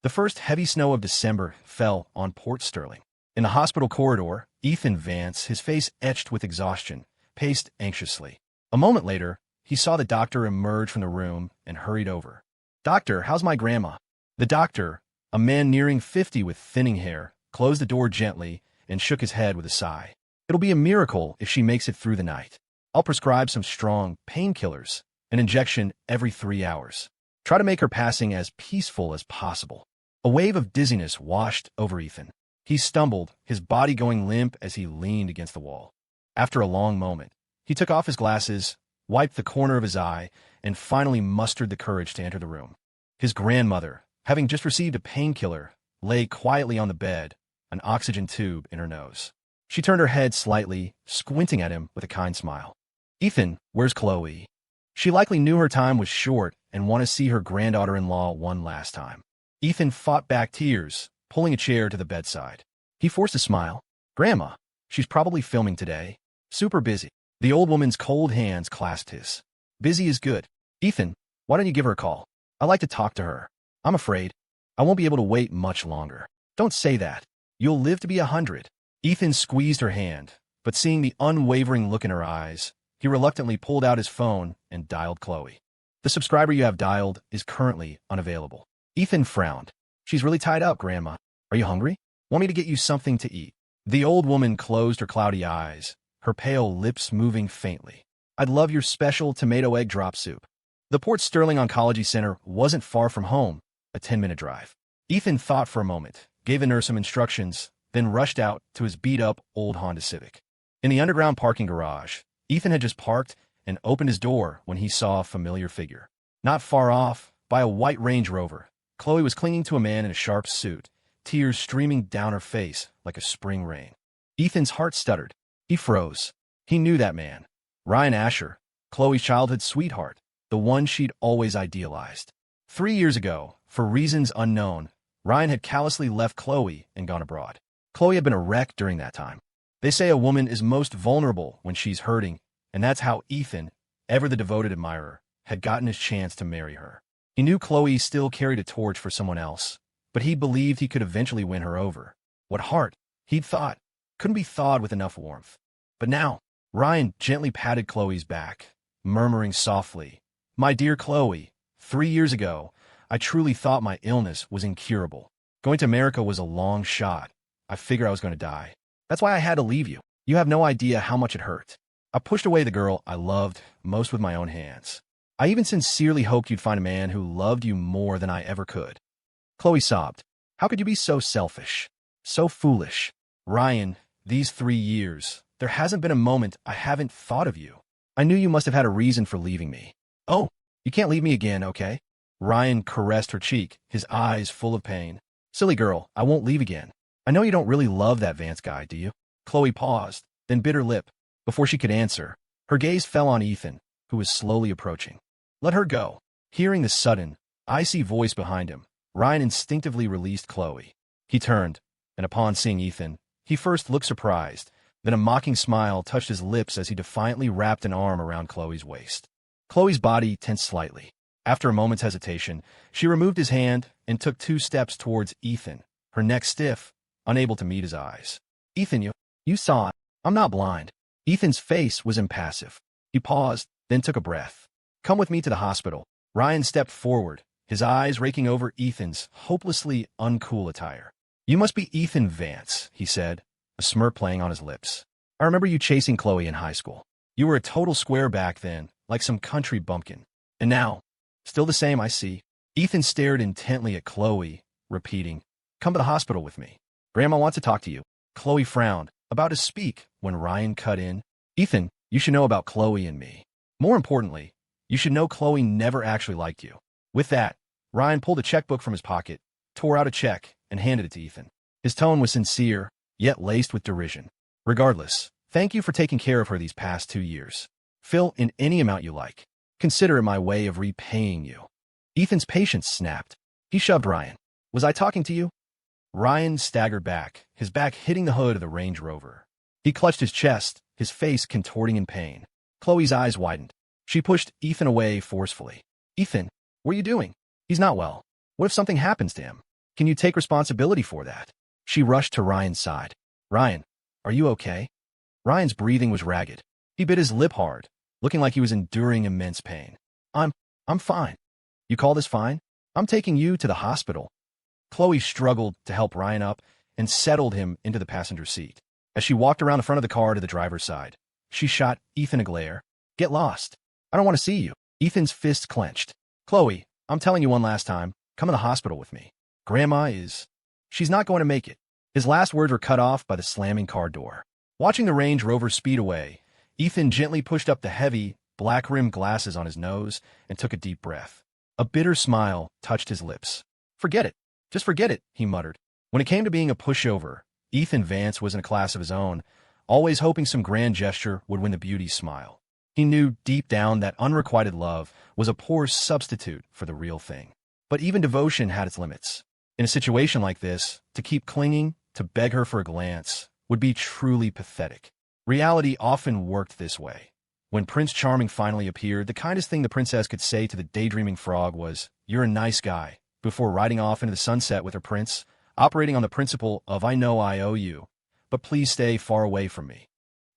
The first heavy snow of December fell on Port Sterling. In the hospital corridor, Ethan Vance, his face etched with exhaustion, paced anxiously. A moment later, he saw the doctor emerge from the room and hurried over. "Doctor, how's my grandma?" The doctor, a man nearing 50 with thinning hair, closed the door gently and shook his head with a sigh. "It'll be a miracle if she makes it through the night. I'll prescribe some strong painkillers, an injection every 3 hours. Try to make her passing as peaceful as possible." A wave of dizziness washed over Ethan. He stumbled, his body going limp as he leaned against the wall. After a long moment, he took off his glasses, wiped the corner of his eye, and finally mustered the courage to enter the room. His grandmother, having just received a painkiller, lay quietly on the bed, an oxygen tube in her nose. She turned her head slightly, squinting at him with a kind smile. "Ethan, where's Khloe?" She likely knew her time was short and wanted to see her granddaughter-in-law one last time. Ethan fought back tears, pulling a chair to the bedside. He forced a smile. "Grandma, she's probably filming today. Super busy." The old woman's cold hands clasped his. "Busy is good. Ethan, why don't you give her a call? I'd like to talk to her. I'm afraid I won't be able to wait much longer." "Don't say that. You'll live to be 100. Ethan squeezed her hand, but seeing the unwavering look in her eyes, he reluctantly pulled out his phone and dialed Khloe. "The subscriber you have dialed is currently unavailable." Ethan frowned. "She's really tied up, Grandma. Are you hungry? Want me to get you something to eat?" The old woman closed her cloudy eyes, her pale lips moving faintly. "I'd love your special tomato egg drop soup." The Port Sterling Oncology Center wasn't far from home, a 10-minute drive. Ethan thought for a moment, gave the nurse some instructions, then rushed out to his beat-up old Honda Civic. In the underground parking garage, Ethan had just parked and opened his door when he saw a familiar figure. Not far off, by a white Range Rover, Khloe was clinging to a man in a sharp suit, tears streaming down her face like a spring rain. Ethan's heart stuttered. He froze. He knew that man. Ryan Asher, Khloe's childhood sweetheart, the one she'd always idealized. 3 years ago, for reasons unknown, Ryan had callously left Khloe and gone abroad. Khloe had been a wreck during that time. They say a woman is most vulnerable when she's hurting, and that's how Ethan, ever the devoted admirer, had gotten his chance to marry her. He knew Khloe still carried a torch for someone else, but he believed he could eventually win her over. What heart, he'd thought, couldn't be thawed with enough warmth. But now, Ryan gently patted Khloe's back, murmuring softly, "My dear Khloe, 3 years ago, I truly thought my illness was incurable. Going to America was a long shot. I figured I was going to die. That's why I had to leave you. You have no idea how much it hurt. I pushed away the girl I loved most with my own hands. I even sincerely hoped you'd find a man who loved you more than I ever could." Khloe sobbed. "How could you be so selfish? So foolish? Ryan, these 3 years, there hasn't been a moment I haven't thought of you. I knew you must have had a reason for leaving me." "Oh, you can't leave me again, okay?" Ryan caressed her cheek, his eyes full of pain. "Silly girl, I won't leave again. I know you don't really love that Vance guy, do you?" Khloe paused, then bit her lip. Before she could answer, her gaze fell on Ethan, who was slowly approaching. "Let her go." Hearing the sudden, icy voice behind him, Ryan instinctively released Khloe. He turned, and upon seeing Ethan, he first looked surprised, then a mocking smile touched his lips as he defiantly wrapped an arm around Khloe's waist. Khloe's body tensed slightly. After a moment's hesitation, she removed his hand and took 2 steps towards Ethan, her neck stiff, unable to meet his eyes. "Ethan, you saw it. I'm not blind." Ethan's face was impassive. He paused, then took a breath. "Come with me to the hospital." Ryan stepped forward, his eyes raking over Ethan's hopelessly uncool attire. "You must be Ethan Vance," he said, a smirk playing on his lips. "I remember you chasing Khloe in high school. You were a total square back then, like some country bumpkin. And now, still the same, I see." Ethan stared intently at Khloe, repeating, "Come to the hospital with me. Grandma wants to talk to you." Khloe frowned, about to speak, when Ryan cut in. "Ethan, you should know about Khloe and me. More importantly, you should know Khloe never actually liked you." With that, Ryan pulled a checkbook from his pocket, tore out a check, and handed it to Ethan. His tone was sincere, yet laced with derision. "Regardless, thank you for taking care of her these past 2 years. Fill in any amount you like. Consider it my way of repaying you." Ethan's patience snapped. He shoved Ryan. "Was I talking to you?" Ryan staggered back, his back hitting the hood of the Range Rover. He clutched his chest, his face contorting in pain. Khloe's eyes widened. She pushed Ethan away forcefully. "Ethan, what are you doing? He's not well. What if something happens to him?" Can you take responsibility for that? She rushed to Ryan's side. Ryan, are you okay? Ryan's breathing was ragged. He bit his lip hard, looking like he was enduring immense pain. I'm fine. You call this fine? I'm taking you to the hospital. Khloe struggled to help Ryan up and settled him into the passenger seat. As she walked around the front of the car to the driver's side, she shot Ethan a glare. Get lost. I don't want to see you. Ethan's fist clenched. Khloe, I'm telling you one last time, come to the hospital with me. She's not going to make it. His last words were cut off by the slamming car door. Watching the Range Rover speed away, Ethan gently pushed up the heavy, black-rimmed glasses on his nose and took a deep breath. A bitter smile touched his lips. Forget it. Just forget it, he muttered. When it came to being a pushover, Ethan Vance was in a class of his own, always hoping some grand gesture would win the beauty's smile. He knew deep down that unrequited love was a poor substitute for the real thing. But even devotion had its limits. In a situation like this, to keep clinging, to beg her for a glance, would be truly pathetic. Reality often worked this way. When Prince Charming finally appeared, the kindest thing the princess could say to the daydreaming frog was, "You're a nice guy," before riding off into the sunset with her prince, operating on the principle of "I know I owe you, but please stay far away from me."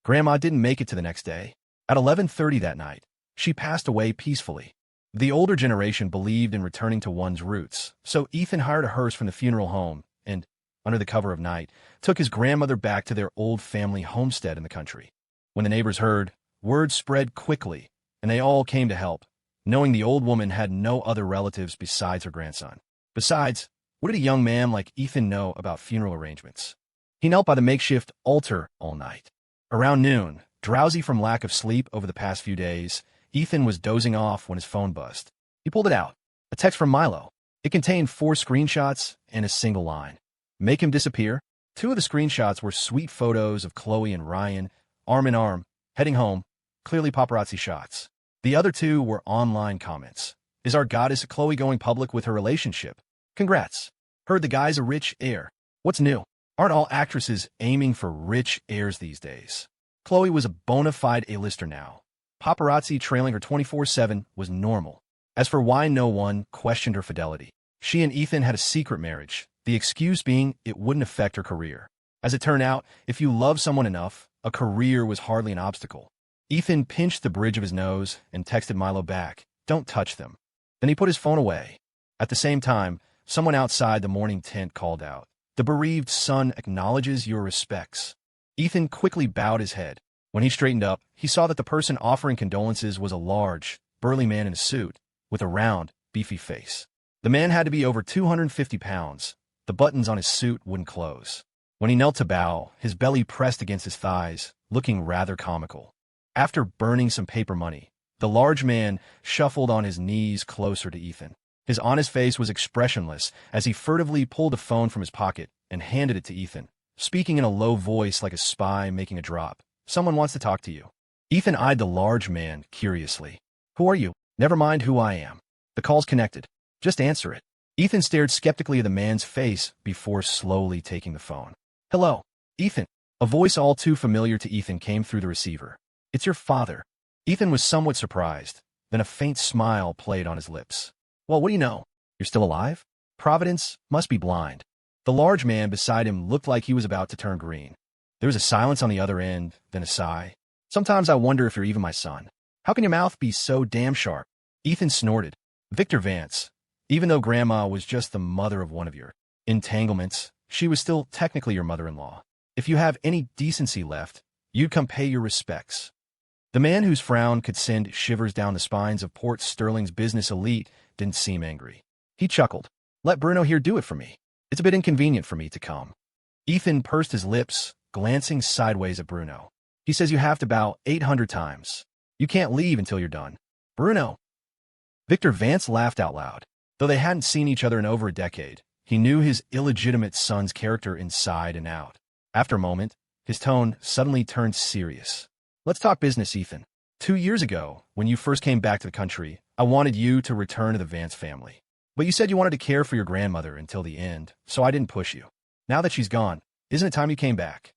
Grandma didn't make it to the next day. At 11:30 that night, she passed away peacefully. The older generation believed in returning to one's roots, so Ethan hired a hearse from the funeral home and, under the cover of night, took his grandmother back to their old family homestead in the country. When the neighbors heard, word spread quickly, and they all came to help, knowing the old woman had no other relatives besides her grandson. Besides, what did a young man like Ethan know about funeral arrangements? He knelt by the makeshift altar all night. Around noon, drowsy from lack of sleep over the past few days, Ethan was dozing off when his phone buzzed. He pulled it out. A text from Milo. It contained 4 screenshots and a single line. Make him disappear? 2 of the screenshots were sweet photos of Khloe and Ryan, arm in arm, heading home, clearly paparazzi shots. The other 2 were online comments. Is our goddess Khloe going public with her relationship? Congrats. Heard the guy's a rich heir. What's new? Aren't all actresses aiming for rich heirs these days? Khloe was a bona fide A-lister now. Paparazzi trailing her 24/7 was normal. As for why no one questioned her fidelity, she and Ethan had a secret marriage, the excuse being it wouldn't affect her career. As it turned out, if you love someone enough, a career was hardly an obstacle. Ethan pinched the bridge of his nose and texted Milo back, "Don't touch them." Then he put his phone away. At the same time, someone outside the morning tent called out, "The bereaved son acknowledges your respects." Ethan quickly bowed his head. When he straightened up, he saw that the person offering condolences was a large, burly man in a suit, with a round, beefy face. The man had to be over 250 pounds. The buttons on his suit wouldn't close. When he knelt to bow, his belly pressed against his thighs, looking rather comical. After burning some paper money, the large man shuffled on his knees closer to Ethan. His honest face was expressionless as he furtively pulled a phone from his pocket and handed it to Ethan, speaking in a low voice like a spy making a drop. "Someone wants to talk to you." Ethan eyed the large man curiously. "Who are you?" "Never mind who I am. The call's connected. Just answer it." Ethan stared skeptically at the man's face before slowly taking the phone. "Hello, Ethan." A voice all too familiar to Ethan came through the receiver. "It's your father." Ethan was somewhat surprised. Then a faint smile played on his lips. "Well, what do you know? You're still alive? Providence must be blind." The large man beside him looked like he was about to turn green. There was a silence on the other end, then a sigh. "Sometimes I wonder if you're even my son. How can your mouth be so damn sharp?" Ethan snorted. "Victor Vance. Even though Grandma was just the mother of one of your entanglements, she was still technically your mother-in-law. If you have any decency left, you'd come pay your respects." The man whose frown could send shivers down the spines of Port Sterling's business elite didn't seem angry. He chuckled. "Let Bruno here do it for me. It's a bit inconvenient for me to come." Ethan pursed his lips, glancing sideways at Bruno. "He says you have to bow 800 times. You can't leave until you're done." "Bruno." Victor Vance laughed out loud. Though they hadn't seen each other in over a decade, he knew his illegitimate son's character inside and out. After a moment, his tone suddenly turned serious. "Let's talk business, Ethan. 2 years ago, when you first came back to the country, I wanted you to return to the Vance family. But you said you wanted to care for your grandmother until the end, so I didn't push you. Now that she's gone, isn't it time you came back?"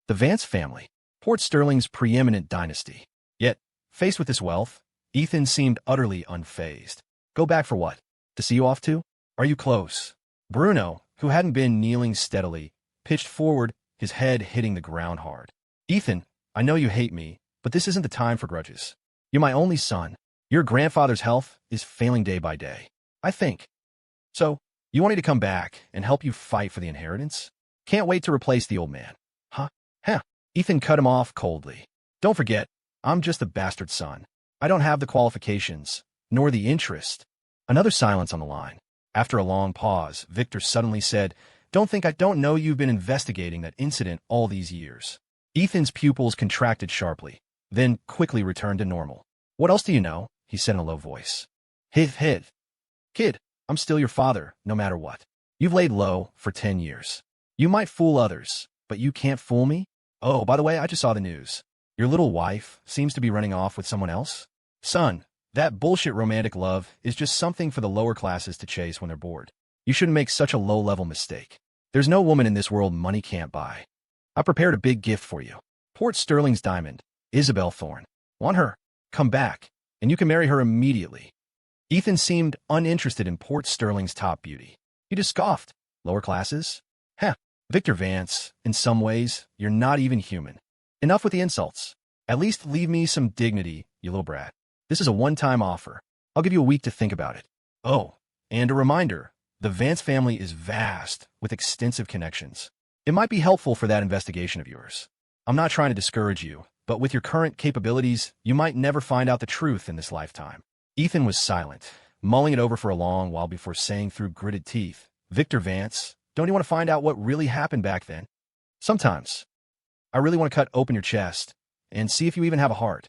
The Vance family, Port Sterling's preeminent dynasty. Yet, faced with this wealth, Ethan seemed utterly unfazed. "Go back for what? To see you off too? Are you close?" Bruno, who hadn't been kneeling steadily, pitched forward, his head hitting the ground hard. "Ethan, I know you hate me, but this isn't the time for grudges. You're my only son. Your grandfather's health is failing day by day, I think. So, you want me to come back and help you fight for the inheritance? Can't wait to replace the old man." "Huh? Huh." Ethan cut him off coldly. "Don't forget, I'm just a bastard son. I don't have the qualifications, nor the interest." Another silence on the line. After a long pause, Victor suddenly said, "Don't think I don't know you've been investigating that incident all these years." Ethan's pupils contracted sharply, then quickly returned to normal. "What else do you know?" he said in a low voice. Hiv. "Kid, I'm still your father, no matter what. You've laid low for 10 years. You might fool others, but you can't fool me. Oh, by the way, I just saw the news. Your little wife seems to be running off with someone else. Son, that bullshit romantic love is just something for the lower classes to chase when they're bored. You shouldn't make such a low-level mistake. There's no woman in this world money can't buy. I prepared a big gift for you. Port Sterling's diamond, Isabelle Thorne. Want her? Come back, and you can marry her immediately." Ethan seemed uninterested in Port Sterling's top beauty. He just scoffed. "Lower classes? Heh. Victor Vance, in some ways, you're not even human. Enough with the insults. At least leave me some dignity, you little brat. This is a one-time offer. I'll give you a week to think about it. Oh, and a reminder, the Vance family is vast, with extensive connections. It might be helpful for that investigation of yours. I'm not trying to discourage you, but with your current capabilities, you might never find out the truth in this lifetime." Ethan was silent, mulling it over for a long while before saying through gritted teeth, "Victor Vance, don't you want to find out what really happened back then? Sometimes. I really want to cut open your chest and see if you even have a heart."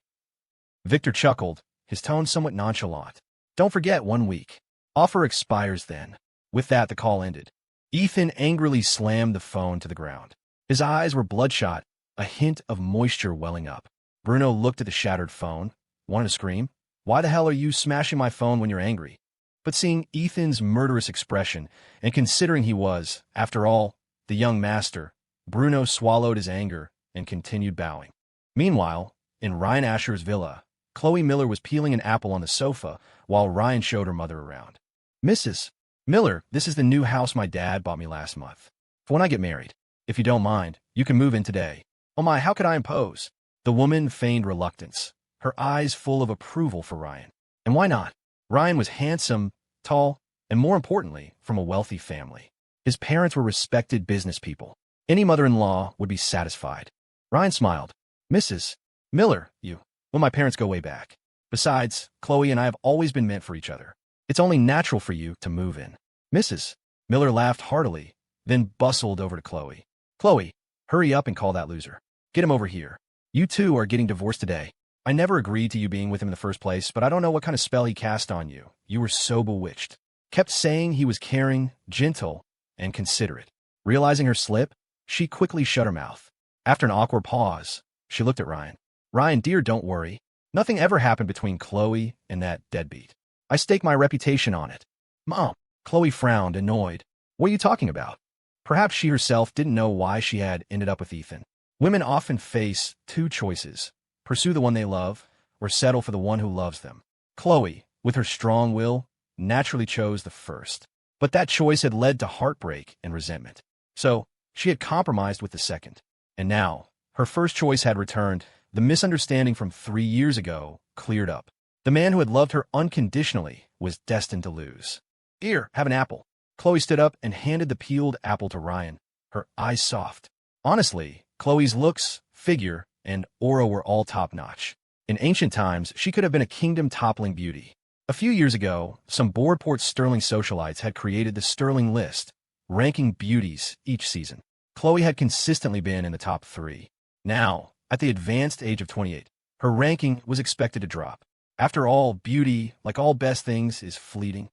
Victor chuckled, his tone somewhat nonchalant. "Don't forget 1 week. Offer expires then." With that, the call ended. Ethan angrily slammed the phone to the ground. His eyes were bloodshot, a hint of moisture welling up. Bruno looked at the shattered phone, wanted to scream. "Why the hell are you smashing my phone when you're angry?" But seeing Ethan's murderous expression, and considering he was, after all, the young master, Bruno swallowed his anger and continued bowing. Meanwhile, in Ryan Asher's villa, Khloe Miller was peeling an apple on the sofa while Ryan showed her mother around. "Mrs. Miller, this is the new house my dad bought me last month. For when I get married, if you don't mind, you can move in today." "Oh my, how could I impose?" The woman feigned reluctance, her eyes full of approval for Ryan. And why not? Ryan was handsome, tall, and more importantly, from a wealthy family. His parents were respected business people. Any mother-in-law would be satisfied. Ryan smiled. "Mrs. Miller, well, my parents go way back. Besides, Khloe and I have always been meant for each other. It's only natural for you to move in." Mrs. Miller laughed heartily, then bustled over to Khloe. "Khloe, hurry up and call that loser. Get him over here. You two are getting divorced today. I never agreed to you being with him in the first place, but I don't know what kind of spell he cast on you. You were so bewitched. Kept saying he was caring, gentle, and considerate." Realizing her slip, she quickly shut her mouth. After an awkward pause, she looked at Ryan. "Ryan, dear, don't worry. Nothing ever happened between Khloe and that deadbeat. I stake my reputation on it." "Mom." Khloe frowned, annoyed. "What are you talking about?" Perhaps she herself didn't know why she had ended up with Ethan. Women often face two choices: pursue the one they love, or settle for the one who loves them. Khloe, with her strong will, naturally chose the first. But that choice had led to heartbreak and resentment. So, she had compromised with the second. And now, her first choice had returned. The misunderstanding from 3 years ago cleared up. The man who had loved her unconditionally was destined to lose. "Here, have an apple." Khloe stood up and handed the peeled apple to Ryan, her eyes soft. Honestly, Khloe's looks, figure, and aura were all top-notch. In ancient times, she could have been a kingdom-toppling beauty. A few years ago, some bored Port Sterling socialites had created the Sterling List, ranking beauties each season. Khloe had consistently been in the top 3. Now, at the advanced age of 28, her ranking was expected to drop. After all, beauty, like all best things, is fleeting.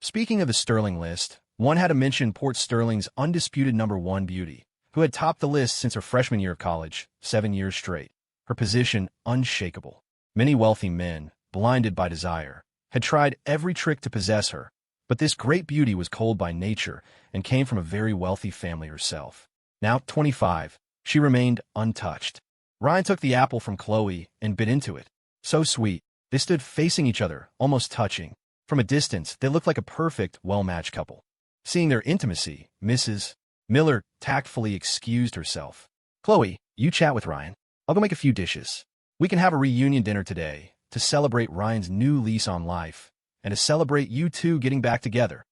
Speaking of the Sterling List, one had to mention Port Sterling's undisputed #1 beauty, who had topped the list since her freshman year of college, 7 years straight. Her position unshakable. Many wealthy men, blinded by desire, had tried every trick to possess her, but this great beauty was cold by nature and came from a very wealthy family herself. Now 25, she remained untouched. Ryan took the apple from Khloe and bit into it. So sweet. They stood facing each other, almost touching. From a distance, they looked like a perfect, well-matched couple. Seeing their intimacy, Mrs. Miller tactfully excused herself. Khloe, you chat with Ryan. I'll go make a few dishes. We can have a reunion dinner today to celebrate Ryan's new lease on life and to celebrate you two getting back together.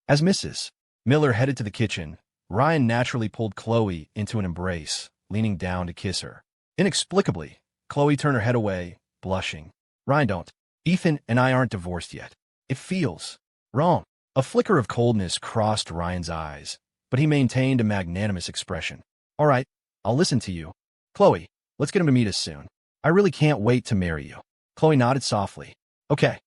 As Mrs. Miller headed to the kitchen, Ryan naturally pulled Khloe into an embrace, leaning down to kiss her. Inexplicably, Khloe turned her head away, blushing. Ryan, don't. Ethan and I aren't divorced yet. It feels wrong. A flicker of coldness crossed Ryan's eyes, but he maintained a magnanimous expression. All right, I'll listen to you. Khloe, let's get him to meet us soon. I really can't wait to marry you. Khloe nodded softly. Okay.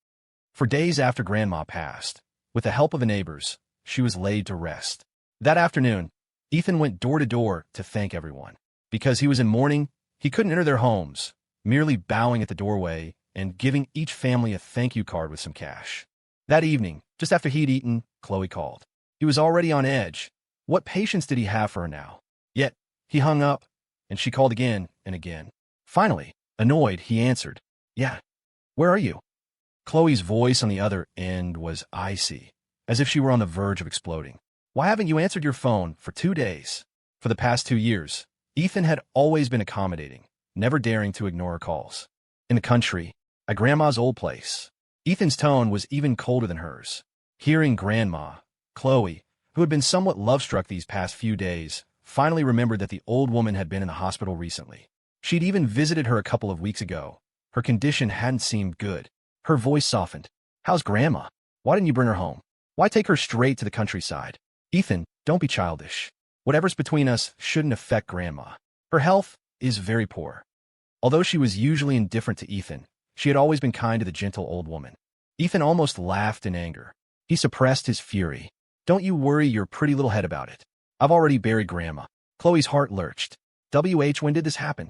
For days after Grandma passed, with the help of the neighbors, she was laid to rest. That afternoon, Ethan went door to door to thank everyone. Because he was in mourning, he couldn't enter their homes, merely bowing at the doorway and giving each family a thank you card with some cash. That evening, just after he'd eaten, Khloe called. He was already on edge. What patience did he have for her now? Yet, he hung up, and she called again and again. Finally, annoyed, he answered, Yeah. Where are you? Khloe's voice on the other end was icy, as if she were on the verge of exploding. Why haven't you answered your phone for 2 days? For the past 2 years, Ethan had always been accommodating, never daring to ignore her calls. In the country, at Grandma's old place, Ethan's tone was even colder than hers. Hearing Grandma, Khloe, who had been somewhat love-struck these past few days, finally remembered that the old woman had been in the hospital recently. She'd even visited her a couple of weeks ago. Her condition hadn't seemed good. Her voice softened. How's Grandma? Why didn't you bring her home? Why take her straight to the countryside? Ethan, don't be childish. Whatever's between us shouldn't affect Grandma. Her health is very poor. Although she was usually indifferent to Ethan, she had always been kind to the gentle old woman. Ethan almost laughed in anger. He suppressed his fury. Don't you worry your pretty little head about it. I've already buried Grandma. Khloe's heart lurched. When did this happen?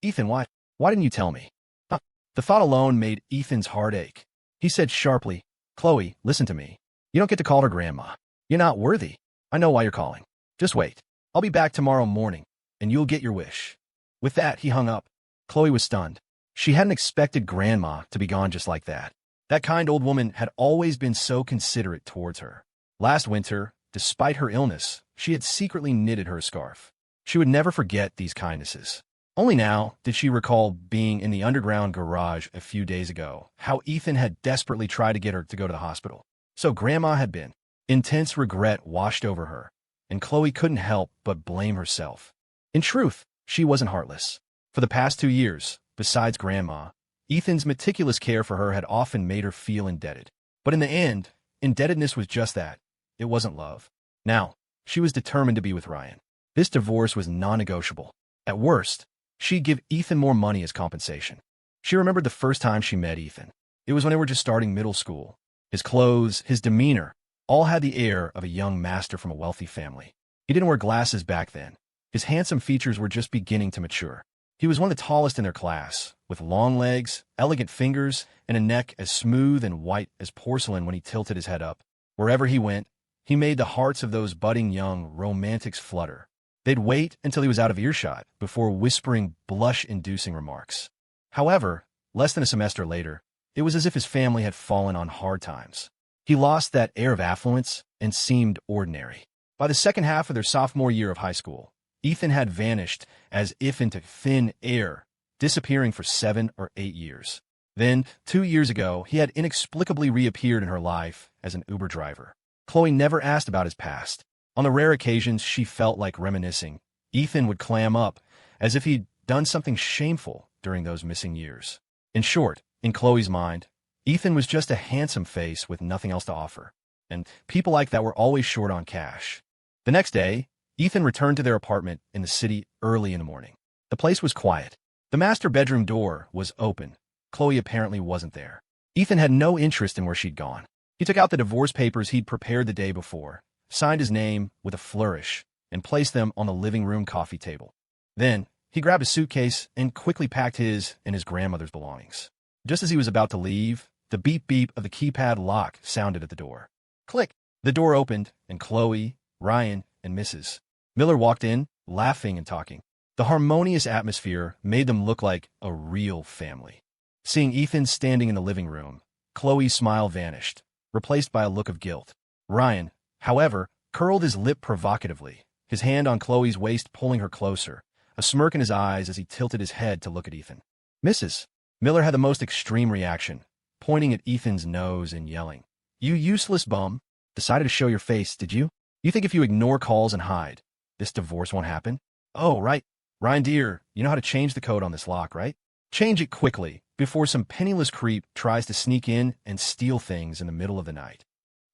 Ethan, why didn't you tell me? The thought alone made Ethan's heart ache. He said sharply, Khloe, listen to me. You don't get to call her Grandma. You're not worthy. I know why you're calling. Just wait. I'll be back tomorrow morning, and you'll get your wish. With that, he hung up. Khloe was stunned. She hadn't expected Grandma to be gone just like that. That kind old woman had always been so considerate towards her. Last winter, despite her illness, she had secretly knitted her a scarf. She would never forget these kindnesses. Only now did she recall being in the underground garage a few days ago, how Ethan had desperately tried to get her to go to the hospital. So Grandma had been. Intense regret washed over her, and Khloe couldn't help but blame herself. In truth, she wasn't heartless. For the past 2 years, besides Grandma, Ethan's meticulous care for her had often made her feel indebted. But in the end, indebtedness was just that. It wasn't love. Now, she was determined to be with Ryan. This divorce was non-negotiable. At worst, she'd give Ethan more money as compensation. She remembered the first time she met Ethan. It was when they were just starting middle school. His clothes, his demeanor, all had the air of a young master from a wealthy family. He didn't wear glasses back then. His handsome features were just beginning to mature. He was one of the tallest in their class, with long legs, elegant fingers, and a neck as smooth and white as porcelain when he tilted his head up. Wherever he went, he made the hearts of those budding young romantics flutter. They'd wait until he was out of earshot before whispering blush-inducing remarks. However, less than a semester later, it was as if his family had fallen on hard times. He lost that air of affluence and seemed ordinary. By the second half of their sophomore year of high school, Ethan had vanished as if into thin air, disappearing for 7 or 8 years. Then, 2 years ago, he had inexplicably reappeared in her life as an Uber driver. Khloe never asked about his past. On the rare occasions she felt like reminiscing, Ethan would clam up, as if he'd done something shameful during those missing years. In short, in Khloe's mind, Ethan was just a handsome face with nothing else to offer, and people like that were always short on cash. The next day, Ethan returned to their apartment in the city early in the morning. The place was quiet. The master bedroom door was open. Khloe apparently wasn't there. Ethan had no interest in where she'd gone. He took out the divorce papers he'd prepared the day before, signed his name with a flourish, and placed them on the living room coffee table. Then, he grabbed a suitcase and quickly packed his and his grandmother's belongings. Just as he was about to leave, the beep-beep of the keypad lock sounded at the door. Click! The door opened, and Khloe, Ryan, and Mrs. Miller walked in, laughing and talking. The harmonious atmosphere made them look like a real family. Seeing Ethan standing in the living room, Khloe's smile vanished, replaced by a look of guilt. Ryan, However, curled his lip provocatively, his hand on Khloe's waist pulling her closer, a smirk in his eyes as he tilted his head to look at Ethan. Mrs. Miller had the most extreme reaction, pointing at Ethan's nose and yelling, "You useless bum! Decided to show your face, did you? You think if you ignore calls and hide, this divorce won't happen? Oh, right. Ryan dear, you know how to change the code on this lock, right? Change it quickly, before some penniless creep tries to sneak in and steal things in the middle of the night."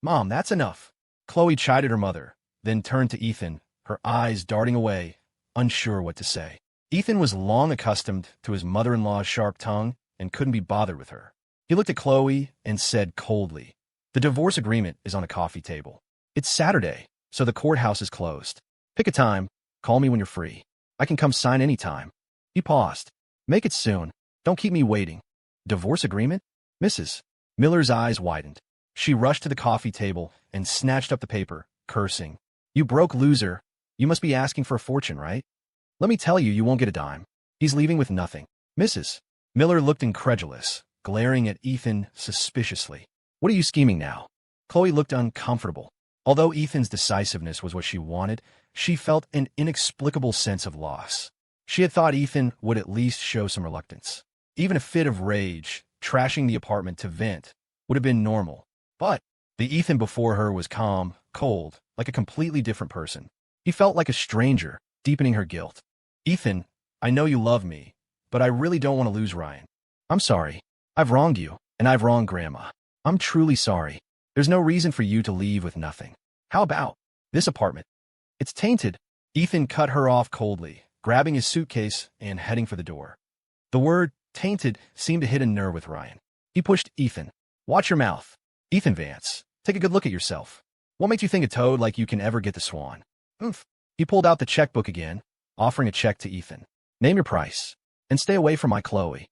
"Mom, that's enough." Khloe chided her mother, then turned to Ethan, her eyes darting away, unsure what to say. Ethan was long accustomed to his mother-in-law's sharp tongue and couldn't be bothered with her. He looked at Khloe and said coldly, "The divorce agreement is on the coffee table. It's Saturday, so the courthouse is closed. Pick a time, call me when you're free. I can come sign any time." He paused. "Make it soon. Don't keep me waiting." "Divorce agreement?" Mrs. Miller's eyes widened. She rushed to the coffee table and snatched up the paper, cursing. "You broke loser. You must be asking for a fortune, right? Let me tell you, you won't get a dime. He's leaving with nothing." Mrs. Miller looked incredulous, glaring at Ethan suspiciously. "What are you scheming now?" Khloe looked uncomfortable. Although Ethan's decisiveness was what she wanted, she felt an inexplicable sense of loss. She had thought Ethan would at least show some reluctance. Even a fit of rage, trashing the apartment to vent, would have been normal. But the Ethan before her was calm, cold, like a completely different person. He felt like a stranger, deepening her guilt. "Ethan, I know you love me, but I really don't want to lose Ryan. I'm sorry. I've wronged you, and I've wronged Grandma. I'm truly sorry. There's no reason for you to leave with nothing. How about this apartment? It's tainted." Ethan cut her off coldly, grabbing his suitcase and heading for the door. The word tainted seemed to hit a nerve with Ryan. He pushed Ethan. "Watch your mouth. Ethan Vance, take a good look at yourself. What makes you think a toad like you can ever get the swan?" "Oomph." He pulled out the checkbook again, offering a check to Ethan. "Name your price, and stay away from my Khloe."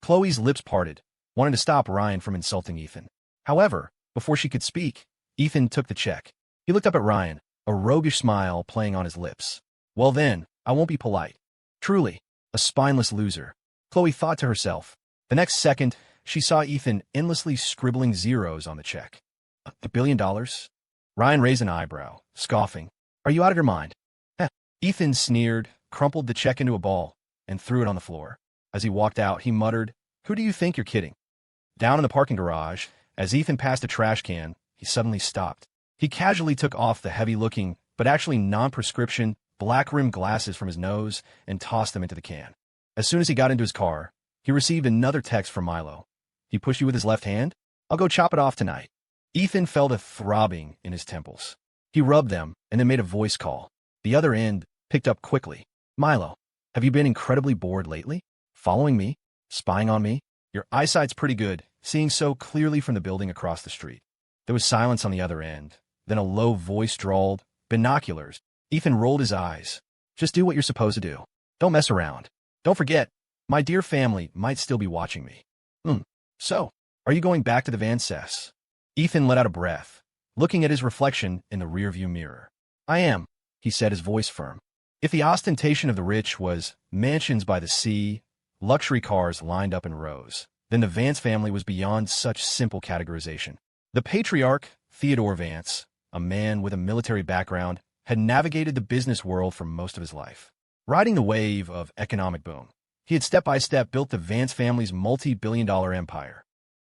Khloe's lips parted, wanting to stop Ryan from insulting Ethan. However, before she could speak, Ethan took the check. He looked up at Ryan, a roguish smile playing on his lips. "Well then, I won't be polite. Truly, a spineless loser," Khloe thought to herself. The next second, she saw Ethan endlessly scribbling zeros on the check. $1 billion? Ryan raised an eyebrow, scoffing. "Are you out of your mind?" "Heh." Ethan sneered, crumpled the check into a ball, and threw it on the floor. As he walked out, he muttered, "Who do you think you're kidding?" Down in the parking garage, as Ethan passed a trash can, he suddenly stopped. He casually took off the heavy-looking, but actually non-prescription, black-rimmed glasses from his nose and tossed them into the can. As soon as he got into his car, he received another text from Milo. "He pushed you with his left hand? I'll go chop it off tonight." Ethan felt a throbbing in his temples. He rubbed them and then made a voice call. The other end picked up quickly. "Milo, have you been incredibly bored lately? Following me? Spying on me? Your eyesight's pretty good, seeing so clearly from the building across the street." There was silence on the other end. Then a low voice drawled, "Binoculars." Ethan rolled his eyes. "Just do what you're supposed to do. Don't mess around. Don't forget, my dear family might still be watching me." So, are you going back to the Vances?" Ethan let out a breath, looking at his reflection in the rearview mirror. "I am," he said, his voice firm. If the ostentation of the rich was mansions by the sea, luxury cars lined up in rows, then the Vance family was beyond such simple categorization. The patriarch, Theodore Vance, a man with a military background, had navigated the business world for most of his life. Riding the wave of economic boom, he had step-by-step built the Vance family's multi-billion-dollar empire.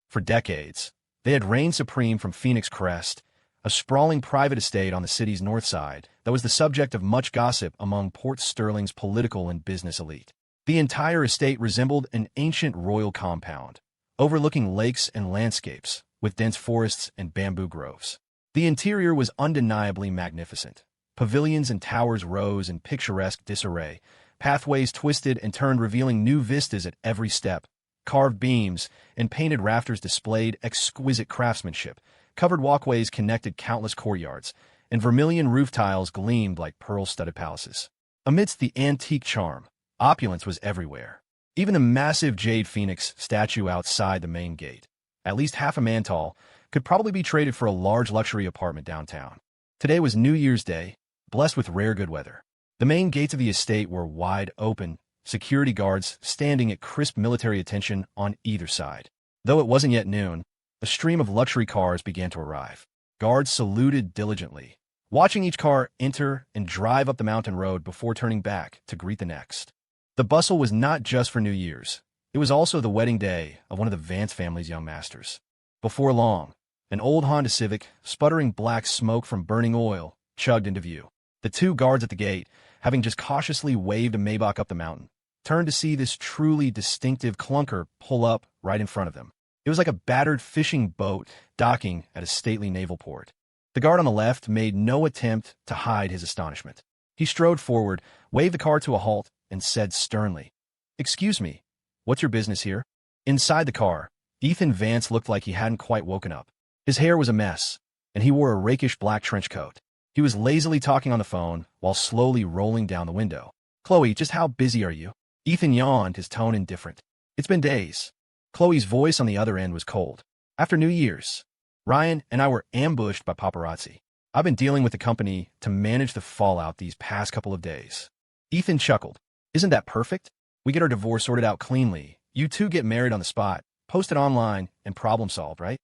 For decades, they had reigned supreme from Phoenix Crest, a sprawling private estate on the city's north side that was the subject of much gossip among Port Sterling's political and business elite. The entire estate resembled an ancient royal compound, overlooking lakes and landscapes, with dense forests and bamboo groves. The interior was undeniably magnificent. Pavilions and towers rose in picturesque disarray, pathways twisted and turned, revealing new vistas at every step. Carved beams and painted rafters displayed exquisite craftsmanship. Covered walkways connected countless courtyards, and vermilion roof tiles gleamed like pearl-studded palaces. Amidst the antique charm, opulence was everywhere. Even the massive jade phoenix statue outside the main gate, at least half a man tall, could probably be traded for a large luxury apartment downtown. Today was New Year's Day, blessed with rare good weather. The main gates of the estate were wide open, security guards standing at crisp military attention on either side. Though it wasn't yet noon, a stream of luxury cars began to arrive. Guards saluted diligently, watching each car enter and drive up the mountain road before turning back to greet the next. The bustle was not just for New Year's. It was also the wedding day of one of the Vance family's young masters. Before long, an old Honda Civic, sputtering black smoke from burning oil, chugged into view. The two guards at the gate, having just cautiously waved a Maybach up the mountain, turned to see this truly distinctive clunker pull up right in front of them. It was like a battered fishing boat docking at a stately naval port. The guard on the left made no attempt to hide his astonishment. He strode forward, waved the car to a halt, and said sternly, "Excuse me, what's your business here?" Inside the car, Ethan Vance looked like he hadn't quite woken up. His hair was a mess, and he wore a rakish black trench coat. He was lazily talking on the phone while slowly rolling down the window. "Khloe, just how busy are you?" Ethan yawned, his tone indifferent. "It's been days." Khloe's voice on the other end was cold. "After New Year's, Ryan and I were ambushed by paparazzi. I've been dealing with the company to manage the fallout these past couple of days." Ethan chuckled. "Isn't that perfect? We get our divorce sorted out cleanly. You two get married on the spot, post it online, and problem solved, right?"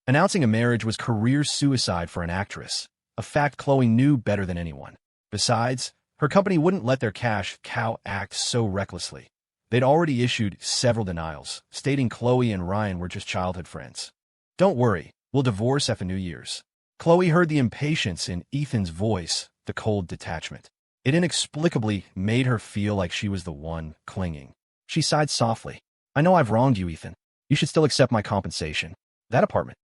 Announcing a marriage was career suicide for an actress, a fact Khloe knew better than anyone. Besides, her company wouldn't let their cash cow act so recklessly. They'd already issued several denials, stating Khloe and Ryan were just childhood friends. "Don't worry, we'll divorce after New Year's." Khloe heard the impatience in Ethan's voice, the cold detachment. It inexplicably made her feel like she was the one clinging. She sighed softly. "I know I've wronged you, Ethan. You should still accept my compensation. That apartment."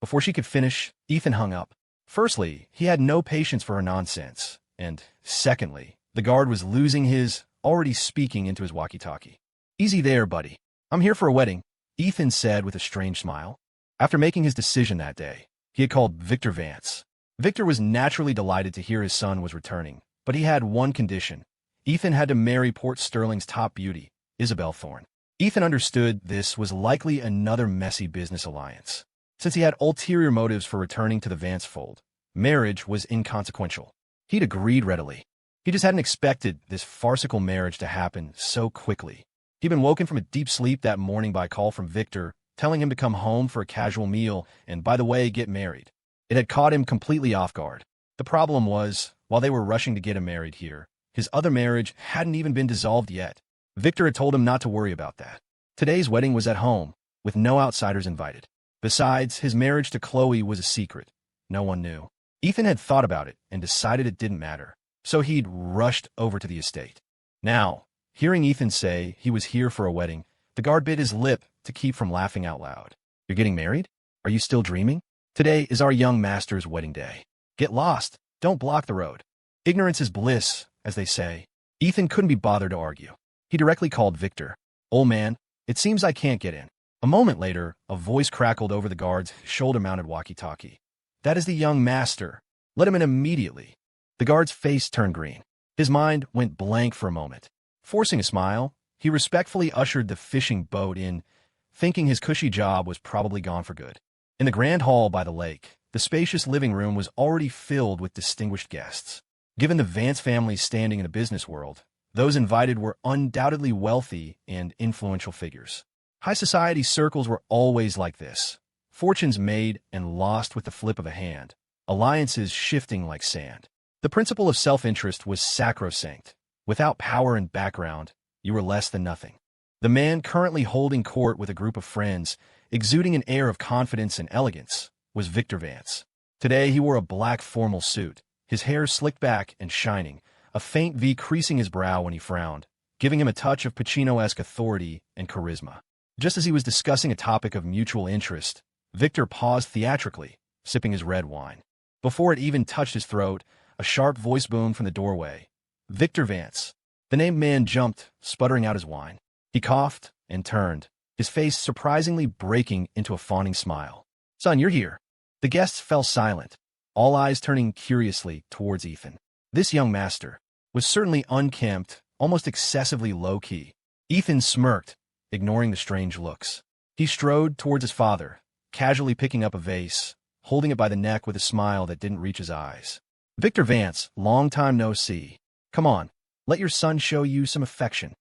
Before she could finish, Ethan hung up. Firstly, he had no patience for her nonsense, and secondly, the guard was losing his, already speaking into his walkie-talkie. "Easy there, buddy. I'm here for a wedding," Ethan said with a strange smile. After making his decision that day, he had called Victor Vance. Victor was naturally delighted to hear his son was returning, but he had one condition. Ethan had to marry Port Sterling's top beauty, Isabelle Thorne. Ethan understood this was likely another messy business alliance. Since he had ulterior motives for returning to the Vance fold, marriage was inconsequential. He'd agreed readily. He just hadn't expected this farcical marriage to happen so quickly. He'd been woken from a deep sleep that morning by a call from Victor, telling him to come home for a casual meal and, by the way, get married. It had caught him completely off guard. The problem was, while they were rushing to get him married here, his other marriage hadn't even been dissolved yet. Victor had told him not to worry about that. Today's wedding was at home, with no outsiders invited. Besides, his marriage to Khloe was a secret. No one knew. Ethan had thought about it and decided it didn't matter, so he'd rushed over to the estate. Now, hearing Ethan say he was here for a wedding, the guard bit his lip to keep from laughing out loud. "You're getting married? Are you still dreaming? Today is our young master's wedding day. Get lost. Don't block the road. Ignorance is bliss, as they say." Ethan couldn't be bothered to argue. He directly called Victor. "Old man, it seems I can't get in." A moment later, a voice crackled over the guard's shoulder-mounted walkie-talkie. "That is the young master. Let him in immediately." The guard's face turned green. His mind went blank for a moment. Forcing a smile, he respectfully ushered the fishing boat in, thinking his cushy job was probably gone for good. In the grand hall by the lake, the spacious living room was already filled with distinguished guests. Given the Vance family's standing in the business world, those invited were undoubtedly wealthy and influential figures. High society circles were always like this. Fortunes made and lost with the flip of a hand. Alliances shifting like sand. The principle of self-interest was sacrosanct. Without power and background, you were less than nothing. The man currently holding court with a group of friends, exuding an air of confidence and elegance, was Victor Vance. Today he wore a black formal suit, his hair slicked back and shining, a faint V creasing his brow when he frowned, giving him a touch of Pacino-esque authority and charisma. Just as he was discussing a topic of mutual interest, Victor paused theatrically, sipping his red wine. Before it even touched his throat, a sharp voice boomed from the doorway. "Victor Vance." The named man jumped, sputtering out his wine. He coughed and turned, his face surprisingly breaking into a fawning smile. "Son, you're here." The guests fell silent, all eyes turning curiously towards Ethan. This young master was certainly unkempt, almost excessively low-key. Ethan smirked, ignoring the strange looks. He strode towards his father, casually picking up a vase, holding it by the neck with a smile that didn't reach his eyes. "Victor Vance, long time no see. Come on, let your son show you some affection."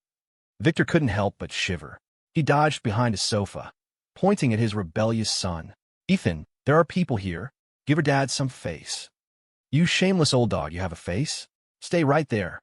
Victor couldn't help but shiver. He dodged behind a sofa, pointing at his rebellious son. "Ethan, there are people here." Give her dad some face. You shameless old dog, you have a face? Stay right there.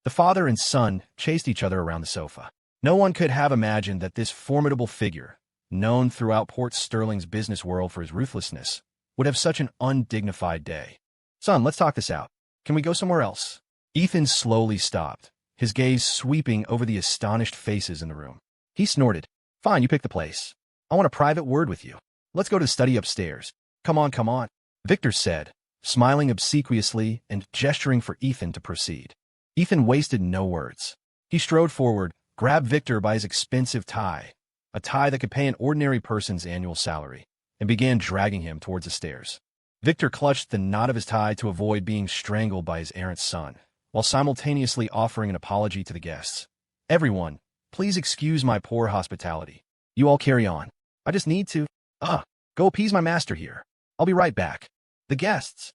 The father and son chased each other around the sofa. No one could have imagined that this formidable figure, known throughout Port Sterling's business world for his ruthlessness, would have such an undignified day. Son, let's talk this out. Can we go somewhere else? Ethan slowly stopped, his gaze sweeping over the astonished faces in the room. He snorted. Fine, you pick the place. I want a private word with you. Let's go to the study upstairs. Come on, come on, Victor said, smiling obsequiously and gesturing for Ethan to proceed. Ethan wasted no words. He strode forward, grabbed Victor by his expensive tie, a tie that could pay an ordinary person's annual salary, and began dragging him towards the stairs. Victor clutched the knot of his tie to avoid being strangled by his errant son, while simultaneously offering an apology to the guests. Everyone, please excuse my poor hospitality. You all carry on. I just need to, go appease my master here. I'll be right back. The guests.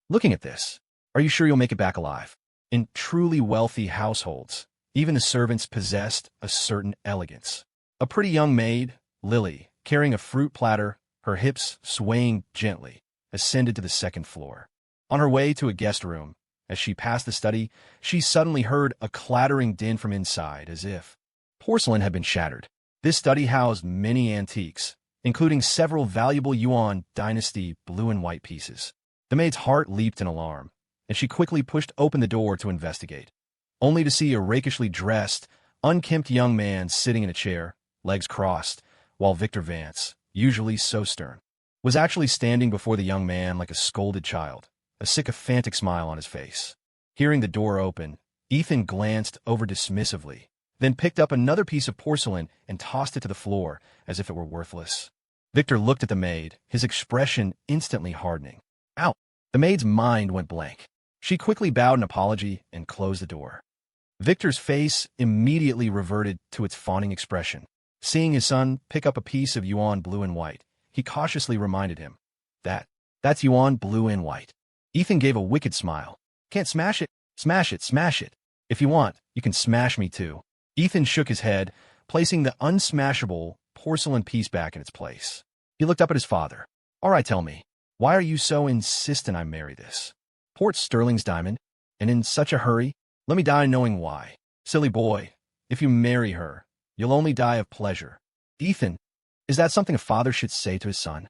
Looking at this, are you sure you'll make it back alive? In truly wealthy households, even the servants possessed a certain elegance. A pretty young maid, Lily, carrying a fruit platter, her hips swaying gently, ascended to the second floor. On her way to a guest room, as she passed the study, she suddenly heard a clattering din from inside, as if porcelain had been shattered. This study housed many antiques, including several valuable Yuan dynasty blue and white pieces. The maid's heart leaped in alarm, and she quickly pushed open the door to investigate, only to see a rakishly dressed, unkempt young man sitting in a chair, legs crossed, while Victor Vance, usually so stern, was actually standing before the young man like a scolded child, a sycophantic smile on his face. Hearing the door open, Ethan glanced over dismissively, then picked up another piece of porcelain and tossed it to the floor as if it were worthless. Victor looked at the maid, his expression instantly hardening. Ow! The maid's mind went blank. She quickly bowed in apology and closed the door. Victor's face immediately reverted to its fawning expression. Seeing his son pick up a piece of Yuan blue and white, he cautiously reminded him, That's Yuan blue and white. Ethan gave a wicked smile. Can't smash it? Smash it, smash it. If you want, you can smash me too. Ethan shook his head, placing the unsmashable porcelain piece back in its place. He looked up at his father. All right, tell me, why are you so insistent I marry this Port Sterling's diamond, and in such a hurry? Let me die knowing why. Silly boy, if you marry her, you'll only die of pleasure. Ethan, is that something a father should say to his son?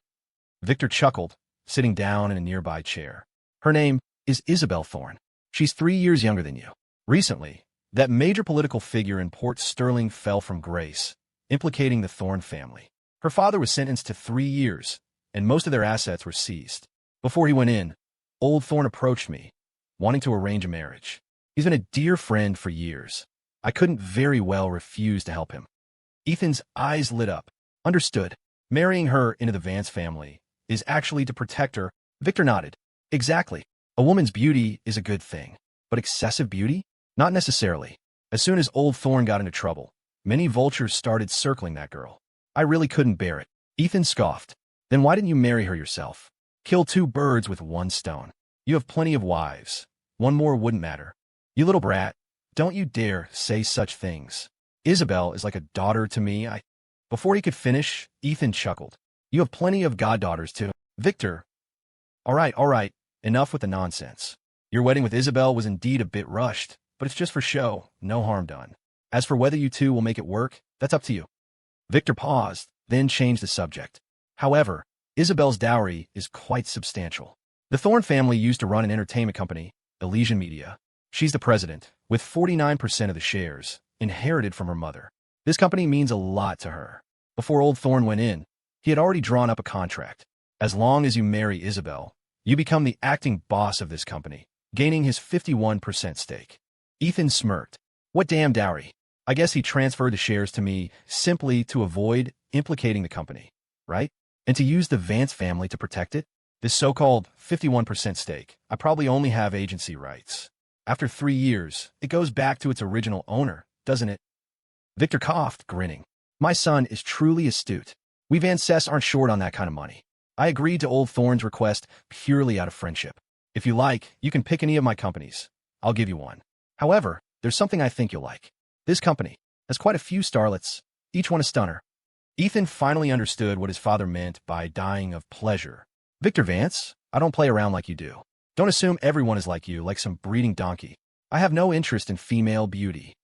Victor chuckled, sitting down in a nearby chair. Her name is Isabelle Thorne. She's 3 years younger than you. Recently, that major political figure in Port Sterling fell from grace, implicating the Thorne family. Her father was sentenced to 3 years, and most of their assets were seized. Before he went in, old Thorne approached me, wanting to arrange a marriage. He's been a dear friend for years. I couldn't very well refuse to help him. Ethan's eyes lit up. Understood. Marrying her into the Vance family is actually to protect her. Victor nodded. Exactly. A woman's beauty is a good thing, but excessive beauty? Not necessarily. As soon as old Thorne got into trouble, many vultures started circling that girl. I really couldn't bear it. Ethan scoffed. Then why didn't you marry her yourself? Kill 2 birds with 1 stone. You have plenty of wives. 1 more wouldn't matter. You little brat, don't you dare say such things. Isabelle is like a daughter to me. Before he could finish, Ethan chuckled. You have plenty of goddaughters too. Victor. All right. Enough with the nonsense. Your wedding with Isabelle was indeed a bit rushed, but it's just for show, no harm done. As for whether you two will make it work, that's up to you. Victor paused, then changed the subject. However, Isabelle's dowry is quite substantial. The Thorne family used to run an entertainment company, Elysian Media. She's the president, with 49% of the shares, inherited from her mother. This company means a lot to her. Before old Thorne went in, he had already drawn up a contract. As long as you marry Isabelle, you become the acting boss of this company, gaining his 51% stake. Ethan smirked. What damn dowry? I guess he transferred the shares to me simply to avoid implicating the company, right? And to use the Vance family to protect it? This so-called 51% stake, I probably only have agency rights. After 3 years, it goes back to its original owner, doesn't it? Victor coughed, grinning. My son is truly astute. We Vances aren't short on that kind of money. I agreed to old Thorne's request purely out of friendship. If you like, you can pick any of my companies. I'll give you one. However, there's something I think you'll like. This company has quite a few starlets, each one a stunner. Ethan finally understood what his father meant by dying of pleasure. Victor Vance, I don't play around like you do. Don't assume everyone is like you, like some breeding donkey. I have no interest in female beauty.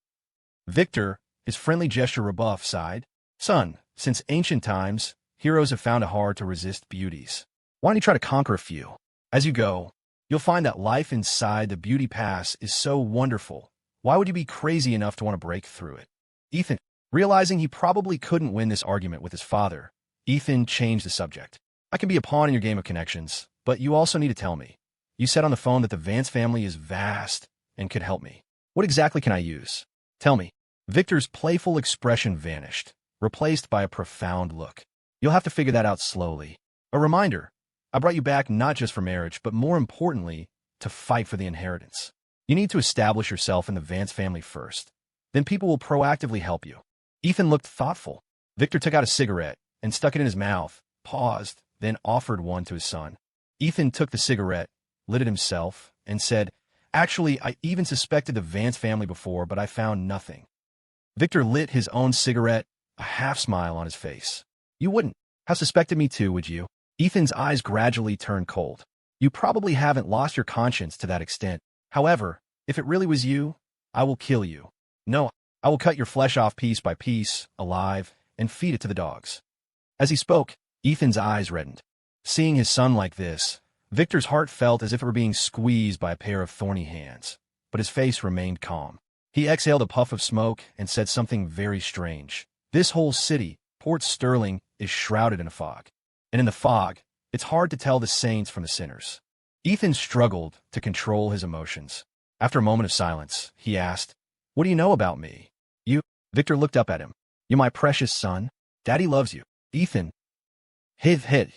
Victor, his friendly gesture rebuff, sighed. Son, since ancient times, heroes have found it hard to resist beauties. Why don't you try to conquer a few? As you go, you'll find that life inside the beauty pass is so wonderful. Why would you be crazy enough to want to break through it? Ethan, realizing he probably couldn't win this argument with his father, Ethan changed the subject. I can be a pawn in your game of connections, but you also need to tell me. You said on the phone that the Vance family is vast and could help me. What exactly can I use? Tell me. Victor's playful expression vanished, replaced by a profound look. You'll have to figure that out slowly. A reminder, I brought you back not just for marriage, but more importantly, to fight for the inheritance. You need to establish yourself in the Vance family first. Then people will proactively help you. Ethan looked thoughtful. Victor took out a cigarette and stuck it in his mouth, paused, then offered one to his son. Ethan took the cigarette, lit it himself, and said, Actually, I even suspected the Vance family before, but I found nothing. Victor lit his own cigarette, a half-smile on his face. You wouldn't have suspected me too, would you? Ethan's eyes gradually turned cold. You probably haven't lost your conscience to that extent. However, if it really was you, I will kill you. No, I will cut your flesh off piece by piece, alive, and feed it to the dogs. As he spoke, Ethan's eyes reddened. Seeing his son like this, Victor's heart felt as if it were being squeezed by a pair of thorny hands, but his face remained calm. He exhaled a puff of smoke and said something very strange. This whole city, Port Sterling, is shrouded in a fog. And in the fog, it's hard to tell the saints from the sinners. Ethan struggled to control his emotions. After a moment of silence, he asked, What do you know about me? You? Victor looked up at him. You my precious son? Daddy loves you. Ethan. Hit.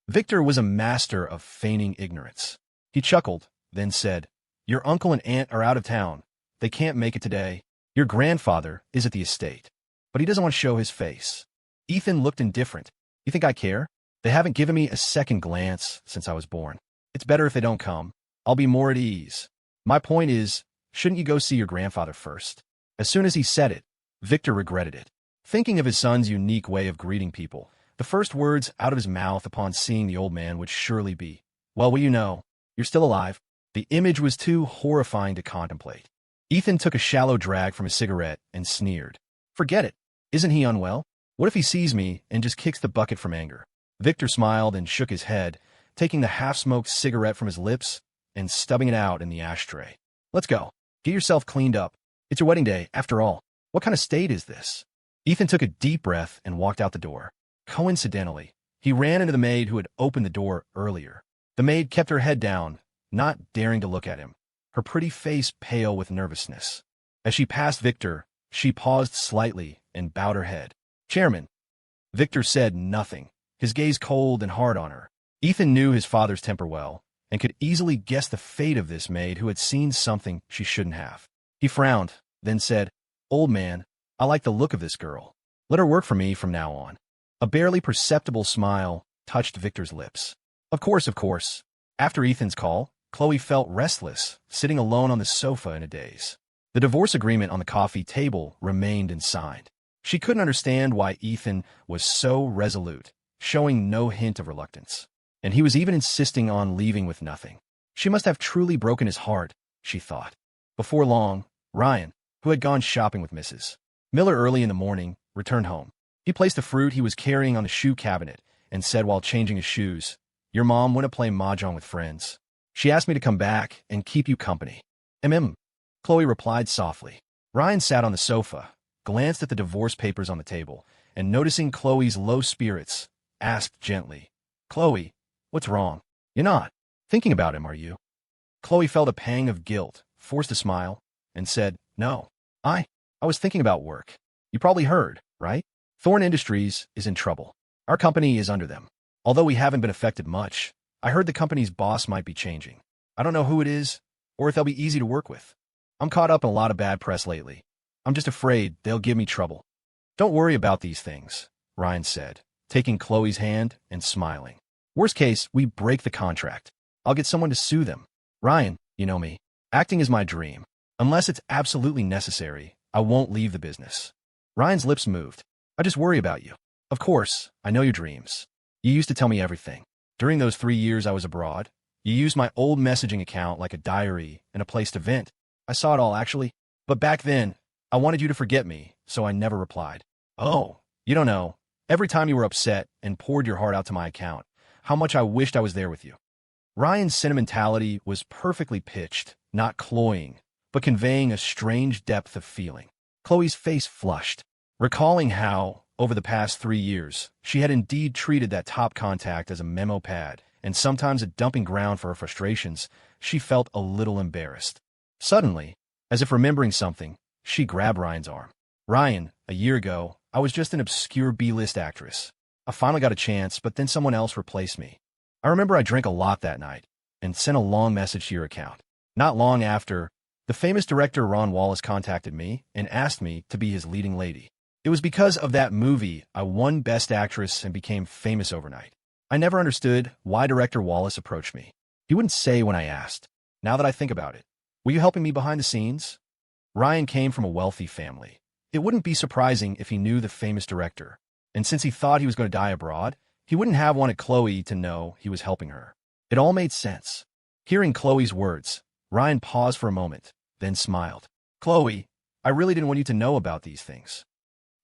Victor was a master of feigning ignorance. He chuckled, then said, Your uncle and aunt are out of town. They can't make it today. Your grandfather is at the estate, but he doesn't want to show his face. Ethan looked indifferent. You think I care? They haven't given me a second glance since I was born. It's better if they don't come. I'll be more at ease. My point is, shouldn't you go see your grandfather first? As soon as he said it, Victor regretted it. Thinking of his son's unique way of greeting people, the first words out of his mouth upon seeing the old man would surely be, Well, you know, you're still alive. The image was too horrifying to contemplate. Ethan took a shallow drag from his cigarette and sneered. Forget it. Isn't he unwell? What if he sees me and just kicks the bucket from anger? Victor smiled and shook his head, taking the half-smoked cigarette from his lips and stubbing it out in the ashtray. Let's go. Get yourself cleaned up. It's your wedding day, after all. What kind of state is this? Ethan took a deep breath and walked out the door. Coincidentally, he ran into the maid who had opened the door earlier. The maid kept her head down, not daring to look at him, her pretty face pale with nervousness. As she passed Victor, she paused slightly and bowed her head. Chairman. Victor said nothing, his gaze cold and hard on her. Ethan knew his father's temper well, and could easily guess the fate of this maid who had seen something she shouldn't have. He frowned, then said, Old man, I like the look of this girl. Let her work for me from now on. A barely perceptible smile touched Victor's lips. Of course. After Ethan's call, Khloe felt restless, sitting alone on the sofa in a daze. The divorce agreement on the coffee table remained unsigned. She couldn't understand why Ethan was so resolute, showing no hint of reluctance. And he was even insisting on leaving with nothing. She must have truly broken his heart, she thought. Before long, Ryan, who had gone shopping with Mrs. Miller early in the morning, returned home. He placed the fruit he was carrying on the shoe cabinet and said while changing his shoes, Your mom went to play mahjong with friends. She asked me to come back and keep you company. Khloe replied softly. Ryan sat on the sofa, glanced at the divorce papers on the table, and noticing Khloe's low spirits, asked gently, Khloe, what's wrong? You're not thinking about him, are you? Khloe felt a pang of guilt, forced a smile, and said, No, I was thinking about work. You probably heard, right? Thorne Industries is in trouble. Our company is under them. Although we haven't been affected much, I heard the company's boss might be changing. I don't know who it is, or if they'll be easy to work with. I'm caught up in a lot of bad press lately. I'm just afraid they'll give me trouble. Don't worry about these things, Ryan said, taking Khloe's hand and smiling. Worst case, we break the contract. I'll get someone to sue them. Ryan, you know me. Acting is my dream. Unless it's absolutely necessary, I won't leave the business. Ryan's lips moved. I just worry about you. Of course, I know your dreams. You used to tell me everything. During those 3 years I was abroad, you used my old messaging account like a diary and a place to vent. I saw it all, actually. But back then, I wanted you to forget me, so I never replied. Oh, you don't know. Every time you were upset and poured your heart out to my account, how much I wished I was there with you. Ryan's sentimentality was perfectly pitched, not cloying, but conveying a strange depth of feeling. Khloe's face flushed, recalling how, over the past 3 years, she had indeed treated that top contact as a memo pad, and sometimes a dumping ground for her frustrations. She felt a little embarrassed. Suddenly, as if remembering something, she grabbed Ryan's arm. Ryan, a year ago, I was just an obscure B-list actress. I finally got a chance, but then someone else replaced me. I remember I drank a lot that night and sent a long message to your account. Not long after, the famous director Wallace contacted me and asked me to be his leading lady. It was because of that movie I won Best Actress and became famous overnight. I never understood why Director Wallace approached me. He wouldn't say when I asked. Now that I think about it, were you helping me behind the scenes? Ryan came from a wealthy family. It wouldn't be surprising if he knew the famous director. And since he thought he was going to die abroad, he wouldn't have wanted Khloe to know he was helping her. It all made sense. Hearing Khloe's words, Ryan paused for a moment, then smiled. Khloe, I really didn't want you to know about these things.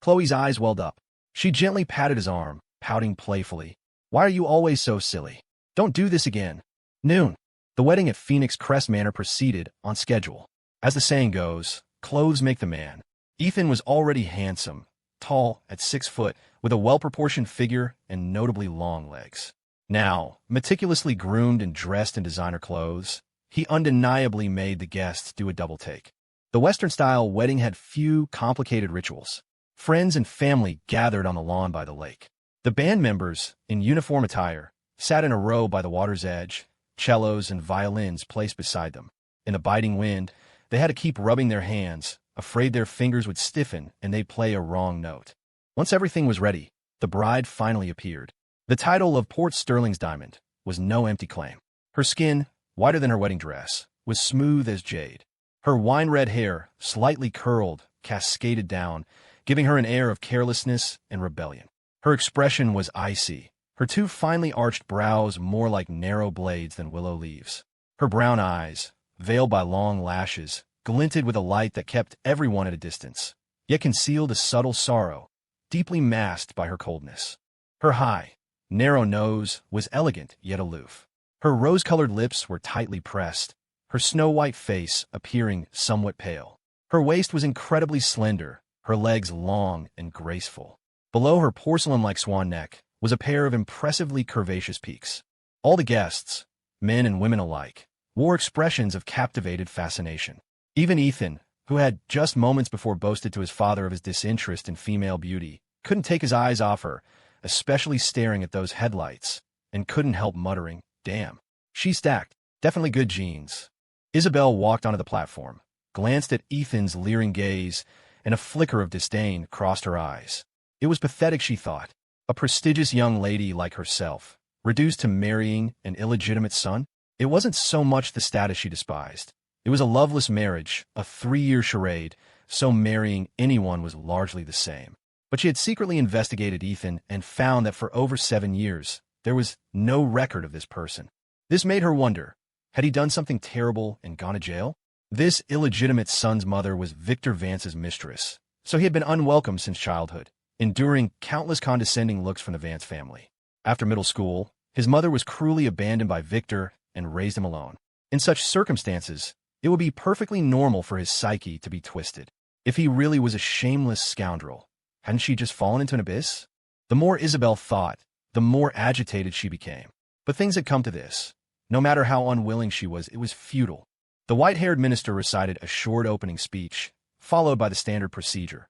Khloe's eyes welled up. She gently patted his arm, pouting playfully. Why are you always so silly? Don't do this again. Noon. The wedding at Phoenix Crest Manor proceeded on schedule. As the saying goes, clothes make the man. Ethan was already handsome, tall at 6 foot, with a well-proportioned figure and notably long legs. Now, meticulously groomed and dressed in designer clothes, he undeniably made the guests do a double take. The Western-style wedding had few complicated rituals. Friends and family gathered on the lawn by the lake. The band members, in uniform attire, sat in a row by the water's edge, cellos and violins placed beside them. In the biting wind, they had to keep rubbing their hands, afraid their fingers would stiffen and they'd play a wrong note. Once everything was ready, the bride finally appeared. The title of Port Sterling's diamond was no empty claim. Her skin, whiter than her wedding dress, was smooth as jade. Her wine-red hair, slightly curled, cascaded down, giving her an air of carelessness and rebellion. Her expression was icy, her 2 finely arched brows more like narrow blades than willow leaves. Her brown eyes, veiled by long lashes, glinted with a light that kept everyone at a distance, yet concealed a subtle sorrow, deeply masked by her coldness. Her high, narrow nose was elegant yet aloof. Her rose-colored lips were tightly pressed, her snow-white face appearing somewhat pale. Her waist was incredibly slender, her legs long and graceful. Below her porcelain-like swan neck was a pair of impressively curvaceous peaks. All the guests, men and women alike, wore expressions of captivated fascination. Even Ethan, who had just moments before boasted to his father of his disinterest in female beauty, couldn't take his eyes off her, especially staring at those headlights, and couldn't help muttering, damn. She stacked. Definitely good genes. Isabelle walked onto the platform, glanced at Ethan's leering gaze, and a flicker of disdain crossed her eyes. It was pathetic, she thought. A prestigious young lady like herself, reduced to marrying an illegitimate son? It wasn't so much the status she despised. It was a loveless marriage, a 3-year charade, so marrying anyone was largely the same. But she had secretly investigated Ethan and found that for over 7 years, there was no record of this person. This made her wonder, had he done something terrible and gone to jail? This illegitimate son's mother was Victor Vance's mistress, so he had been unwelcome since childhood, enduring countless condescending looks from the Vance family. After middle school, his mother was cruelly abandoned by Victor and raised him alone. In such circumstances, it would be perfectly normal for his psyche to be twisted. If he really was a shameless scoundrel, hadn't she just fallen into an abyss? The more Isabelle thought, the more agitated she became. But things had come to this. No matter how unwilling she was, it was futile. The white-haired minister recited a short opening speech, followed by the standard procedure,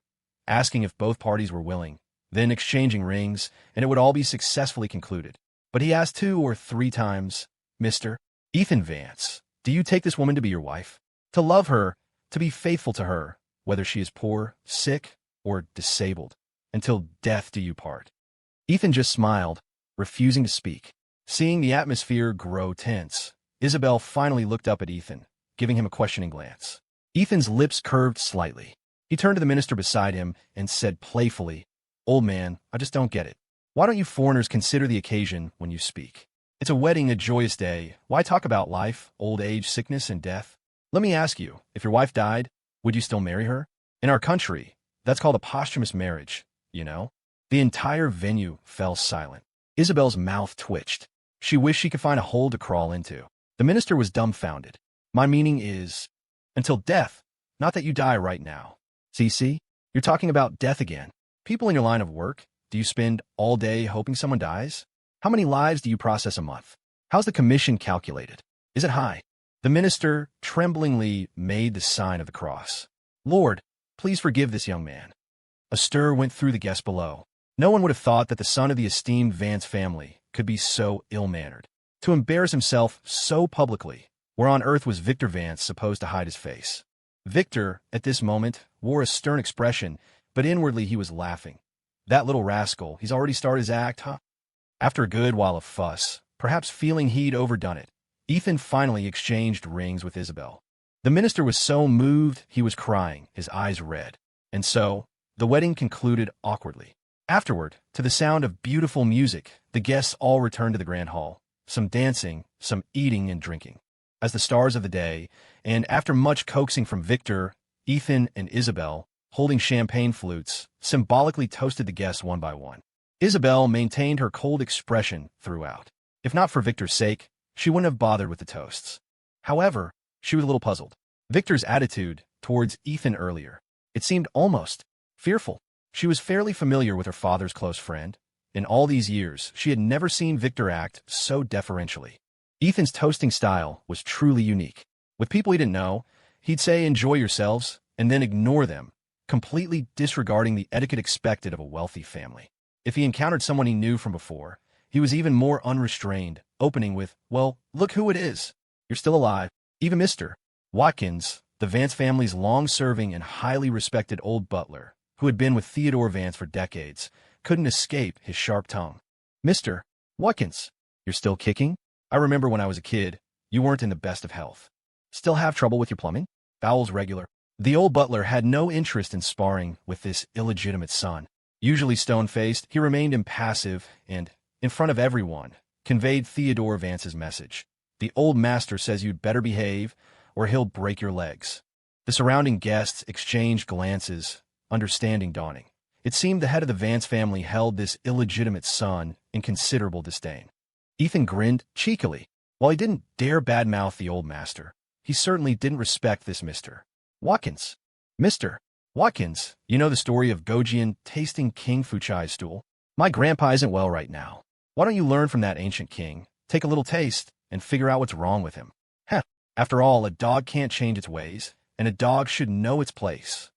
asking if both parties were willing, then exchanging rings, and it would all be successfully concluded. But he asked 2 or 3 times, Mr. Ethan Vance, do you take this woman to be your wife? To love her, to be faithful to her, whether she is poor, sick, or disabled, until death do you part? Ethan just smiled, refusing to speak. Seeing the atmosphere grow tense, Isabelle finally looked up at Ethan, giving him a questioning glance. Ethan's lips curved slightly. He turned to the minister beside him and said playfully, Old man, I just don't get it. Why don't you foreigners consider the occasion when you speak? It's a wedding, a joyous day. Why talk about life, old age, sickness, and death? Let me ask you, if your wife died, would you still marry her? In our country, that's called a posthumous marriage, you know? The entire venue fell silent. Isabelle's mouth twitched. She wished she could find a hole to crawl into. The minister was dumbfounded. My meaning is, until death, not that you die right now. See, you're talking about death again. People in your line of work, do you spend all day hoping someone dies? How many lives do you process a month? How's the commission calculated? Is it high? The minister tremblingly made the sign of the cross. Lord, please forgive this young man. A stir went through the guests below. No one would have thought that the son of the esteemed Vance family could be so ill-mannered. To embarrass himself so publicly, where on earth was Victor Vance supposed to hide his face? Victor, at this moment, wore a stern expression, but inwardly he was laughing. That little rascal, he's already started his act, huh? After a good while of fuss, perhaps feeling he'd overdone it, Ethan finally exchanged rings with Isabelle. The minister was so moved he was crying, his eyes red. And so, the wedding concluded awkwardly. Afterward, to the sound of beautiful music, the guests all returned to the grand hall. Some dancing, some eating and drinking. As the stars of the day, and after much coaxing from Victor, Ethan, and Isabelle, holding champagne flutes, symbolically toasted the guests one by one. Isabelle maintained her cold expression throughout. If not for Victor's sake, she wouldn't have bothered with the toasts. However, she was a little puzzled. Victor's attitude towards Ethan earlier, it seemed almost fearful. She was fairly familiar with her father's close friend. In all these years, she had never seen Victor act so deferentially. Ethan's toasting style was truly unique. With people he didn't know, he'd say, "Enjoy yourselves," and then ignore them, completely disregarding the etiquette expected of a wealthy family. If he encountered someone he knew from before, he was even more unrestrained, opening with, "Well, look who it is. You're still alive." Even Mr. Watkins, the Vance family's long-serving and highly respected old butler, who had been with Theodore Vance for decades, couldn't escape his sharp tongue. "Mr. Watkins, you're still kicking? I remember when I was a kid, you weren't in the best of health. Still have trouble with your plumbing? Bowels regular?" The old butler had no interest in sparring with this illegitimate son. Usually stone-faced, he remained impassive and, in front of everyone, conveyed Theodore Vance's message. "The old master says you'd better behave, or he'll break your legs." The surrounding guests exchanged glances, understanding dawning. It seemed the head of the Vance family held this illegitimate son in considerable disdain. Ethan grinned cheekily. While he didn't dare badmouth the old master, he certainly didn't respect this Mr. Watkins. "Mr. Watkins, you know the story of Gojian tasting King Fuchai's stool? My grandpa isn't well right now. Why don't you learn from that ancient king, take a little taste, and figure out what's wrong with him? Heh, after all, a dog can't change its ways, and a dog should know its place."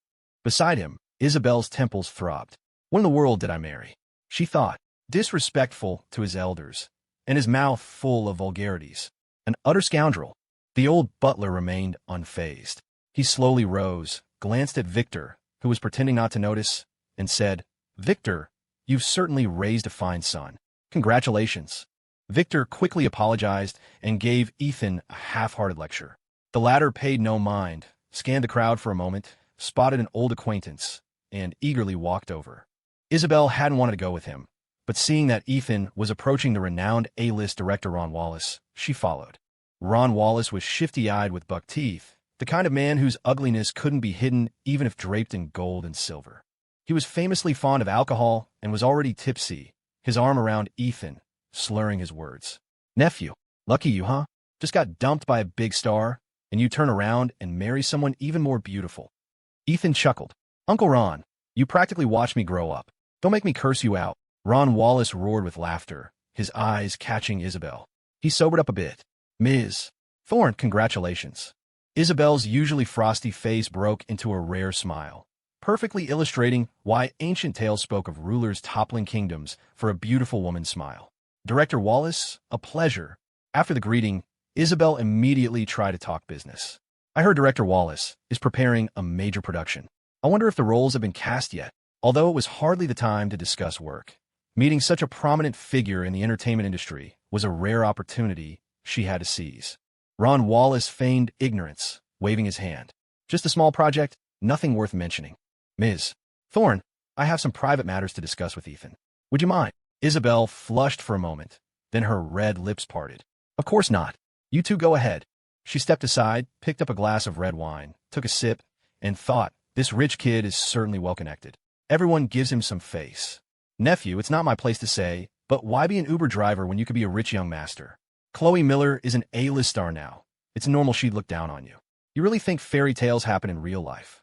Beside him, Isabelle's temples throbbed. What in the world did I marry? She thought, disrespectful to his elders, and his mouth full of vulgarities. An utter scoundrel. The old butler remained unfazed. He slowly rose, glanced at Victor, who was pretending not to notice, and said, "Victor, you've certainly raised a fine son. Congratulations." Victor quickly apologized and gave Ethan a half-hearted lecture. The latter paid no mind, scanned the crowd for a moment, spotted an old acquaintance, and eagerly walked over. Isabelle hadn't wanted to go with him, but seeing that Ethan was approaching the renowned A-list director Ron Wallace, she followed. Ron Wallace was shifty-eyed with buck teeth, the kind of man whose ugliness couldn't be hidden even if draped in gold and silver. He was famously fond of alcohol and was already tipsy, his arm around Ethan, slurring his words. "Nephew, lucky you, huh? Just got dumped by a big star, and you turn around and marry someone even more beautiful." Ethan chuckled. "Uncle Ron, you practically watched me grow up. Don't make me curse you out." Ron Wallace roared with laughter, his eyes catching Isabelle. He sobered up a bit. "Ms. Thorne, congratulations." Isabelle's usually frosty face broke into a rare smile, perfectly illustrating why ancient tales spoke of rulers toppling kingdoms for a beautiful woman's smile. "Director Wallace, a pleasure." After the greeting, Isabelle immediately tried to talk business. "I heard Director Wallace is preparing a major production. I wonder if the roles have been cast yet." Although it was hardly the time to discuss work, meeting such a prominent figure in the entertainment industry was a rare opportunity she had to seize. Ron Wallace feigned ignorance, waving his hand. "Just a small project, nothing worth mentioning." "Ms. Thorne, I have some private matters to discuss with Ethan. Would you mind?" Isabelle flushed for a moment, Then her red lips parted. Of course not. You two go ahead. She stepped aside, picked up a glass of red wine, took a sip, and thought, this rich kid is certainly well connected. Everyone gives him some face. Nephew, it's not my place to say, but why be an Uber driver when you could be a rich young master? Khloe Miller is an A-list star now. It's normal she'd look down on you. You really think fairy tales happen in real life?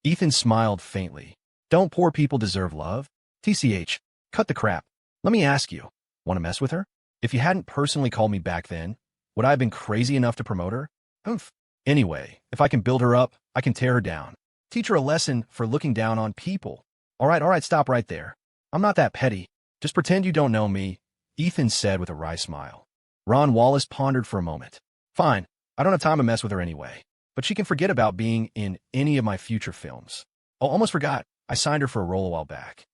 Ethan smiled faintly. Don't poor people deserve love? TCH, cut the crap. Let me ask you, want to mess with her? If you hadn't personally called me back then, would I have been crazy enough to promote her? Oof. Anyway, if I can build her up, I can tear her down. Teach her a lesson for looking down on people. All right, stop right there. I'm not that petty. Just pretend you don't know me, Ethan said with a wry smile. Ron Wallace pondered for a moment. Fine, I don't have time to mess with her anyway, but she can forget about being in any of my future films. Oh, almost forgot, I signed her for a role a while back.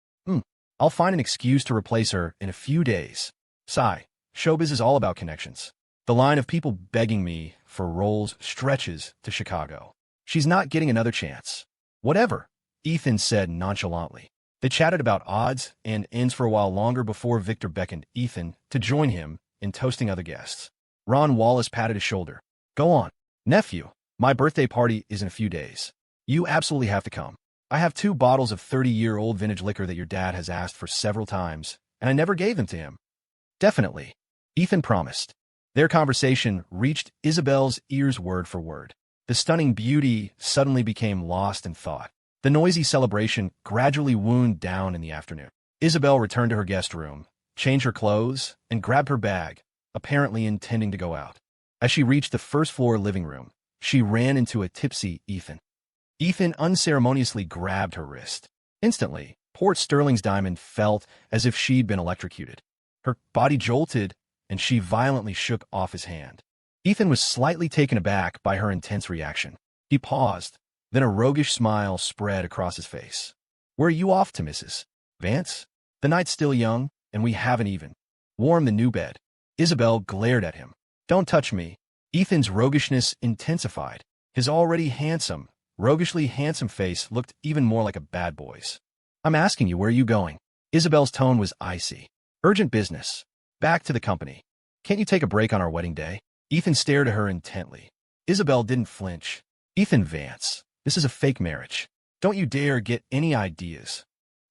I'll find an excuse to replace her in a few days. Sigh, showbiz is all about connections. The line of people begging me for roles stretches to Chicago. She's not getting another chance. Whatever, Ethan said nonchalantly. They chatted about odds and ends for a while longer before Victor beckoned Ethan to join him in toasting other guests. Ron Wallace patted his shoulder. Go on. Nephew, my birthday party is in a few days. You absolutely have to come. I have 2 bottles of 30-year-old vintage liquor that your dad has asked for several times, and I never gave them to him. Definitely, Ethan promised. Their conversation reached Isabelle's ears word for word. The stunning beauty suddenly became lost in thought. The noisy celebration gradually wound down in the afternoon. Isabelle returned to her guest room, changed her clothes, and grabbed her bag, apparently intending to go out. As she reached the first-floor living room, she ran into a tipsy Ethan. Ethan unceremoniously grabbed her wrist. Instantly, Port Sterling's diamond felt as if she'd been electrocuted. Her body jolted, and she violently shook off his hand. Ethan was slightly taken aback by her intense reaction. He paused, then a roguish smile spread across his face. Where are you off to, Mrs. Vance? The night's still young, and we haven't even warmed the new bed. Isabelle glared at him. Don't touch me. Ethan's roguishness intensified. His already handsome, roguishly handsome face looked even more like a bad boy's. I'm asking you, where are you going? Isabelle's tone was icy. Urgent business. Back to the company. Can't you take a break on our wedding day? Ethan stared at her intently. Isabelle didn't flinch. Ethan Vance, this is a fake marriage. Don't you dare get any ideas.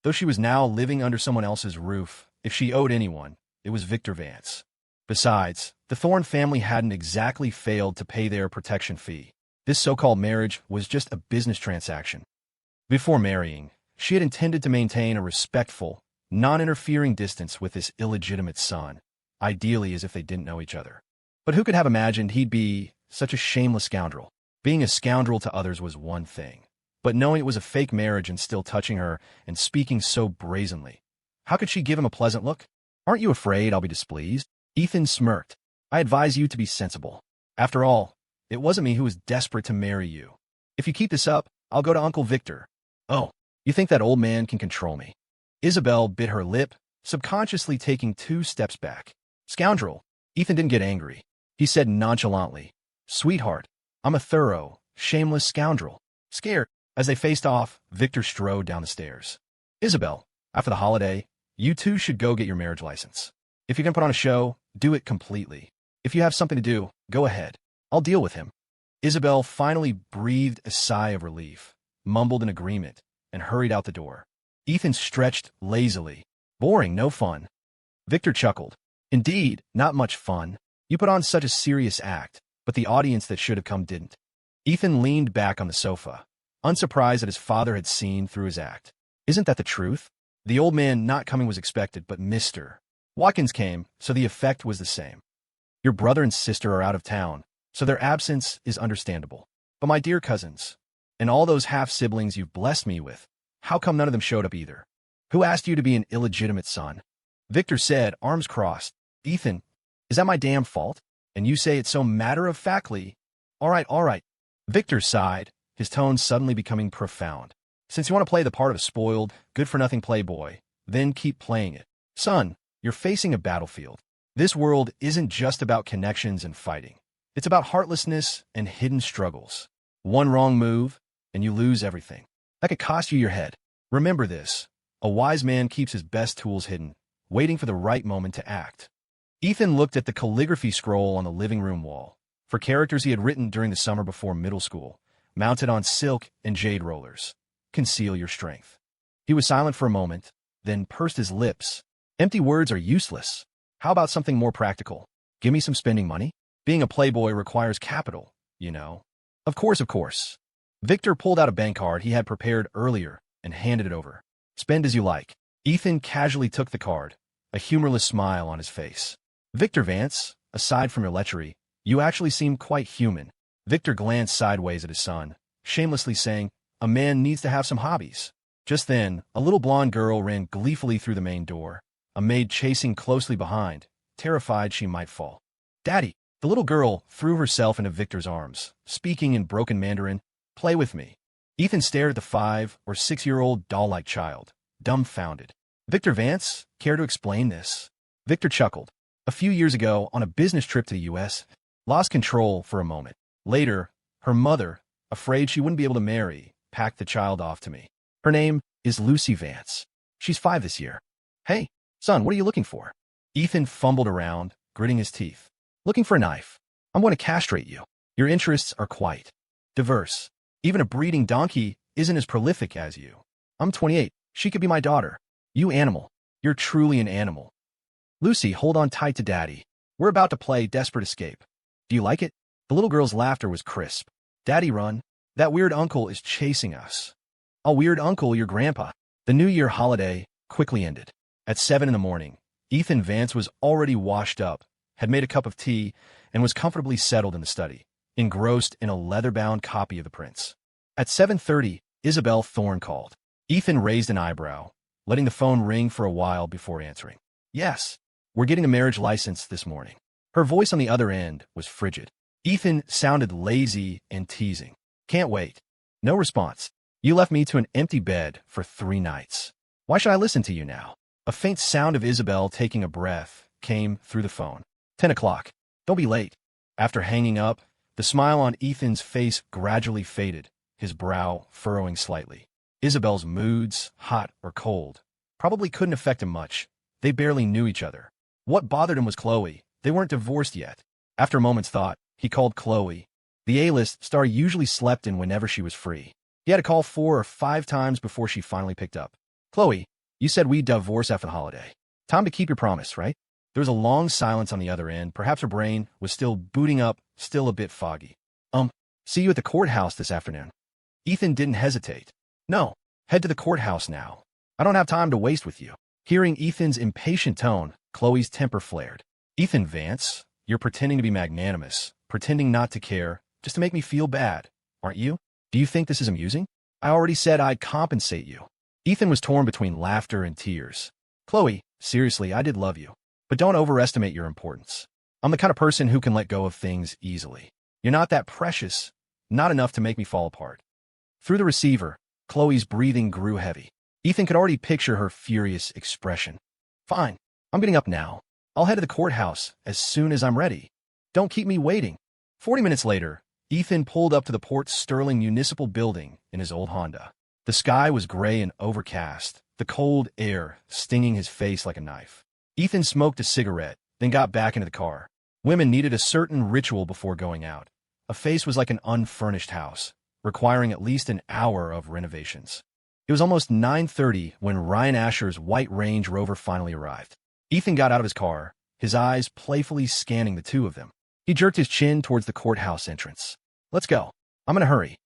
Though she was now living under someone else's roof, if she owed anyone, it was Victor Vance. Besides, the Thorne family hadn't exactly failed to pay their protection fee. This so-called marriage was just a business transaction. Before marrying, she had intended to maintain a respectful, non-interfering distance with this illegitimate son, ideally as if they didn't know each other. But who could have imagined he'd be such a shameless scoundrel? Being a scoundrel to others was one thing, but knowing it was a fake marriage and still touching her and speaking so brazenly, how could she give him a pleasant look? Aren't you afraid I'll be displeased? Ethan smirked. I advise you to be sensible. After all, it wasn't me who was desperate to marry you. If you keep this up, I'll go to Uncle Victor. Oh, you think that old man can control me? Isabelle bit her lip, subconsciously taking 2 steps back. Scoundrel. Ethan didn't get angry. He said nonchalantly, Sweetheart, I'm a thorough, shameless scoundrel. Scared. As they faced off, Victor strode down the stairs. Isabelle, after the holiday, you two should go get your marriage license. If you're going to put on a show, do it completely. If you have something to do, go ahead. I'll deal with him. Isabelle finally breathed a sigh of relief, mumbled an agreement, and hurried out the door. Ethan stretched lazily. Boring, no fun. Victor chuckled. Indeed, not much fun. You put on such a serious act, but the audience that should have come didn't. Ethan leaned back on the sofa, unsurprised that his father had seen through his act. Isn't that the truth? The old man not coming was expected, but Mr. Watkins came, so the effect was the same. Your brother and sister are out of town, so their absence is understandable. But my dear cousins, and all those half-siblings you've blessed me with, how come none of them showed up either? Who asked you to be an illegitimate son? Victor said, arms crossed. Ethan, is that my damn fault? And you say it so matter-of-factly. All right. Victor sighed, his tone suddenly becoming profound. Since you want to play the part of a spoiled, good-for-nothing playboy, then keep playing it. Son, you're facing a battlefield. This world isn't just about connections and fighting. It's about heartlessness and hidden struggles. One wrong move, and you lose everything. That could cost you your head. Remember this. A wise man keeps his best tools hidden, waiting for the right moment to act. Ethan looked at the calligraphy scroll on the living room wall, for characters he had written during the summer before middle school, mounted on silk and jade rollers. Conceal your strength. He was silent for a moment, then pursed his lips. Empty words are useless. How about something more practical? Give me some spending money? Being a playboy requires capital, you know. Of course, of course. Victor pulled out a bank card he had prepared earlier and handed it over. Spend as you like. Ethan casually took the card, a humorless smile on his face. Victor Vance, aside from your lechery, you actually seem quite human. Victor glanced sideways at his son, shamelessly saying, a man needs to have some hobbies. Just then, a little blonde girl ran gleefully through the main door, a maid chasing closely behind, terrified she might fall. Daddy! The little girl threw herself into Victor's arms, speaking in broken Mandarin, play with me. Ethan stared at the 5- or 6-year-old doll-like child, dumbfounded. Victor Vance, care to explain this? Victor chuckled. A few years ago, on a business trip to the U.S., lost control for a moment. Later, her mother, afraid she wouldn't be able to marry, packed the child off to me. Her name is Lucy Vance. She's 5 this year. Hey, son, what are you looking for? Ethan fumbled around, gritting his teeth. Looking for a knife. I'm going to castrate you. Your interests are quite diverse. Even a breeding donkey isn't as prolific as you. I'm 28. She could be my daughter. You animal. You're truly an animal. Lucy, hold on tight to Daddy. We're about to play Desperate Escape. Do you like it? The little girl's laughter was crisp. Daddy, run. That weird uncle is chasing us. A weird uncle, your grandpa. The New Year holiday quickly ended. At 7 in the morning, Ethan Vance was already washed up, had made a cup of tea, and was comfortably settled in the study, engrossed in a leather-bound copy of The Prince. At 7:30, Isabelle Thorne called. Ethan raised an eyebrow, letting the phone ring for a while before answering. Yes, we're getting a marriage license this morning. Her voice on the other end was frigid. Ethan sounded lazy and teasing. Can't wait. No response. You left me to an empty bed for 3 nights. Why should I listen to you now? A faint sound of Isabelle taking a breath came through the phone. 10 o'clock. Don't be late. After hanging up, the smile on Ethan's face gradually faded, his brow furrowing slightly. Isabelle's moods, hot or cold, probably couldn't affect him much. They barely knew each other. What bothered him was Khloe. They weren't divorced yet. After a moment's thought, he called Khloe. The A-list star usually slept in whenever she was free. He had to call 4 or 5 times before she finally picked up. Khloe, you said we'd divorce after the holiday. Time to keep your promise, right? There was a long silence on the other end. Perhaps her brain was still booting up, still a bit foggy. See you at the courthouse this afternoon. Ethan didn't hesitate. No, head to the courthouse now. I don't have time to waste with you. Hearing Ethan's impatient tone, Khloe's temper flared. Ethan Vance, you're pretending to be magnanimous, pretending not to care, just to make me feel bad, aren't you? Do you think this is amusing? I already said I'd compensate you. Ethan was torn between laughter and tears. Khloe, seriously, I did love you. But don't overestimate your importance. I'm the kind of person who can let go of things easily. You're not that precious, not enough to make me fall apart. Through the receiver, Khloe's breathing grew heavy. Ethan could already picture her furious expression. Fine, I'm getting up now. I'll head to the courthouse as soon as I'm ready. Don't keep me waiting. 40 minutes later, Ethan pulled up to the Port Sterling Municipal Building in his old Honda. The sky was gray and overcast, the cold air stinging his face like a knife. Ethan smoked a cigarette, then got back into the car. Women needed a certain ritual before going out. A face was like an unfurnished house, requiring at least an hour of renovations. It was almost 9:30 when Ryan Asher's white Range Rover finally arrived. Ethan got out of his car, his eyes playfully scanning the two of them. He jerked his chin towards the courthouse entrance. Let's go. I'm in a hurry.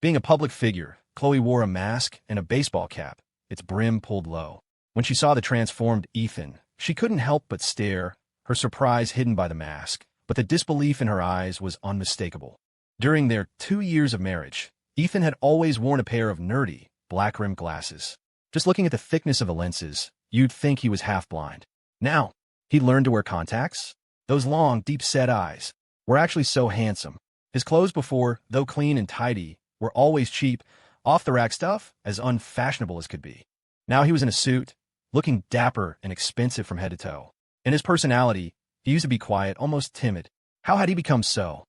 Being a public figure, Khloe wore a mask and a baseball cap, its brim pulled low. When she saw the transformed Ethan, she couldn't help but stare, her surprise hidden by the mask, but the disbelief in her eyes was unmistakable. During their 2 years of marriage, Ethan had always worn a pair of nerdy, black-rimmed glasses. Just looking at the thickness of the lenses, you'd think he was half-blind. Now, he'd learned to wear contacts. Those long, deep-set eyes were actually so handsome. His clothes before, though clean and tidy, were always cheap, off-the-rack stuff, as unfashionable as could be. Now he was in a suit, looking dapper and expensive from head to toe. In his personality, he used to be quiet, almost timid. How had he become so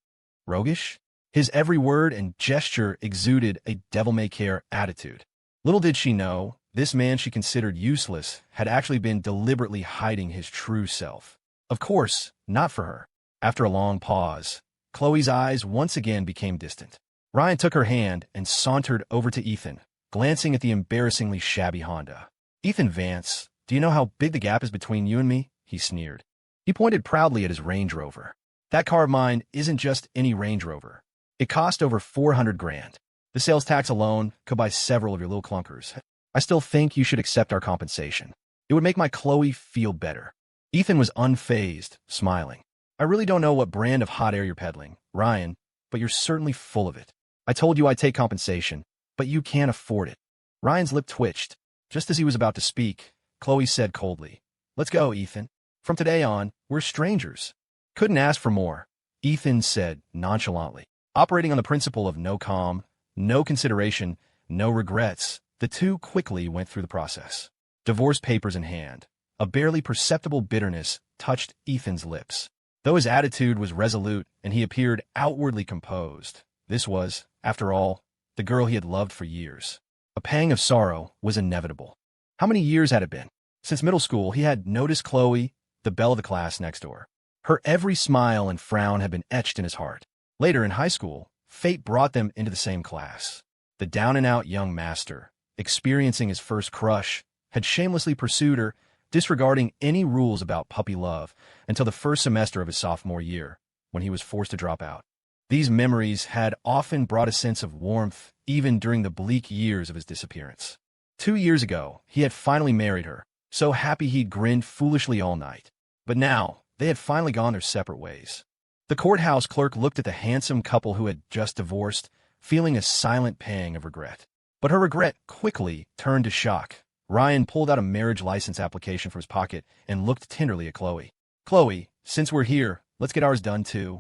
roguish? His every word and gesture exuded a devil-may-care attitude. Little did she know, this man she considered useless had actually been deliberately hiding his true self. Of course, not for her. After a long pause, Chloe's eyes once again became distant. Ryan took her hand and sauntered over to Ethan, glancing at the embarrassingly shabby Honda. "Ethan Vance, do you know how big the gap is between you and me?" he sneered. He pointed proudly at his Range Rover. "That car of mine isn't just any Range Rover. It cost over 400 grand. The sales tax alone could buy several of your little clunkers. I still think you should accept our compensation. It would make my Chloe feel better." Ethan was unfazed, smiling. "I really don't know what brand of hot air you're peddling, Ryan, but you're certainly full of it. I told you I'd take compensation, but you can't afford it." Ryan's lip twitched. Just as he was about to speak, Chloe said coldly, "Let's go, Ethan. From today on, we're strangers." "Couldn't ask for more," Ethan said nonchalantly. Operating on the principle of no calm, no consideration, no regrets, the two quickly went through the process. Divorce papers in hand, a barely perceptible bitterness touched Ethan's lips. Though his attitude was resolute and he appeared outwardly composed, this was, after all, the girl he had loved for years. A pang of sorrow was inevitable. How many years had it been? Since middle school, he had noticed Chloe, the belle of the class next door. Her every smile and frown had been etched in his heart. Later in high school, fate brought them into the same class. The down-and-out young master, experiencing his first crush, had shamelessly pursued her, disregarding any rules about puppy love until the first semester of his sophomore year, when he was forced to drop out. These memories had often brought a sense of warmth even during the bleak years of his disappearance. 2 years ago, he had finally married her, so happy he'd grinned foolishly all night. But now, they had finally gone their separate ways. The courthouse clerk looked at the handsome couple who had just divorced, feeling a silent pang of regret. But her regret quickly turned to shock. Ryan pulled out a marriage license application from his pocket and looked tenderly at Chloe. "Chloe, since we're here, let's get ours done too."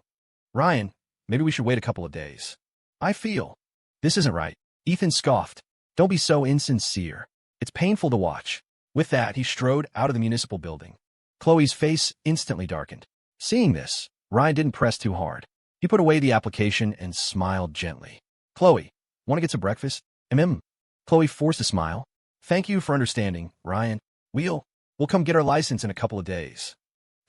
"Ryan, maybe we should wait a couple of days. I feel this isn't right." Ethan scoffed. "Don't be so insincere. It's painful to watch." With that, he strode out of the municipal building. Chloe's face instantly darkened. Seeing this, Ryan didn't press too hard. He put away the application and smiled gently. "Chloe, want to get some breakfast?" Chloe forced a smile. "Thank you for understanding, Ryan. We'll come get our license in a couple of days."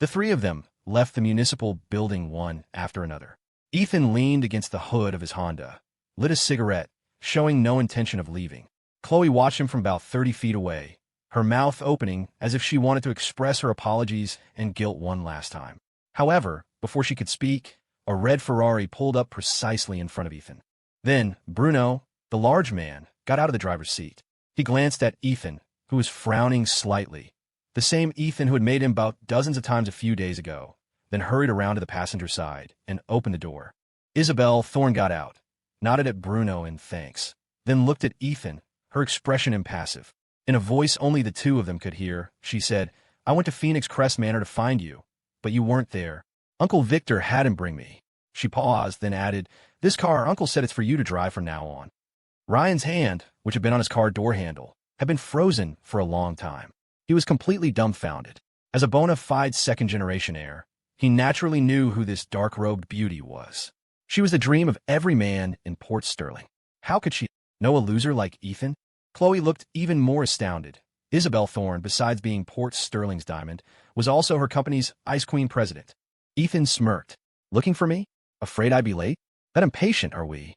The three of them left the municipal building one after another. Ethan leaned against the hood of his Honda, lit a cigarette, showing no intention of leaving. Chloe watched him from about 30 feet away, her mouth opening as if she wanted to express her apologies and guilt one last time. However, before she could speak, a red Ferrari pulled up precisely in front of Ethan. Then, Bruno, the large man, got out of the driver's seat. He glanced at Ethan, who was frowning slightly, the same Ethan who had made him about dozens of times a few days ago, then hurried around to the passenger side and opened the door. Isabelle Thorne got out, nodded at Bruno in thanks, then looked at Ethan, her expression impassive. In a voice only the two of them could hear, she said, "I went to Phoenix Crest Manor to find you, but you weren't there. Uncle Victor had him bring me." She paused, then added, "This car, Uncle said it's for you to drive from now on." Ryan's hand, which had been on his car door handle, had been frozen for a long time. He was completely dumbfounded. As a bona fide second-generation heir, he naturally knew who this dark-robed beauty was. She was the dream of every man in Port Sterling. How could she know a loser like Ethan? Chloe looked even more astounded. Isabelle Thorne, besides being Port Sterling's diamond, was also her company's Ice Queen president. Ethan smirked. "Looking for me? Afraid I'd be late? That impatient, are we?"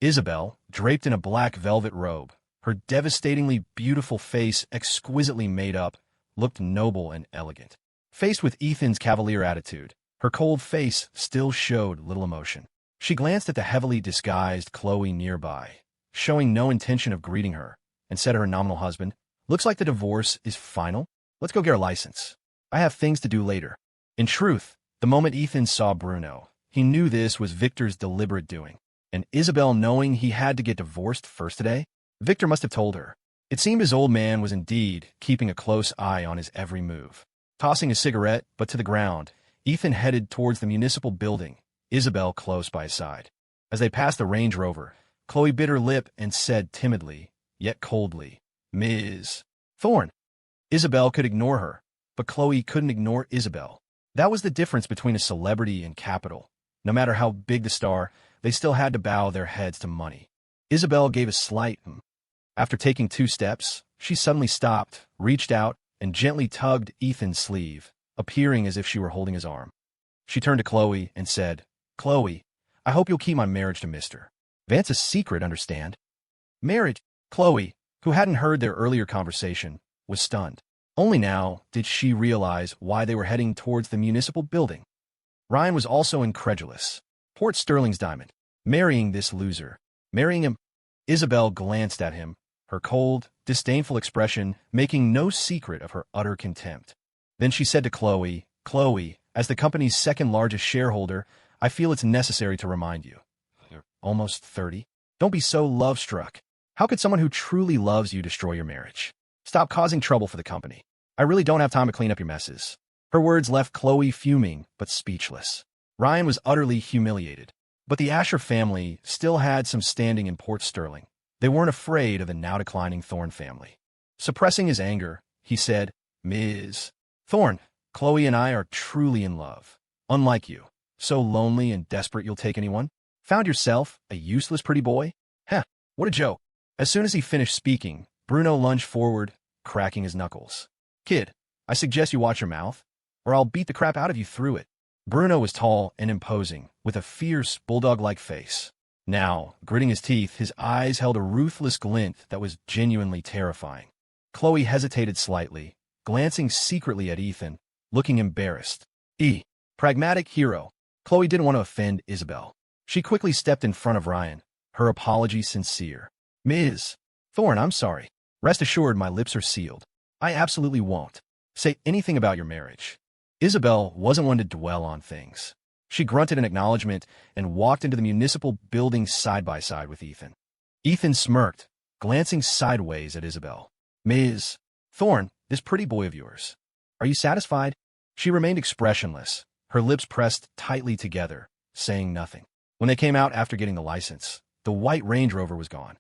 Isabelle, draped in a black velvet robe, her devastatingly beautiful face exquisitely made up, looked noble and elegant. Faced with Ethan's cavalier attitude, her cold face still showed little emotion. She glanced at the heavily disguised Chloe nearby, showing no intention of greeting her, and said to her nominal husband, "Looks like the divorce is final. Let's go get our license. I have things to do later." In truth, the moment Ethan saw Bruno, he knew this was Victor's deliberate doing. And Isabelle, knowing he had to get divorced first today, Victor must have told her. It seemed his old man was indeed keeping a close eye on his every move. Tossing his cigarette, but to the ground, Ethan headed towards the municipal building, Isabelle close by his side. As they passed the Range Rover, Chloe bit her lip and said timidly, yet coldly, "Ms. Thorne." Isabelle could ignore her, but Chloe couldn't ignore Isabelle. That was the difference between a celebrity and capital. No matter how big the star, they still had to bow their heads to money. Isabelle gave a slight After taking 2 steps, she suddenly stopped, reached out, and gently tugged Ethan's sleeve, appearing as if she were holding his arm. She turned to Khloe and said, "Khloe, I hope you'll keep my marriage to Mr. Vance's secret, understand?" Marriage? Khloe, who hadn't heard their earlier conversation, was stunned. Only now did she realize why they were heading towards the municipal building. Ryan was also incredulous. Port Sterling's diamond. Marrying this loser. Marrying him. Isabelle glanced at him, her cold, disdainful expression making no secret of her utter contempt. Then she said to Khloe, "Khloe, as the company's second-largest shareholder, I feel it's necessary to remind you. You're almost 30. Don't be so love-struck. How could someone who truly loves you destroy your marriage? Stop causing trouble for the company. I really don't have time to clean up your messes." Her words left Khloe fuming but speechless. Ryan was utterly humiliated. But the Asher family still had some standing in Port Sterling. They weren't afraid of the now-declining Thorne family. Suppressing his anger, he said, "Ms. Thorne, Khloe and I are truly in love. Unlike you, so lonely and desperate you'll take anyone. Found yourself a useless pretty boy? Heh, what a joke." As soon as he finished speaking, Bruno lunged forward, cracking his knuckles. "Kid, I suggest you watch your mouth, or I'll beat the crap out of you through it." Bruno was tall and imposing, with a fierce, bulldog-like face. Now, gritting his teeth, his eyes held a ruthless glint that was genuinely terrifying. Khloe hesitated slightly, glancing secretly at Ethan, looking embarrassed. Pragmatic hero. Khloe didn't want to offend Isabelle. She quickly stepped in front of Ryan, her apology sincere. "Ms. Thorne, I'm sorry. Rest assured my lips are sealed. I absolutely won't say anything about your marriage." Isabelle wasn't one to dwell on things. She grunted in acknowledgement and walked into the municipal building side by side with Ethan. Ethan smirked, glancing sideways at Isabelle. "Ms. Thorne, this pretty boy of yours. Are you satisfied?" She remained expressionless, her lips pressed tightly together, saying nothing. When they came out after getting the license, the white Range Rover was gone.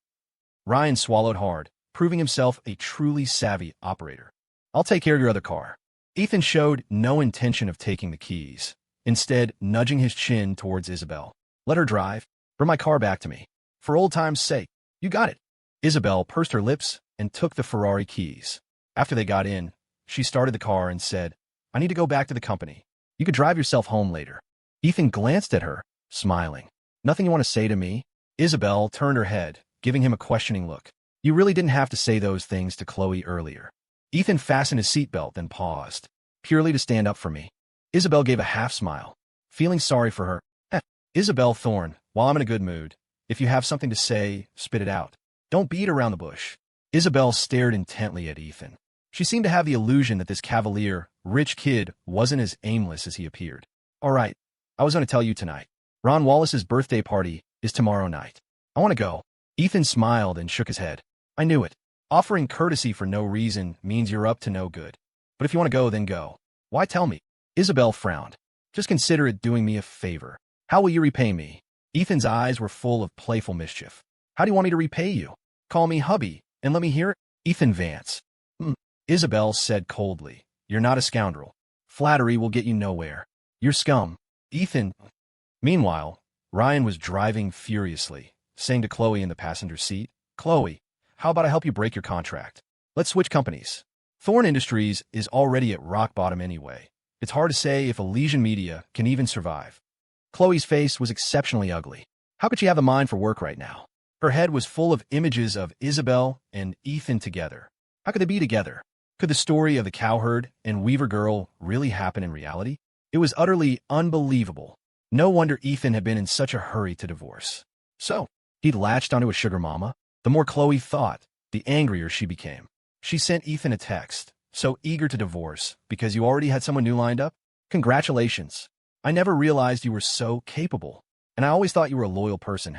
Ryan swallowed hard, proving himself a truly savvy operator. "I'll take care of your other car." Ethan showed no intention of taking the keys, instead nudging his chin towards Isabelle. "Let her drive. Bring my car back to me. For old time's sake. You got it." Isabelle pursed her lips and took the Ferrari keys. After they got in, she started the car and said, "I need to go back to the company. You could drive yourself home later." Ethan glanced at her, smiling. "Nothing you want to say to me?" Isabelle turned her head, giving him a questioning look. "You really didn't have to say those things to Khloe earlier." Ethan fastened his seatbelt, then paused, purely to stand up for me. Isabelle gave a half-smile, feeling sorry for her. Isabelle Thorne, while I'm in a good mood, if you have something to say, spit it out. Don't beat around the bush." Isabelle stared intently at Ethan. She seemed to have the illusion that this cavalier, rich kid wasn't as aimless as he appeared. "All right, I was going to tell you tonight. Ron Wallace's birthday party is tomorrow night. I want to go." Ethan smiled and shook his head. "I knew it. Offering courtesy for no reason means you're up to no good. But if you want to go, then go. Why tell me?" Isabelle frowned. "Just consider it doing me a favor. How will you repay me?" Ethan's eyes were full of playful mischief. "How do you want me to repay you? Call me hubby, and let me hear it?" "Ethan Vance." Isabelle said coldly. "You're not a scoundrel. Flattery will get you nowhere. You're scum." Ethan. Meanwhile, Ryan was driving furiously, saying to Khloe in the passenger seat, "Khloe, how about I help you break your contract? Let's switch companies. Thorne Industries is already at rock bottom anyway. It's hard to say if Elysian Media can even survive." Khloe's face was exceptionally ugly. How could she have a mind for work right now? Her head was full of images of Isabelle and Ethan together. How could they be together? Could the story of the cowherd and Weaver girl really happen in reality? It was utterly unbelievable. No wonder Ethan had been in such a hurry to divorce. So, he'd latched onto a sugar mama? The more Khloe thought, the angrier she became. She sent Ethan a text, "So eager to divorce, because you already had someone new lined up? Congratulations. I never realized you were so capable, and I always thought you were a loyal person.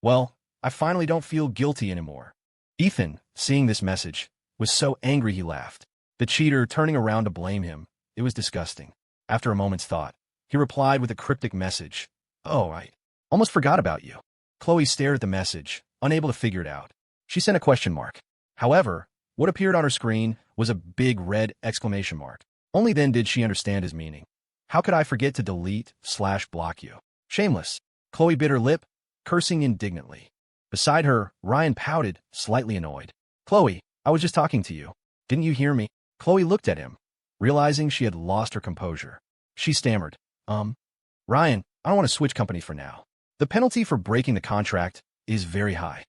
Well, I finally don't feel guilty anymore." Ethan, seeing this message, was so angry he laughed. The cheater turning around to blame him. It was disgusting. After a moment's thought, he replied with a cryptic message. "Oh, I almost forgot about you." Khloe stared at the message, unable to figure it out. She sent a question mark. However, what appeared on her screen was a big red exclamation mark. Only then did she understand his meaning. "How could I forget to delete/block you? Shameless." Khloe bit her lip, cursing indignantly. Beside her, Ryan pouted, slightly annoyed. "Khloe, I was just talking to you. Didn't you hear me?" Khloe looked at him. realizing she had lost her composure. She stammered, Ryan, I don't want to switch company for now. The penalty for breaking the contract is very high.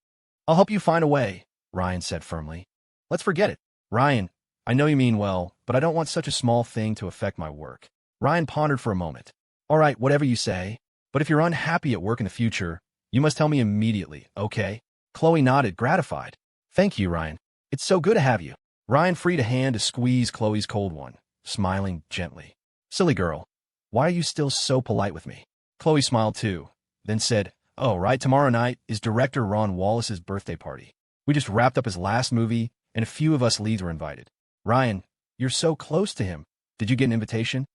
I'll help you find a way, Ryan said firmly. Let's forget it. Ryan, I know you mean well, but I don't want such a small thing to affect my work. Ryan pondered for a moment. All right, whatever you say. But if you're unhappy at work in the future, you must tell me immediately, okay? Khloe nodded, gratified. Thank you, Ryan. It's so good to have you. Ryan freed a hand to squeeze Khloe's cold one, smiling gently. Silly girl, why are you still so polite with me? Khloe smiled too, then said, oh, right, tomorrow night is Director Wallace's birthday party. We just wrapped up his last movie, and a few of us leads were invited. Ryan, you're so close to him. Did you get an invitation?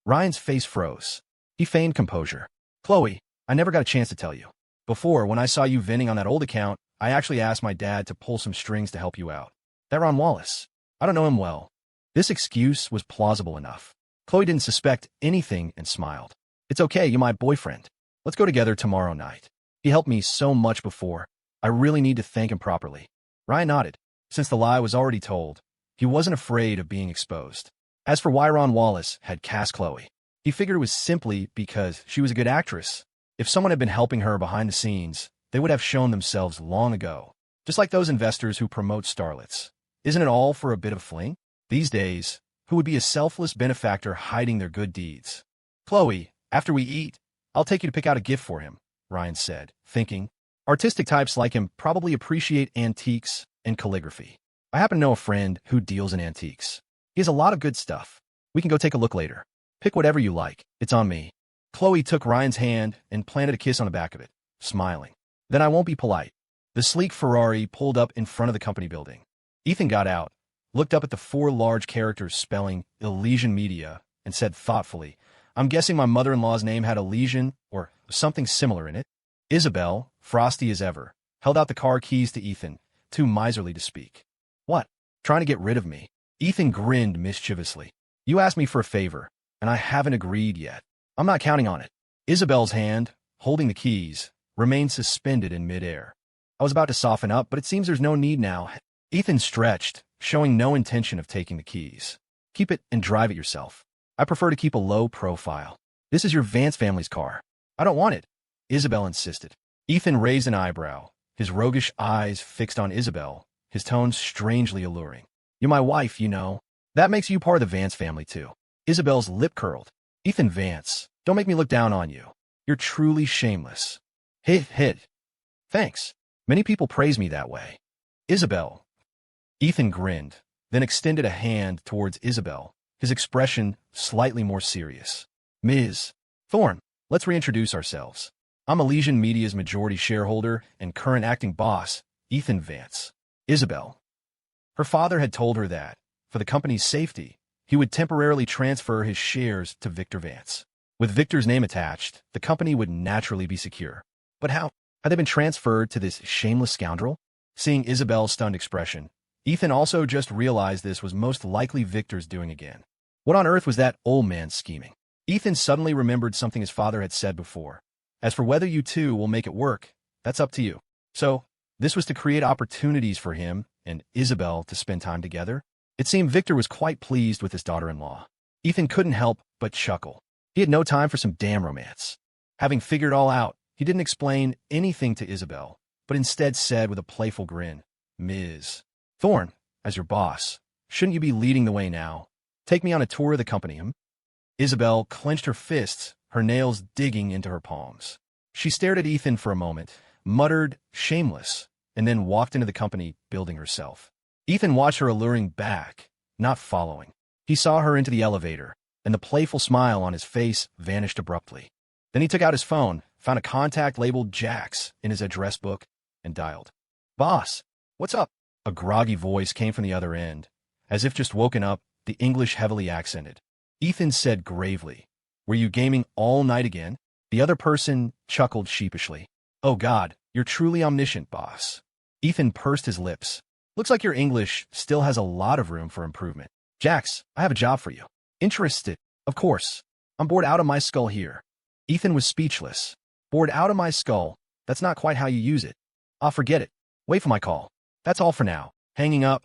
Ryan's face froze. He feigned composure. Khloe, I never got a chance to tell you. Before, when I saw you venting on that old account, I actually asked my dad to pull some strings to help you out. That Ron Wallace. I don't know him well. This excuse was plausible enough. Khloe didn't suspect anything and smiled. It's okay, you're my boyfriend. Let's go together tomorrow night. He helped me so much before. I really need to thank him properly. Ryan nodded. Since the lie was already told, he wasn't afraid of being exposed. As for why Ron Wallace had cast Khloe, he figured it was simply because she was a good actress. If someone had been helping her behind the scenes, they would have shown themselves long ago. Just like those investors who promote starlets. Isn't it all for a bit of fling? These days, who would be a selfless benefactor hiding their good deeds? Khloe, after we eat, I'll take you to pick out a gift for him, Ryan said, thinking. Artistic types like him probably appreciate antiques and calligraphy. I happen to know a friend who deals in antiques. He has a lot of good stuff. We can go take a look later. Pick whatever you like. It's on me. Khloe took Ryan's hand and planted a kiss on the back of it, smiling. Then I won't be polite. The sleek Ferrari pulled up in front of the company building. Ethan got out, looked up at the 4 large characters spelling Elysian Media, and said thoughtfully, I'm guessing my mother-in-law's name had Elysian or something similar in it. Isabelle, frosty as ever, held out the car keys to Ethan, too miserly to speak. What? Trying to get rid of me? Ethan grinned mischievously. You asked me for a favor, and I haven't agreed yet. I'm not counting on it. Isabelle's hand, holding the keys, remained suspended in midair. I was about to soften up, but it seems there's no need now. Ethan stretched, showing no intention of taking the keys. Keep it and drive it yourself. I prefer to keep a low profile. This is your Vance family's car. I don't want it, Isabelle insisted. Ethan raised an eyebrow, his roguish eyes fixed on Isabelle, his tone strangely alluring. You're my wife, you know. That makes you part of the Vance family, too. Isabelle's lip curled. Ethan Vance, don't make me look down on you. You're truly shameless. Hit. Thanks. Many people praise me that way. Isabelle. Ethan grinned, then extended a hand towards Isabelle, his expression slightly more serious. Ms. Thorne, let's reintroduce ourselves. I'm Elysian Media's majority shareholder and current acting boss, Ethan Vance. Isabelle. Her father had told her that, for the company's safety, he would temporarily transfer his shares to Victor Vance. With Victor's name attached, the company would naturally be secure. But how? Had they been transferred to this shameless scoundrel? Seeing Isabelle's stunned expression, Ethan also just realized this was most likely Victor's doing again. What on earth was that old man scheming? Ethan suddenly remembered something his father had said before. As for whether you two will make it work, that's up to you. So, this was to create opportunities for him and Isabelle to spend time together? It seemed Victor was quite pleased with his daughter-in-law. Ethan couldn't help but chuckle. He had no time for some damn romance. Having figured it all out, he didn't explain anything to Isabelle, but instead said with a playful grin, Ms. Thorne, as your boss, shouldn't you be leading the way now? Take me on a tour of the company, Isabelle clenched her fists, her nails digging into her palms. She stared at Ethan for a moment, muttered, shameless, and then walked into the company building herself. Ethan watched her alluring back, not following. He saw her into the elevator, and the playful smile on his face vanished abruptly. Then he took out his phone, found a contact labeled Jax in his address book, and dialed. Boss, what's up? A groggy voice came from the other end. As if just woken up, the English heavily accented. Ethan said gravely, Were you gaming all night again? The other person chuckled sheepishly. Oh God, you're truly omniscient, boss. Ethan pursed his lips. Looks like your English still has a lot of room for improvement. Jax, I have a job for you. Interested? Of course. I'm bored out of my skull here. Ethan was speechless. Bored out of my skull? That's not quite how you use it. I'll forget it. Wait for my call. That's all for now. Hanging up,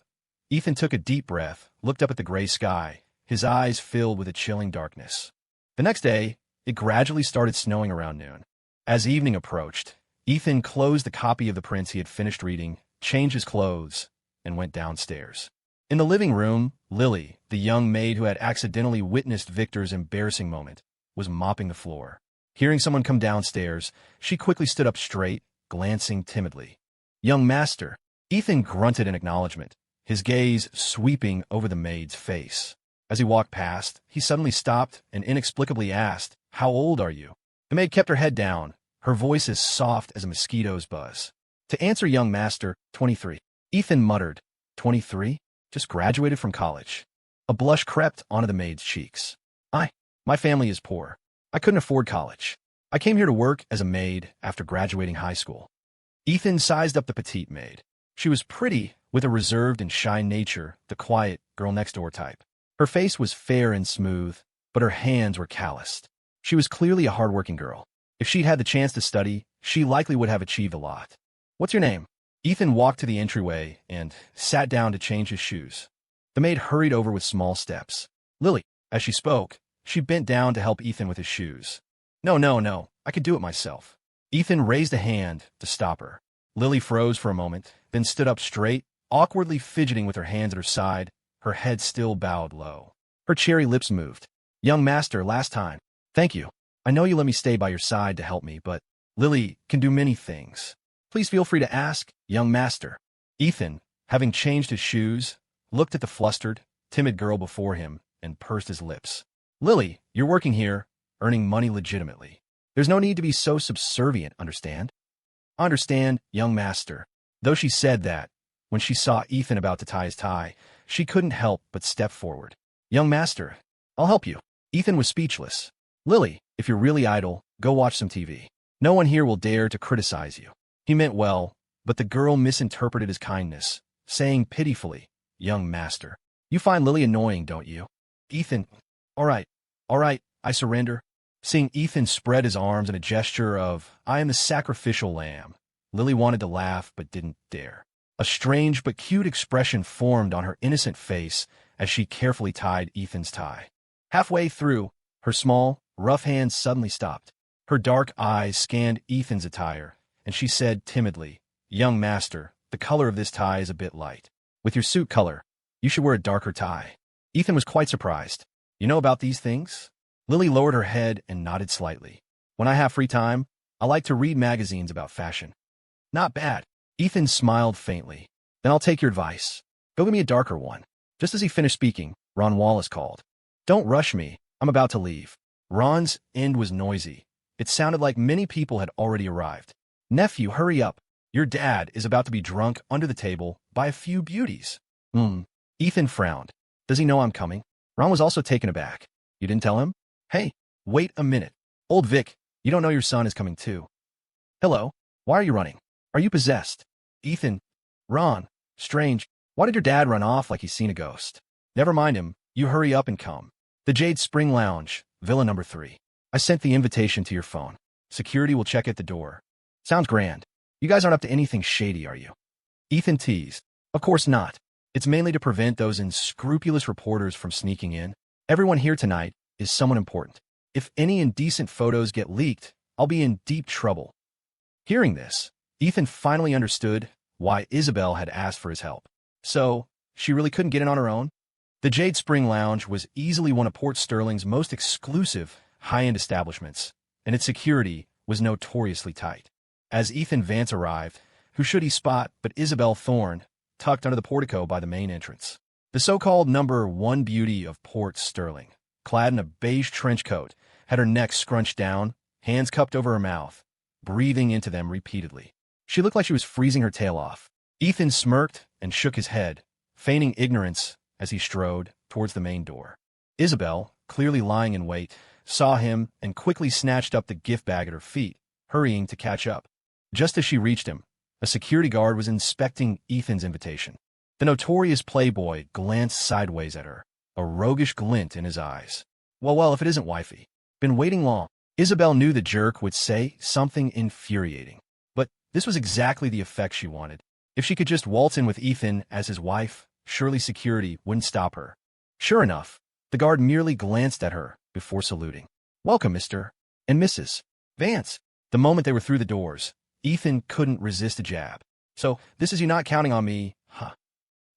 Ethan took a deep breath, looked up at the gray sky, his eyes filled with a chilling darkness. The next day, it gradually started snowing around noon. As evening approached, Ethan closed the copy of the prince he had finished reading, changed his clothes, and went downstairs. In the living room, Lily, the young maid who had accidentally witnessed Victor's embarrassing moment, was mopping the floor. Hearing someone come downstairs, she quickly stood up straight, glancing timidly. "Young master," Ethan grunted in acknowledgement, his gaze sweeping over the maid's face. As he walked past, he suddenly stopped and inexplicably asked, "How old are you?" The maid kept her head down, her voice as soft as a mosquito's buzz. To answer young master, 23. Ethan muttered, 23? Just graduated from college. A blush crept onto the maid's cheeks. My family is poor. I couldn't afford college. I came here to work as a maid after graduating high school. Ethan sized up the petite maid. She was pretty, with a reserved and shy nature, the quiet, girl-next-door type. Her face was fair and smooth, but her hands were calloused. She was clearly a hard-working girl. If she'd had the chance to study, she likely would have achieved a lot. "What's your name?" Ethan walked to the entryway and sat down to change his shoes. The maid hurried over with small steps. "Lily." As she spoke, she bent down to help Ethan with his shoes. No, I could do it myself." Ethan raised a hand to stop her. Lily froze for a moment, then stood up straight, awkwardly fidgeting with her hands at her side, her head still bowed low. Her cherry lips moved. "Young master, last time. Thank you. I know you let me stay by your side to help me, but Lily can do many things. Please feel free to ask, young master." Ethan, having changed his shoes, looked at the flustered, timid girl before him and pursed his lips. "Lily, you're working here, earning money legitimately. There's no need to be so subservient, understand?" "Understand, young master." Though she said that, when she saw Ethan about to tie his tie, she couldn't help but step forward. "Young master, I'll help you." Ethan was speechless. "Lily, if you're really idle, go watch some TV. No one here will dare to criticize you." He meant well, but the girl misinterpreted his kindness, saying pitifully, "Young master, you find Lily annoying, don't you?" Ethan, All right, I surrender." Seeing Ethan spread his arms in a gesture of, "I am the sacrificial lamb," Lily wanted to laugh but didn't dare. A strange but cute expression formed on her innocent face as she carefully tied Ethan's tie. Halfway through, her small, rough hands suddenly stopped. Her dark eyes scanned Ethan's attire, and she said timidly, "Young master, the color of this tie is a bit light. With your suit color, you should wear a darker tie." Ethan was quite surprised. "You know about these things?" Lily lowered her head and nodded slightly. "When I have free time, I like to read magazines about fashion." "Not bad." Ethan smiled faintly. "Then I'll take your advice. Go get me a darker one." Just as he finished speaking, Ron Wallace called. "Don't rush me. I'm about to leave." Ron's end was noisy. It sounded like many people had already arrived. "Nephew, hurry up. Your dad is about to be drunk under the table by a few beauties." Ethan frowned. "Does he know I'm coming?" Ron was also taken aback. "You didn't tell him?" "Hey, wait a minute. Old Vic, you don't know your son is coming too." "Hello, why are you running? Are you possessed?" Ethan, "Ron, strange. Why did your dad run off like he's seen a ghost?" "Never mind him. You hurry up and come." The Jade Spring Lounge, Villa number 3. "I sent the invitation to your phone. Security will check at the door." "Sounds grand. You guys aren't up to anything shady, are you?" Ethan teased. "Of course not. It's mainly to prevent those unscrupulous reporters from sneaking in. Everyone here tonight is someone important. If any indecent photos get leaked, I'll be in deep trouble." Hearing this, Ethan finally understood why Isabelle had asked for his help. So, she really couldn't get in on her own? The Jade Spring Lounge was easily one of Port Sterling's most exclusive, high-end establishments, and its security was notoriously tight. As Ethan Vance arrived, who should he spot but Isabelle Thorne, tucked under the portico by the main entrance. The so-called number 1 beauty of Port Sterling, clad in a beige trench coat, had her neck scrunched down, hands cupped over her mouth, breathing into them repeatedly. She looked like she was freezing her tail off. Ethan smirked and shook his head, feigning ignorance as he strode towards the main door. Isabelle, clearly lying in wait, saw him and quickly snatched up the gift bag at her feet, hurrying to catch up. Just as she reached him, a security guard was inspecting Ethan's invitation. The notorious playboy glanced sideways at her, a roguish glint in his eyes. Well, if it isn't wifey. Been waiting long." Isabelle knew the jerk would say something infuriating, but this was exactly the effect she wanted. If she could just waltz in with Ethan as his wife, surely security wouldn't stop her. Sure enough, The guard merely glanced at her before saluting. "Welcome, Mr. and Mrs. Vance." The moment they were through the doors, Ethan couldn't resist a jab. "So, this is you not counting on me, huh?"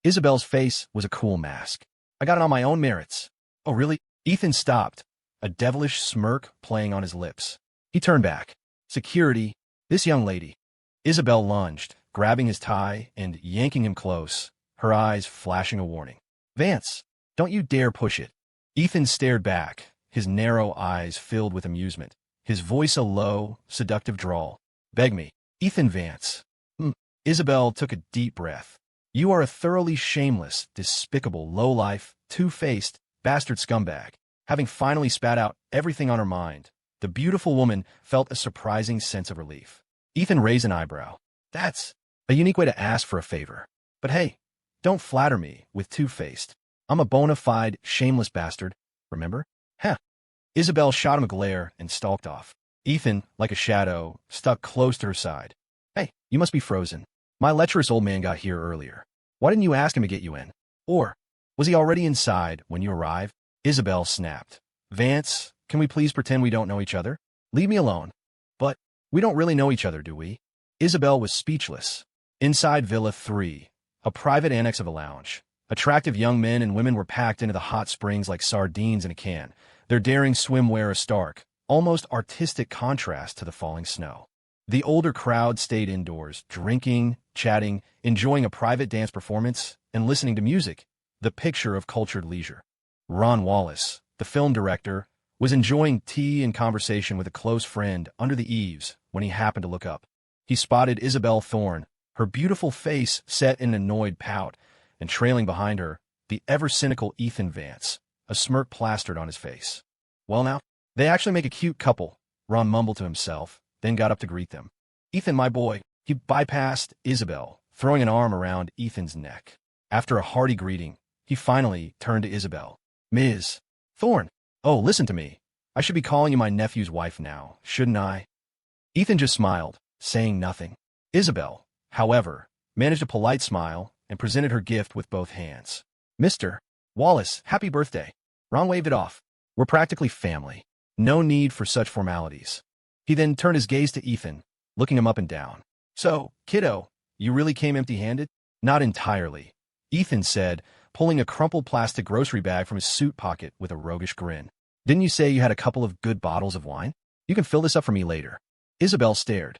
Isabelle's face was a cool mask. "I got it on my own merits." "Oh, really?" Ethan stopped, a devilish smirk playing on his lips. He turned back. "Security, this young lady." Isabelle lunged, grabbing his tie and yanking him close, her eyes flashing a warning. "Vance, don't you dare push it." Ethan stared back, his narrow eyes filled with amusement, his voice a low, seductive drawl. "Beg me, Ethan Vance." Isabelle took a deep breath. "You are a thoroughly shameless, despicable, low-life, two-faced, bastard scumbag." Having finally spat out everything on her mind, the beautiful woman felt a surprising sense of relief. Ethan raised an eyebrow. "That's a unique way to ask for a favor. But hey, don't flatter me with two-faced. I'm a bona fide, shameless bastard, remember?" "Heh." Isabelle shot him a glare and stalked off. Ethan, like a shadow, stuck close to her side. "Hey, you must be frozen. My lecherous old man got here earlier. Why didn't you ask him to get you in? Or was he already inside when you arrived?" Isabelle snapped. "Vance, can we please pretend we don't know each other? Leave me alone." "But we don't really know each other, do we?" Isabelle was speechless. Inside Villa 3, a private annex of a lounge, attractive young men and women were packed into the hot springs like sardines in a can, their daring swimwear a stark, almost artistic contrast to the falling snow. The older crowd stayed indoors, drinking, chatting, enjoying a private dance performance, and listening to music, the picture of cultured leisure. Ron Wallace, the film director, was enjoying tea and conversation with a close friend under the eaves when he happened to look up. He spotted Isabelle Thorne, her beautiful face set in an annoyed pout, and trailing behind her, the ever-cynical Ethan Vance, a smirk plastered on his face. "Well now, they actually make a cute couple," Ron mumbled to himself, then got up to greet them. "Ethan, my boy." He bypassed Isabelle, throwing an arm around Ethan's neck. After a hearty greeting, he finally turned to Isabelle. "Ms. Thorne, oh, listen to me. I should be calling you my nephew's wife now, shouldn't I?" Ethan just smiled, saying nothing. Isabelle, however, managed a polite smile and presented her gift with both hands. "Mr. Wallace, happy birthday." Ron waved it off. "We're practically family. No need for such formalities." He then turned his gaze to Ethan, looking him up and down. "So, kiddo, you really came empty-handed?" "Not entirely," Ethan said, pulling a crumpled plastic grocery bag from his suit pocket with a roguish grin. "Didn't you say you had a couple of good bottles of wine? You can fill this up for me later." Isabelle stared.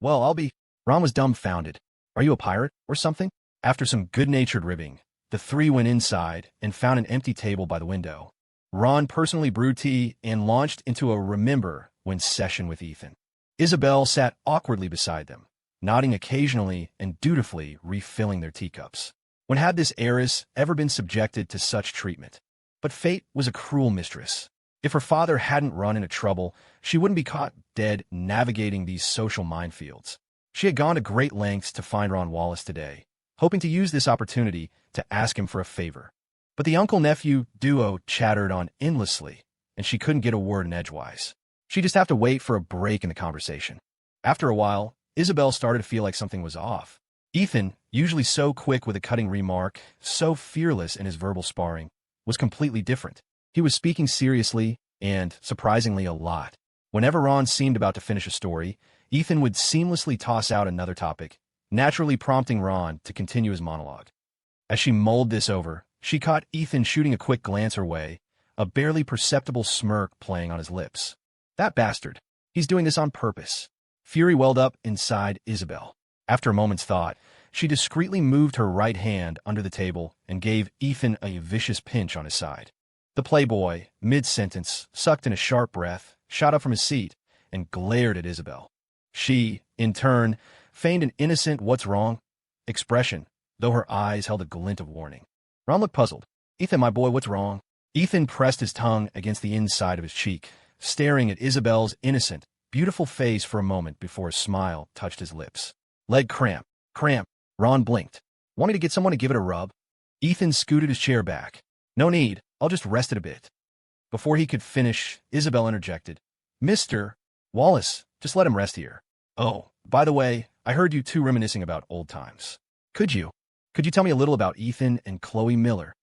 "Well, I'll be—" Ron was dumbfounded. "Are you a pirate or something?" After some good-natured ribbing, the three went inside and found an empty table by the window. Ron personally brewed tea and launched into a remember-when session with Ethan. Isabelle sat awkwardly beside them, nodding occasionally and dutifully refilling their teacups. When had this heiress ever been subjected to such treatment? But fate was a cruel mistress. If her father hadn't run into trouble, she wouldn't be caught dead navigating these social minefields. She had gone to great lengths to find Ron Wallace today, hoping to use this opportunity to ask him for a favor. But the uncle-nephew duo chattered on endlessly, and she couldn't get a word in edgewise. She'd just have to wait for a break in the conversation. After a while, Isabelle started to feel like something was off. Ethan, usually so quick with a cutting remark, so fearless in his verbal sparring, was completely different. He was speaking seriously and, surprisingly, a lot. Whenever Ron seemed about to finish a story, Ethan would seamlessly toss out another topic, naturally prompting Ron to continue his monologue. As she mulled this over, she caught Ethan shooting a quick glance her way, a barely perceptible smirk playing on his lips. "That bastard. He's doing this on purpose." Fury welled up inside Isabelle. After a moment's thought, she discreetly moved her right hand under the table and gave Ethan a vicious pinch on his side. The playboy, mid-sentence, sucked in a sharp breath, shot up from his seat, and glared at Isabelle. She, in turn, feigned an innocent "what's wrong" expression, though her eyes held a glint of warning. Ron looked puzzled. "Ethan, my boy, what's wrong?" Ethan pressed his tongue against the inside of his cheek, staring at Isabelle's innocent, beautiful face for a moment before a smile touched his lips. "Leg cramp. Cramp." Ron blinked. "Want me to get someone to give it a rub?" Ethan scooted his chair back. "No need. I'll just rest it a bit." Before he could finish, Isabelle interjected. "Mr. Wallace, just let him rest here. Oh, by the way, I heard you two reminiscing about old times. Could you tell me a little about Ethan and Khloe Miller?"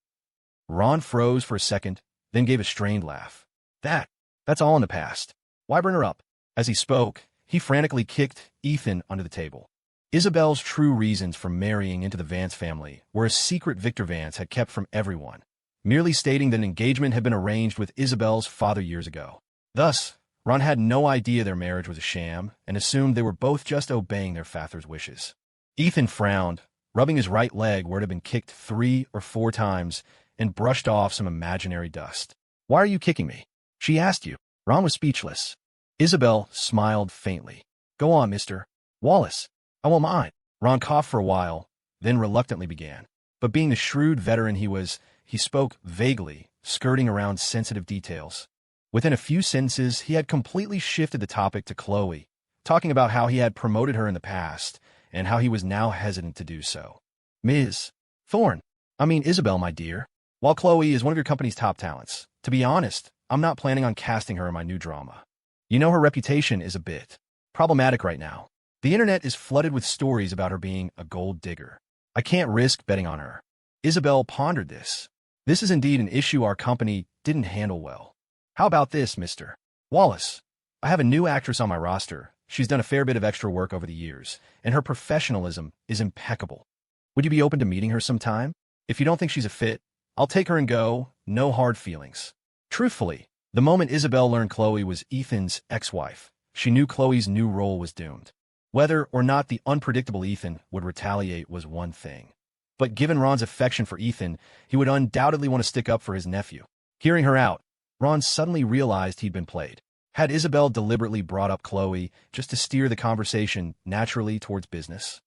Ron froze for a second, then gave a strained laugh. That's all in the past. Why bring her up? As he spoke, he frantically kicked Ethan under the table. Isabelle's true reasons for marrying into the Vance family were a secret Victor Vance had kept from everyone, merely stating that an engagement had been arranged with Isabelle's father years ago. Thus, Ron had no idea their marriage was a sham and assumed they were both just obeying their father's wishes. Ethan frowned, rubbing his right leg where it had been kicked 3 or 4 times, and brushed off some imaginary dust. "Why are you kicking me?" she asked you. Ron was speechless. Isabelle smiled faintly. "Go on, Mr. Wallace. I won't mind." Ron coughed for a while, then reluctantly began. But being the shrewd veteran he was, he spoke vaguely, skirting around sensitive details. Within a few sentences, he had completely shifted the topic to Khloe, talking about how he had promoted her in the past, and how he was now hesitant to do so. "Ms. Isabelle, my dear. While Khloe is one of your company's top talents, to be honest, I'm not planning on casting her in my new drama. You know her reputation is a bit problematic right now. The internet is flooded with stories about her being a gold digger. I can't risk betting on her." Isabelle pondered this. "This is indeed an issue our company didn't handle well. How about this, Mr. Wallace? I have a new actress on my roster. She's done a fair bit of extra work over the years, and her professionalism is impeccable. Would you be open to meeting her sometime? If you don't think she's a fit, I'll take her and go, no hard feelings." Truthfully, the moment Isabelle learned Khloe was Ethan's ex-wife, she knew Khloe's new role was doomed. Whether or not the unpredictable Ethan would retaliate was one thing. But given Ron's affection for Ethan, he would undoubtedly want to stick up for his nephew. Hearing her out, Ron suddenly realized he'd been played. Had Isabelle deliberately brought up Khloe just to steer the conversation naturally towards business?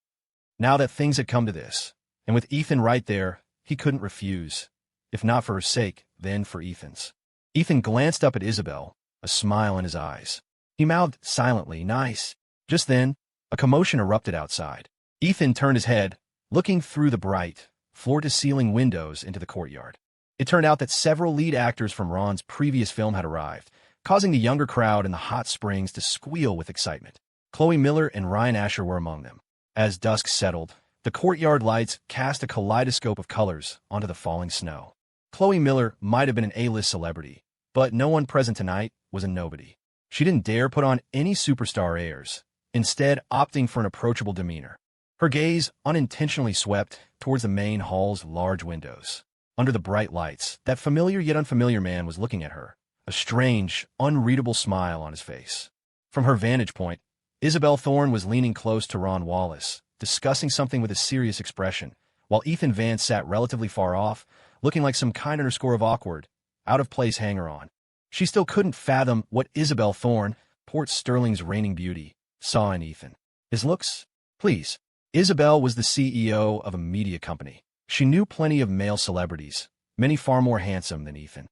Now that things had come to this, and with Ethan right there, he couldn't refuse. If not for her sake, then for Ethan's. Ethan glanced up at Isabelle, a smile in his eyes. He mouthed silently, "Nice." Just then, a commotion erupted outside. Ethan turned his head, looking through the bright, floor-to-ceiling windows into the courtyard. It turned out that several lead actors from Ron's previous film had arrived, causing the younger crowd in the hot springs to squeal with excitement. Khloe Miller and Ryan Asher were among them. As dusk settled, the courtyard lights cast a kaleidoscope of colors onto the falling snow. Khloe Miller might have been an A-list celebrity, but no one present tonight was a nobody. She didn't dare put on any superstar airs, instead opting for an approachable demeanor. Her gaze unintentionally swept towards the main hall's large windows. Under the bright lights, that familiar yet unfamiliar man was looking at her, a strange, unreadable smile on his face. From her vantage point, Isabelle Thorne was leaning close to Ron Wallace, discussing something with a serious expression, while Ethan Vance sat relatively far off, looking like some kind underscore of awkward, out-of-place hanger-on. She still couldn't fathom what Isabelle Thorne, Port Sterling's reigning beauty, saw in Ethan. His looks? Please. Isabelle was the CEO of a media company. She knew plenty of male celebrities, many far more handsome than Ethan.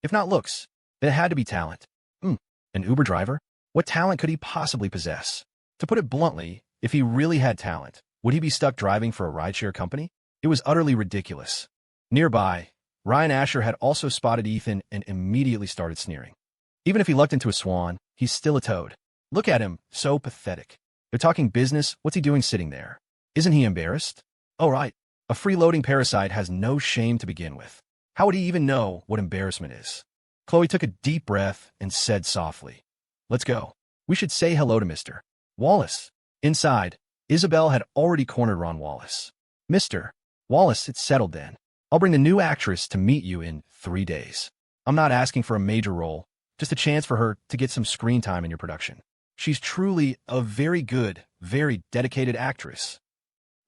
If not looks, then it had to be talent. An Uber driver? What talent could he possibly possess? To put it bluntly, if he really had talent, would he be stuck driving for a rideshare company? It was utterly ridiculous. Nearby, Ryan Asher had also spotted Ethan and immediately started sneering. Even if he lucked into a swan, he's still a toad. Look at him, so pathetic. They're talking business, what's he doing sitting there? Isn't he embarrassed? Oh right, a freeloading parasite has no shame to begin with. How would he even know what embarrassment is? Khloe took a deep breath and said softly, "Let's go. We should say hello to Mr. Wallace." Inside, Isabelle had already cornered Ron Wallace. "Mr. Wallace, it's settled then. I'll bring the new actress to meet you in 3 days. I'm not asking for a major role, just a chance for her to get some screen time in your production. She's truly a very good, very dedicated actress."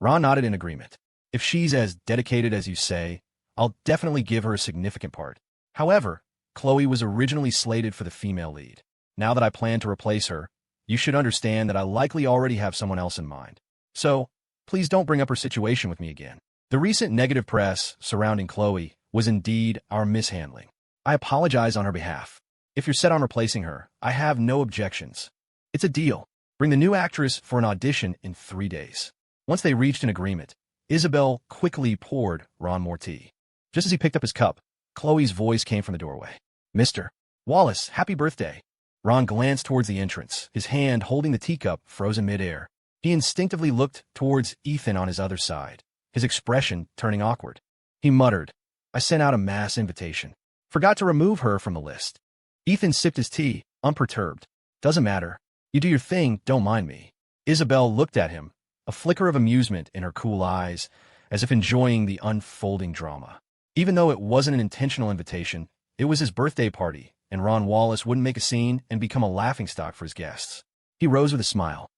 Ron nodded in agreement. "If she's as dedicated as you say, I'll definitely give her a significant part. However, Khloe was originally slated for the female lead. Now that I plan to replace her, you should understand that I likely already have someone else in mind. So, please don't bring up her situation with me again. The recent negative press surrounding Khloe was indeed our mishandling. I apologize on her behalf. If you're set on replacing her, I have no objections. It's a deal. Bring the new actress for an audition in 3 days." Once they reached an agreement, Isabelle quickly poured Ron more tea. Just as he picked up his cup, Khloe's voice came from the doorway. "Mr. Wallace, happy birthday." Ron glanced towards the entrance, his hand holding the teacup frozen midair. He instinctively looked towards Ethan on his other side, his expression turning awkward. He muttered, "I sent out a mass invitation. Forgot to remove her from the list. Ethan sipped his tea, unperturbed. Doesn't matter. You do your thing, don't mind me. Isabelle looked at him, a flicker of amusement in her cool eyes, as if enjoying the unfolding drama. Even though it wasn't an intentional invitation, it was his birthday party, and Ron Wallace wouldn't make a scene and become a laughingstock for his guests. He rose with a smile.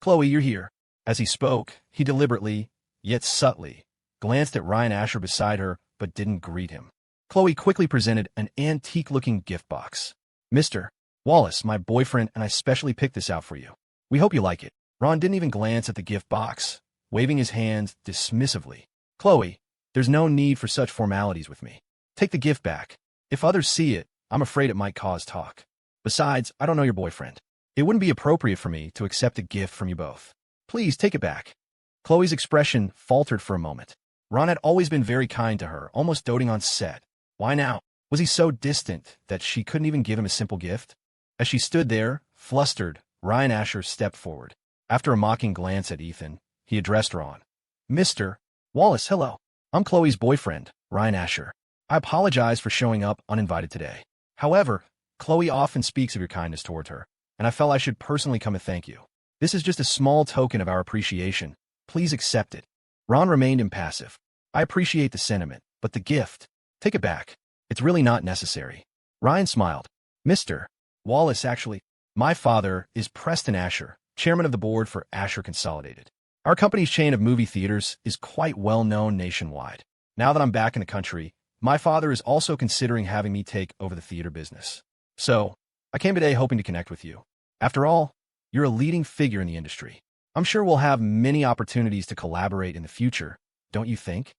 Khloe, you're here. As he spoke, he deliberately, yet subtly, glanced at Ryan Asher beside her, but didn't greet him. Khloe quickly presented an antique-looking gift box. Mr. Wallace, my boyfriend, and I specially picked this out for you. We hope you like it. Ron didn't even glance at the gift box, waving his hands dismissively. Khloe, there's no need for such formalities with me. Take the gift back. If others see it, I'm afraid it might cause talk. Besides, I don't know your boyfriend. It wouldn't be appropriate for me to accept a gift from you both. Please take it back. Khloe's expression faltered for a moment. Ron had always been very kind to her, almost doting on set. Why now? Was he so distant that she couldn't even give him a simple gift? As she stood there, flustered, Ryan Asher stepped forward. After a mocking glance at Ethan, he addressed Ron. Mr. Wallace, hello. I'm Khloe's boyfriend, Ryan Asher. I apologize for showing up uninvited today. However, Khloe often speaks of your kindness towards her, and I felt I should personally come and thank you. This is just a small token of our appreciation. Please accept it. Ron remained impassive. I appreciate the sentiment, but the gift, take it back. It's really not necessary. Ryan smiled. Mr. Wallace, actually, my father is Preston Asher, chairman of the board for Asher Consolidated. Our company's chain of movie theaters is quite well known nationwide. Now that I'm back in the country, my father is also considering having me take over the theater business. So, I came today hoping to connect with you. After all, you're a leading figure in the industry. I'm sure we'll have many opportunities to collaborate in the future, don't you think?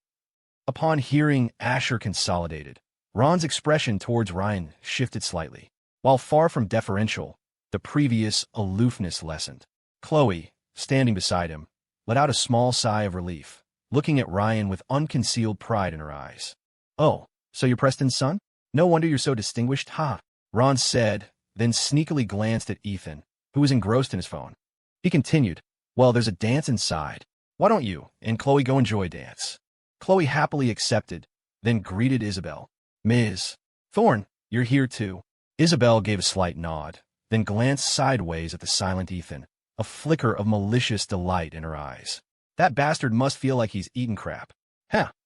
Upon hearing Asher Consolidated, Ron's expression towards Ryan shifted slightly. While far from deferential, the previous aloofness lessened. Khloe, standing beside him, let out a small sigh of relief, looking at Ryan with unconcealed pride in her eyes. Oh, so you're Preston's son? No wonder you're so distinguished, huh? Ron said, then sneakily glanced at Ethan, who was engrossed in his phone. He continued, well, there's a dance inside. Why don't you and Khloe go enjoy a dance? Khloe happily accepted, then greeted Isabelle. Ms. Thorne, you're here too. Isabelle gave a slight nod, then glanced sideways at the silent Ethan, a flicker of malicious delight in her eyes. That bastard must feel like he's eaten crap.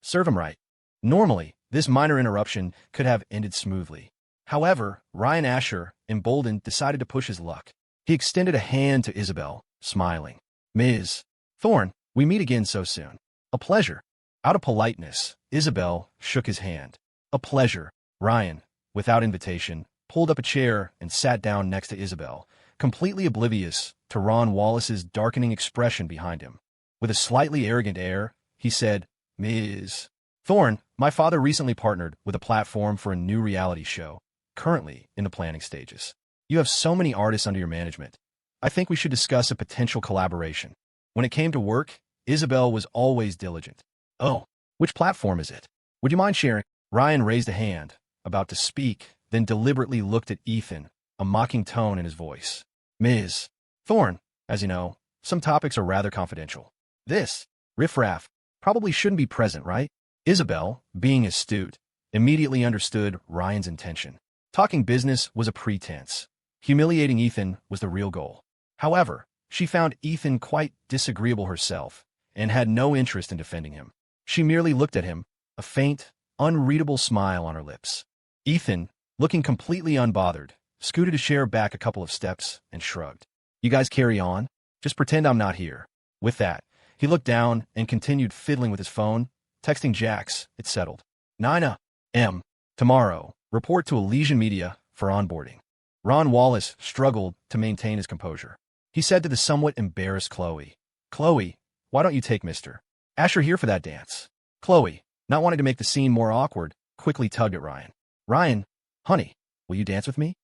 Serve him right. Normally, this minor interruption could have ended smoothly. However, Ryan Asher, emboldened, decided to push his luck. He extended a hand to Isabelle, smiling. Ms. Thorne, we meet again so soon. A pleasure. Out of politeness, Isabelle shook his hand. A pleasure. Ryan, without invitation, pulled up a chair and sat down next to Isabelle, completely oblivious to Ron Wallace's darkening expression behind him. With a slightly arrogant air, he said, Ms. Thorne, my father recently partnered with a platform for a new reality show, currently in the planning stages. You have so many artists under your management. I think we should discuss a potential collaboration. When it came to work, Isabelle was always diligent. Oh, which platform is it? Would you mind sharing? Ryan raised a hand, about to speak, then deliberately looked at Ethan, a mocking tone in his voice. Ms. Thorne, as you know, some topics are rather confidential. This, riffraff, probably shouldn't be present, right? Isabelle, being astute, immediately understood Ryan's intention. Talking business was a pretense. Humiliating Ethan was the real goal. However, she found Ethan quite disagreeable herself and had no interest in defending him. She merely looked at him, a faint, unreadable smile on her lips. Ethan, looking completely unbothered, scooted a chair back a couple of steps and shrugged. You guys carry on? Just pretend I'm not here. With that, he looked down and continued fiddling with his phone, texting Jax. It settled. 9 a.m. tomorrow. Report to Elysian Media for onboarding. Ron Wallace struggled to maintain his composure. He said to the somewhat embarrassed Khloe, Khloe, why don't you take Mr. Asher here for that dance? Khloe, not wanting to make the scene more awkward, quickly tugged at Ryan. Ryan, honey, will you dance with me?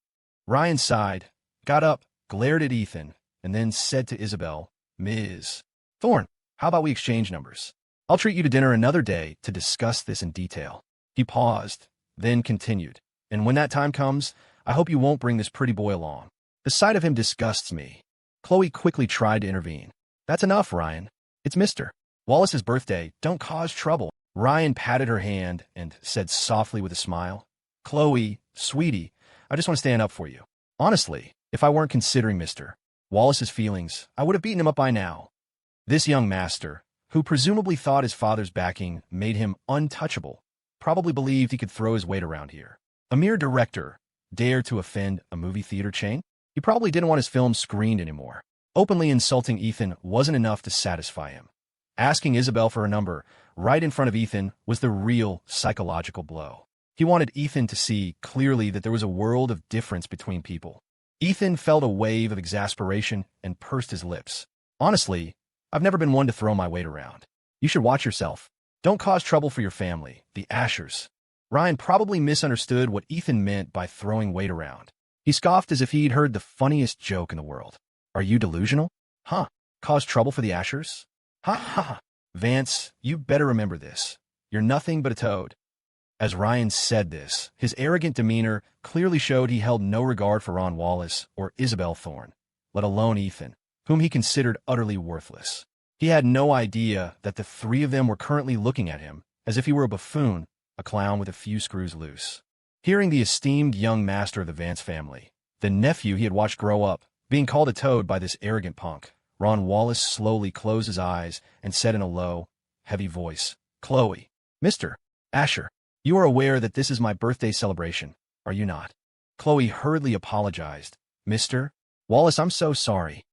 Ryan sighed, got up, glared at Ethan, and then said to Isabelle, Ms. Thorne, how about we exchange numbers? I'll treat you to dinner another day to discuss this in detail. He paused, then continued, and when that time comes, I hope you won't bring this pretty boy along. The sight of him disgusts me. Khloe quickly tried to intervene. That's enough, Ryan. It's Mr. Wallace's birthday. Don't cause trouble. Ryan patted her hand and said softly with a smile, Khloe, sweetie, I just want to stand up for you. Honestly, if I weren't considering Mr. Wallace's feelings, I would have beaten him up by now. This young master, who presumably thought his father's backing made him untouchable, probably believed he could throw his weight around here. A mere director dared to offend a movie theater chain? He probably didn't want his film screened anymore. Openly insulting Ethan wasn't enough to satisfy him. Asking Isabelle for her number right in front of Ethan was the real psychological blow. He wanted Ethan to see clearly that there was a world of difference between people. Ethan felt a wave of exasperation and pursed his lips. Honestly, I've never been one to throw my weight around. You should watch yourself. Don't cause trouble for your family, the Ashers. Ryan probably misunderstood what Ethan meant by throwing weight around. He scoffed as if he'd heard the funniest joke in the world. Are you delusional? Huh? Cause trouble for the Ashers? Ha ha ha. Vance, you better remember this. You're nothing but a toad. As Ryan said this, his arrogant demeanor clearly showed he held no regard for Ron Wallace or Isabelle Thorne, let alone Ethan, whom he considered utterly worthless. He had no idea that the three of them were currently looking at him as if he were a buffoon, a clown with a few screws loose. Hearing the esteemed young master of the Vance family, the nephew he had watched grow up, being called a toad by this arrogant punk, Ron Wallace slowly closed his eyes and said in a low, heavy voice, Khloe, Mr. Asher, you are aware that this is my birthday celebration, are you not? Khloe hurriedly apologized. Mr. Wallace, I'm so sorry.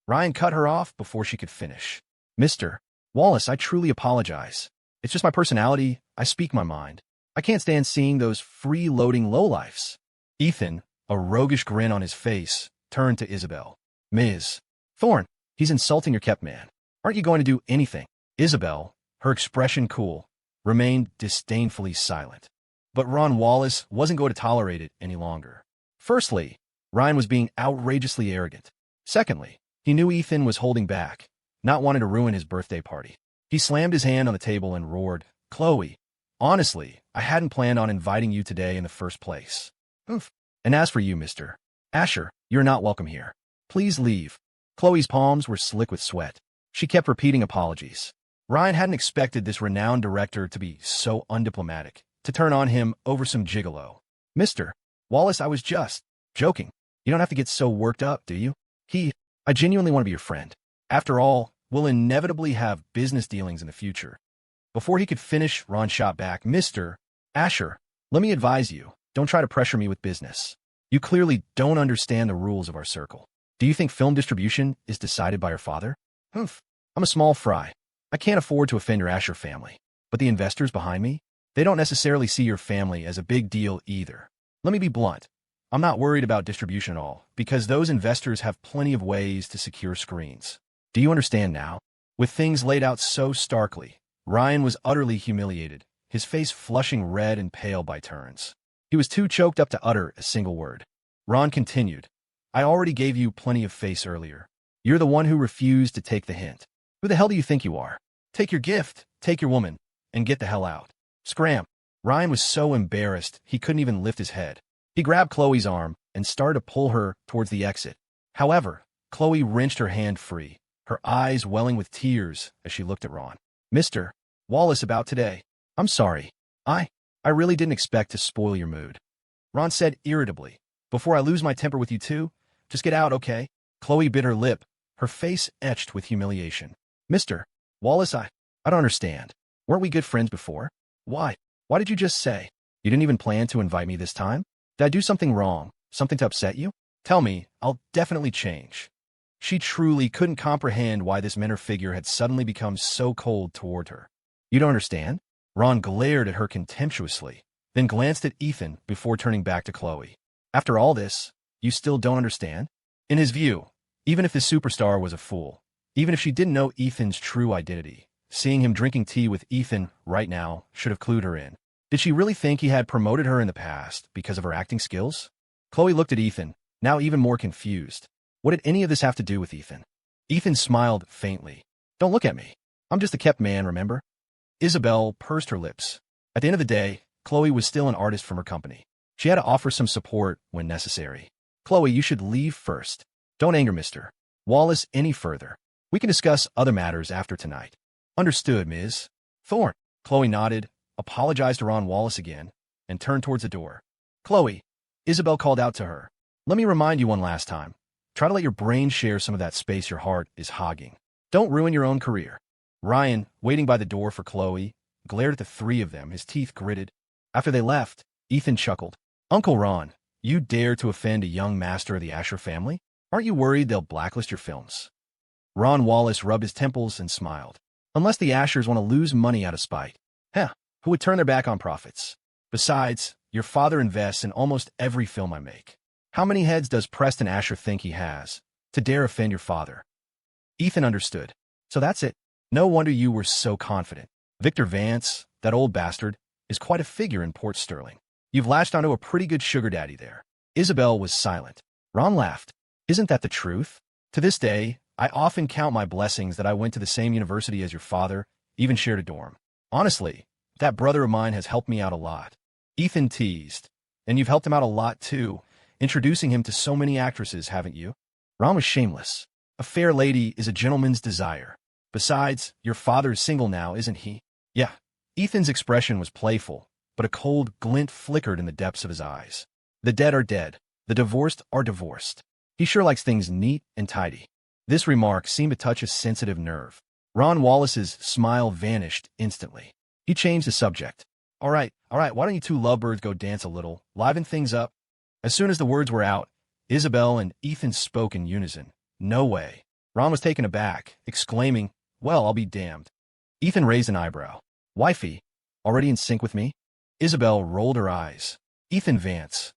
Ryan cut her off before she could finish. Mr. Wallace, I truly apologize. It's just my personality. I speak my mind. I can't stand seeing those free-loading lowlifes. Ethan, a roguish grin on his face, turned to Isabelle. Ms. Thorne, he's insulting your kept man. Aren't you going to do anything? Isabelle, her expression cool, remained disdainfully silent. But Ron Wallace wasn't going to tolerate it any longer. Firstly, Ryan was being outrageously arrogant. Secondly, he knew Ethan was holding back, not wanting to ruin his birthday party. He slammed his hand on the table and roared, Khloe, honestly, I hadn't planned on inviting you today in the first place. Oof. And as for you, Mr. Asher, you're not welcome here. Please leave. Khloe's palms were slick with sweat. She kept repeating apologies. Ryan hadn't expected this renowned director to be so undiplomatic, to turn on him over some gigolo. Mr. Wallace, I was just joking. You don't have to get so worked up, do you? I genuinely want to be your friend. After all, we'll inevitably have business dealings in the future. Before he could finish, Ron shot back, Mr. Asher, let me advise you, don't try to pressure me with business. You clearly don't understand the rules of our circle. Do you think film distribution is decided by your father? Humph, I'm a small fry. I can't afford to offend your Asher family. But the investors behind me, they don't necessarily see your family as a big deal either. Let me be blunt. I'm not worried about distribution at all, because those investors have plenty of ways to secure screens. Do you understand now? With things laid out so starkly, Ryan was utterly humiliated, his face flushing red and pale by turns. He was too choked up to utter a single word. Ron continued, I already gave you plenty of face earlier. You're the one who refused to take the hint. Who the hell do you think you are? Take your gift, take your woman, and get the hell out. Scram. Ryan was so embarrassed he couldn't even lift his head. He grabbed Khloe's arm and started to pull her towards the exit. However, Khloe wrenched her hand free, her eyes welling with tears as she looked at Ron. Mr. Wallace, about today. I'm sorry. I really didn't expect to spoil your mood. Ron said irritably. Before I lose my temper with you two, just get out, okay? Khloe bit her lip, her face etched with humiliation. Mr. Wallace, I don't understand. Weren't we good friends before? Why did you just say? You didn't even plan to invite me this time? Did I do something wrong? Something to upset you? Tell me, I'll definitely change. She truly couldn't comprehend why this mentor figure had suddenly become so cold toward her. You don't understand? Ron glared at her contemptuously, then glanced at Ethan before turning back to Khloe. After all this, you still don't understand? In his view, even if his superstar was a fool, even if she didn't know Ethan's true identity, seeing him drinking tea with Ethan right now should have clued her in. Did she really think he had promoted her in the past because of her acting skills? Khloe looked at Ethan, now even more confused. What did any of this have to do with Ethan? Ethan smiled faintly. Don't look at me. I'm just a kept man, remember? Isabelle pursed her lips. At the end of the day, Khloe was still an artist from her company. She had to offer some support when necessary. Khloe, you should leave first. Don't anger Mr. Wallace any further. We can discuss other matters after tonight. Understood, Ms. Thorne. Khloe nodded, apologized to Ron Wallace again, and turned towards the door. "Khloe," Isabelle called out to her. "Let me remind you one last time. Try to let your brain share some of that space your heart is hogging. Don't ruin your own career." Ryan, waiting by the door for Khloe, glared at the three of them, his teeth gritted. After they left, Ethan chuckled. "Uncle Ron, you dare to offend a young master of the Asher family? Aren't you worried they'll blacklist your films?" Ron Wallace rubbed his temples and smiled. "Unless the Ashers want to lose money out of spite. Heh, who would turn their back on profits? Besides, your father invests in almost every film I make. How many heads does Preston Asher think he has to dare offend your father?" Ethan understood. "So that's it. No wonder you were so confident. Victor Vance, that old bastard, is quite a figure in Port Sterling. You've latched onto a pretty good sugar daddy there." Isabelle was silent. Ron laughed. "Isn't that the truth? To this day, I often count my blessings that I went to the same university as your father, even shared a dorm. Honestly, that brother of mine has helped me out a lot." Ethan teased. "And you've helped him out a lot too, introducing him to so many actresses, haven't you?" Ron was shameless. "A fair lady is a gentleman's desire. Besides, your father's single now, isn't he?" "Yeah." Ethan's expression was playful, but a cold glint flickered in the depths of his eyes. "The dead are dead. The divorced are divorced. He sure likes things neat and tidy." This remark seemed to touch a sensitive nerve. Ron Wallace's smile vanished instantly. He changed the subject. All right, why don't you two lovebirds go dance a little, liven things up?" As soon as the words were out, Isabelle and Ethan spoke in unison. "No way." Ron was taken aback, exclaiming, "Well, I'll be damned." Ethan raised an eyebrow. "Wifey, already in sync with me?" Isabelle rolled her eyes. "Ethan Vance.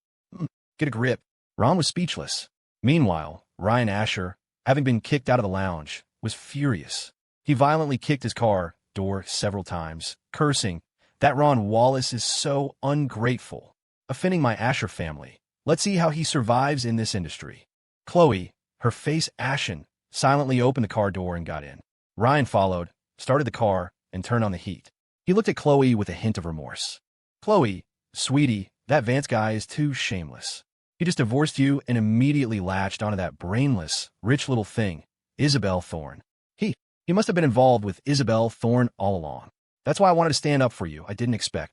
Get a grip." Ron was speechless. Meanwhile, Ryan Asher, having been kicked out of the lounge, was furious. He violently kicked his car door several times, cursing, "That Ron Wallace is so ungrateful, offending my Asher family. Let's see how he survives in this industry." Khloe, her face ashen, silently opened the car door and got in. Ryan followed, started the car, and turned on the heat. He looked at Khloe with a hint of remorse. "Khloe, sweetie, that Vance guy is too shameless. He just divorced you and immediately latched onto that brainless, rich little thing, Isabelle Thorne. He must have been involved with Isabelle Thorne all along. That's why I wanted to stand up for you. I didn't expect."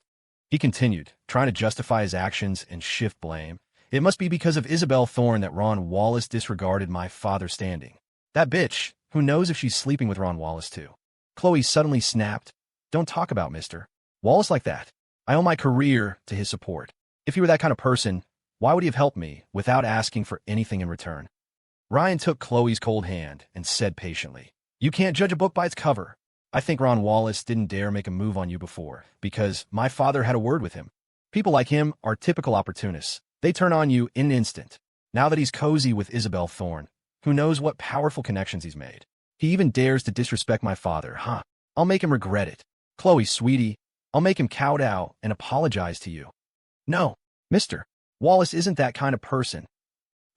He continued, trying to justify his actions and shift blame. "It must be because of Isabelle Thorne that Ron Wallace disregarded my father's standing. That bitch, who knows if she's sleeping with Ron Wallace too." Khloe suddenly snapped. "Don't talk about Mr. Wallace like that. I owe my career to his support. If he were that kind of person, why would he have helped me without asking for anything in return?" Ryan took Khloe's cold hand and said patiently, "You can't judge a book by its cover. I think Ron Wallace didn't dare make a move on you before because my father had a word with him. People like him are typical opportunists. They turn on you in an instant. Now that he's cozy with Isabelle Thorne, who knows what powerful connections he's made? He even dares to disrespect my father, huh? I'll make him regret it. Khloe, sweetie, I'll make him kowtow and apologize to you." "No, Mr. Wallace isn't that kind of person."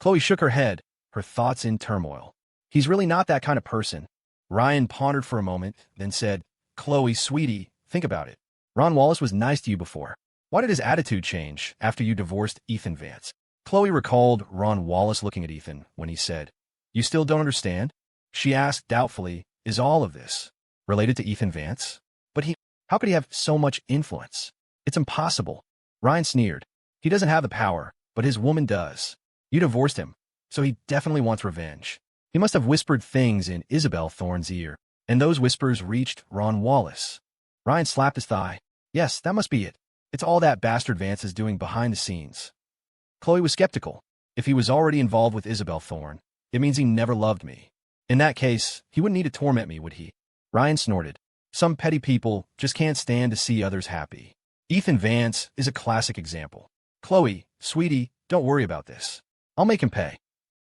Khloe shook her head, her thoughts in turmoil. "He's really not that kind of person." Ryan pondered for a moment, then said, "Khloe, sweetie, think about it. Ron Wallace was nice to you before. Why did his attitude change after you divorced Ethan Vance?" Khloe recalled Ron Wallace looking at Ethan when he said, "You still don't understand?" She asked doubtfully, "Is all of this related to Ethan Vance? But how could he have so much influence? It's impossible." Ryan sneered. "He doesn't have the power, but his woman does. You divorced him, so he definitely wants revenge. He must have whispered things in Isabelle Thorne's ear, and those whispers reached Ron Wallace." Ryan slapped his thigh. "Yes, that must be it. It's all that bastard Vance is doing behind the scenes." Khloe was skeptical. "If he was already involved with Isabelle Thorne, it means he never loved me. In that case, he wouldn't need to torment me, would he?" Ryan snorted. "Some petty people just can't stand to see others happy. Ethan Vance is a classic example. Khloe, sweetie, don't worry about this. I'll make him pay."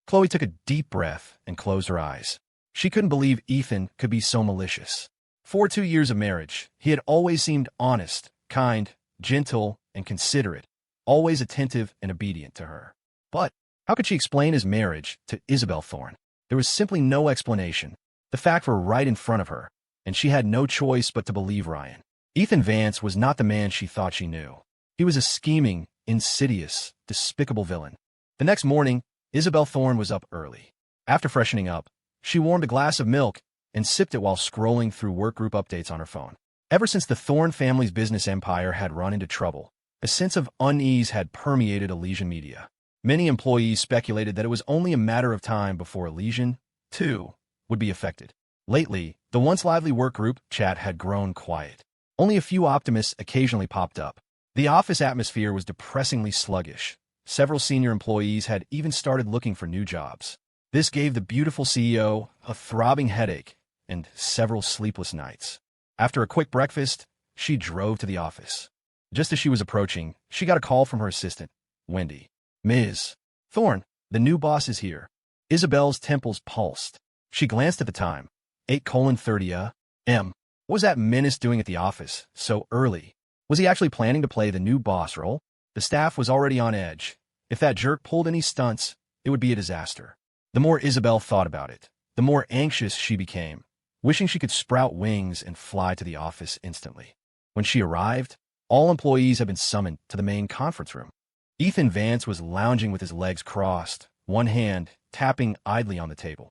Khloe took a deep breath and closed her eyes. She couldn't believe Ethan could be so malicious. For 2 years of marriage, he had always seemed honest, kind, gentle, and considerate, always attentive and obedient to her. But how could she explain his marriage to Isabelle Thorne? There was simply no explanation. The facts were right in front of her, and she had no choice but to believe Ryan. Ethan Vance was not the man she thought she knew. He was a scheming, insidious, despicable villain. The next morning, Isabelle Thorne was up early. After freshening up, she warmed a glass of milk and sipped it while scrolling through workgroup updates on her phone. Ever since the Thorne family's business empire had run into trouble, A sense of unease had permeated Elysian media. Many employees speculated that it was only a matter of time before Elysian, too, would be affected. Lately, the once lively work group chat had grown quiet. Only a few optimists occasionally popped up. The office atmosphere was depressingly sluggish. Several senior employees had even started looking for new jobs. This gave the beautiful CEO a throbbing headache and several sleepless nights. After a quick breakfast, she drove to the office. Just as she was approaching, she got a call from her assistant, Wendy. Ms. Thorne, the new boss is here. Isabelle's temples pulsed. She glanced at the time. 8:30 a.m. What was that menace doing at the office so early? Was he actually planning to play the new boss role? The staff was already on edge. If that jerk pulled any stunts, it would be a disaster. The more Isabelle thought about it, the more anxious she became, wishing she could sprout wings and fly to the office instantly. When she arrived, all employees had been summoned to the main conference room. Ethan Vance was lounging with his legs crossed, one hand tapping idly on the table.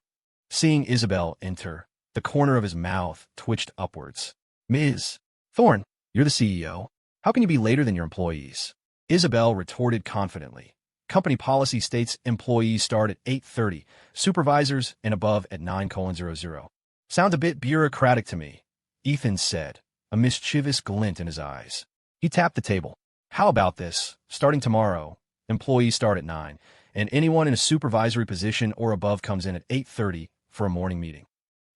Seeing Isabelle enter, the corner of his mouth twitched upwards. Ms. Thorne, you're the CEO. How can you be later than your employees? Isabelle retorted confidently. Company policy states employees start at 8:30, supervisors and above at 9:00. Sounds a bit bureaucratic to me, Ethan said, a mischievous glint in his eyes. He tapped the table. How about this? Starting tomorrow, employees start at 9, and anyone in a supervisory position or above comes in at 8:30 for a morning meeting.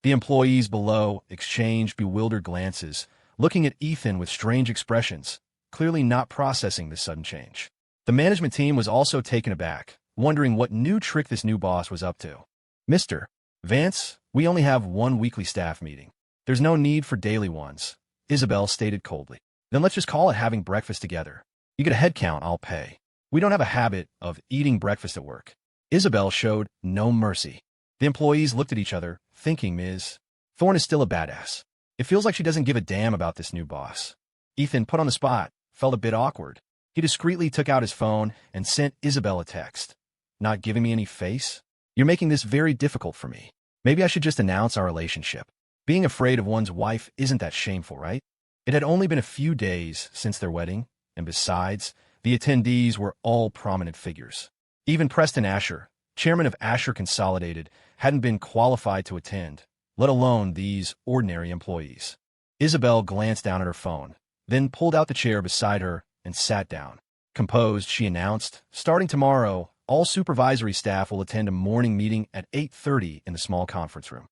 The employees below exchanged bewildered glances, looking at Ethan with strange expressions, clearly not processing this sudden change. The management team was also taken aback, wondering what new trick this new boss was up to. Mr. Vance, we only have one weekly staff meeting. There's no need for daily ones, Isabelle stated coldly. Then let's just call it having breakfast together. You get a head count, I'll pay. We don't have a habit of eating breakfast at work. Isabelle showed no mercy. The employees looked at each other, thinking Ms. Thorne is still a badass. It feels like she doesn't give a damn about this new boss. Ethan, put on the spot, felt a bit awkward. He discreetly took out his phone and sent Isabelle a text. Not giving me any face? You're making this very difficult for me. Maybe I should just announce our relationship. Being afraid of one's wife isn't that shameful, right? It had only been a few days since their wedding, and besides, the attendees were all prominent figures. Even Preston Asher, chairman of Asher Consolidated, hadn't been qualified to attend, let alone these ordinary employees. Isabelle glanced down at her phone, then pulled out the chair beside her and sat down. Composed, she announced, starting tomorrow, all supervisory staff will attend a morning meeting at 8:30 in the small conference room.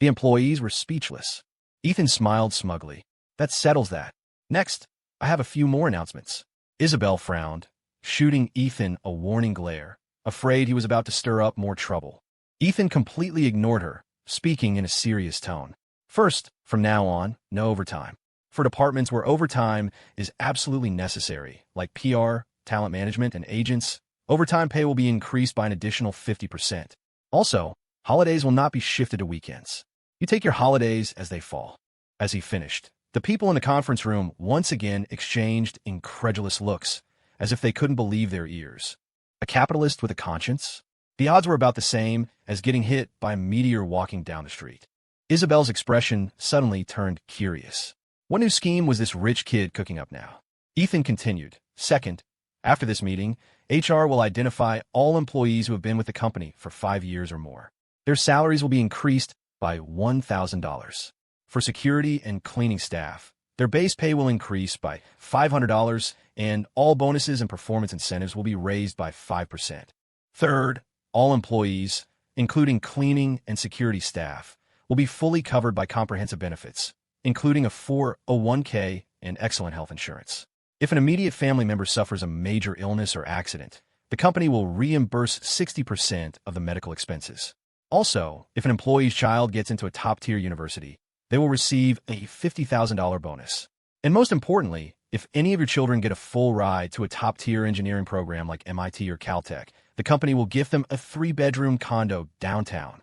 The employees were speechless. Ethan smiled smugly. That settles that. Next, I have a few more announcements. Isabelle frowned, shooting Ethan a warning glare, afraid he was about to stir up more trouble. Ethan completely ignored her, speaking in a serious tone. First, from now on, no overtime. For departments where overtime is absolutely necessary, like PR, talent management, and agents, overtime pay will be increased by an additional 50%. Also, holidays will not be shifted to weekends. You take your holidays as they fall. As he finished, the people in the conference room once again exchanged incredulous looks, as if they couldn't believe their ears. A capitalist with a conscience? The odds were about the same as getting hit by a meteor walking down the street. Isabelle's expression suddenly turned curious. What new scheme was this rich kid cooking up now? Ethan continued. Second, after this meeting, HR will identify all employees who have been with the company for 5 years or more. Their salaries will be increased by $1,000. For security and cleaning staff, their base pay will increase by $500, and all bonuses and performance incentives will be raised by 5%. Third, all employees, including cleaning and security staff, will be fully covered by comprehensive benefits, including a 401k and excellent health insurance. If an immediate family member suffers a major illness or accident, the company will reimburse 60% of the medical expenses. Also, if an employee's child gets into a top-tier university, they will receive a $50,000 bonus. And most importantly, if any of your children get a full ride to a top-tier engineering program like MIT or Caltech, the company will gift them a 3-bedroom condo downtown.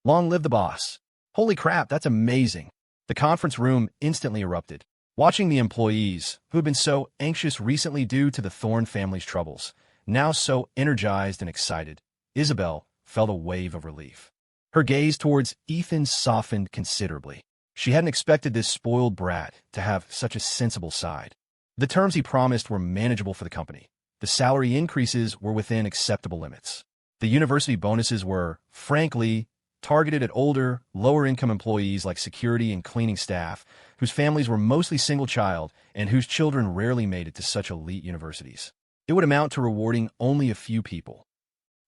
Long live the boss. Holy crap, that's amazing. The conference room instantly erupted. Watching the employees, who had been so anxious recently due to the Thorne family's troubles, now so energized and excited, Isabelle felt a wave of relief. Her gaze towards Ethan softened considerably. She hadn't expected this spoiled brat to have such a sensible side. The terms he promised were manageable for the company. The salary increases were within acceptable limits. The university bonuses were, frankly, targeted at older, lower-income employees like security and cleaning staff, whose families were mostly single-child and whose children rarely made it to such elite universities. It would amount to rewarding only a few people.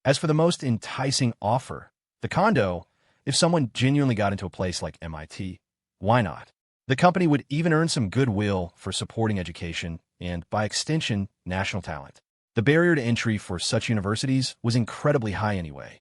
As for the most enticing offer, the condo, if someone genuinely got into a place like MIT, why not? The company would even earn some goodwill for supporting education and, by extension, national talent. The barrier to entry for such universities was incredibly high anyway.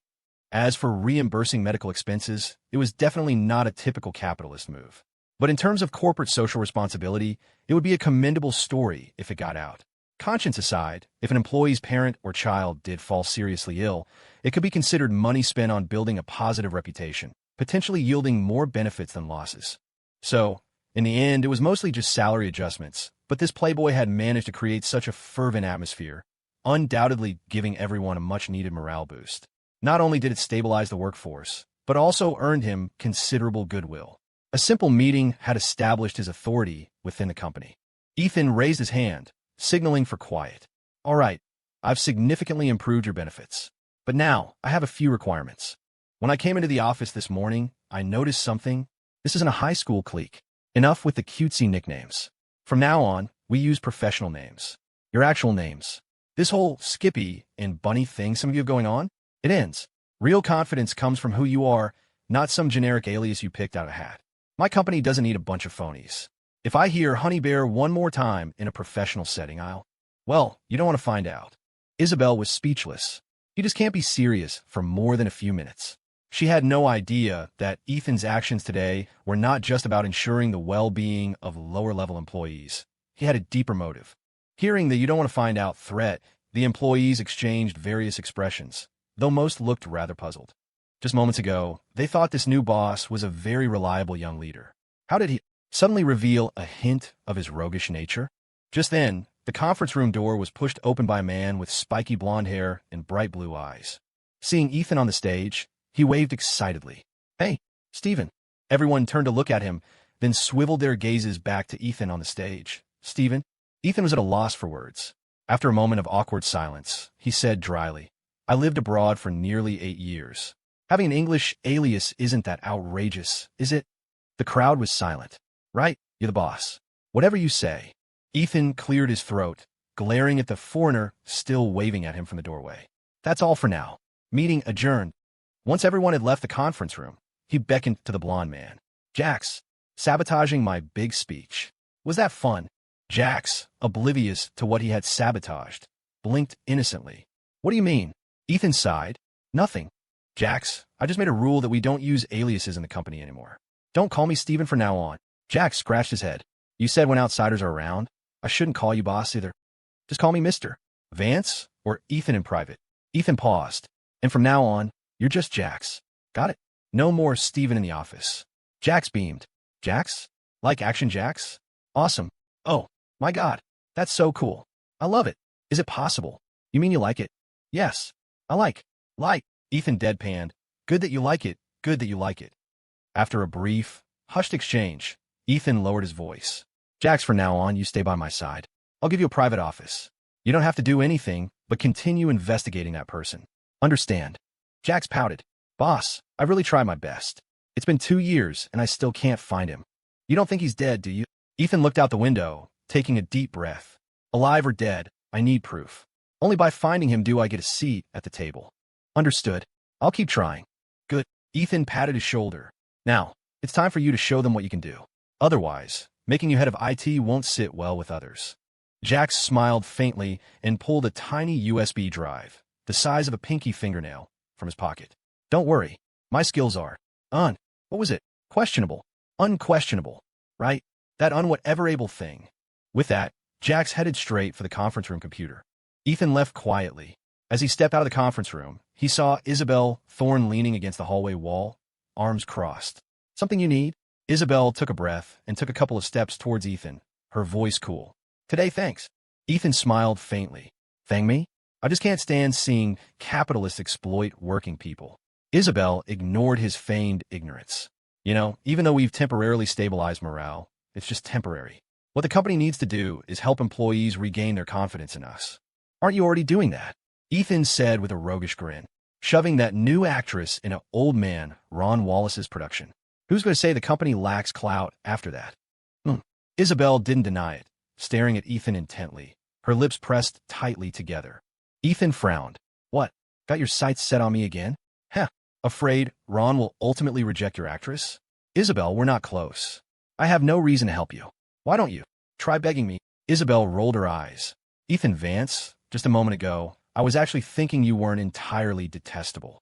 As for reimbursing medical expenses, it was definitely not a typical capitalist move. But in terms of corporate social responsibility, it would be a commendable story if it got out. Conscience aside, if an employee's parent or child did fall seriously ill, it could be considered money spent on building a positive reputation, potentially yielding more benefits than losses. So, in the end, it was mostly just salary adjustments, but this playboy had managed to create such a fervent atmosphere, undoubtedly giving everyone a much-needed morale boost. Not only did it stabilize the workforce, but also earned him considerable goodwill. A simple meeting had established his authority within the company. Ethan raised his hand, signaling for quiet. All right, I've significantly improved your benefits. But now, I have a few requirements. When I came into the office this morning, I noticed something. This isn't a high school clique. Enough with the cutesy nicknames. From now on, we use professional names. Your actual names. This whole Skippy and Bunny thing some of you have going on, it ends. Real confidence comes from who you are, not some generic alias you picked out of a hat. My company doesn't need a bunch of phonies. If I hear Honey Bear one more time in a professional setting, well, you don't want to find out. Isabelle was speechless. She just can't be serious for more than a few minutes. She had no idea that Ethan's actions today were not just about ensuring the well-being of lower-level employees. He had a deeper motive. Hearing the "you don't want to find out" threat, the employees exchanged various expressions, though most looked rather puzzled. Just moments ago, they thought this new boss was a very reliable young leader. How did he suddenly reveal a hint of his roguish nature? Just then, the conference room door was pushed open by a man with spiky blonde hair and bright blue eyes. Seeing Ethan on the stage, he waved excitedly. "Hey, Stephen." Everyone turned to look at him, then swiveled their gazes back to Ethan on the stage. "Stephen?" Ethan was at a loss for words. After a moment of awkward silence, he said dryly, "I lived abroad for nearly 8 years. Having an English alias isn't that outrageous, is it?" The crowd was silent. "Right, you're the boss. Whatever you say." Ethan cleared his throat, glaring at the foreigner still waving at him from the doorway. "That's all for now. Meeting adjourned." Once everyone had left the conference room, he beckoned to the blonde man. "Jax, sabotaging my big speech. Was that fun?" Jax, oblivious to what he had sabotaged, blinked innocently. "What do you mean?" Ethan sighed. "Nothing. Jax, I just made a rule that we don't use aliases in the company anymore. Don't call me Stephen from now on." Jax scratched his head. "You said when outsiders are around, I shouldn't call you boss either. Just call me Mr. Vance or Ethan in private." Ethan paused. "And from now on, you're just Jax. Got it? No more Stephen in the office." Jax beamed. "Jax? Like Action Jax? Awesome. Oh, my God. That's so cool. I love it. Is it possible? You mean you like it?" "Yes. I like. Ethan deadpanned. "Good that you like it. Good that you like it." After a brief, hushed exchange, Ethan lowered his voice. "Jax, from now on, you stay by my side. I'll give you a private office. You don't have to do anything but continue investigating that person. Understand?" Jax pouted. "Boss, I've really tried my best. It's been 2 years, and I still can't find him." "You don't think he's dead, do you?" Ethan looked out the window, taking a deep breath. "Alive or dead, I need proof. Only by finding him do I get a seat at the table." "Understood. I'll keep trying." "Good." Ethan patted his shoulder. "Now, it's time for you to show them what you can do. Otherwise, making you head of IT won't sit well with others." Jax smiled faintly and pulled a tiny USB drive, the size of a pinky fingernail, from his pocket. "Don't worry. My skills are what was it? Questionable. Unquestionable. Right? That whatever-able thing." With that, Jax headed straight for the conference room computer. Ethan left quietly. As he stepped out of the conference room, he saw Isabelle Thorne leaning against the hallway wall, arms crossed. "Something you need?" Isabelle took a breath and took a couple of steps towards Ethan, her voice cool. "Today, thanks." Ethan smiled faintly. "Thank me? I just can't stand seeing capitalists exploit working people." Isabelle ignored his feigned ignorance. "You know, even though we've temporarily stabilized morale, it's just temporary. What the company needs to do is help employees regain their confidence in us. Aren't you already doing that? Ethan said with a roguish grin, shoving that new actress in an old man Ron Wallace's production. Who's going to say the company lacks clout after that? Isabelle didn't deny it, staring at Ethan intently, her lips pressed tightly together. Ethan frowned. What? Got your sights set on me again? Heh. Afraid Ron will ultimately reject your actress? Isabelle, we're not close. I have no reason to help you. Why don't you? Try begging me. Isabelle rolled her eyes. Ethan Vance, just a moment ago, I was actually thinking you weren't entirely detestable.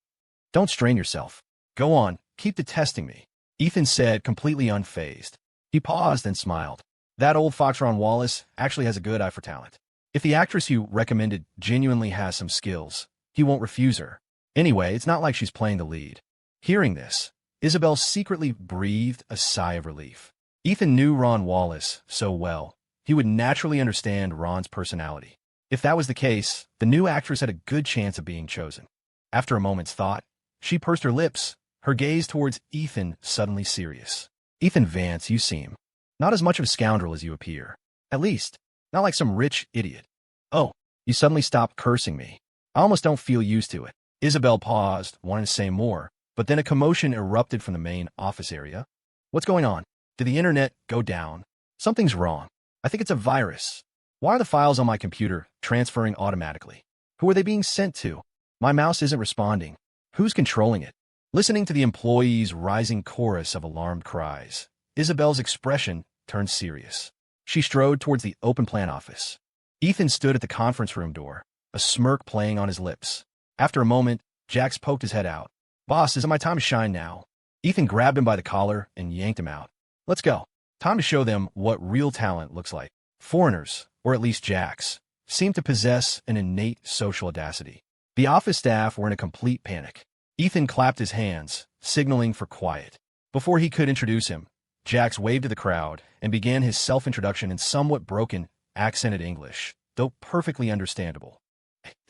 Don't strain yourself. Go on, keep detesting me, Ethan said, completely unfazed. He paused and smiled. That old fox Ron Wallace actually has a good eye for talent. If the actress you recommended genuinely has some skills, he won't refuse her. Anyway, it's not like she's playing the lead. Hearing this, Isabelle secretly breathed a sigh of relief. Ethan knew Ron Wallace so well, he would naturally understand Ron's personality. If that was the case, the new actress had a good chance of being chosen. After a moment's thought, she pursed her lips, her gaze towards Ethan suddenly serious. Ethan Vance, you seem not as much of a scoundrel as you appear. At least, not like some rich idiot. Oh, you suddenly stopped cursing me. I almost don't feel used to it. Isabelle paused, wanting to say more, but then a commotion erupted from the main office area. What's going on? Did the internet go down? Something's wrong. I think it's a virus. Why are the files on my computer transferring automatically? Who are they being sent to? My mouse isn't responding. Who's controlling it? Listening to the employees' rising chorus of alarmed cries, Isabelle's expression turned serious. She strode towards the open-plan office. Ethan stood at the conference room door, a smirk playing on his lips. After a moment, Jax poked his head out. Boss, is it my time to shine now? Ethan grabbed him by the collar and yanked him out. Let's go. Time to show them what real talent looks like. Foreigners, or at least Jax, seemed to possess an innate social audacity. The office staff were in a complete panic. Ethan clapped his hands, signaling for quiet. Before he could introduce him, Jax waved to the crowd and began his self-introduction in somewhat broken, accented English, though perfectly understandable.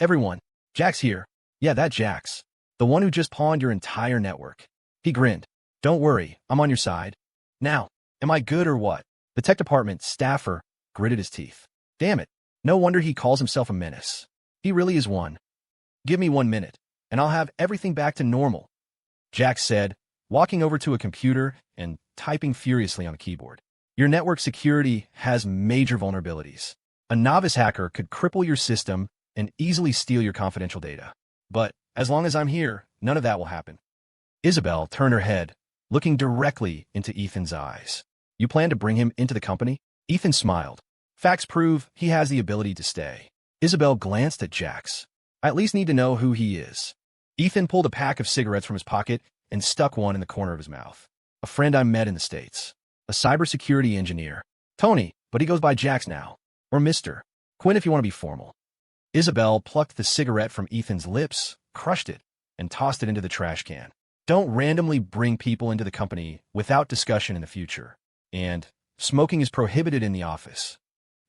Everyone, Jax here. Yeah, that Jax. The one who just pawned your entire network. He grinned. Don't worry, I'm on your side. Now, am I good or what? The tech department staffer gritted his teeth. Damn it. No wonder he calls himself a menace. He really is one. Give me 1 minute, and I'll have everything back to normal, Jax said, walking over to a computer and typing furiously on the keyboard. Your network security has major vulnerabilities. A novice hacker could cripple your system and easily steal your confidential data. But as long as I'm here, none of that will happen. Isabelle turned her head, looking directly into Ethan's eyes. You plan to bring him into the company? Ethan smiled. Facts prove he has the ability to stay. Isabelle glanced at Jax. I at least need to know who he is. Ethan pulled a pack of cigarettes from his pocket and stuck one in the corner of his mouth. A friend I met in the States. A cybersecurity engineer. Tony, but he goes by Jax now. Or Mr. Quinn if you want to be formal. Isabelle plucked the cigarette from Ethan's lips, crushed it, and tossed it into the trash can. Don't randomly bring people into the company without discussion in the future. And smoking is prohibited in the office.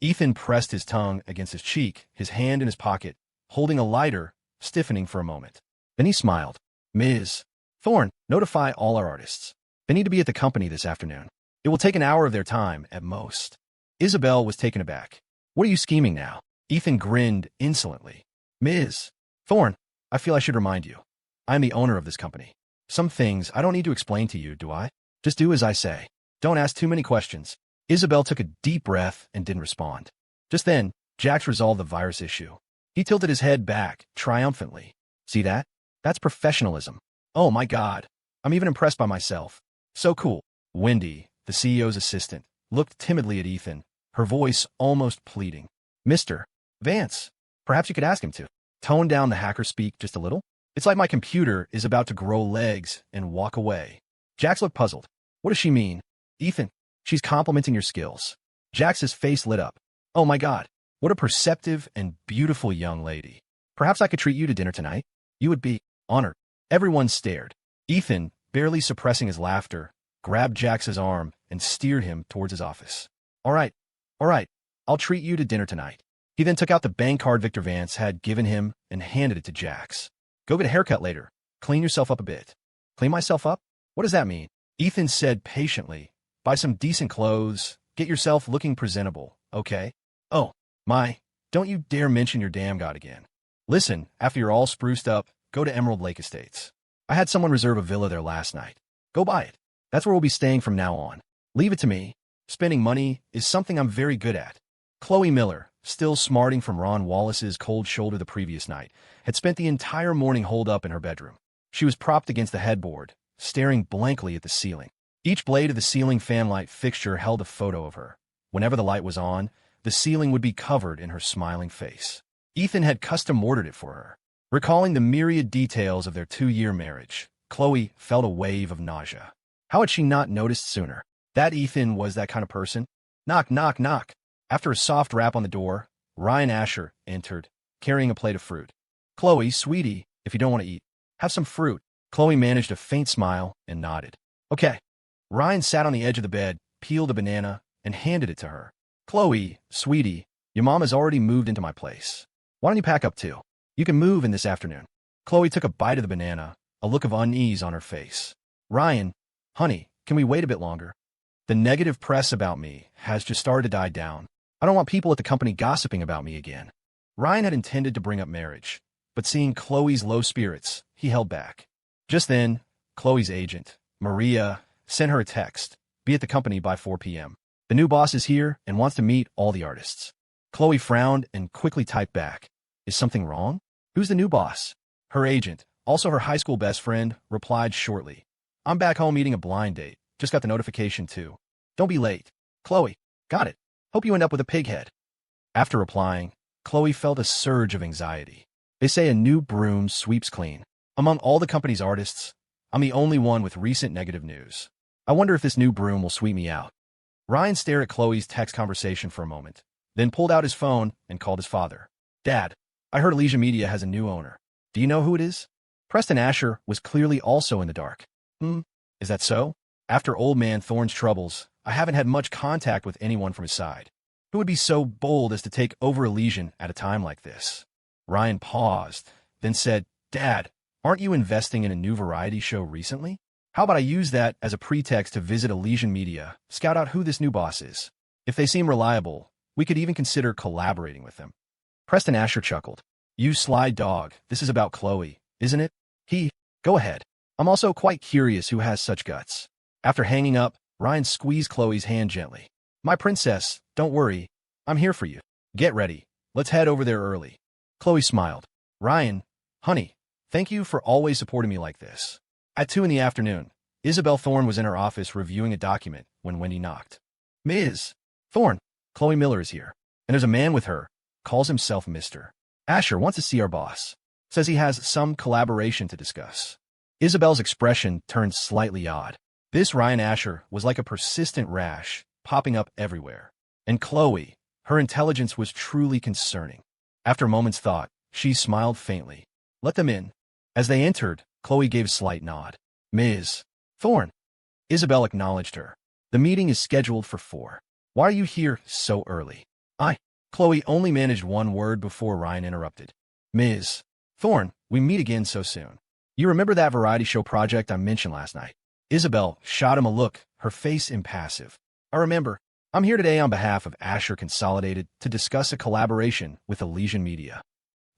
Ethan pressed his tongue against his cheek, his hand in his pocket, holding a lighter, stiffening for a moment. Then he smiled. Ms. Thorne, notify all our artists. They need to be at the company this afternoon. It will take an hour of their time, at most. Isabelle was taken aback. What are you scheming now? Ethan grinned insolently. Ms. Thorne, I feel I should remind you. I am the owner of this company. Some things I don't need to explain to you, do I? Just do as I say. Don't ask too many questions. Isabelle took a deep breath and didn't respond. Just then, Jax resolved the virus issue. He tilted his head back, triumphantly. See that? That's professionalism. Oh my God. I'm even impressed by myself. So cool. Wendy, the CEO's assistant, looked timidly at Ethan, her voice almost pleading. Mr. Vance, perhaps you could ask him to tone down the hacker speak just a little? It's like my computer is about to grow legs and walk away. Jax looked puzzled. What does she mean? Ethan, she's complimenting your skills. Jax's face lit up. Oh my God, what a perceptive and beautiful young lady. Perhaps I could treat you to dinner tonight? You would be honored. Everyone stared. Ethan, barely suppressing his laughter, grabbed Jax's arm and steered him towards his office. All right, I'll treat you to dinner tonight. He then took out the bank card Victor Vance had given him and handed it to Jax. Go get a haircut later. Clean yourself up a bit. Clean myself up? What does that mean? Ethan said patiently. Buy some decent clothes, Get yourself looking presentable, okay? Oh, my, don't you dare mention your damn god again. Listen, after you're all spruced up, go to Emerald Lake Estates. I had someone reserve a villa there last night. Go buy it. That's where we'll be staying from now on. Leave it to me. Spending money is something I'm very good at. Khloe Miller, still smarting from Ron Wallace's cold shoulder the previous night, had spent the entire morning holed up in her bedroom. She was propped against the headboard, staring blankly at the ceiling. Each blade of the ceiling fan light fixture held a photo of her. Whenever the light was on, the ceiling would be covered in her smiling face. Ethan had custom-ordered it for her. Recalling the myriad details of their 2-year marriage, Khloe felt a wave of nausea. How had she not noticed sooner? That Ethan was that kind of person? Knock, knock, knock. After a soft rap on the door, Ryan Asher entered, carrying a plate of fruit. Khloe, sweetie, if you don't want to eat, have some fruit. Khloe managed a faint smile and nodded. Okay. Ryan sat on the edge of the bed, peeled a banana, and handed it to her. Khloe, sweetie, your mom has already moved into my place. Why don't you pack up too? You can move in this afternoon. Khloe took a bite of the banana, a look of unease on her face. Ryan, honey, can we wait a bit longer? The negative press about me has just started to die down. I don't want people at the company gossiping about me again. Ryan had intended to bring up marriage, but seeing Khloe's low spirits, he held back. Just then, Khloe's agent, Maria, sent her a text. Be at the company by 4 p.m. The new boss is here and wants to meet all the artists. Khloe frowned and quickly typed back. Is something wrong? Who's the new boss? Her agent, also her high school best friend, replied shortly. I'm back home eating a blind date. Just got the notification too. Don't be late. Khloe, got it. Hope you end up with a pig head. After replying, Khloe felt a surge of anxiety. They say a new broom sweeps clean. Among all the company's artists, I'm the only one with recent negative news. I wonder if this new broom will sweep me out. Ryan stared at Khloe's text conversation for a moment, then pulled out his phone and called his father. Dad, I heard Alicia Media has a new owner. Do you know who it is? Preston Asher was clearly also in the dark. Is that so? After old man Thorne's troubles, I haven't had much contact with anyone from his side. Who would be so bold as to take over Elysian at a time like this? Ryan paused, then said, Dad, aren't you investing in a new variety show recently? How about I use that as a pretext to visit Elysian Media, scout out who this new boss is? If they seem reliable, we could even consider collaborating with them. Preston Asher chuckled. You sly dog, this is about Khloe, isn't it? Go ahead. I'm also quite curious who has such guts. After hanging up, Ryan squeezed Khloe's hand gently. My princess, don't worry. I'm here for you. Get ready. Let's head over there early. Khloe smiled. Ryan, honey, thank you for always supporting me like this. At 2 in the afternoon, Isabelle Thorne was in her office reviewing a document when Wendy knocked. Ms. Thorne, Khloe Miller is here, and there's a man with her, calls himself Mr. Asher wants to see our boss, says he has some collaboration to discuss. Isabelle's expression turned slightly odd. This Ryan Asher was like a persistent rash, popping up everywhere. And Khloe, her intelligence was truly concerning. After a moment's thought, she smiled faintly. Let them in. As they entered, Khloe gave a slight nod. Ms. Thorne. Isabelle acknowledged her. The meeting is scheduled for 4. Why are you here so early? Khloe only managed one word before Ryan interrupted. Ms. Thorne, we meet again so soon. You remember that variety show project I mentioned last night? Isabelle shot him a look, her face impassive. I remember. I'm here today on behalf of Asher Consolidated to discuss a collaboration with Elysian Media.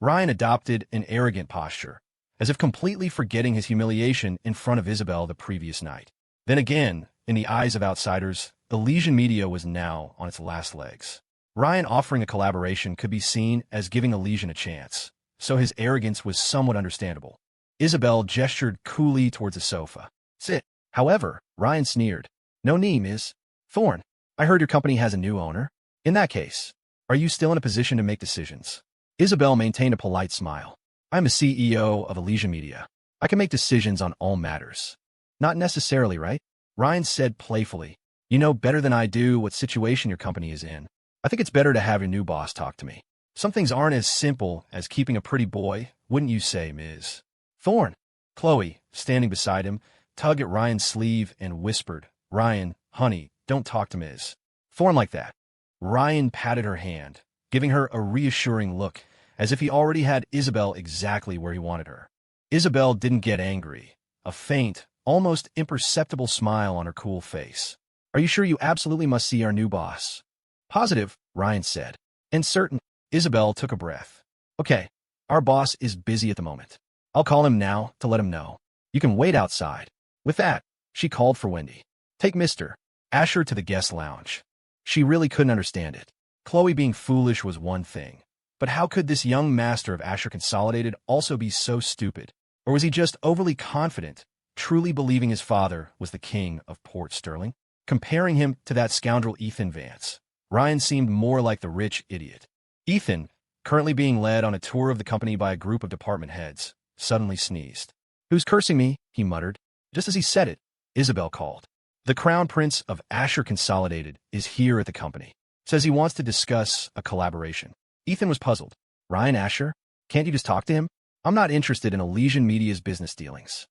Ryan adopted an arrogant posture, as if completely forgetting his humiliation in front of Isabelle the previous night. Then again, in the eyes of outsiders, Elysian Media was now on its last legs. Ryan offering a collaboration could be seen as giving Elysian a chance, so his arrogance was somewhat understandable. Isabelle gestured coolly towards a sofa. Sit. However, Ryan sneered. No need, Ms. Thorne. I heard your company has a new owner. In that case, are you still in a position to make decisions? Isabelle maintained a polite smile. I'm the CEO of Elysian Media. I can make decisions on all matters. Not necessarily, right? Ryan said playfully. You know better than I do what situation your company is in. I think it's better to have your new boss talk to me. Some things aren't as simple as keeping a pretty boy, wouldn't you say, Ms. Thorne? Khloe, standing beside him, tugged at Ryan's sleeve and whispered, Ryan, honey, don't talk to Ms. Thorne like that. Ryan patted her hand, giving her a reassuring look, as if he already had Isabelle exactly where he wanted her. Isabelle didn't get angry, a faint, almost imperceptible smile on her cool face. Are you sure you absolutely must see our new boss? Positive, Ryan said. And certain. Isabelle took a breath. Okay, our boss is busy at the moment. I'll call him now to let him know. You can wait outside. With that, she called for Wendy. Take Mr. Asher to the guest lounge. She really couldn't understand it. Khloe being foolish was one thing. But how could this young master of Asher Consolidated also be so stupid? Or was he just overly confident, truly believing his father was the king of Port Sterling? Comparing him to that scoundrel Ethan Vance, Ryan seemed more like the rich idiot. Ethan, currently being led on a tour of the company by a group of department heads, suddenly sneezed. Who's cursing me? He muttered. Just as he said it, Isabelle called. The Crown Prince of Asher Consolidated is here at the company. Says he wants to discuss a collaboration. Ethan was puzzled. Ryan Asher? Can't you just talk to him? I'm not interested in Elysian Media's business dealings.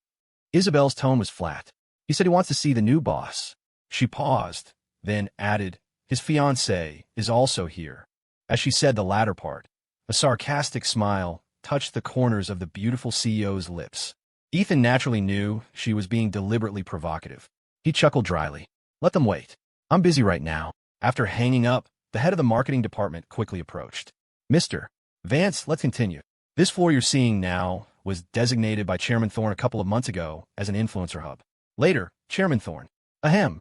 Isabelle's tone was flat. He said he wants to see the new boss. She paused, then added, his fiancée is also here. As she said the latter part, a sarcastic smile touched the corners of the beautiful CEO's lips. Ethan naturally knew she was being deliberately provocative. He chuckled dryly. Let them wait. I'm busy right now. After hanging up, the head of the marketing department quickly approached. Mr. Vance, let's continue. This floor you're seeing now was designated by Chairman Thorne a couple of months ago as an influencer hub. Later, Chairman Thorne, ahem.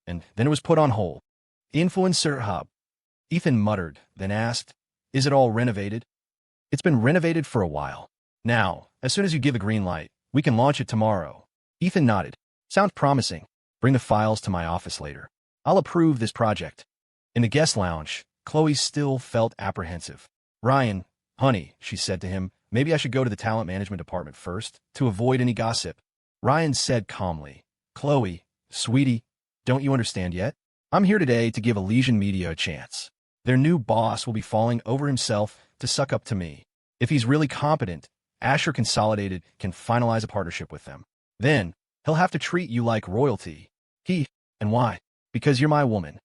And then it was put on hold. Influencer hub. Ethan muttered, then asked, is it all renovated? It's been renovated for a while. Now, as soon as you give the green light, we can launch it tomorrow. Ethan nodded. Sounds promising. Bring the files to my office later. I'll approve this project. In the guest lounge, Khloe still felt apprehensive. Ryan, honey, she said to him, maybe I should go to the talent management department first, to avoid any gossip. Ryan said calmly, Khloe, sweetie, don't you understand yet? I'm here today to give Elysian Media a chance. Their new boss will be falling over himself to suck up to me. If he's really competent, Asher Consolidated can finalize a partnership with them. Then, he'll have to treat you like royalty. And why? Because you're my woman.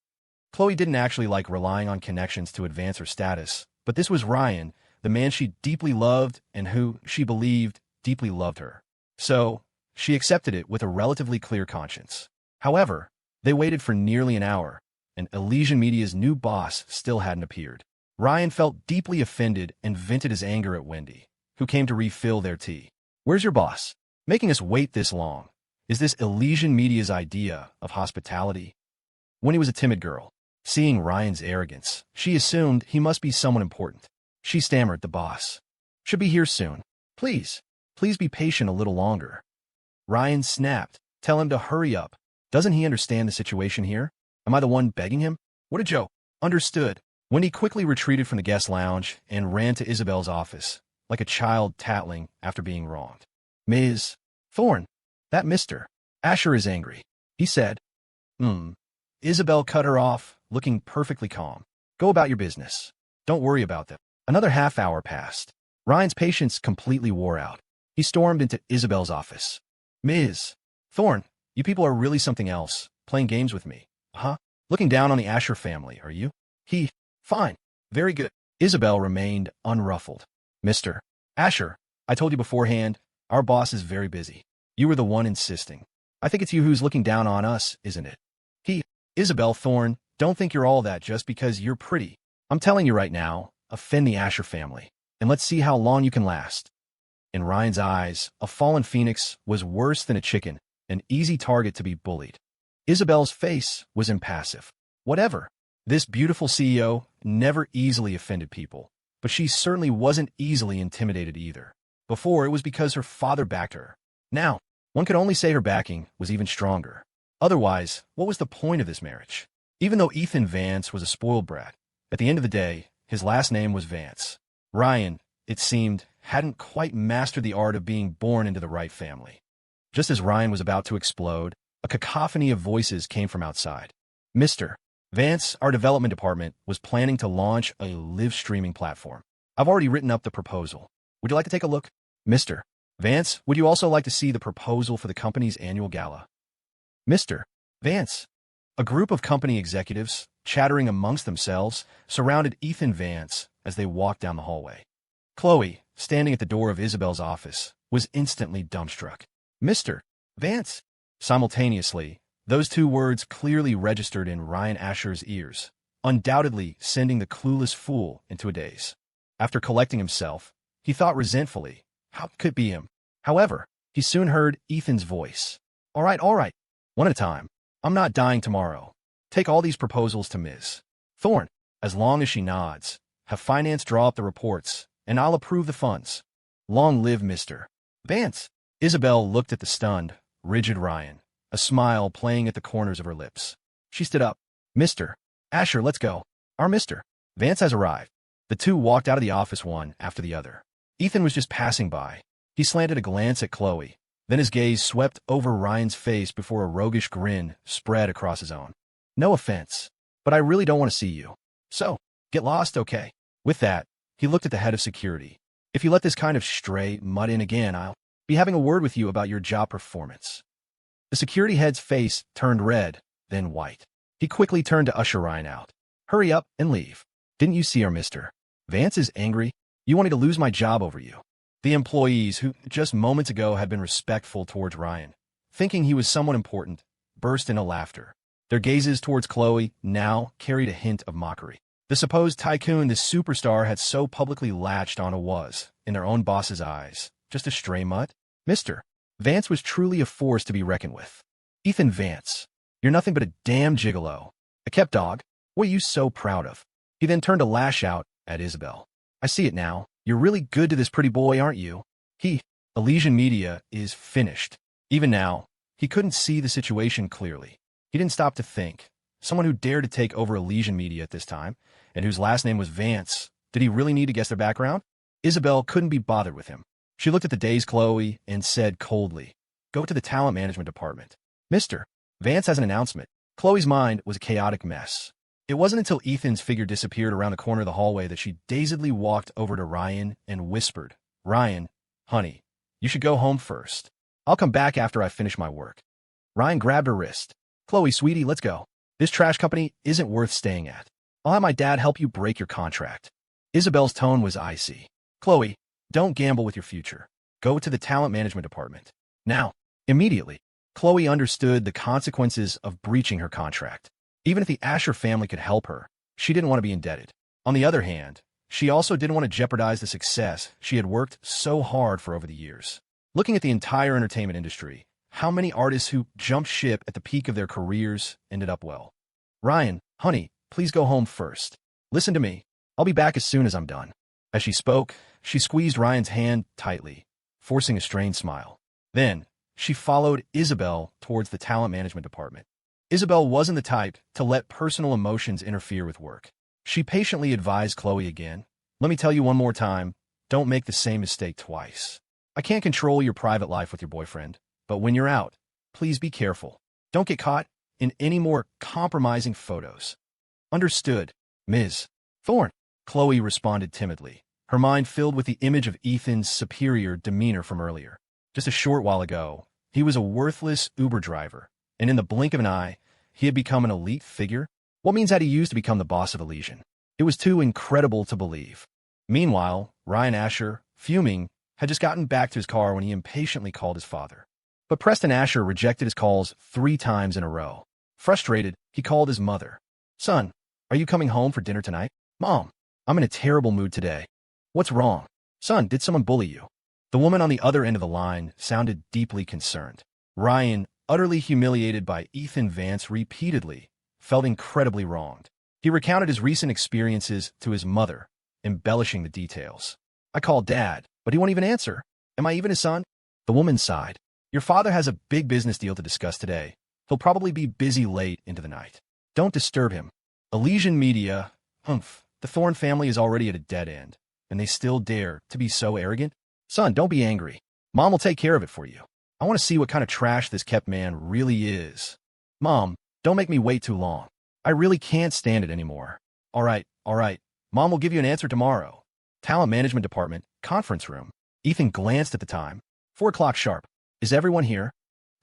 Khloe didn't actually like relying on connections to advance her status, but this was Ryan, the man she deeply loved and who, she believed, deeply loved her. So, she accepted it with a relatively clear conscience. However, they waited for nearly an hour, and Elysian Media's new boss still hadn't appeared. Ryan felt deeply offended and vented his anger at Wendy, who came to refill their tea. Where's your boss? Making us wait this long. Is this Elysian Media's idea of hospitality? Wendy was a timid girl. Seeing Ryan's arrogance, she assumed he must be someone important. She stammered, the boss. Should be here soon. Please be patient a little longer. Ryan snapped. Tell him to hurry up. Doesn't he understand the situation here? Am I the one begging him? What a joke. Understood. Wendy quickly retreated from the guest lounge and ran to Isabelle's office, like a child tattling after being wronged. Ms. Thorne, that Mr. Asher is angry, he said. Isabelle cut her off, looking perfectly calm. Go about your business. Don't worry about them. Another half hour passed. Ryan's patience completely wore out. He stormed into Isabelle's office. Ms. Thorne, you people are really something else, playing games with me. Huh? Looking down on the Asher family, are you? Fine. Very good. Isabelle remained unruffled. Mr. Asher, I told you beforehand, our boss is very busy. You were the one insisting. I think it's you who's looking down on us, isn't it? Isabelle Thorne, don't think you're all that just because you're pretty. I'm telling you right now, offend the Asher family, and let's see how long you can last. In Ryan's eyes, a fallen phoenix was worse than a chicken, an easy target to be bullied. Isabelle's face was impassive. Whatever. This beautiful CEO never easily offended people, but she certainly wasn't easily intimidated either. Before, it was because her father backed her. Now, one could only say her backing was even stronger. Otherwise, what was the point of this marriage? Even though Ethan Vance was a spoiled brat, at the end of the day, his last name was Vance. Ryan, it seemed, hadn't quite mastered the art of being born into the right family. Just as Ryan was about to explode, a cacophony of voices came from outside. Mr. Vance, our development department, was planning to launch a live streaming platform. I've already written up the proposal. Would you like to take a look? Mr. Vance, would you also like to see the proposal for the company's annual gala? Mr. Vance. A group of company executives, chattering amongst themselves, surrounded Ethan Vance as they walked down the hallway. Khloe, standing at the door of Isabelle's office, was instantly dumbstruck. Mr. Vance. Simultaneously, Those two words clearly registered in Ryan Asher's ears, undoubtedly sending the clueless fool into a daze. After collecting himself, he thought resentfully, how could it be him? However, he soon heard Ethan's voice. All right, one at a time. I'm not dying tomorrow. Take all these proposals to Ms. Thorne. As long as she nods, have finance draw up the reports, and I'll approve the funds. Long live Mr. Vance. Isabelle looked at the stunned, rigid Ryan, a smile playing at the corners of her lips. She stood up. Mr. Asher, let's go. Our Mr. Vance has arrived. The two walked out of the office one after the other. Ethan was just passing by. He slanted a glance at Khloe. Then his gaze swept over Ryan's face before a roguish grin spread across his own. No offense, but I really don't want to see you. So, get lost, okay? With that, he looked at the head of security. If you let this kind of stray mutt in again, I'll be having a word with you about your job performance. The security head's face turned red, then white. He quickly turned to usher Ryan out. Hurry up and leave. Didn't you see her, Mr. Vance is angry? You wanted to lose my job over you. The employees, who just moments ago had been respectful towards Ryan, thinking he was someone important, burst into laughter. Their gazes towards Khloe now carried a hint of mockery. The supposed tycoon this superstar had so publicly latched onto was, in their own boss's eyes, just a stray mutt. Mr. Vance was truly a force to be reckoned with. Ethan Vance, you're nothing but a damn gigolo. A kept dog. What are you so proud of? He then turned to lash out at Isabelle. I see it now. You're really good to this pretty boy, aren't you? Elysian Media is finished. Even now, he couldn't see the situation clearly. He didn't stop to think. Someone who dared to take over Elysian Media at this time, and whose last name was Vance, did he really need to guess their background? Isabelle couldn't be bothered with him. She looked at the dazed Khloe and said coldly, Go to the talent management department. Mr. Vance has an announcement. Khloe's mind was a chaotic mess. It wasn't until Ethan's figure disappeared around the corner of the hallway that she dazedly walked over to Ryan and whispered, Ryan, honey, you should go home first. I'll come back after I finish my work. Ryan grabbed her wrist. Khloe, sweetie, let's go. This trash company isn't worth staying at. I'll have my dad help you break your contract. Isabelle's tone was icy. Khloe, don't gamble with your future. Go to the talent management department. Now, immediately. Khloe understood the consequences of breaching her contract. Even if the Asher family could help her, she didn't want to be indebted. On the other hand, she also didn't want to jeopardize the success she had worked so hard for over the years. Looking at the entire entertainment industry, how many artists who jumped ship at the peak of their careers ended up well? Ryan, honey, please go home first. Listen to me. I'll be back as soon as I'm done. As she spoke, she squeezed Ryan's hand tightly, forcing a strained smile. Then, she followed Isabelle towards the talent management department. Isabelle wasn't the type to let personal emotions interfere with work. She patiently advised Khloe again, Let me tell you one more time, don't make the same mistake twice. I can't control your private life with your boyfriend, but when you're out, please be careful. Don't get caught in any more compromising photos. Understood, Ms. Thorne. Khloe responded timidly, her mind filled with the image of Ethan's superior demeanor from earlier. Just a short while ago, he was a worthless Uber driver, and in the blink of an eye, he had become an elite figure. What means had he used to become the boss of Elysian? It was too incredible to believe. Meanwhile, Ryan Asher, fuming, had just gotten back to his car when he impatiently called his father. But Preston Asher rejected his calls 3 times in a row. Frustrated, he called his mother. Son, are you coming home for dinner tonight? Mom, I'm in a terrible mood today. What's wrong? Son, did someone bully you? The woman on the other end of the line sounded deeply concerned. Ryan, utterly humiliated by Ethan Vance repeatedly, felt incredibly wronged. He recounted his recent experiences to his mother, embellishing the details. I called Dad, but he won't even answer. Am I even his son? The woman sighed. Your father has a big business deal to discuss today. He'll probably be busy late into the night. Don't disturb him. Elysian Media, the Thorne family is already at a dead end, and they still dare to be so arrogant? Son, don't be angry. Mom will take care of it for you. I want to see what kind of trash this kept man really is. Mom, don't make me wait too long. I really can't stand it anymore. All right. Mom will give you an answer tomorrow. Talent management department, conference room. Ethan glanced at the time. 4 o'clock sharp. Is everyone here?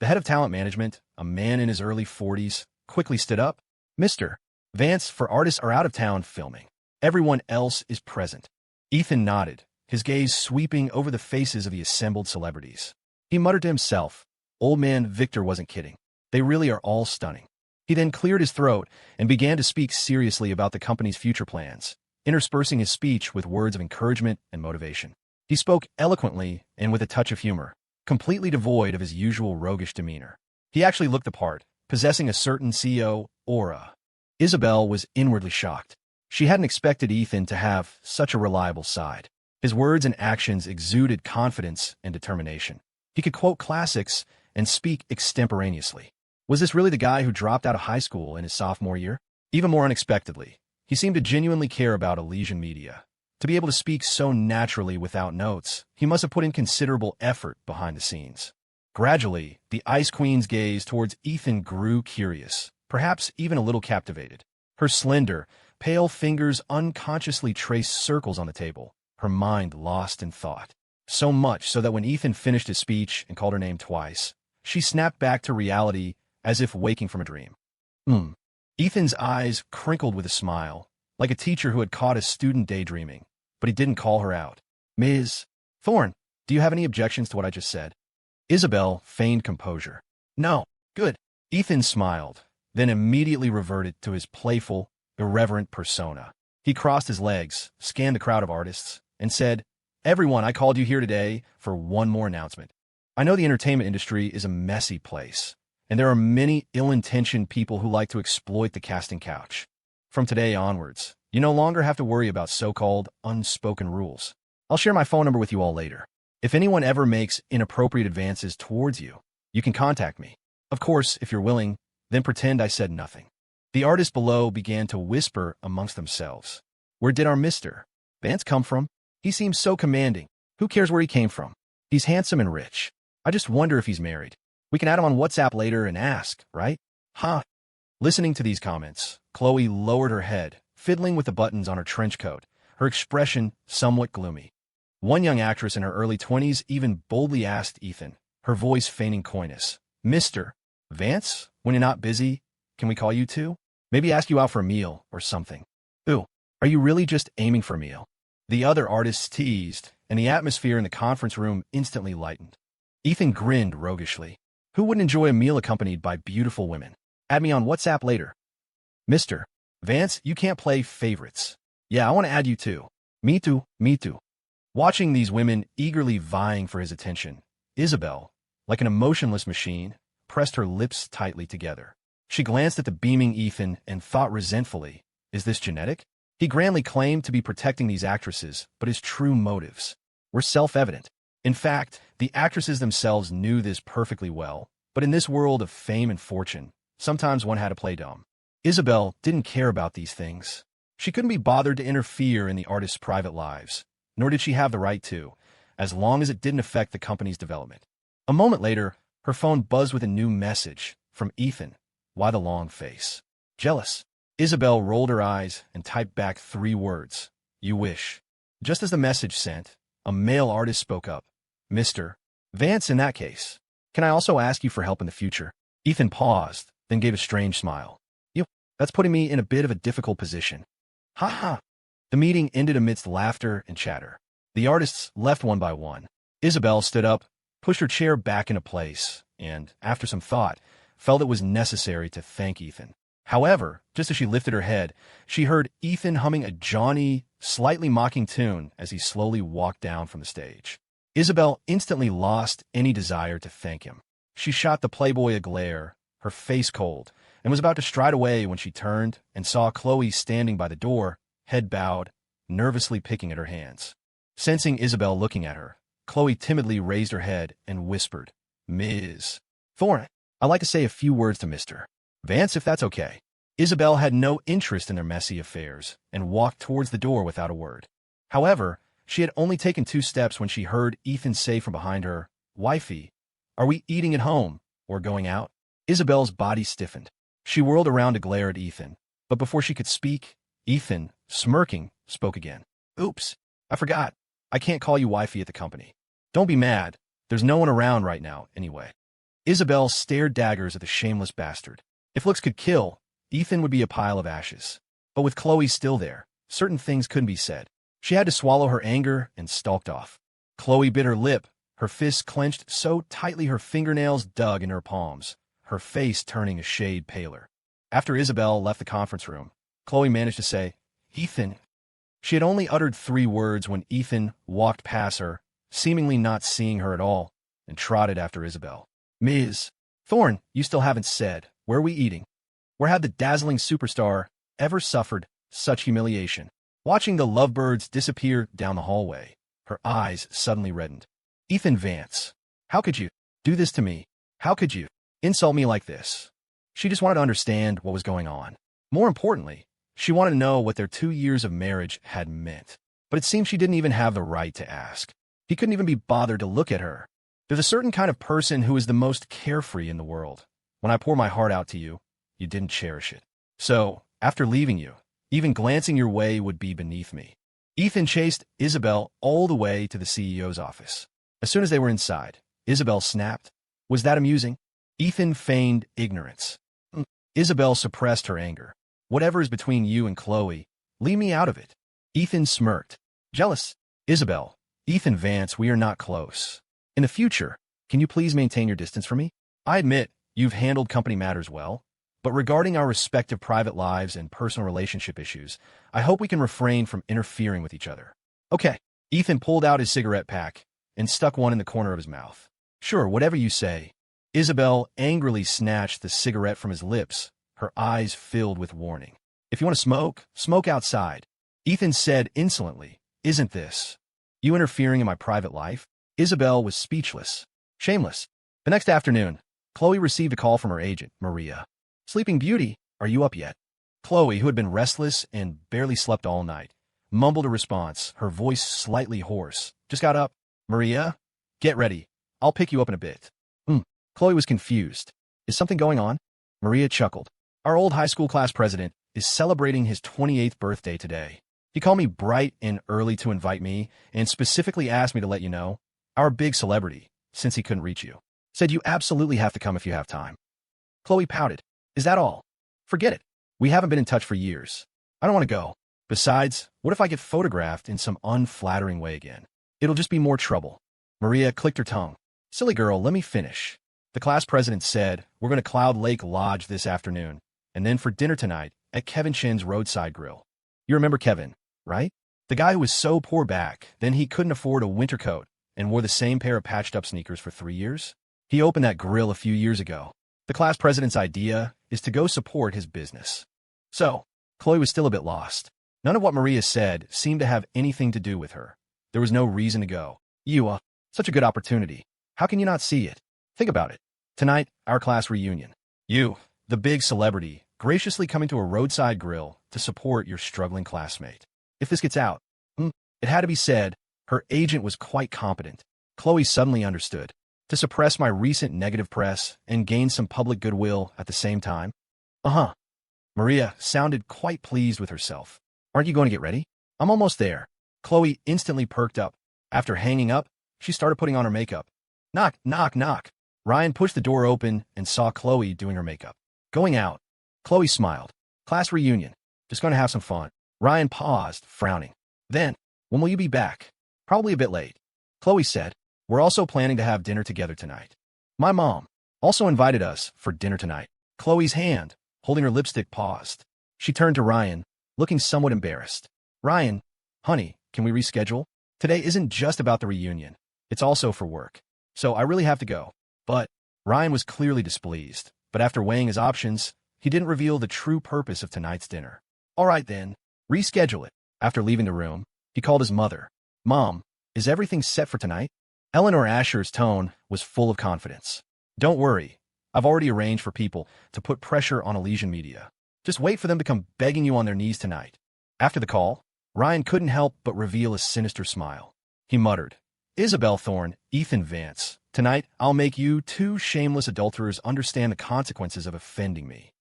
The head of talent management, a man in his early 40s, quickly stood up. Mr. Vance, for artists are out of town filming. Everyone else is present. Ethan nodded, his gaze sweeping over the faces of the assembled celebrities. He muttered to himself, Old man Victor wasn't kidding. They really are all stunning. He then cleared his throat and began to speak seriously about the company's future plans, interspersing his speech with words of encouragement and motivation. He spoke eloquently and with a touch of humor, completely devoid of his usual roguish demeanor. He actually looked the part, possessing a certain CEO aura. Isabelle was inwardly shocked. She hadn't expected Ethan to have such a reliable side. His words and actions exuded confidence and determination. He could quote classics and speak extemporaneously. Was this really the guy who dropped out of high school in his sophomore year? Even more unexpectedly, he seemed to genuinely care about Elysian media. To be able to speak so naturally without notes, he must have put in considerable effort behind the scenes. Gradually, the Ice Queen's gaze towards Ethan grew curious, perhaps even a little captivated. Her slender, pale fingers unconsciously traced circles on the table, her mind lost in thought. So much so that when Ethan finished his speech and called her name twice, she snapped back to reality as if waking from a dream. Ethan's eyes crinkled with a smile, like a teacher who had caught a student daydreaming, but he didn't call her out. Ms. Thorne, do you have any objections to what I just said? Isabelle feigned composure. No, good. Ethan smiled, then immediately reverted to his playful, irreverent persona. He crossed his legs, scanned the crowd of artists, and said, "Everyone, I called you here today for one more announcement. I know the entertainment industry is a messy place, and there are many ill-intentioned people who like to exploit the casting couch. From today onwards, you no longer have to worry about so-called unspoken rules. I'll share my phone number with you all later. If anyone ever makes inappropriate advances towards you, you can contact me. Of course, if you're willing, then pretend I said nothing." The artists below began to whisper amongst themselves. Where did our Mr. Vance come from? He seems so commanding. Who cares where he came from? He's handsome and rich. I just wonder if he's married. We can add him on WhatsApp later and ask, right? Huh? Listening to these comments, Khloe lowered her head, fiddling with the buttons on her trench coat, her expression somewhat gloomy. One young actress in her early 20s even boldly asked Ethan, her voice feigning coyness, "Mr. Vance, when you're not busy, can we call you too? Maybe ask you out for a meal or something." Ooh, are you really just aiming for a meal? The other artists teased, and the atmosphere in the conference room instantly lightened. Ethan grinned roguishly. Who wouldn't enjoy a meal accompanied by beautiful women? Add me on WhatsApp later. Mr. Vance, you can't play favorites. Yeah, I want to add you too. Me too, me too. Watching these women eagerly vying for his attention, Isabelle, like an emotionless machine, pressed her lips tightly together. She glanced at the beaming Ethan and thought resentfully, is this genetic? He grandly claimed to be protecting these actresses, but his true motives were self-evident. In fact, the actresses themselves knew this perfectly well, but in this world of fame and fortune, sometimes one had to play dumb. Isabelle didn't care about these things. She couldn't be bothered to interfere in the artists' private lives, nor did she have the right to, as long as it didn't affect the company's development. A moment later, her phone buzzed with a new message from Ethan. Why the long face? Jealous. Isabelle rolled her eyes and typed back 3 words. You wish. Just as the message sent, a male artist spoke up. Mr. Vance, in that case, can I also ask you for help in the future? Ethan paused, then gave a strange smile. That's putting me in a bit of a difficult position. Ha ha. The meeting ended amidst laughter and chatter. The artists left one by one. Isabelle stood up, pushed her chair back into place, and, after some thought, felt it was necessary to thank Ethan. However, just as she lifted her head, she heard Ethan humming a jaunty, slightly mocking tune as he slowly walked down from the stage. Isabelle instantly lost any desire to thank him. She shot the playboy a glare, her face cold, and was about to stride away when she turned and saw Khloe standing by the door, head bowed, nervously picking at her hands. Sensing Isabelle looking at her, Khloe timidly raised her head and whispered, Ms. Thorne, I'd like to say a few words to Mr. Vance, if that's okay. Isabelle had no interest in their messy affairs and walked towards the door without a word. However, she had only taken 2 steps when she heard Ethan say from behind her, Wifey, are we eating at home or going out? Isabelle's body stiffened. She whirled around to glare at Ethan, but before she could speak, Ethan, smirking, spoke again. Oops, I forgot. I can't call you wifey at the company. Don't be mad. There's no one around right now, anyway. Isabelle stared daggers at the shameless bastard. If looks could kill, Ethan would be a pile of ashes. But with Khloe still there, certain things couldn't be said. She had to swallow her anger and stalked off. Khloe bit her lip, her fists clenched so tightly her fingernails dug in her palms, her face turning a shade paler. After Isabelle left the conference room, Khloe managed to say, "Ethan." She had only uttered 3 words when Ethan walked past her, seemingly not seeing her at all, and trotted after Isabelle. "Ms. Thorne, you still haven't said, where are we eating? Where had the dazzling superstar ever suffered such humiliation?" Watching the lovebirds disappear down the hallway, her eyes suddenly reddened. "Ethan Vance, how could you do this to me? How could you insult me like this?" She just wanted to understand what was going on. More importantly, she wanted to know what their 2 years of marriage had meant. But it seemed she didn't even have the right to ask. He couldn't even be bothered to look at her. There's a certain kind of person who is the most carefree in the world. When I pour my heart out to you, you didn't cherish it. So, after leaving you, even glancing your way would be beneath me. Ethan chased Isabelle all the way to the CEO's office. As soon as they were inside, Isabelle snapped. "Was that amusing?" Ethan feigned ignorance. Isabelle suppressed her anger. "Whatever is between you and Khloe, leave me out of it." Ethan smirked. "Jealous?" "Isabelle, Ethan Vance, we are not close. In the future, can you please maintain your distance from me? I admit, you've handled company matters well, but regarding our respective private lives and personal relationship issues, I hope we can refrain from interfering with each other." "Okay." Ethan pulled out his cigarette pack and stuck one in the corner of his mouth. "Sure, whatever you say." Isabelle angrily snatched the cigarette from his lips, her eyes filled with warning. "If you want to smoke, smoke outside." Ethan said insolently, "Isn't this you interfering in my private life?" Isabelle was speechless. Shameless. The next afternoon, Khloe received a call from her agent, Maria. "Sleeping Beauty, are you up yet?" Khloe, who had been restless and barely slept all night, mumbled a response, her voice slightly hoarse. "Just got up. Maria, get ready. I'll pick you up in a bit." Khloe was confused. "Is something going on?" Maria chuckled. "Our old high school class president is celebrating his 28th birthday today. He called me bright and early to invite me and specifically asked me to let you know. Our big celebrity, since he couldn't reach you, said you absolutely have to come if you have time." Khloe pouted. "Is that all? Forget it. We haven't been in touch for years. I don't want to go. Besides, what if I get photographed in some unflattering way again? It'll just be more trouble." Maria clicked her tongue. "Silly girl, let me finish. The class president said we're going to Cloud Lake Lodge this afternoon, and then for dinner tonight at Kevin Chin's roadside grill. You remember Kevin, right? The guy who was so poor back, then he couldn't afford a winter coat and wore the same pair of patched-up sneakers for 3 years? He opened that grill a few years ago. The class president's idea is to go support his business." So, Khloe was still a bit lost. None of what Maria said seemed to have anything to do with her. There was no reason to go. Such a good opportunity. How can you not see it? Think about it. Tonight, our class reunion. You, the big celebrity, graciously coming to a roadside grill to support your struggling classmate. If this gets out, it had to be said, her agent was quite competent. Khloe suddenly understood. To suppress my recent negative press and gain some public goodwill at the same time? Maria sounded quite pleased with herself. "Aren't you going to get ready?" "I'm almost there." Khloe instantly perked up. After hanging up, she started putting on her makeup. Knock, knock, knock. Ryan pushed the door open and saw Khloe doing her makeup. "Going out." Khloe smiled. "Class reunion. Just going to have some fun." Ryan paused, frowning. "Then, when will you be back?" "Probably a bit late." Khloe said, "We're also planning to have dinner together tonight. My mom also invited us for dinner tonight." Khloe's hand, holding her lipstick, paused. She turned to Ryan, looking somewhat embarrassed. "Ryan, honey, can we reschedule? Today isn't just about the reunion. It's also for work. So I really have to go." But Ryan was clearly displeased, but after weighing his options, he didn't reveal the true purpose of tonight's dinner. "All right then, reschedule it." After leaving the room, he called his mother. "Mom, is everything set for tonight?" Eleanor Asher's tone was full of confidence. "Don't worry. I've already arranged for people to put pressure on Elysian Media. Just wait for them to come begging you on their knees tonight." After the call, Ryan couldn't help but reveal a sinister smile. He muttered, "Isabelle Thorne, Ethan Vance, tonight I'll make you 2 shameless adulterers understand the consequences of offending me."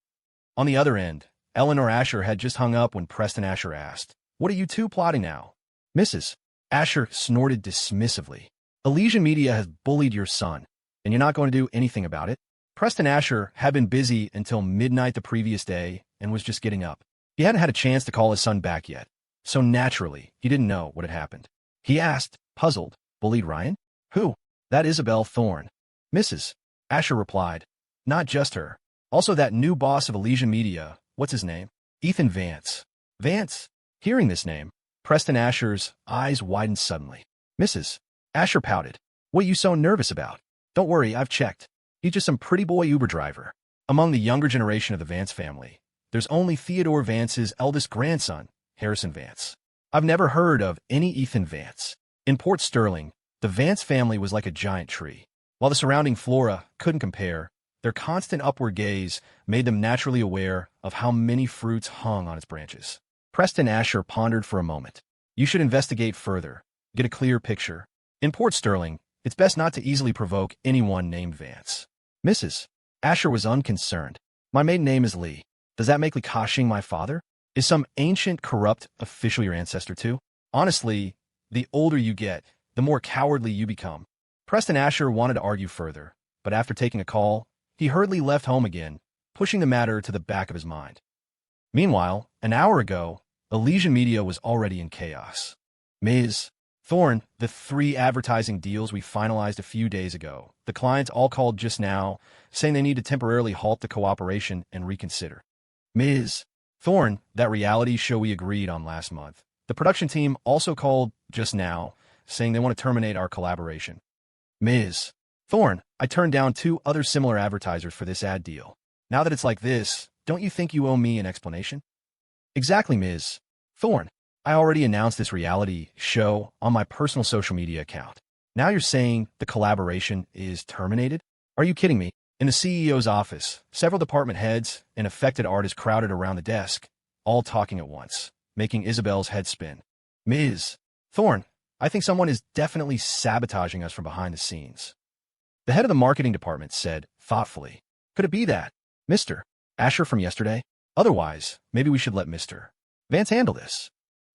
On the other end, Eleanor Asher had just hung up when Preston Asher asked, "What are you 2 plotting now?" "Mrs. Asher snorted dismissively. "Elysian Media has bullied your son, and you're not going to do anything about it?" Preston Asher had been busy until midnight the previous day and was just getting up. He hadn't had a chance to call his son back yet, so naturally, he didn't know what had happened. He asked, puzzled, "Bullied Ryan? Who?" "That Isabelle Thorne." Mrs. Asher replied, Not just her. Also that new boss of Elysian Media, what's his name? Ethan Vance. Vance? Hearing this name, Preston Asher's eyes widened suddenly. Mrs. Asher pouted. What are you so nervous about? Don't worry, I've checked. He's just some pretty boy Uber driver. Among the younger generation of the Vance family, there's only Theodore Vance's eldest grandson, Harrison Vance. I've never heard of any Ethan Vance. In Port Sterling, the Vance family was like a giant tree. While the surrounding flora couldn't compare, their constant upward gaze made them naturally aware of how many fruits hung on its branches. Preston Asher pondered for a moment. You should investigate further, get a clear picture. In Port Sterling, it's best not to easily provoke anyone named Vance. Mrs. Asher was unconcerned. My maiden name is Lee. Does that make Kashing my father? Is some ancient, corrupt official your ancestor too? Honestly, the older you get, the more cowardly you become. Preston Asher wanted to argue further, but after taking a call, he hurriedly left home again, pushing the matter to the back of his mind. Meanwhile, an hour ago, Elysian Media was already in chaos. Ms. Thorne, the 3 advertising deals we finalized a few days ago, the clients all called just now, saying they need to temporarily halt the cooperation and reconsider. Ms. Thorne, that reality show we agreed on last month, the production team also called just now, saying they want to terminate our collaboration. Ms. Thorne, I turned down 2 other similar advertisers for this ad deal. Now that it's like this, don't you think you owe me an explanation? Exactly, Ms. Thorne. I already announced this reality show on my personal social media account. Now you're saying the collaboration is terminated? Are you kidding me? In the CEO's office, several department heads and affected artists crowded around the desk, all talking at once, making Isabelle's head spin. Ms. Thorne, I think someone is definitely sabotaging us from behind the scenes. The head of the marketing department said, thoughtfully, could it be that, Mr. Asher from yesterday? Otherwise, maybe we should let Mr. Vance handle this.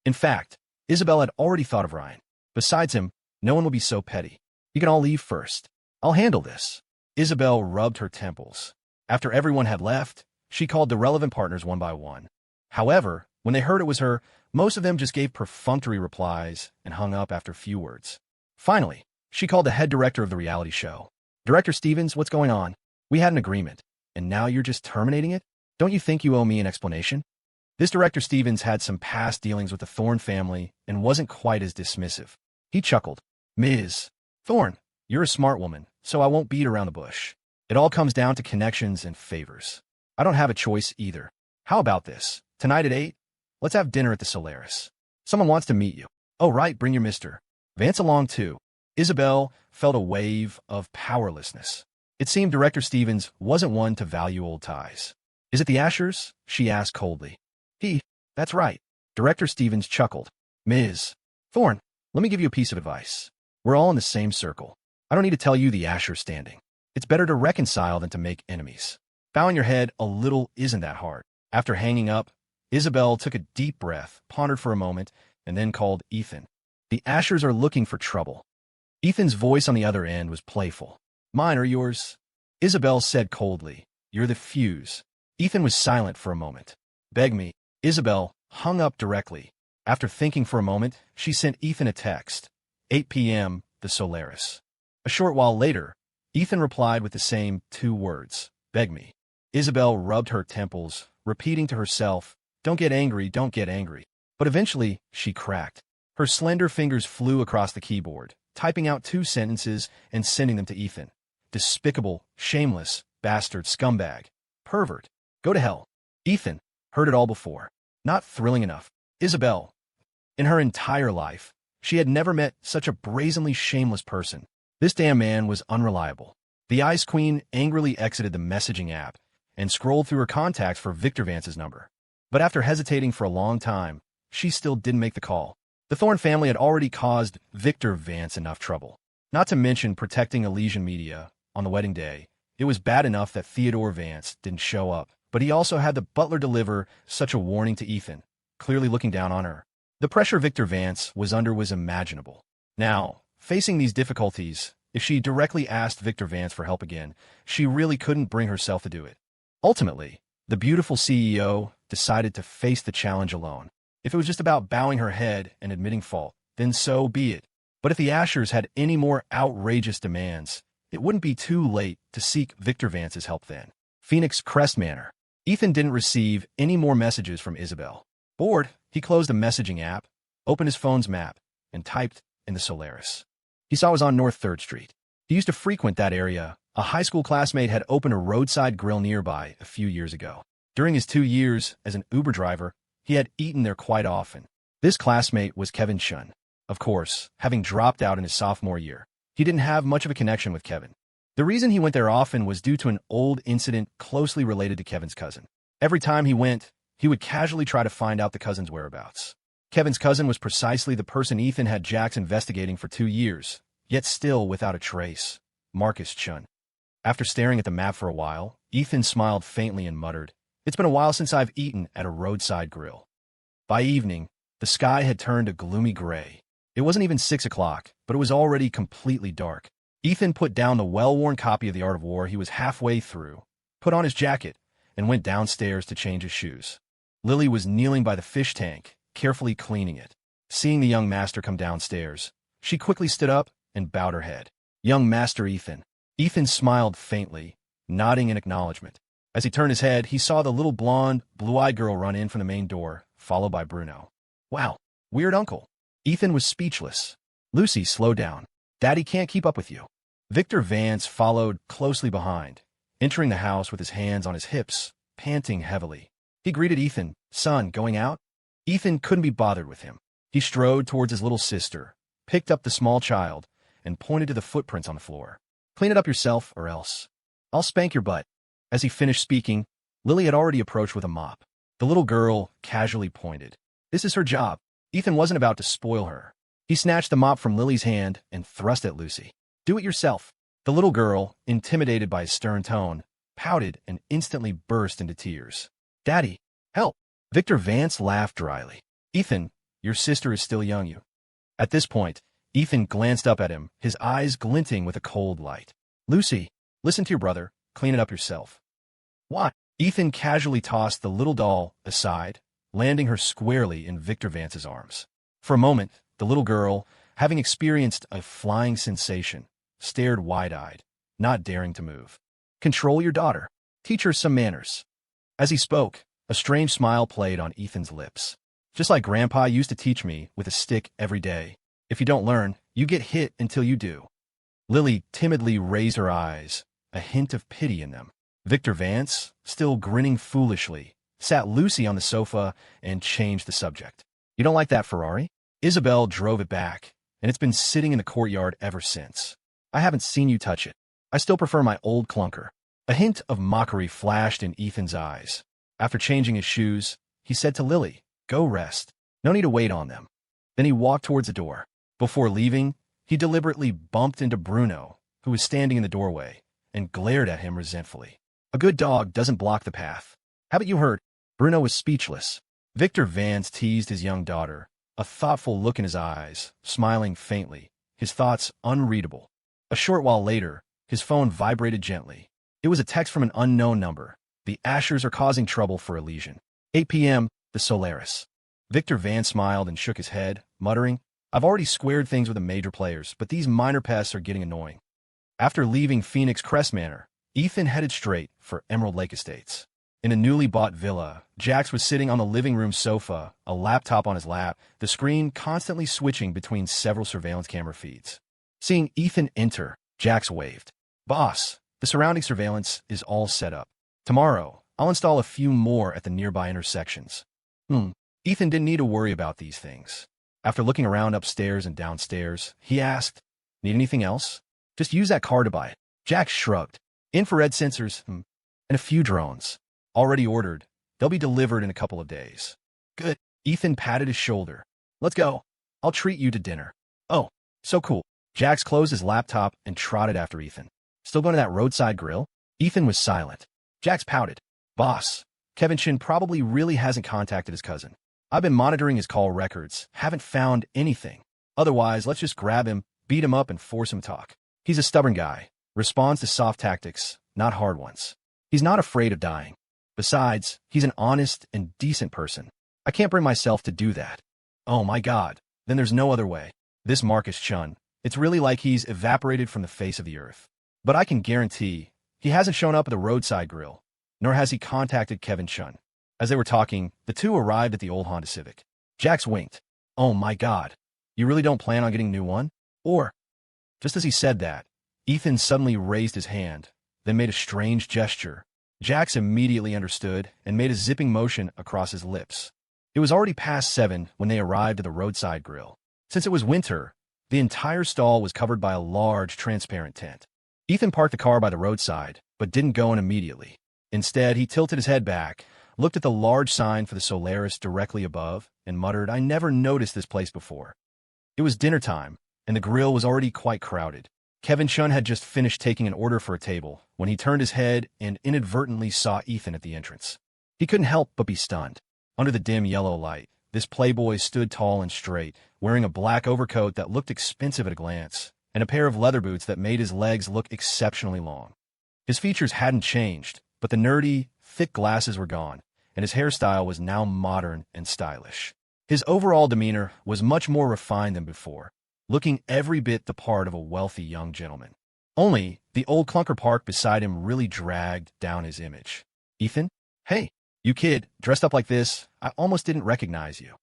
In fact, Isabelle had already thought of Ryan. Besides him, no one will be so petty. You can all leave first. I'll handle this. Isabelle rubbed her temples. After everyone had left, she called the relevant partners one by one. However, when they heard it was her, most of them just gave perfunctory replies and hung up after a few words. Finally, she called the head director of the reality show. Director Stevens, what's going on? We had an agreement, and now you're just terminating it? Don't you think you owe me an explanation? This Director Stevens had some past dealings with the Thorne family and wasn't quite as dismissive. He chuckled. Ms. Thorne, you're a smart woman, so I won't beat around the bush. It all comes down to connections and favors. I don't have a choice either. How about this? Tonight at 8? Let's have dinner at the Solaris. Someone wants to meet you. Oh, right, bring your Mr. Vance along too. Isabelle felt a wave of powerlessness. It seemed Director Stevens wasn't one to value old ties. Is it the Ashers? She asked coldly. That's right. Director Stevens chuckled. Ms. Thorne, let me give you a piece of advice. We're all in the same circle. I don't need to tell you the Asher standing. It's better to reconcile than to make enemies. Bowing your head a little isn't that hard. After hanging up, Isabelle took a deep breath, pondered for a moment, and then called Ethan. The Ashers are looking for trouble. Ethan's voice on the other end was playful. Mine or yours? Isabelle said coldly. You're the fuse. Ethan was silent for a moment. Beg me. Isabelle hung up directly. After thinking for a moment, she sent Ethan a text. 8 p.m., the Solaris. A short while later, Ethan replied with the same 2 words. Beg me. Isabelle rubbed her temples, repeating to herself, don't get angry, don't get angry. But eventually, she cracked. Her slender fingers flew across the keyboard, typing out 2 sentences and sending them to Ethan. Despicable, shameless, bastard, scumbag, pervert. Go to hell. Ethan. Heard it all before. Not thrilling enough. Isabelle. In her entire life, she had never met such a brazenly shameless person. This damn man was unreliable. The Ice Queen angrily exited the messaging app and scrolled through her contacts for Victor Vance's number. But after hesitating for a long time, she still didn't make the call. The Thorne family had already caused Victor Vance enough trouble. Not to mention protecting Elysian Media on the wedding day. It was bad enough that Theodore Vance didn't show up. But he also had the butler deliver such a warning to Ethan, clearly looking down on her. The pressure Victor Vance was under was imaginable. Now, facing these difficulties, if she directly asked Victor Vance for help again, she really couldn't bring herself to do it. Ultimately, the beautiful CEO decided to face the challenge alone. If it was just about bowing her head and admitting fault, then so be it. But if the Ashers had any more outrageous demands, It wouldn't be too late to seek Victor Vance's help then. Phoenix Crest Manor. Ethan didn't receive any more messages from Isabelle. Bored, he closed a messaging app, opened his phone's map, and typed in the Solaris. He saw it was on North 3rd Street. He used to frequent that area. A high school classmate had opened a roadside grill nearby a few years ago. During his 2 years as an Uber driver, he had eaten there quite often. This classmate was Kevin Shun. Of course, having dropped out in his sophomore year, he didn't have much of a connection with Kevin. The reason he went there often was due to an old incident closely related to Kevin's cousin. Every time he went, he would casually try to find out the cousin's whereabouts. Kevin's cousin was precisely the person Ethan had Jax investigating for 2 years, yet still without a trace. Marcus Chun. After staring at the map for a while, Ethan smiled faintly and muttered, "It's been a while since I've eaten at a roadside grill." By evening, the sky had turned a gloomy gray. It wasn't even 6 o'clock, but it was already completely dark. Ethan put down the well-worn copy of The Art of War he was halfway through, put on his jacket, and went downstairs to change his shoes. Lily was kneeling by the fish tank, carefully cleaning it. Seeing the young master come downstairs, she quickly stood up and bowed her head. "Young Master Ethan." Ethan smiled faintly, nodding in acknowledgement. As he turned his head, he saw the little blonde, blue-eyed girl run in from the main door, followed by Bruno. "Wow, weird uncle." Ethan was speechless. "Lucy, slow down. Daddy can't keep up with you." Victor Vance followed closely behind, entering the house with his hands on his hips, panting heavily. He greeted Ethan. "Son, going out?" Ethan couldn't be bothered with him. He strode towards his little sister, picked up the small child, and pointed to the footprints on the floor. "Clean it up yourself, or else I'll spank your butt." As he finished speaking, Lily had already approached with a mop. The little girl casually pointed. This is her job. Ethan wasn't about to spoil her. He snatched the mop from Lily's hand and thrust at Lucy. "Do it yourself." The little girl, intimidated by his stern tone, pouted and instantly burst into tears. "Daddy, help." Victor Vance laughed dryly. "Ethan, your sister is still young, you." At this point, Ethan glanced up at him, his eyes glinting with a cold light. "Lucy, listen to your brother. Clean it up yourself." "What?" Ethan casually tossed the little doll aside, landing her squarely in Victor Vance's arms. For a moment, the little girl, having experienced a flying sensation, stared wide-eyed, not daring to move. "Control your daughter. Teach her some manners." As he spoke, a strange smile played on Ethan's lips. "Just like Grandpa used to teach me with a stick every day. If you don't learn, you get hit until you do." Lily timidly raised her eyes, a hint of pity in them. Victor Vance, still grinning foolishly, sat Lucy on the sofa and changed the subject. "You don't like that Ferrari?" Isabelle drove it back, and it's been sitting in the courtyard ever since. "I haven't seen you touch it. I still prefer my old clunker." A hint of mockery flashed in Ethan's eyes. After changing his shoes, he said to Lily, "Go rest. No need to wait on them." Then he walked towards the door. Before leaving, he deliberately bumped into Bruno, who was standing in the doorway, and glared at him resentfully. A good dog doesn't block the path. "Haven't you heard?" Bruno was speechless. Victor Vance teased his young daughter, a thoughtful look in his eyes, smiling faintly, his thoughts unreadable. A short while later, his phone vibrated gently. It was a text from an unknown number. "The Ashers are causing trouble for Elysian. 8 p.m., the Solaris." Victor Vance smiled and shook his head, muttering, "I've already squared things with the major players, but these minor pests are getting annoying." After leaving Phoenix Crest Manor, Ethan headed straight for Emerald Lake Estates. In a newly bought villa, Jax was sitting on the living room sofa, a laptop on his lap, the screen constantly switching between several surveillance camera feeds. Seeing Ethan enter, Jax waved. "Boss, the surrounding surveillance is all set up. Tomorrow, I'll install a few more at the nearby intersections." Ethan didn't need to worry about these things. After looking around upstairs and downstairs, he asked, "Need anything else?" "Just use that car to buy it." Jax shrugged. "Infrared sensors, and a few drones. Already ordered. They'll be delivered in a couple of days." "Good." Ethan patted his shoulder. "Let's go. I'll treat you to dinner." "Oh, so cool." Jax closed his laptop and trotted after Ethan. "Still going to that roadside grill?" Ethan was silent. Jax pouted. "Boss, Kevin Shin probably really hasn't contacted his cousin. I've been monitoring his call records, haven't found anything. Otherwise, let's just grab him, beat him up, and force him to talk. He's a stubborn guy, responds to soft tactics, not hard ones. He's not afraid of dying. Besides, he's an honest and decent person. I can't bring myself to do that." "Oh my God, then there's no other way. This Marcus Chun, it's really like he's evaporated from the face of the earth." But I can guarantee he hasn't shown up at the roadside grill, nor has he contacted Kevin Chun. As they were talking, the two arrived at the old Honda Civic. Jax winked. Oh my God. You really don't plan on getting a new one? Or, just as he said that, Ethan suddenly raised his hand, then made a strange gesture. Jax immediately understood and made a zipping motion across his lips. It was already past 7 when they arrived at the roadside grill. Since it was winter, the entire stall was covered by a large, transparent tent. Ethan parked the car by the roadside, but didn't go in immediately. Instead, he tilted his head back, looked at the large sign for the Solaris directly above, and muttered, I never noticed this place before. It was dinner time, and the grill was already quite crowded. Kevin Chun had just finished taking an order for a table when he turned his head and inadvertently saw Ethan at the entrance. He couldn't help but be stunned. Under the dim yellow light, this playboy stood tall and straight, wearing a black overcoat that looked expensive at a glance, and a pair of leather boots that made his legs look exceptionally long. His features hadn't changed, but the nerdy, thick glasses were gone, and his hairstyle was now modern and stylish. His overall demeanor was much more refined than before, looking every bit the part of a wealthy young gentleman. Only, the old clunker parked beside him really dragged down his image. Ethan? Hey, you kid, dressed up like this, I almost didn't recognize you.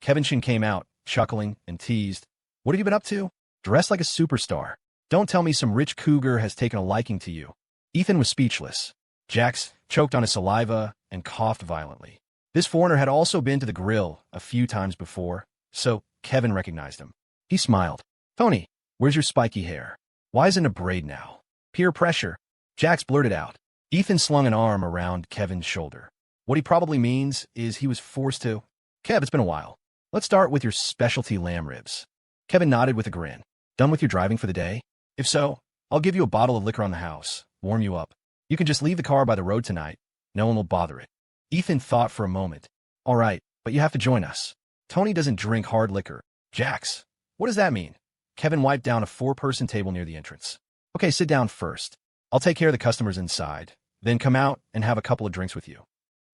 Kevin Chun came out, chuckling, and teased. What have you been up to? Dressed like a superstar. Don't tell me some rich cougar has taken a liking to you. Ethan was speechless. Jax choked on his saliva and coughed violently. This foreigner had also been to the grill a few times before, so Kevin recognized him. He smiled. Tony, where's your spiky hair? Why isn't it a braid now? Peer pressure. Jax blurted out. Ethan slung an arm around Kevin's shoulder. What he probably means is he was forced to. Kev, it's been a while. Let's start with your specialty lamb ribs. Kevin nodded with a grin. Done with your driving for the day? If so, I'll give you a bottle of liquor on the house. Warm you up. You can just leave the car by the road tonight. No one will bother it. Ethan thought for a moment. All right, but you have to join us. Tony doesn't drink hard liquor. Jax, what does that mean? Kevin wiped down a 4-person table near the entrance. Okay, sit down first. I'll take care of the customers inside, then come out and have a couple of drinks with you.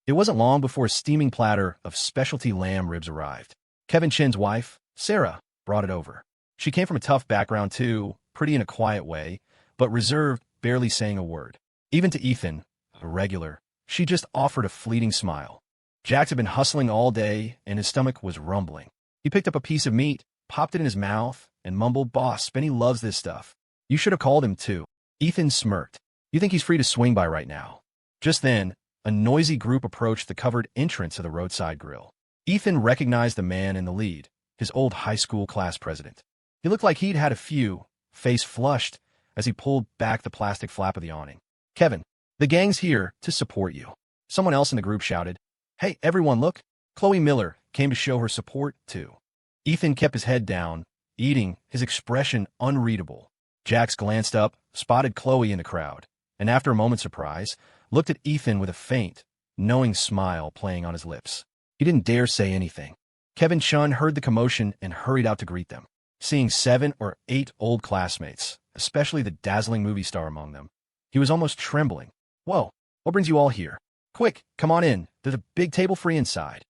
It wasn't long before a steaming platter of specialty lamb ribs arrived. Kevin Chin's wife, Sarah, brought it over. She came from a tough background too, pretty in a quiet way, but reserved, barely saying a word. Even to Ethan, a regular, she just offered a fleeting smile. Jax had been hustling all day, and his stomach was rumbling. He picked up a piece of meat, popped it in his mouth, and mumbled, Boss, Benny loves this stuff. You should have called him too. Ethan smirked. You think he's free to swing by right now? Just then, a noisy group approached the covered entrance of the roadside grill. Ethan recognized the man in the lead, his old high school class president. He looked like he'd had a few, face flushed, as he pulled back the plastic flap of the awning. Kevin, the gang's here to support you. Someone else in the group shouted. Hey, everyone, look. Khloe Miller came to show her support, too. Ethan kept his head down, eating, his expression unreadable. Jax glanced up, spotted Khloe in the crowd, and after a moment's surprise, looked at Ethan with a faint, knowing smile playing on his lips. He didn't dare say anything. Kevin Chun heard the commotion and hurried out to greet them. Seeing 7 or 8 old classmates, especially the dazzling movie star among them, he was almost trembling. Whoa, what brings you all here? Quick, come on in. There's a big table free inside.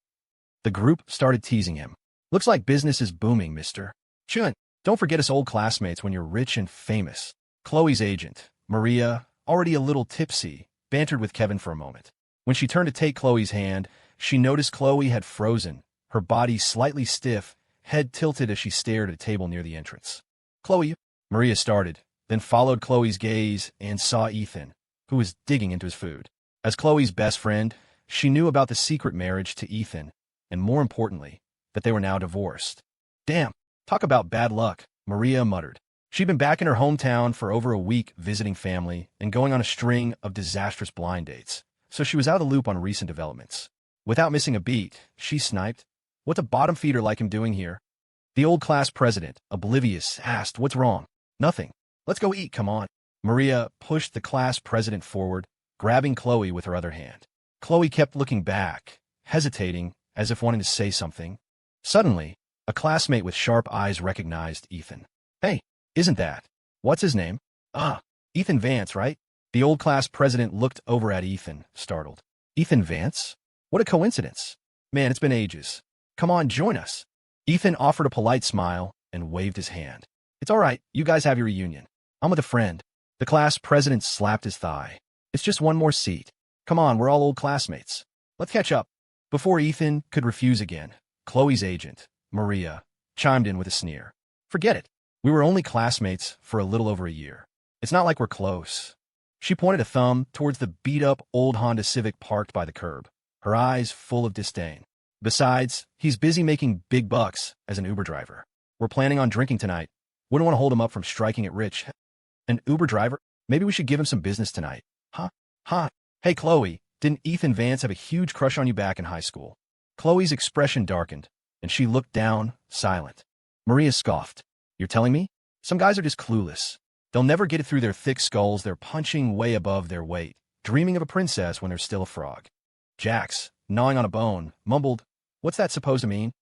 The group started teasing him. Looks like business is booming, Mr. Chun. Don't forget us old classmates when you're rich and famous. Khloe's agent, Maria, already a little tipsy, bantered with Kevin for a moment. When she turned to take Khloe's hand, she noticed Khloe had frozen, her body slightly stiff, head tilted as she stared at a table near the entrance. Khloe, Maria started, then followed Khloe's gaze and saw Ethan, who was digging into his food. As Khloe's best friend, she knew about the secret marriage to Ethan, and more importantly, that they were now divorced. Damn, talk about bad luck, Maria muttered. She'd been back in her hometown for over a week visiting family and going on a string of disastrous blind dates, so she was out of the loop on recent developments. Without missing a beat, she sniped, What's a bottom feeder like him doing here? The old class president, oblivious, asked, What's wrong? Nothing. Let's go eat, come on. Maria pushed the class president forward, grabbing Khloe with her other hand. Khloe kept looking back, hesitating, as if wanting to say something. Suddenly, a classmate with sharp eyes recognized Ethan. Hey, isn't that? What's his name? Ah, Ethan Vance, right? The old class president looked over at Ethan, startled. Ethan Vance? What a coincidence. Man, it's been ages. Come on, join us. Ethan offered a polite smile and waved his hand. It's all right, you guys have your reunion. I'm with a friend. The class president slapped his thigh. It's just one more seat. Come on, we're all old classmates. Let's catch up. Before Ethan could refuse again, Khloe's agent, Maria, chimed in with a sneer. Forget it. We were only classmates for a little over a year. It's not like we're close. She pointed a thumb towards the beat-up old Honda Civic parked by the curb, her eyes full of disdain. Besides, he's busy making big bucks as an Uber driver. We're planning on drinking tonight. Wouldn't want to hold him up from striking it rich. An Uber driver? Maybe we should give him some business tonight. Huh? Huh? Hey, Khloe, didn't Ethan Vance have a huge crush on you back in high school? Khloe's expression darkened, and she looked down, silent. Maria scoffed. You're telling me? Some guys are just clueless. They'll never get it through their thick skulls they're punching way above their weight, dreaming of a princess when they're still a frog. Jax, gnawing on a bone, mumbled, What's that supposed to mean?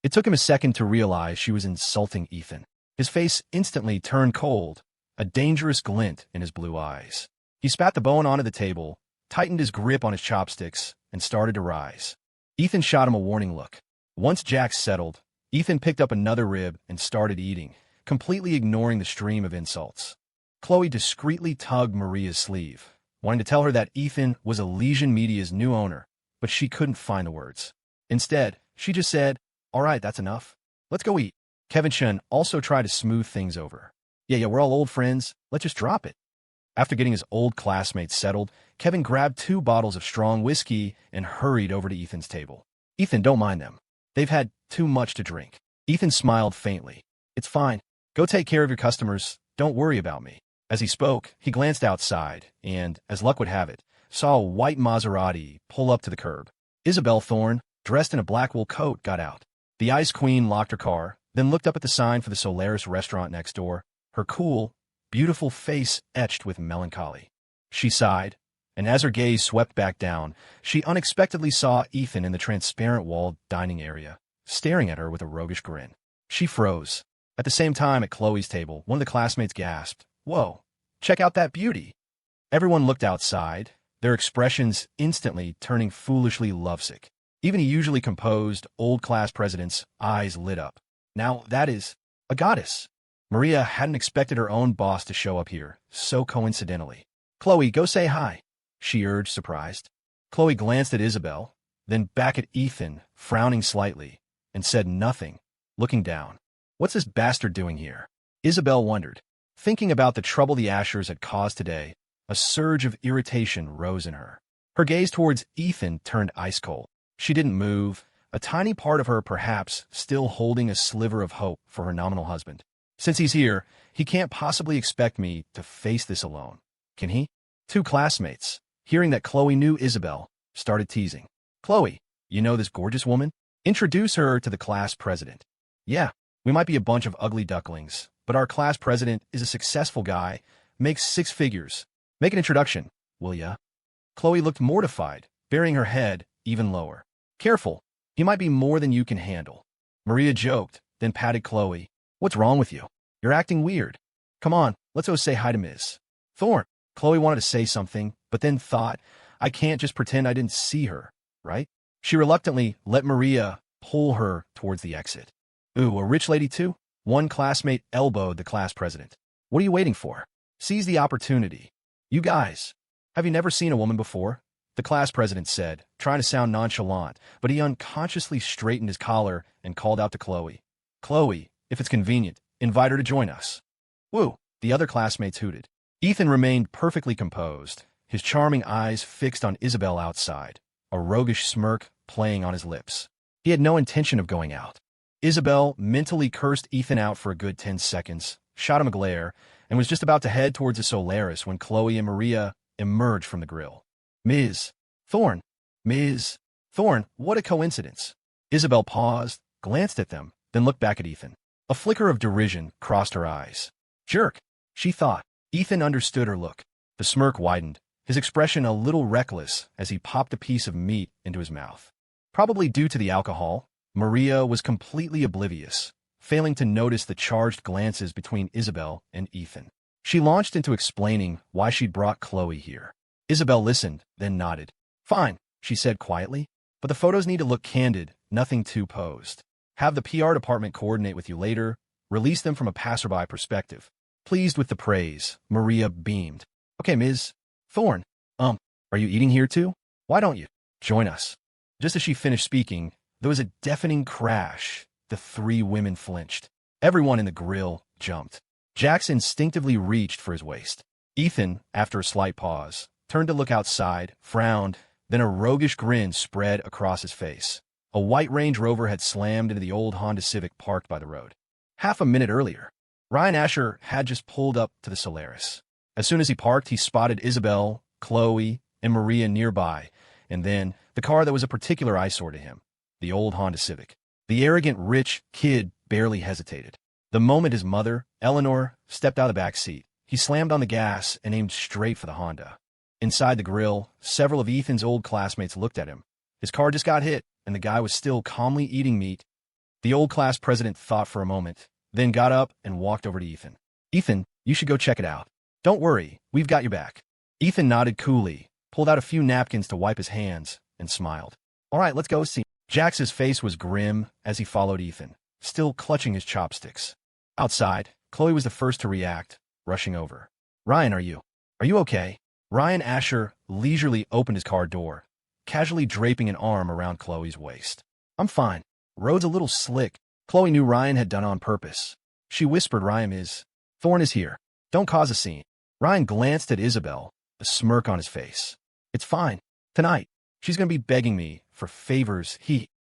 It took him a second to realize she was insulting Ethan. His face instantly turned cold, a dangerous glint in his blue eyes. He spat the bone onto the table, tightened his grip on his chopsticks, and started to rise. Ethan shot him a warning look. Once Jax settled, Ethan picked up another rib and started eating, completely ignoring the stream of insults. Khloe discreetly tugged Maria's sleeve, wanting to tell her that Ethan was Elysian Media's new owner, but she couldn't find the words. Instead, she just said, All right, that's enough. Let's go eat. Kevin Chen also tried to smooth things over. Yeah, we're all old friends. Let's just drop it. After getting his old classmates settled, Kevin grabbed 2 bottles of strong whiskey and hurried over to Ethan's table. Ethan, don't mind them. They've had too much to drink. Ethan smiled faintly. It's fine. Go take care of your customers. Don't worry about me. As he spoke, he glanced outside and, as luck would have it, saw a white Maserati pull up to the curb. Isabelle Thorne, dressed in a black wool coat, got out. The Ice Queen locked her car, then looked up at the sign for the Solaris restaurant next door, her cool, beautiful face etched with melancholy. She sighed, and as her gaze swept back down, she unexpectedly saw Ethan in the transparent walled dining area, staring at her with a roguish grin. She froze. At the same time, at Khloe's table, one of the classmates gasped, Whoa, check out that beauty. Everyone looked outside, their expressions instantly turning foolishly lovesick. Even a usually composed, old class president's eyes lit up. Now that is a goddess. Maria hadn't expected her own boss to show up here, so coincidentally. Khloe, go say hi, she urged, surprised. Khloe glanced at Isabelle, then back at Ethan, frowning slightly, and said nothing, looking down. What's this bastard doing here? Isabelle wondered. Thinking about the trouble the Ashers had caused today, a surge of irritation rose in her. Her gaze towards Ethan turned ice cold. She didn't move, a tiny part of her perhaps still holding a sliver of hope for her nominal husband. Since he's here, he can't possibly expect me to face this alone. Can he? 2 classmates, hearing that Khloe knew Isabelle, started teasing. Khloe, you know this gorgeous woman? Introduce her to the class president. Yeah, we might be a bunch of ugly ducklings, but our class president is a successful guy, makes 6 figures. Make an introduction, will ya? Khloe looked mortified, burying her head even lower. Careful, he might be more than you can handle. Maria joked, then patted Khloe. What's wrong with you? You're acting weird. Come on, let's go say hi to Ms. Thorne. Khloe wanted to say something, but then thought, I can't just pretend I didn't see her, right? She reluctantly let Maria pull her towards the exit. Ooh, a rich lady too? One classmate elbowed the class president. What are you waiting for? Seize the opportunity. You guys, have you never seen a woman before? The class president said, trying to sound nonchalant, but he unconsciously straightened his collar and called out to Khloe. Khloe, if it's convenient, invite her to join us. Woo, the other classmates hooted. Ethan remained perfectly composed, his charming eyes fixed on Isabelle outside, a roguish smirk playing on his lips. He had no intention of going out. Isabelle mentally cursed Ethan out for a good 10 seconds, shot him a glare, and was just about to head towards the Solaris when Khloe and Maria emerged from the grill. Ms. Thorne, Ms. Thorne, what a coincidence. Isabelle paused, glanced at them, then looked back at Ethan. A flicker of derision crossed her eyes. Jerk, she thought. Ethan understood her look. The smirk widened, his expression a little reckless as he popped a piece of meat into his mouth. Probably due to the alcohol, Maria was completely oblivious, failing to notice the charged glances between Isabelle and Ethan. She launched into explaining why she'd brought Khloe here. Isabelle listened, then nodded. Fine, she said quietly, but the photos need to look candid, nothing too posed. Have the PR department coordinate with you later, release them from a passerby perspective. Pleased with the praise, Maria beamed. Okay, Ms. Thorne, are you eating here too? Why don't you join us? Just as she finished speaking, there was a deafening crash. The three women flinched. Everyone in the grill jumped. Jax instinctively reached for his waist. Ethan, after a slight pause, turned to look outside, frowned, then a roguish grin spread across his face. A white Range Rover had slammed into the old Honda Civic parked by the road. Half a minute earlier, Ryan Asher had just pulled up to the Solaris. As soon as he parked, he spotted Isabelle, Khloe, and Maria nearby, and then the car that was a particular eyesore to him, the old Honda Civic. The arrogant, rich kid barely hesitated. The moment his mother, Eleanor, stepped out of the back seat, he slammed on the gas and aimed straight for the Honda. Inside the grill, several of Ethan's old classmates looked at him. His car just got hit, and the guy was still calmly eating meat. The old class president thought for a moment, then got up and walked over to Ethan. Ethan, you should go check it out. Don't worry, we've got your back. Ethan nodded coolly, pulled out a few napkins to wipe his hands, and smiled. All right, let's go see. Jax's face was grim as he followed Ethan, still clutching his chopsticks. Outside, Khloe was the first to react, rushing over. Ryan, are you okay? Ryan Asher leisurely opened his car door, casually draping an arm around Khloe's waist. I'm fine. Road's a little slick. Khloe knew Ryan had done on purpose. She whispered, Thorne is here. Don't cause a scene. Ryan glanced at Isabelle, a smirk on his face. It's fine. Tonight, she's going to be begging me for favors.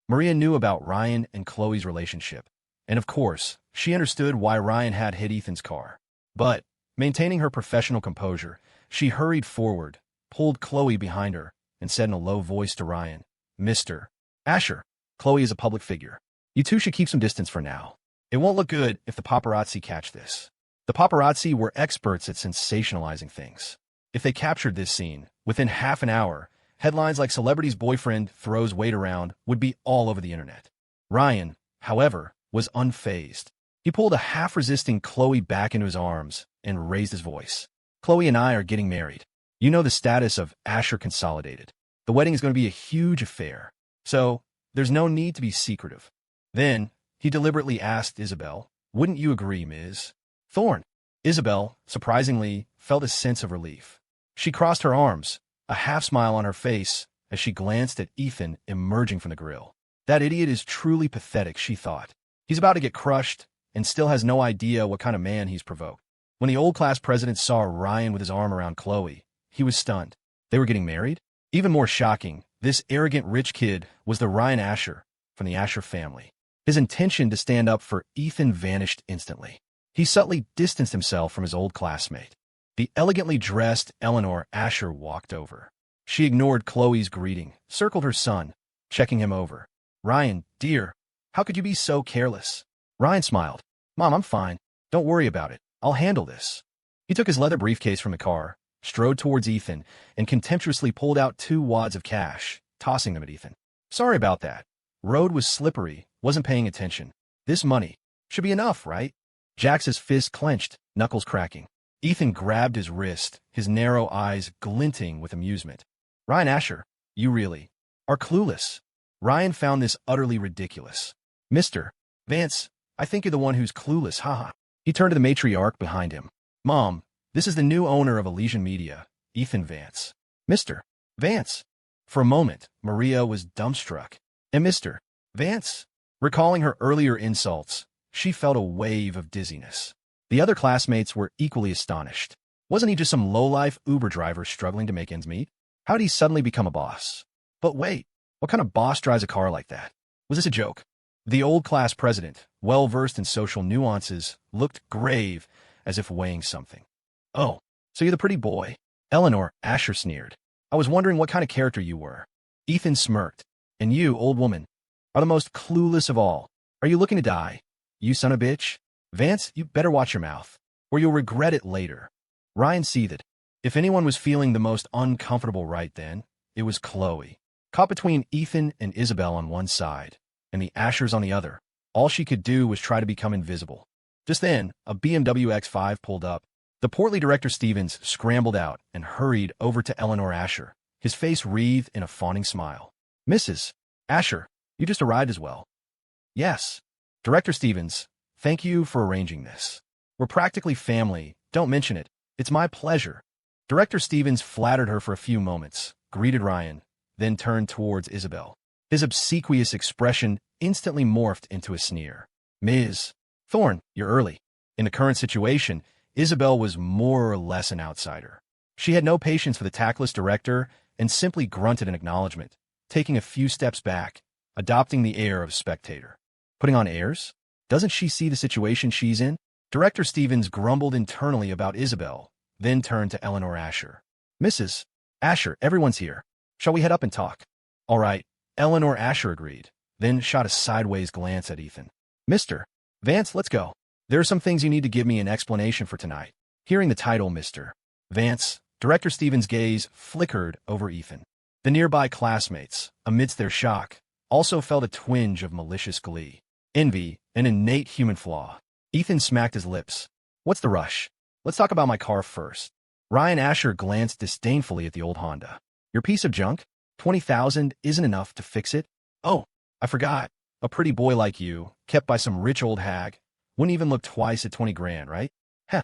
Maria knew about Ryan and Khloe's relationship, and of course, she understood why Ryan had hit Ethan's car. But, maintaining her professional composure, she hurried forward, pulled Khloe behind her, and said in a low voice to Ryan, Mr. Asher, Khloe is a public figure. You two should keep some distance for now. It won't look good if the paparazzi catch this. The paparazzi were experts at sensationalizing things. If they captured this scene, within half an hour, headlines like celebrity's boyfriend throws weight around would be all over the internet. Ryan, however, was unfazed. He pulled a half-resisting Khloe back into his arms and raised his voice. Khloe and I are getting married. You know the status of Asher Consolidated. The wedding is going to be a huge affair. So, there's no need to be secretive. Then, he deliberately asked Isabelle, wouldn't you agree, Ms. Thorne? Isabelle, surprisingly, felt a sense of relief. She crossed her arms, a half-smile on her face, as she glanced at Ethan emerging from the grill. That idiot is truly pathetic, she thought. He's about to get crushed and still has no idea what kind of man he's provoked. When the old class president saw Ryan with his arm around Khloe, he was stunned. They were getting married? Even more shocking, this arrogant rich kid was the Ryan Asher from the Asher family. His intention to stand up for Ethan vanished instantly. He subtly distanced himself from his old classmate. The elegantly dressed Eleanor Asher walked over. She ignored Khloe's greeting, circled her son, checking him over. Ryan, dear, how could you be so careless? Ryan smiled. Mom, I'm fine. Don't worry about it. I'll handle this. He took his leather briefcase from the car, strode towards Ethan, and contemptuously pulled out 2 wads of cash, tossing them at Ethan. Sorry about that. Road was slippery, wasn't paying attention. This money should be enough, right? Jax's fist clenched, knuckles cracking. Ethan grabbed his wrist, his narrow eyes glinting with amusement. Ryan Asher, you really are clueless. Ryan found this utterly ridiculous. Mr. Vance, I think you're the one who's clueless, haha. He turned to the matriarch behind him. Mom, this is the new owner of Elysian Media, Ethan Vance. Mr. Vance. For a moment, Maria was dumbstruck. And Mr. Vance? Recalling her earlier insults, she felt a wave of dizziness. The other classmates were equally astonished. Wasn't he just some lowlife Uber driver struggling to make ends meet? How did he suddenly become a boss? But wait, what kind of boss drives a car like that? Was this a joke? The old class president, well-versed in social nuances, looked grave, as if weighing something. Oh, so you're the pretty boy. Eleanor Asher sneered. I was wondering what kind of character you were. Ethan smirked. And you, old woman, are the most clueless of all. Are you looking to die? You son of a bitch? Vance, you better watch your mouth, or you'll regret it later. Ryan seethed. If anyone was feeling the most uncomfortable right then, it was Khloe. Caught between Ethan and Isabelle on one side, and the Ashers on the other, all she could do was try to become invisible. Just then, a BMW X5 pulled up. The portly Director Stevens scrambled out and hurried over to Eleanor Asher, his face wreathed in a fawning smile. Mrs. Asher, you just arrived as well. Yes. Director Stevens, thank you for arranging this. We're practically family. Don't mention it. It's my pleasure. Director Stevens flattered her for a few moments, greeted Ryan, then turned towards Isabelle. His obsequious expression instantly morphed into a sneer. Ms. Thorne, you're early. In the current situation, Isabelle was more or less an outsider. She had no patience for the tactless director and simply grunted in acknowledgement, taking a few steps back, adopting the air of spectator. Putting on airs? Doesn't she see the situation she's in? Director Stevens grumbled internally about Isabelle, then turned to Eleanor Asher. Mrs. Asher, everyone's here. Shall we head up and talk? All right, Eleanor Asher agreed, then shot a sideways glance at Ethan. Mr. Vance, let's go. There are some things you need to give me an explanation for tonight. Hearing the title, Mr. Vance, Director Stevens' gaze flickered over Ethan. The nearby classmates, amidst their shock, also felt a twinge of malicious glee. Envy, an innate human flaw. Ethan smacked his lips. What's the rush? Let's talk about my car first. Ryan Asher glanced disdainfully at the old Honda. Your piece of junk? 20,000 isn't enough to fix it? Oh, I forgot. A pretty boy like you, kept by some rich old hag, wouldn't even look twice at 20 grand, right? Heh.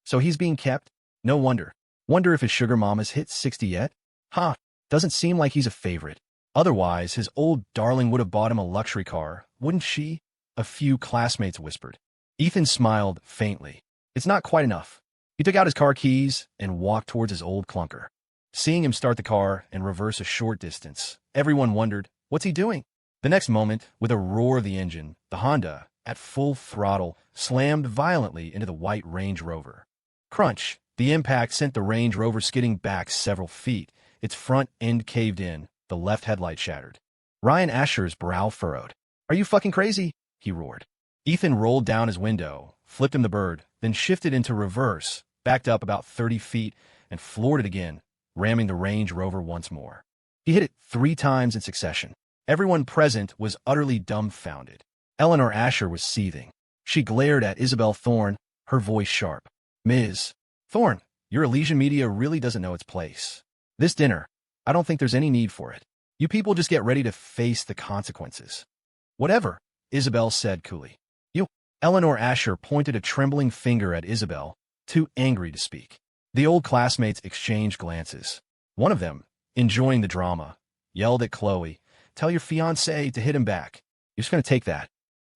So he's being kept? No wonder. Wonder if his sugar mama's hit 60 yet? Huh. Doesn't seem like he's a favorite. Otherwise, his old darling would have bought him a luxury car, wouldn't she? A few classmates whispered. Ethan smiled faintly. It's not quite enough. He took out his car keys and walked towards his old clunker. Seeing him start the car and reverse a short distance, everyone wondered, what's he doing? The next moment, with a roar of the engine, the Honda, at full throttle, slammed violently into the white Range Rover. Crunch! The impact sent the Range Rover skidding back several feet. Its front end caved in, the left headlight shattered. Ryan Asher's brow furrowed. Are you fucking crazy? He roared. Ethan rolled down his window, flipped him the bird, then shifted into reverse, backed up about 30 feet, and floored it again, ramming the Range Rover once more. He hit it 3 times in succession. Everyone present was utterly dumbfounded. Eleanor Asher was seething. She glared at Isabelle Thorne, her voice sharp. Ms. Thorne, your Elysian media really doesn't know its place. This dinner, I don't think there's any need for it. You people just get ready to face the consequences. Whatever, Isabelle said coolly. You. Eleanor Asher pointed a trembling finger at Isabelle, too angry to speak. The old classmates exchanged glances. One of them, enjoying the drama, yelled at Khloe, tell your fiancé to hit him back. You're just going to take that.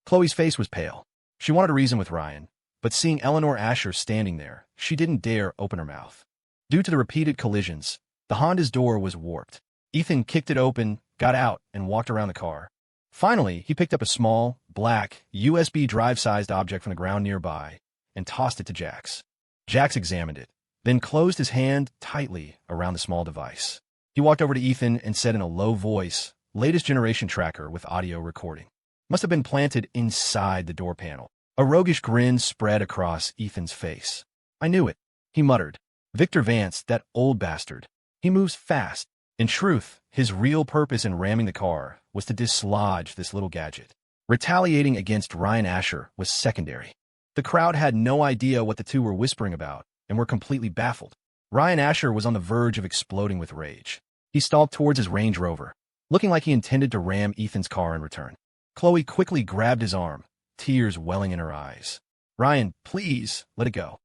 Khloe's face was pale. She wanted to reason with Ryan, but seeing Eleanor Asher standing there, she didn't dare open her mouth. Due to the repeated collisions, the Honda's door was warped. Ethan kicked it open, got out, and walked around the car. Finally, he picked up a small, black, USB drive-sized object from the ground nearby and tossed it to Jax. Jax examined it, then closed his hand tightly around the small device. He walked over to Ethan and said in a low voice, latest generation tracker with audio recording. Must have been planted inside the door panel. A roguish grin spread across Ethan's face. I knew it, he muttered. Victor Vance, that old bastard. He moves fast. In truth, his real purpose in ramming the car was to dislodge this little gadget. Retaliating against Ryan Asher was secondary. The crowd had no idea what the two were whispering about and were completely baffled. Ryan Asher was on the verge of exploding with rage. He stalked towards his Range Rover, looking like he intended to ram Ethan's car in return. Khloe quickly grabbed his arm, tears welling in her eyes. Ryan, please, let it go.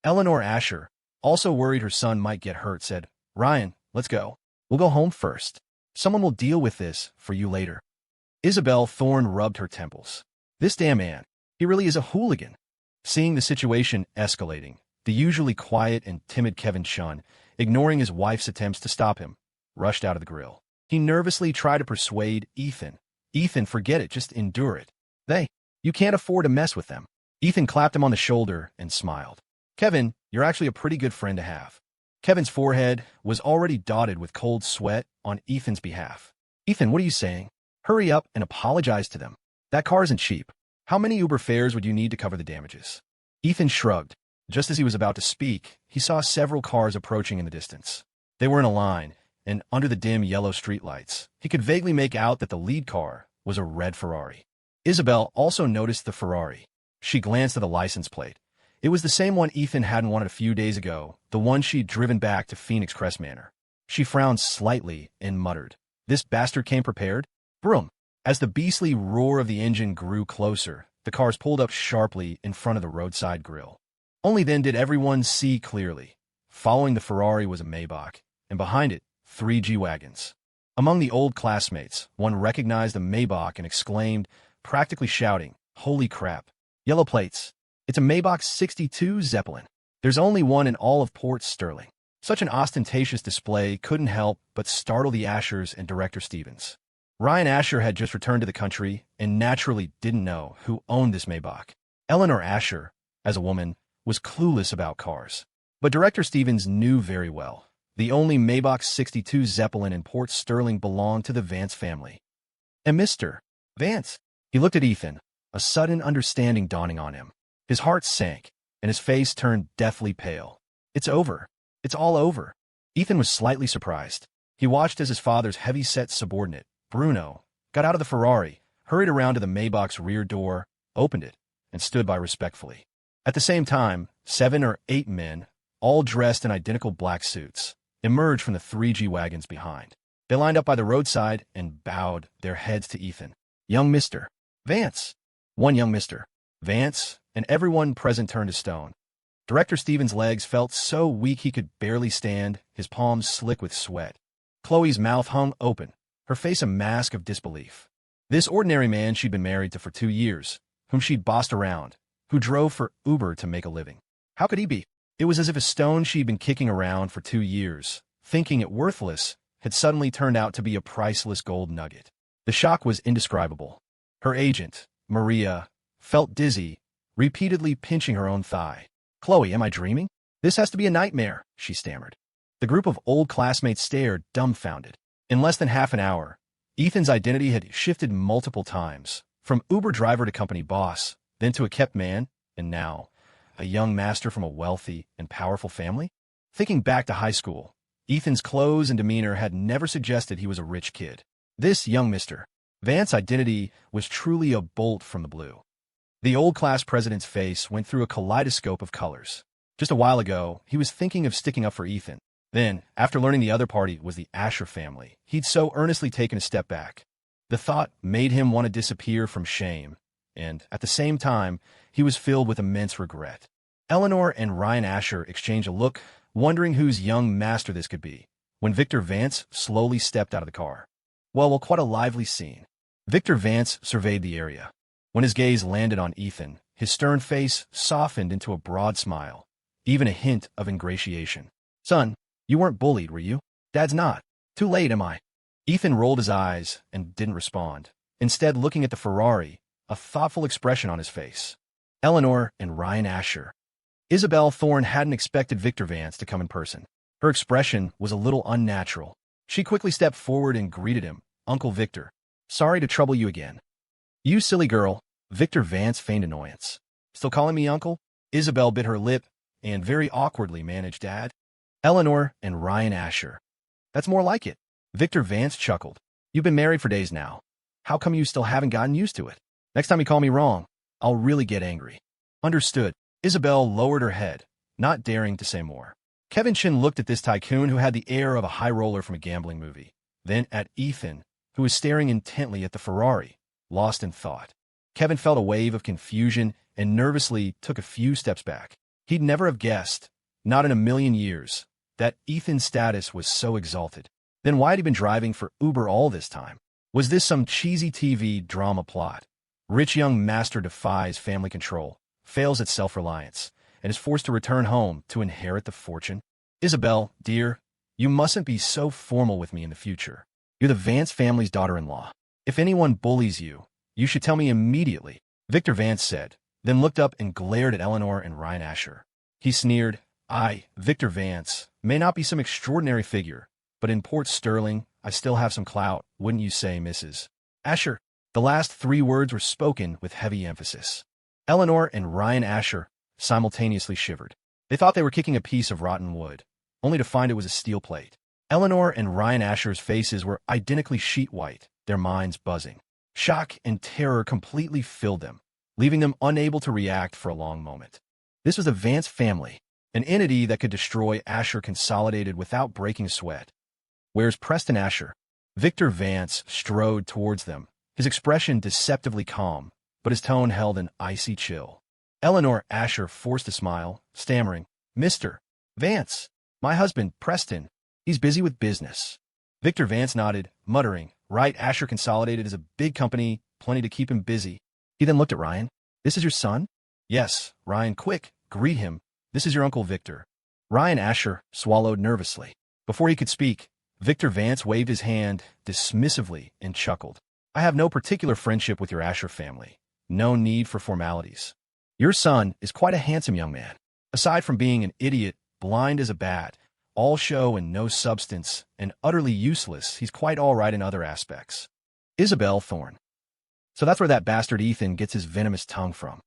Eleanor Asher, also worried her son might get hurt, said, Ryan, let's go. We'll go home first. Someone will deal with this for you later. Isabelle Thorne rubbed her temples. This damn man, he really is a hooligan. Seeing the situation escalating, the usually quiet and timid Kevin Chun, ignoring his wife's attempts to stop him, rushed out of the grill. He nervously tried to persuade Ethan. Ethan, forget it, just endure it. You can't afford to mess with them. Ethan clapped him on the shoulder and smiled. Kevin, you're actually a pretty good friend to have. Kevin's forehead was already dotted with cold sweat on Ethan's behalf. Ethan, what are you saying? Hurry up and apologize to them. That car isn't cheap. How many Uber fares would you need to cover the damages? Ethan shrugged. Just as he was about to speak, he saw several cars approaching in the distance. They were in a line, and under the dim yellow streetlights, he could vaguely make out that the lead car was a red Ferrari. Isabelle also noticed the Ferrari. She glanced at the license plate. It was the same one Ethan hadn't wanted a few days ago, the one she'd driven back to Phoenix Crest Manor. She frowned slightly and muttered, This bastard came prepared? Broom. As the beastly roar of the engine grew closer, the cars pulled up sharply in front of the roadside grill. Only then did everyone see clearly. Following the Ferrari was a Maybach, and behind it, 3 G-Wagons. Among the old classmates, one recognized the Maybach and exclaimed, practically shouting, "Holy crap! Yellow plates! It's a Maybach 62 Zeppelin. There's only one in all of Port Sterling." Such an ostentatious display couldn't help but startle the Ashers and Director Stevens. Ryan Asher had just returned to the country and naturally didn't know who owned this Maybach. Eleanor Asher, as a woman, was clueless about cars. But Director Stevens knew very well. The only Maybach 62 Zeppelin in Port Sterling belonged to the Vance family. And Mr. Vance. He looked at Ethan, a sudden understanding dawning on him. His heart sank, and his face turned deathly pale. "It's over. It's all over." Ethan was slightly surprised. He watched as his father's heavy-set subordinate, Bruno, got out of the Ferrari, hurried around to the Maybach's rear door, opened it, and stood by respectfully. At the same time, 7 or 8 men, all dressed in identical black suits, emerged from the 3 G-Wagons behind. They lined up by the roadside and bowed their heads to Ethan. "Young Mr. Vance." One young Mr. Vance, and everyone present turned to stone. Director Stevens' legs felt so weak he could barely stand, his palms slick with sweat. Khloe's mouth hung open, her face a mask of disbelief. This ordinary man she'd been married to for 2 years, whom she'd bossed around, who drove for Uber to make a living. How could he be? It was as if a stone she'd been kicking around for 2 years, thinking it worthless, had suddenly turned out to be a priceless gold nugget. The shock was indescribable. Her agent, Maria, felt dizzy, repeatedly pinching her own thigh. "Khloe, am I dreaming? This has to be a nightmare," she stammered. The group of old classmates stared, dumbfounded. In less than half an hour, Ethan's identity had shifted multiple times, from Uber driver to company boss, then to a kept man, and now, a young master from a wealthy and powerful family? Thinking back to high school, Ethan's clothes and demeanor had never suggested he was a rich kid. This young Mr. Vance's identity was truly a bolt from the blue. The old class president's face went through a kaleidoscope of colors. Just a while ago, he was thinking of sticking up for Ethan. Then, after learning the other party was the Asher family, he'd so earnestly taken a step back. The thought made him want to disappear from shame, and, at the same time, he was filled with immense regret. Eleanor and Ryan Asher exchanged a look, wondering whose young master this could be, when Victor Vance slowly stepped out of the car. Well, quite a lively scene. Victor Vance surveyed the area. When his gaze landed on Ethan, his stern face softened into a broad smile, even a hint of ingratiation. "Son, you weren't bullied, were you?" "Dad's not. Too late, am I?" Ethan rolled his eyes and didn't respond, instead looking at the Ferrari, a thoughtful expression on his face. Eleanor and Ryan Asher. Isabelle Thorne hadn't expected Victor Vance to come in person. Her expression was a little unnatural. She quickly stepped forward and greeted him. "Uncle Victor. Sorry to trouble you again." "You silly girl." Victor Vance feigned annoyance. "Still calling me uncle?" Isabelle bit her lip and very awkwardly managed Dad. Eleanor and Ryan Asher. "That's more like it." Victor Vance chuckled. "You've been married for days now. How come you still haven't gotten used to it? Next time you call me wrong, I'll really get angry." "Understood." Isabelle lowered her head, not daring to say more. Kevin Chin looked at this tycoon who had the air of a high roller from a gambling movie, then at Ethan, who was staring intently at the Ferrari, lost in thought. Kevin felt a wave of confusion and nervously took a few steps back. He'd never have guessed, not in a million years, that Ethan's status was so exalted. Then why had he been driving for Uber all this time? Was this some cheesy TV drama plot? Rich young master defies family control, fails at self-reliance, and is forced to return home to inherit the fortune? "Isabelle, dear, you mustn't be so formal with me in the future. You're the Vance family's daughter-in-law. If anyone bullies you, you should tell me immediately," Victor Vance said, then looked up and glared at Eleanor and Ryan Asher. He sneered, "I, Victor Vance, may not be some extraordinary figure, but in Port Sterling, I still have some clout, wouldn't you say, Mrs. Asher?" The last 3 words were spoken with heavy emphasis. Eleanor and Ryan Asher simultaneously shivered. They thought they were kicking a piece of rotten wood, only to find it was a steel plate. Eleanor and Ryan Asher's faces were identically sheet white, their minds buzzing. Shock and terror completely filled them, leaving them unable to react for a long moment. This was the Vance family, an entity that could destroy Asher Consolidated without breaking a sweat. "Where's Preston Asher?" Victor Vance strode towards them, his expression deceptively calm, but his tone held an icy chill. Eleanor Asher forced a smile, stammering, Mr. Vance, my husband, Preston. He's busy with business. Victor Vance nodded, muttering, right, Asher Consolidated is a big company, plenty to keep him busy. He then looked at Ryan. This is your son? Yes, Ryan, quick, greet him. This is your Uncle Victor. Ryan Asher swallowed nervously. Before he could speak, Victor Vance waved his hand dismissively and chuckled. I have no particular friendship with your Asher family. No need for formalities. Your son is quite a handsome young man. Aside from being an idiot, blind as a bat, all show and no substance, and utterly useless, he's quite all right in other aspects. Isabelle Thorne. So that's where that bastard Ethan gets his venomous tongue from.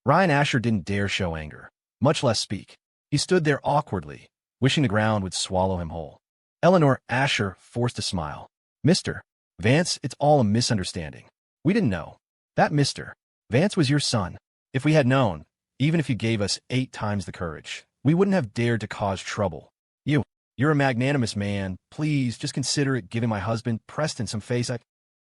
Ryan Asher didn't dare show anger, much less speak. He stood there awkwardly, wishing the ground would swallow him whole. Eleanor Asher forced a smile. Mr. Vance, it's all a misunderstanding. We didn't know. That Mr. Vance was your son. If we had known, even if you gave us 8 times the courage, we wouldn't have dared to cause trouble. You're a magnanimous man. Please, just consider it giving my husband, Preston, some face.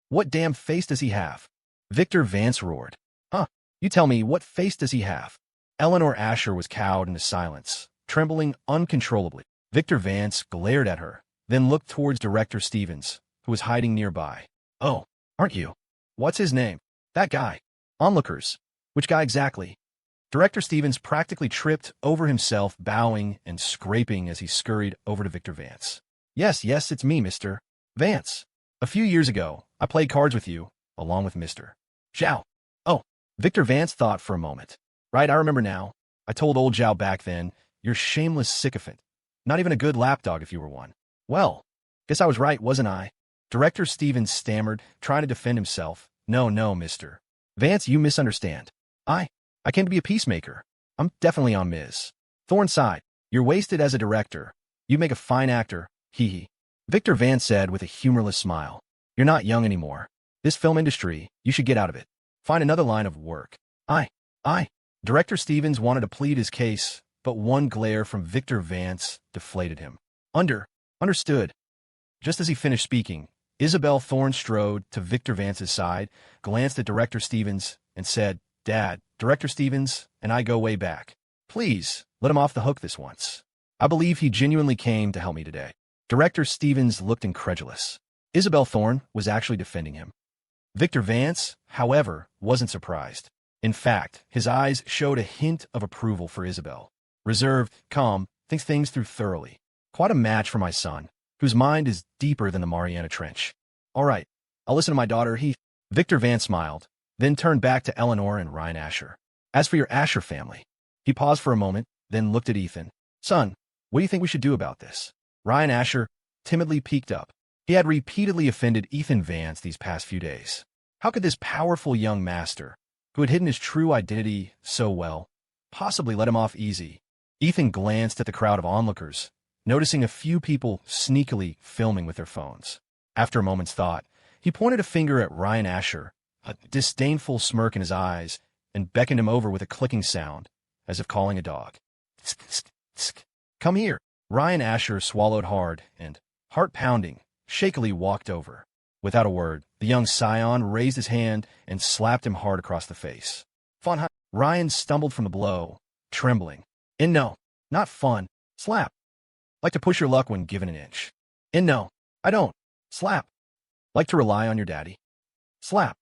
What damn face does he have? Victor Vance roared. Huh? You tell me, what face does he have? Eleanor Asher was cowed into silence, trembling uncontrollably. Victor Vance glared at her, then looked towards Director Stevens, who was hiding nearby. Oh, aren't you? What's his name? That guy. Onlookers. Which guy exactly? Director Stevens practically tripped over himself, bowing and scraping as he scurried over to Victor Vance. Yes, it's me, Mr. Vance. A few years ago, I played cards with you, along with Mr. Zhao. Oh, Victor Vance thought for a moment. Right, I remember now. I told old Zhao back then, you're shameless sycophant. Not even a good lapdog if you were one. Well, guess I was right, wasn't I? Director Stevens stammered, trying to defend himself. No, Mr. Vance, you misunderstand. I came to be a peacemaker. I'm definitely on Ms. Thorne's side. You're wasted as a director. You make a fine actor. Hee hee. Victor Vance said with a humorless smile. You're not young anymore. This film industry, you should get out of it. Find another line of work. Director Stevens wanted to plead his case, but one glare from Victor Vance deflated him. Understood. Just as he finished speaking, Isabelle Thorne strode to Victor Vance's side, glanced at Director Stevens, and said, Dad, Director Stevens and I go way back. Please, let him off the hook this once. I believe he genuinely came to help me today. Director Stevens looked incredulous. Isabelle Thorne was actually defending him. Victor Vance, however, wasn't surprised. In fact, his eyes showed a hint of approval for Isabelle. Reserved, calm, thinks things through thoroughly. Quite a match for my son, whose mind is deeper than the Mariana Trench. All right, I'll listen to my daughter, Victor Vance smiled, then turned back to Eleanor and Ryan Asher. As for your Asher family, he paused for a moment, then looked at Ethan. Son, what do you think we should do about this? Ryan Asher timidly peeked up. He had repeatedly offended Ethan Vance these past few days. How could this powerful young master, who had hidden his true identity so well, possibly let him off easy? Ethan glanced at the crowd of onlookers, noticing a few people sneakily filming with their phones. After a moment's thought, he pointed a finger at Ryan Asher, a disdainful smirk in his eyes, and beckoned him over with a clicking sound, as if calling a dog. Come here. Ryan Asher swallowed hard and, heart-pounding, shakily walked over. Without a word, the young scion raised his hand and slapped him hard across the face. Fun. Ryan stumbled from the blow, trembling. And no, not fun. Slap. Like to push your luck when given an inch. And no, I don't. Slap. Like to rely on your daddy. Slap.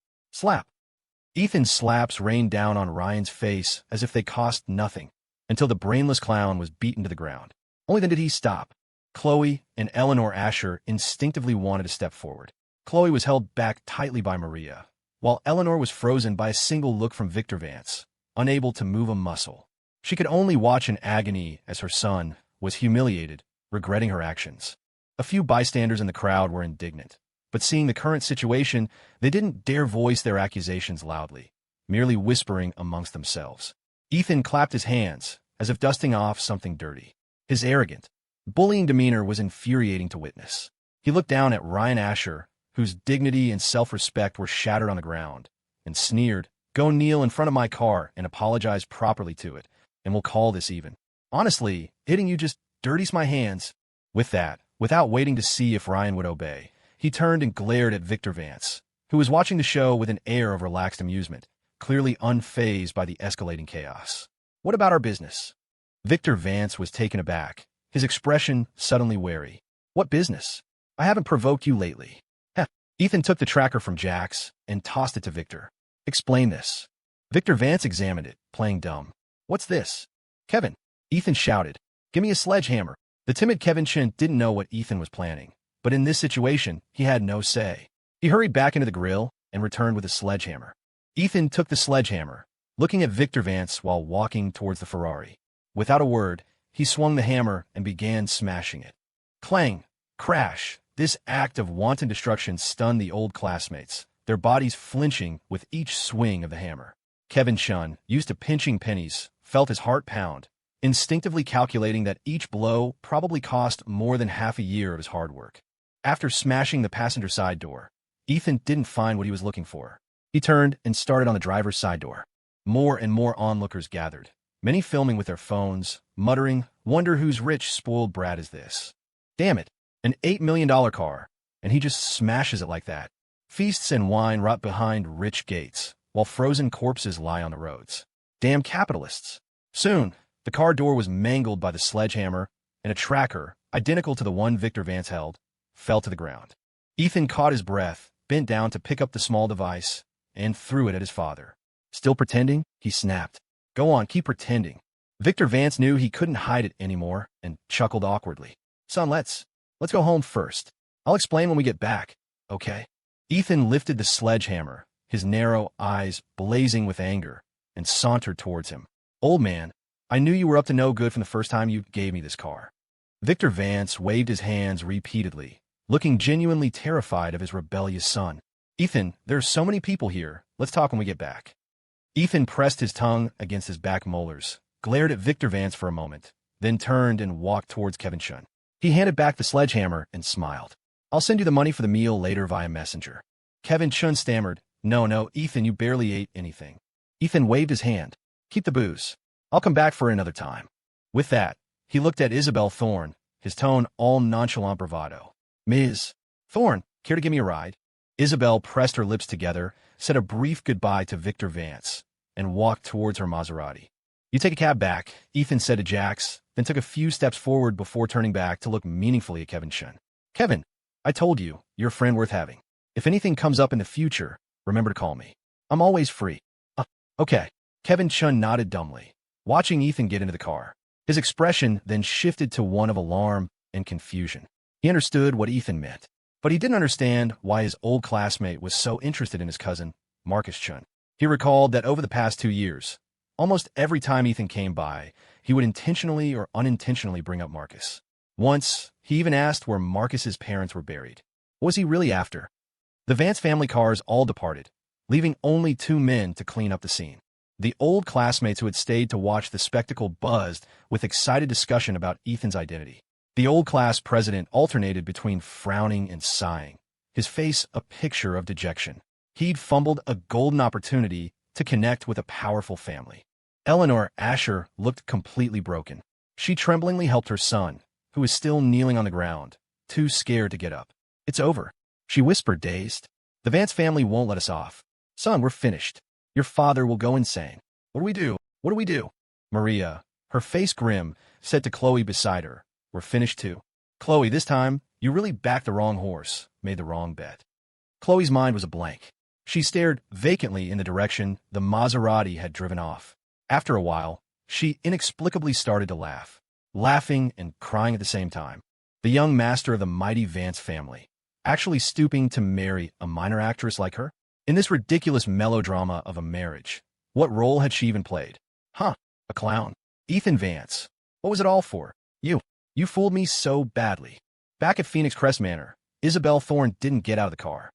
Ethan's slaps rained down on Ryan's face as if they cost nothing, until the brainless clown was beaten to the ground. Only then did he stop. Khloe and Eleanor Asher instinctively wanted to step forward. Khloe was held back tightly by Maria, while Eleanor was frozen by a single look from Victor Vance, unable to move a muscle. She could only watch in agony as her son was humiliated, regretting her actions. A few bystanders in the crowd were indignant, but seeing the current situation, they didn't dare voice their accusations loudly, merely whispering amongst themselves. Ethan clapped his hands, as if dusting off something dirty. His arrogant, bullying demeanor was infuriating to witness. He looked down at Ryan Asher, whose dignity and self-respect were shattered on the ground, and sneered, Go kneel in front of my car and apologize properly to it, and we'll call this even. Honestly, hitting you just dirties my hands. With that, without waiting to see if Ryan would obey, he turned and glared at Victor Vance, who was watching the show with an air of relaxed amusement. clearly unfazed by the escalating chaos. What about our business? Victor Vance was taken aback, his expression suddenly wary. What business? I haven't provoked you lately. Heh. Ethan took the tracker from Jax and tossed it to Victor. Explain this. Victor Vance examined it, playing dumb. What's this? Kevin. Ethan shouted. Give me a sledgehammer. The timid Kevin Chen didn't know what Ethan was planning, but in this situation, he had no say. He hurried back into the grill and returned with a sledgehammer. Ethan took the sledgehammer, looking at Victor Vance while walking towards the Ferrari. Without a word, he swung the hammer and began smashing it. Clang! Crash! This act of wanton destruction stunned the old classmates, their bodies flinching with each swing of the hammer. Kevin Shun, used to pinching pennies, felt his heart pound, instinctively calculating that each blow probably cost more than half a year of his hard work. After smashing the passenger side door, Ethan didn't find what he was looking for. He turned and started on the driver's side door. More and more onlookers gathered, many filming with their phones, muttering, "Wonder whose rich, spoiled brat is this? Damn it, an $8 million car, and he just smashes it like that." Feasts and wine rot behind rich gates, while frozen corpses lie on the roads. Damn capitalists. Soon, the car door was mangled by the sledgehammer, and a tracker, identical to the one Victor Vance held, fell to the ground. Ethan caught his breath, bent down to pick up the small device, and threw it at his father. Still pretending? He snapped. Go on, keep pretending. Victor Vance knew he couldn't hide it anymore and chuckled awkwardly. Son, let's go home first. I'll explain when we get back, okay? Ethan lifted the sledgehammer, his narrow eyes blazing with anger, and sauntered towards him. Old man, I knew you were up to no good from the first time you gave me this car. Victor Vance waved his hands repeatedly, looking genuinely terrified of his rebellious son. Ethan, there are so many people here. Let's talk when we get back. Ethan pressed his tongue against his back molars, glared at Victor Vance for a moment, then turned and walked towards Kevin Shun. He handed back the sledgehammer and smiled. I'll send you the money for the meal later via messenger. Kevin Shun stammered. No, Ethan, you barely ate anything. Ethan waved his hand. Keep the booze. I'll come back for it another time. With that, he looked at Isabelle Thorne, his tone all nonchalant bravado. Ms. Thorne, care to give me a ride? Isabelle pressed her lips together, said a brief goodbye to Victor Vance, and walked towards her Maserati. You take a cab back, Ethan said to Jax, then took a few steps forward before turning back to look meaningfully at Kevin Shun. Kevin, I told you, you're a friend worth having. If anything comes up in the future, remember to call me. I'm always free. Okay. Kevin Shun nodded dumbly, watching Ethan get into the car. His expression then shifted to one of alarm and confusion. He understood what Ethan meant, but he didn't understand why his old classmate was so interested in his cousin, Marcus Chun. He recalled that over the past 2 years, almost every time Ethan came by, he would intentionally or unintentionally bring up Marcus. Once, he even asked where Marcus's parents were buried. What was he really after? The Vance family cars all departed, leaving only 2 men to clean up the scene. The old classmates who had stayed to watch the spectacle buzzed with excited discussion about Ethan's identity. The old class president alternated between frowning and sighing, his face a picture of dejection. He'd fumbled a golden opportunity to connect with a powerful family. Eleanor Asher looked completely broken. She tremblingly helped her son, who was still kneeling on the ground, too scared to get up. It's over, she whispered, dazed. The Vance family won't let us off. Son, we're finished. Your father will go insane. What do we do? What do we do? Maria, her face grim, said to Khloe beside her, we're finished too. Khloe, this time, you really backed the wrong horse, made the wrong bet. Khloe's mind was a blank. She stared vacantly in the direction the Maserati had driven off. After a while, she inexplicably started to laugh, laughing and crying at the same time. The young master of the mighty Vance family, actually stooping to marry a minor actress like her? In this ridiculous melodrama of a marriage, what role had she even played? A clown. Ethan Vance. What was it all for? You fooled me so badly. Back at Phoenix Crest Manor, Isabelle Thorne didn't get out of the car.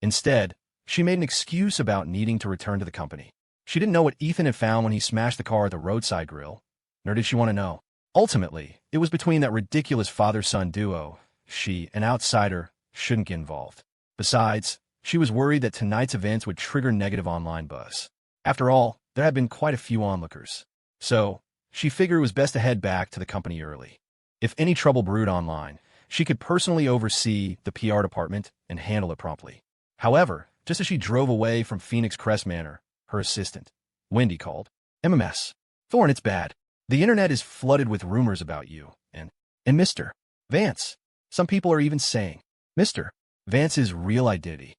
Instead, she made an excuse about needing to return to the company. She didn't know what Ethan had found when he smashed the car at the roadside grill, nor did she want to know. Ultimately, it was between that ridiculous father-son duo. She, an outsider, shouldn't get involved. Besides, she was worried that tonight's events would trigger negative online buzz. After all, there had been quite a few onlookers. So, she figured it was best to head back to the company early. If any trouble brewed online, she could personally oversee the PR department and handle it promptly. However, just as she drove away from Phoenix Crest Manor, her assistant. Wendy called. MMS. Thorne, it's bad. The internet is flooded with rumors about you and Mr. Vance. Some people are even saying Mr. Vance's real identity.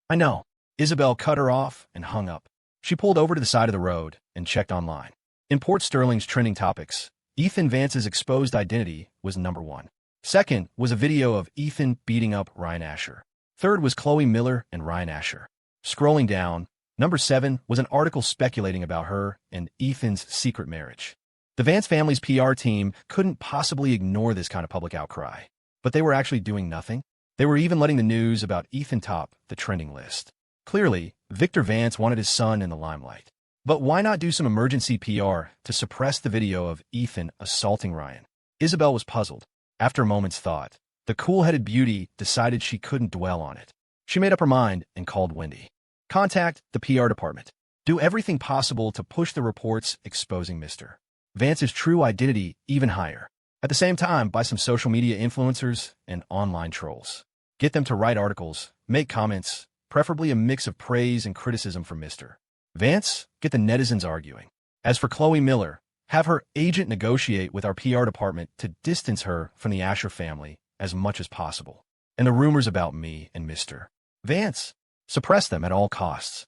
I know. Isabelle cut her off and hung up. She pulled over to the side of the road and checked online. In Port Sterling's trending topics, Ethan Vance's exposed identity was number 1. Second was a video of Ethan beating up Ryan Asher. Third was Khloe Miller and Ryan Asher. Scrolling down, number 7 was an article speculating about her and Ethan's secret marriage. The Vance family's PR team couldn't possibly ignore this kind of public outcry, but they were actually doing nothing. They were even letting the news about Ethan top the trending list. Clearly, Victor Vance wanted his son in the limelight. But why not do some emergency PR to suppress the video of Ethan assaulting Ryan? Isabelle was puzzled. After a moment's thought, the cool-headed beauty decided she couldn't dwell on it. She made up her mind and called Wendy. Contact the PR department. Do everything possible to push the reports exposing Mr. Vance's true identity even higher. At the same time, buy some social media influencers and online trolls. Get them to write articles, make comments, preferably a mix of praise and criticism from Mr. Vance. Get the netizens arguing. As for Khloe Miller, have her agent negotiate with our PR department to distance her from the Asher family as much as possible. And the rumors about me and Mr. Vance, suppress them at all costs.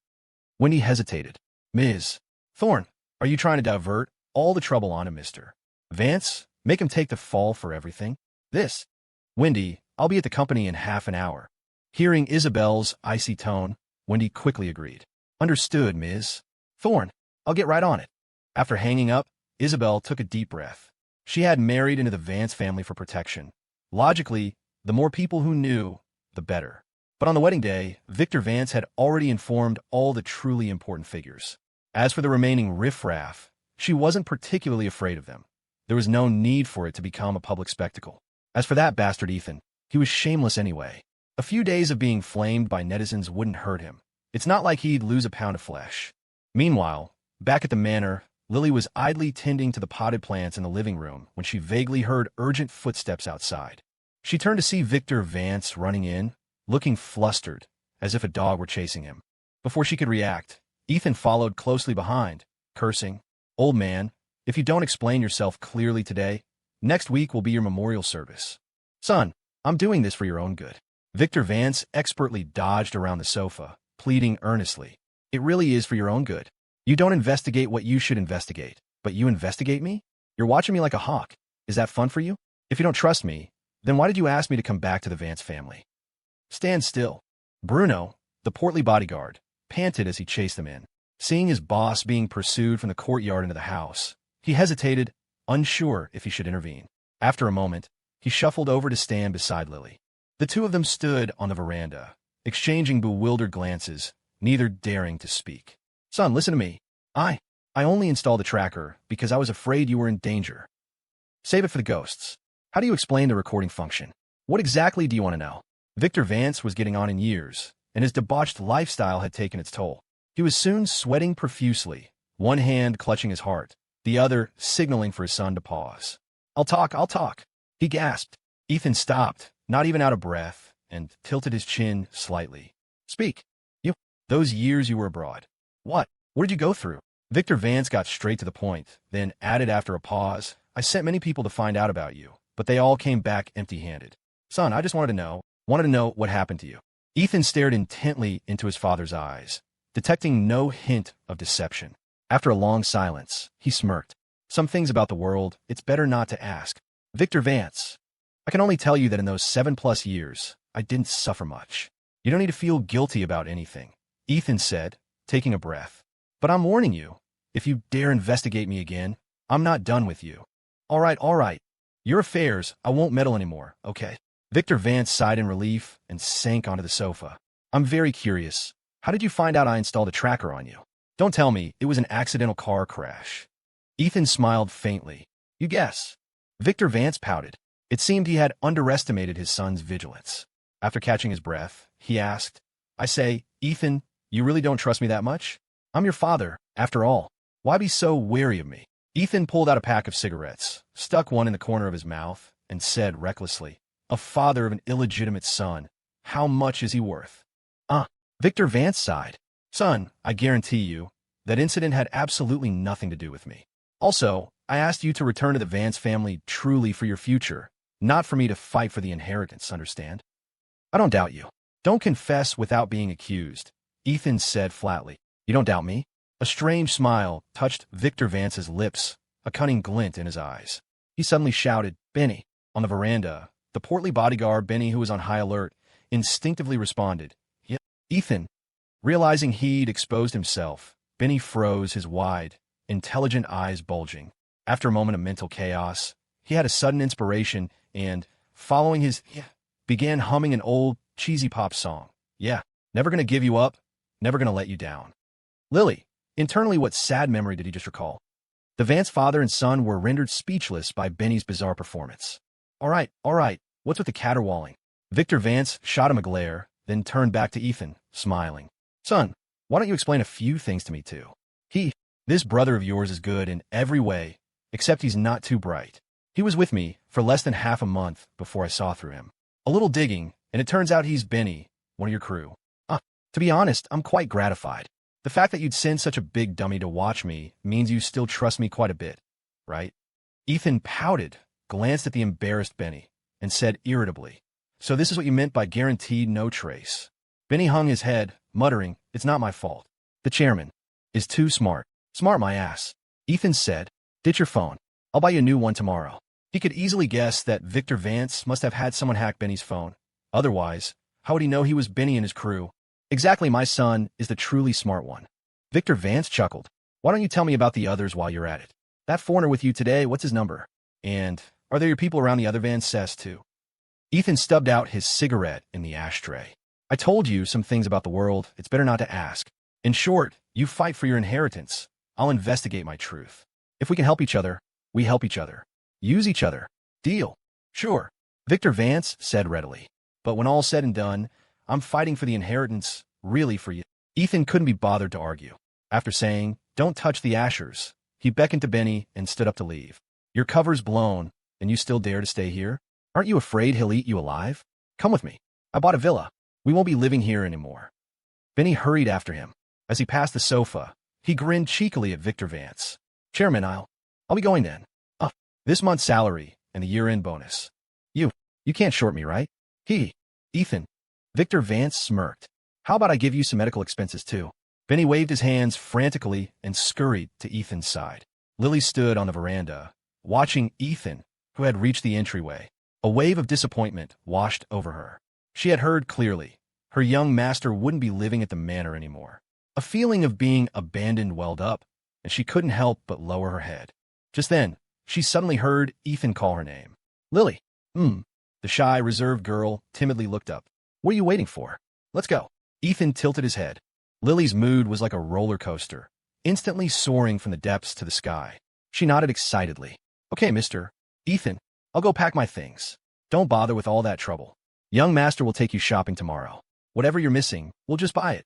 Wendy hesitated. Ms. Thorne, are you trying to divert all the trouble onto Mr. Vance? Make him take the fall for everything? This. Wendy, I'll be at the company in half an hour. Hearing Isabelle's icy tone, Wendy quickly agreed. Understood, Ms. Thorne. I'll get right on it. After hanging up, Isabelle took a deep breath. She had married into the Vance family for protection. Logically, the more people who knew, the better. But on the wedding day, Victor Vance had already informed all the truly important figures. As for the remaining riffraff, she wasn't particularly afraid of them. There was no need for it to become a public spectacle. As for that bastard Ethan, he was shameless anyway. A few days of being flamed by netizens wouldn't hurt him. It's not like he'd lose a pound of flesh. Meanwhile, back at the manor, Lily was idly tending to the potted plants in the living room when she vaguely heard urgent footsteps outside. She turned to see Victor Vance running in, looking flustered, as if a dog were chasing him. Before she could react, Ethan followed closely behind, cursing, "Old man, if you don't explain yourself clearly today, next week will be your memorial service." "Son, I'm doing this for your own good." Victor Vance expertly dodged around the sofa, pleading earnestly. "It really is for your own good. You don't investigate what you should investigate, but you investigate me? You're watching me like a hawk. Is that fun for you? If you don't trust me, then why did you ask me to come back to the Vance family?" "Stand still." Bruno, the portly bodyguard, panted as he chased them in. Seeing his boss being pursued from the courtyard into the house, he hesitated, unsure if he should intervene. After a moment, he shuffled over to stand beside Lily. The two of them stood on the veranda, exchanging bewildered glances, neither daring to speak. "Son, listen to me. I only installed the tracker because I was afraid you were in danger." "Save it for the ghosts. How do you explain the recording function? What exactly do you want to know?" Victor Vance was getting on in years, and his debauched lifestyle had taken its toll. He was soon sweating profusely, one hand clutching his heart, the other signaling for his son to pause. I'll talk," he gasped. Ethan stopped, not even out of breath, and tilted his chin slightly. "Speak. Those years you were abroad. What did you go through?" Victor Vance got straight to the point, then added after a pause, "I sent many people to find out about you, but they all came back empty-handed. Son, I just wanted to know what happened to you." Ethan stared intently into his father's eyes, detecting no hint of deception. After a long silence, he smirked. "Some things about the world, it's better not to ask. Victor Vance, I can only tell you that in those 7+ years, I didn't suffer much. You don't need to feel guilty about anything," Ethan said, taking a breath. "But I'm warning you, if you dare investigate me again, I'm not done with you." All right. Your affairs, I won't meddle anymore, okay?" Victor Vance sighed in relief and sank onto the sofa. "I'm very curious. How did you find out I installed a tracker on you? Don't tell me it was an accidental car crash." Ethan smiled faintly. "You guess." Victor Vance pouted. It seemed he had underestimated his son's vigilance. After catching his breath, he asked, "I say, Ethan, you really don't trust me that much? I'm your father, after all. Why be so wary of me?" Ethan pulled out a pack of cigarettes, stuck one in the corner of his mouth, and said recklessly, "A father of an illegitimate son. How much is he worth?" Victor Vance sighed. "Son, I guarantee you, That incident had absolutely nothing to do with me. Also, I asked you to return to the Vance family truly for your future, not for me to fight for the inheritance, understand? I don't doubt you. Don't confess without being accused, Ethan said flatly. You don't doubt me? A strange smile touched Victor Vance's lips, a cunning glint in his eyes. He suddenly shouted, Benny. On the veranda, the portly bodyguard Benny, who was on high alert, instinctively responded, Yeah. Ethan. Realizing he'd exposed himself, Benny froze, his wide, intelligent eyes bulging. After a moment of mental chaos, he had a sudden inspiration and, following his began humming an old, cheesy pop song. Yeah, never gonna give you up, never gonna let you down. Lily, internally, what sad memory did he just recall? The Vance father and son were rendered speechless by Benny's bizarre performance. All right, what's with the caterwauling? Victor Vance shot him a glare, then turned back to Ethan, smiling. Son, why don't you explain a few things to me too? This brother of yours is good in every way, except he's not too bright. He was with me for less than half a month before I saw through him. A little digging, and it turns out he's Benny, one of your crew. To be honest, I'm quite gratified. The fact that you'd send such a big dummy to watch me means you still trust me quite a bit, right? Ethan pouted, glanced at the embarrassed Benny, and said irritably, So this is what you meant by guaranteed no trace. Benny hung his head, muttering, It's not my fault. The chairman is too smart. Smart my ass. Ethan said, Ditch your phone. I'll buy you a new one tomorrow. He could easily guess that Victor Vance must have had someone hack Benny's phone. Otherwise, how would he know he was Benny and his crew? Exactly, my son is the truly smart one. Victor Vance chuckled. Why don't you tell me about the others while you're at it? That foreigner with you today, what's his number? And are there your people around the other Van Cess too? Ethan stubbed out his cigarette in the ashtray. I told you some things about the world, it's better not to ask. In short, you fight for your inheritance. I'll investigate my truth. If we can help each other, we help each other. Use each other. Deal. Sure. Victor Vance said readily. But when all's said and done, I'm fighting for the inheritance, really for you. Ethan couldn't be bothered to argue. After saying, Don't touch the ashers, he beckoned to Benny and stood up to leave. Your cover's blown, and you still dare to stay here? Aren't you afraid he'll eat you alive? Come with me. I bought a villa. We won't be living here anymore. Benny hurried after him. As he passed the sofa, he grinned cheekily at Victor Vance. Chairman, I'll be going then. This month's salary and the year-end bonus. You can't short me, right? Ethan. Victor Vance smirked. How about I give you some medical expenses too? Benny waved his hands frantically and scurried to Ethan's side. Lily stood on the veranda, watching Ethan, who had reached the entryway. A wave of disappointment washed over her. She had heard clearly. Her young master wouldn't be living at the manor anymore. A feeling of being abandoned welled up, and she couldn't help but lower her head. Just then, she suddenly heard Ethan call her name. Lily. The shy, reserved girl timidly looked up. What are you waiting for? Let's go. Ethan tilted his head. Lily's mood was like a roller coaster, instantly soaring from the depths to the sky. She nodded excitedly. Okay, mister. Ethan, I'll go pack my things. Don't bother with all that trouble. Young master will take you shopping tomorrow. Whatever you're missing, we'll just buy it.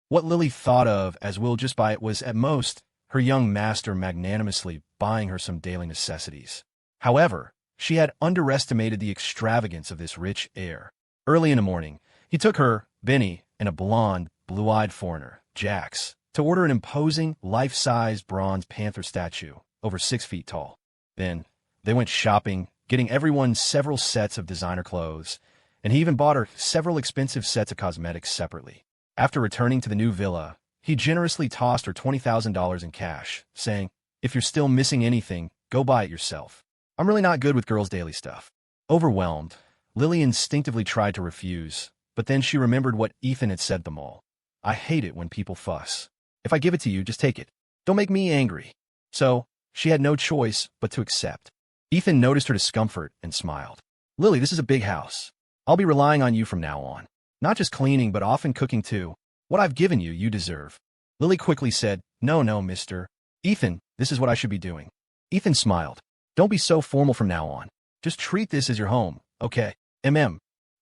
What Lily thought of as we'll just buy it was, at most, her young master magnanimously buying her some daily necessities. However, she had underestimated the extravagance of this rich heir. Early in the morning, he took her, Benny, and a blonde, blue-eyed foreigner, Jax, to order an imposing, life-size bronze panther statue, over 6 feet tall. Then, they went shopping, getting everyone several sets of designer clothes, and he even bought her several expensive sets of cosmetics separately. After returning to the new villa, he generously tossed her $20,000 in cash, saying, If you're still missing anything, go buy it yourself. I'm really not good with girls' daily stuff. Overwhelmed, Lily instinctively tried to refuse, but then she remembered what Ethan had said to them all. I hate it when people fuss. If I give it to you, just take it. Don't make me angry. So, she had no choice but to accept. Ethan noticed her discomfort and smiled. Lily, this is a big house. I'll be relying on you from now on. Not just cleaning, but often cooking too. What I've given you, you deserve. Lily quickly said, No, mister. Ethan, this is what I should be doing. Ethan smiled. Don't be so formal from now on. Just treat this as your home, okay?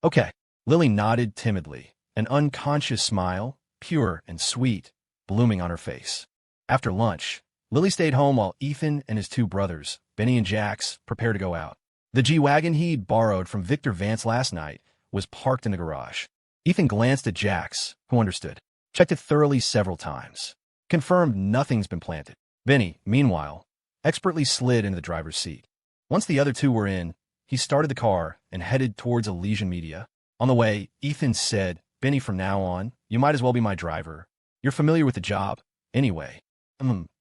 Okay. Lily nodded timidly, an unconscious smile, pure and sweet, blooming on her face. After lunch, Lily stayed home while Ethan and his 2 brothers, Benny and Jax, prepared to go out. The G-Wagon he'd borrowed from Victor Vance last night was parked in the garage. Ethan glanced at Jax, who understood, checked it thoroughly several times. confirmed nothing's been planted. Benny, meanwhile, expertly slid into the driver's seat. Once the other two were in, he started the car and headed towards Elysian Media. On the way, Ethan said, "Benny, from now on, you might as well be my driver. You're familiar with the job. Anyway."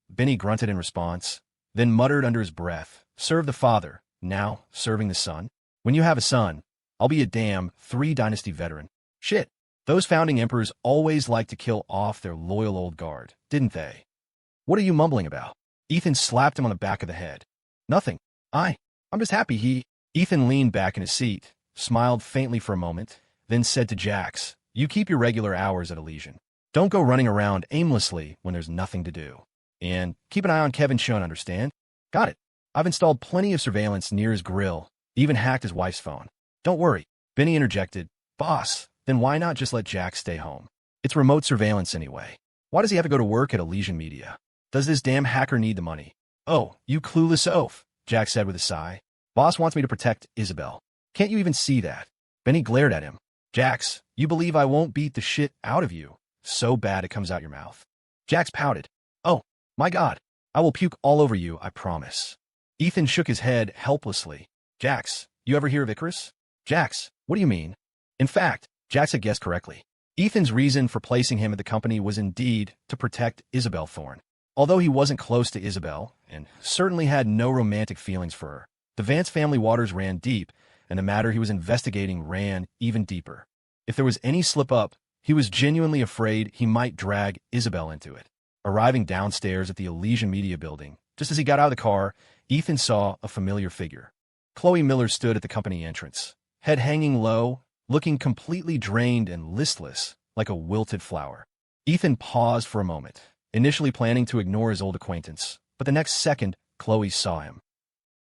Benny grunted in response, then muttered under his breath, "Serve the father, now serving the son. When you have a son, I'll be a damn 3 Dynasty veteran." Shit, those founding emperors always liked to kill off their loyal old guard, didn't they? "What are you mumbling about?" Ethan slapped him on the back of the head. "Nothing. I'm just happy Ethan leaned back in his seat, smiled faintly for a moment, then said to Jax, "You keep your regular hours at Elysian. Don't go running around aimlessly when there's nothing to do. And keep an eye on Kevin Shun, understand?" "Got it. I've installed plenty of surveillance near his grill, even hacked his wife's phone." "Don't worry," Benny interjected. "Boss, then why not just let Jax stay home? It's remote surveillance anyway. Why does he have to go to work at Elysian Media? Does this damn hacker need the money?" "Oh, you clueless oaf," Jax said with a sigh. "Boss wants me to protect Isabelle. Can't you even see that?" Benny glared at him. "Jax, you believe I won't beat the shit out of you so bad it comes out your mouth?" Jax pouted. "Oh, my God, I will puke all over you, I promise." Ethan shook his head helplessly. "Jax, you ever hear of Icarus?" "Jax, what do you mean?" In fact, Jax had guessed correctly. Ethan's reason for placing him at the company was indeed to protect Isabelle Thorne. Although he wasn't close to Isabelle, and certainly had no romantic feelings for her, the Vance family waters ran deep, and the matter he was investigating ran even deeper. If there was any slip-up, he was genuinely afraid he might drag Isabelle into it. Arriving downstairs at the Elysian Media building, just as he got out of the car, Ethan saw a familiar figure. Khloe Miller stood at the company entrance, head hanging low, looking completely drained and listless, like a wilted flower. Ethan paused for a moment, initially planning to ignore his old acquaintance, but the next second, Khloe saw him.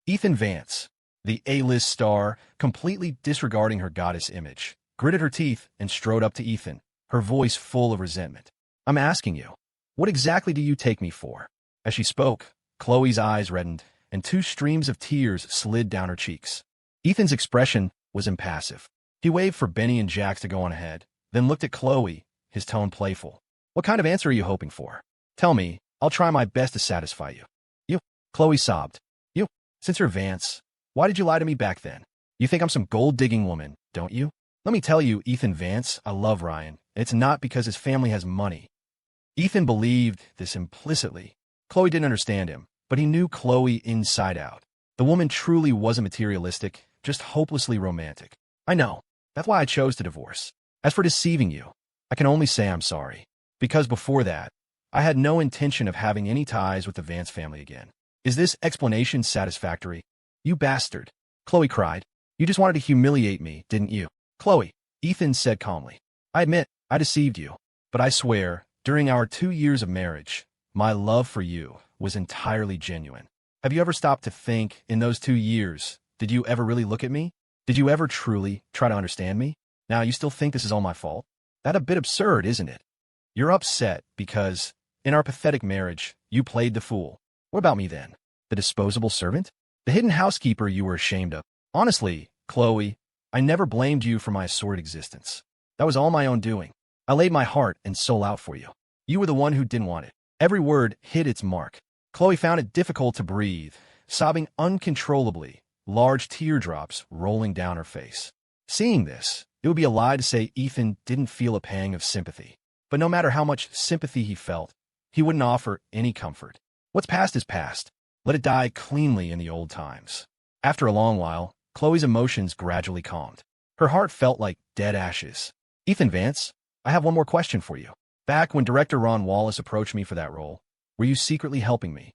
Ethan Vance, the A-list star, completely disregarding her goddess image, gritted her teeth and strode up to Ethan, her voice full of resentment. "I'm asking you, what exactly do you take me for?" As she spoke, Khloe's eyes reddened, and 2 streams of tears slid down her cheeks. Ethan's expression was impassive. He waved for Benny and Jax to go on ahead, then looked at Khloe, his tone playful. "What kind of answer are you hoping for? Tell me, I'll try my best to satisfy you." "You," Khloe sobbed. "You, since you're Vance, why did you lie to me back then? You think I'm some gold-digging woman, don't you? Let me tell you, Ethan Vance, I love Ryan, and it's not because his family has money." Ethan believed this implicitly. Khloe didn't understand him, but he knew Khloe inside out. The woman truly wasn't materialistic, just hopelessly romantic. "I know. That's why I chose to divorce. As for deceiving you, I can only say I'm sorry. Because before that, I had no intention of having any ties with the Vance family again. Is this explanation satisfactory?" "You bastard," Khloe cried. "You just wanted to humiliate me, didn't you?" "Khloe," Ethan said calmly, "I admit, I deceived you. But I swear, during our 2 years of marriage, my love for you was entirely genuine. Have you ever stopped to think, in those 2 years, did you ever really look at me? Did you ever truly try to understand me? Now you still think this is all my fault? That's a bit absurd, isn't it? You're upset because, in our pathetic marriage, you played the fool. What about me then? The disposable servant? The hidden housekeeper you were ashamed of? Honestly, Khloe, I never blamed you for my sordid existence. That was all my own doing. I laid my heart and soul out for you. You were the one who didn't want it." Every word hit its mark. Khloe found it difficult to breathe, sobbing uncontrollably, large teardrops rolling down her face. Seeing this, it would be a lie to say Ethan didn't feel a pang of sympathy. But no matter how much sympathy he felt, he wouldn't offer any comfort. What's past is past. Let it die cleanly in the old times. After a long while, Khloe's emotions gradually calmed. Her heart felt like dead ashes. "Ethan Vance, I have one more question for you. Back when Director Wallace approached me for that role, were you secretly helping me?"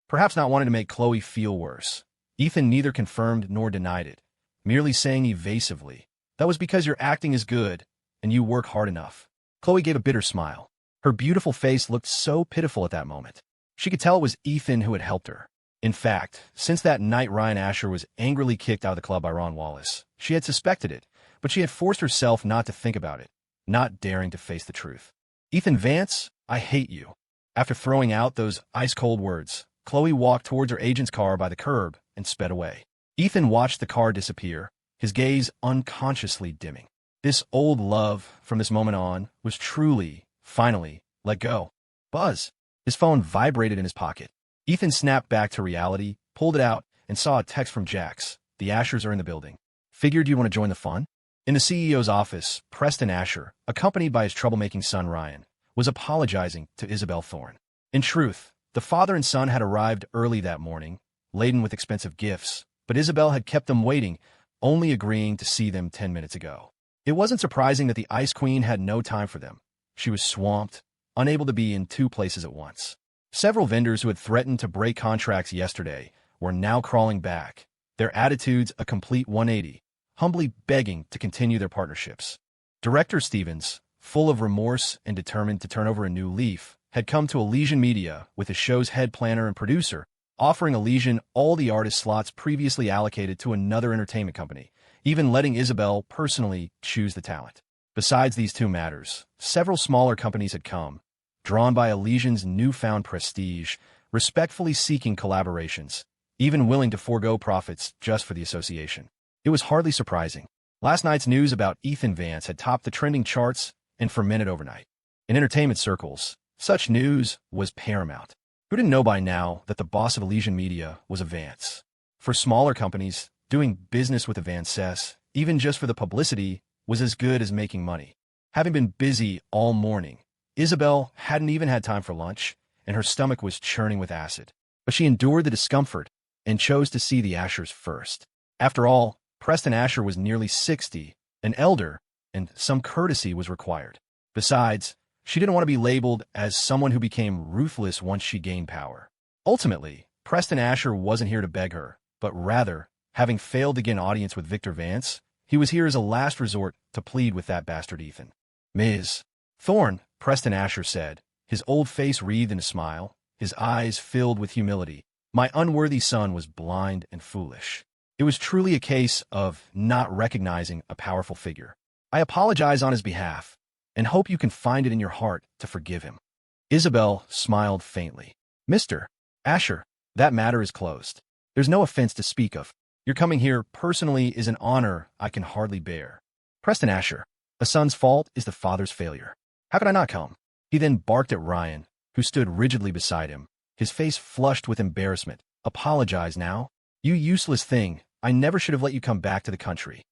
Perhaps not wanting to make Khloe feel worse, Ethan neither confirmed nor denied it, merely saying evasively, "That was because your acting is good, and you work hard enough." Khloe gave a bitter smile. Her beautiful face looked so pitiful at that moment. She could tell it was Ethan who had helped her. In fact, since that night Ryan Asher was angrily kicked out of the club by Ron Wallace, she had suspected it, but she had forced herself not to think about it, not daring to face the truth. "Ethan Vance, I hate you." After throwing out those ice-cold words, Khloe walked towards her agent's car by the curb and sped away. Ethan watched the car disappear, his gaze unconsciously dimming. This old love, from this moment on, was truly, finally, let go. "Buzz," His phone vibrated in his pocket. Ethan snapped back to reality, pulled it out, and saw a text from Jax. The Ashers are in the building. Figured you want to join the fun? In the CEO's office, Preston Asher, accompanied by his troublemaking son Ryan, was apologizing to Isabelle Thorne. In truth, the father and son had arrived early that morning, laden with expensive gifts, but Isabelle had kept them waiting, only agreeing to see them 10 minutes ago. It wasn't surprising that the Ice Queen had no time for them. She was swamped, unable to be in two places at once. Several vendors who had threatened to break contracts yesterday were now crawling back, their attitudes a complete 180, humbly begging to continue their partnerships. Director Stevens, full of remorse and determined to turn over a new leaf, had come to Elysian Media with the show's head planner and producer, offering Elysian all the artist slots previously allocated to another entertainment company, even letting Isabelle personally choose the talent. Besides these two matters, several smaller companies had come, drawn by Elysian's newfound prestige, respectfully seeking collaborations, even willing to forego profits just for the association. It was hardly surprising. Last night's news about Ethan Vance had topped the trending charts and fermented overnight. In entertainment circles, such news was paramount. Who didn't know by now that the boss of Elysian Media was a Vance? For smaller companies, doing business with a Vances, even just for the publicity, was as good as making money. Having been busy all morning, Isabelle hadn't even had time for lunch, and her stomach was churning with acid. But she endured the discomfort and chose to see the Ashers first. After all, Preston Asher was nearly 60, an elder, and some courtesy was required. Besides, she didn't want to be labeled as someone who became ruthless once she gained power. Ultimately, Preston Asher wasn't here to beg her, but rather, having failed to get an audience with Victor Vance, he was here as a last resort to plead with that bastard Ethan. Ms. Thorne, Preston Asher said, his old face wreathed in a smile, his eyes filled with humility. My unworthy son was blind and foolish. It was truly a case of not recognizing a powerful figure. I apologize on his behalf, and hope you can find it in your heart to forgive him. Isabelle smiled faintly. Mr. Asher, that matter is closed. There's no offense to speak of. Your coming here personally is an honor I can hardly bear. Preston Asher, a son's fault is the father's failure. How could I not come? He then barked at Ryan, who stood rigidly beside him, his face flushed with embarrassment. Apologize now? You useless thing, I never should have let you come back to the country.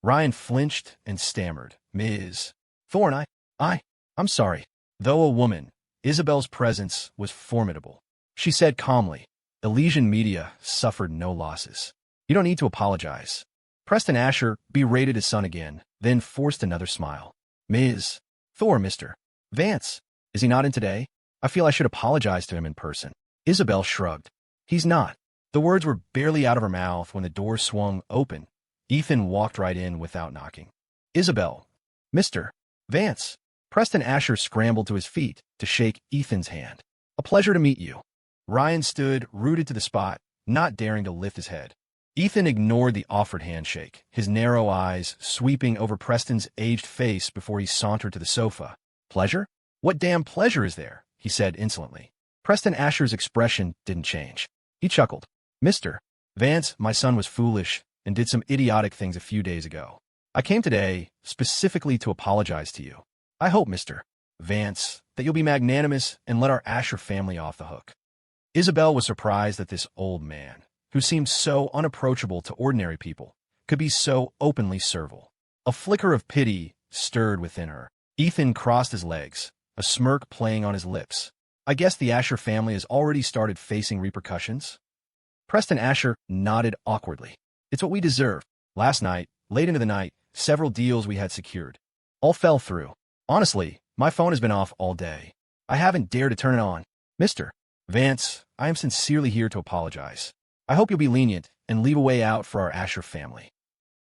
Ryan flinched and stammered. Ms. Thorne, I'm sorry. Though a woman, Isabelle's presence was formidable. She said calmly, Elysian Media suffered no losses. You don't need to apologize. Preston Asher berated his son again, then forced another smile. Ms. Thorne, Mr. Vance, is he not in today? I feel I should apologize to him in person. Isabelle shrugged. He's not. The words were barely out of her mouth when the door swung open. Ethan walked right in without knocking. Isabelle, Mr. Vance. Preston Asher scrambled to his feet to shake Ethan's hand. A pleasure to meet you. Ryan stood rooted to the spot, not daring to lift his head. Ethan ignored the offered handshake, his narrow eyes sweeping over Preston's aged face before he sauntered to the sofa. Pleasure? What damn pleasure is there? He said insolently. Preston Asher's expression didn't change. He chuckled. Mr. Vance, my son was foolish and did some idiotic things a few days ago. I came today specifically to apologize to you. I hope, Mr. Vance, that you'll be magnanimous and let our Asher family off the hook. Isabelle was surprised that this old man, who seemed so unapproachable to ordinary people, could be so openly servile. A flicker of pity stirred within her. Ethan crossed his legs, a smirk playing on his lips. I guess the Asher family has already started facing repercussions? Preston Asher nodded awkwardly. It's what we deserve. Last night, late into the night, several deals we had secured all fell through. Honestly, my phone has been off all day. I haven't dared to turn it on. Mr. Vance, I am sincerely here to apologize. I hope you'll be lenient and leave a way out for our Asher family.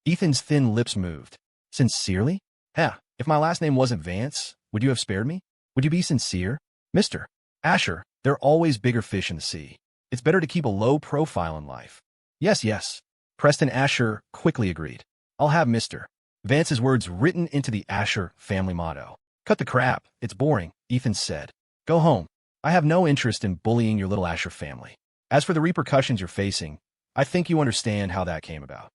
Ethan's thin lips moved. Sincerely? If my last name wasn't Vance, would you have spared me? Would you be sincere? Mr. Asher, there are always bigger fish in the sea. It's better to keep a low profile in life. Yes. Preston Asher quickly agreed. I'll have Mr. Vance's words written into the Asher family motto. Cut the crap. It's boring, Ethan said. Go home. I have no interest in bullying your little Asher family. As for the repercussions you're facing, I think you understand how that came about.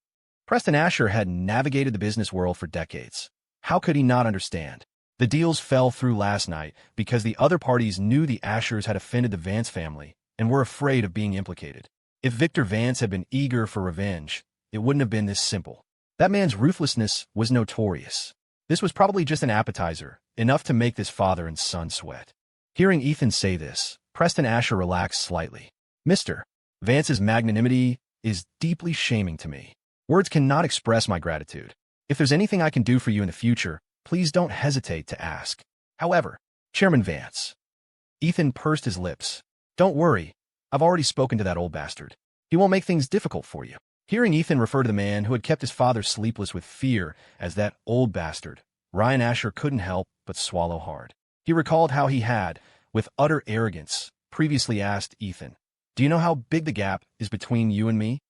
Preston Asher had navigated the business world for decades. How could he not understand? The deals fell through last night because the other parties knew the Ashers had offended the Vance family and were afraid of being implicated. If Victor Vance had been eager for revenge, it wouldn't have been this simple. That man's ruthlessness was notorious. This was probably just an appetizer, enough to make this father and son sweat. Hearing Ethan say this, Preston Asher relaxed slightly. Mr. Vance's magnanimity is deeply shaming to me. Words cannot express my gratitude. If there's anything I can do for you in the future, please don't hesitate to ask. However, Chairman Vance. Ethan pursed his lips. Don't worry, I've already spoken to that old bastard. He won't make things difficult for you. Hearing Ethan refer to the man who had kept his father sleepless with fear as that old bastard, Ryan Asher couldn't help but swallow hard. He recalled how he had, with utter arrogance, previously asked Ethan, "Do you know how big the gap is between you and me?"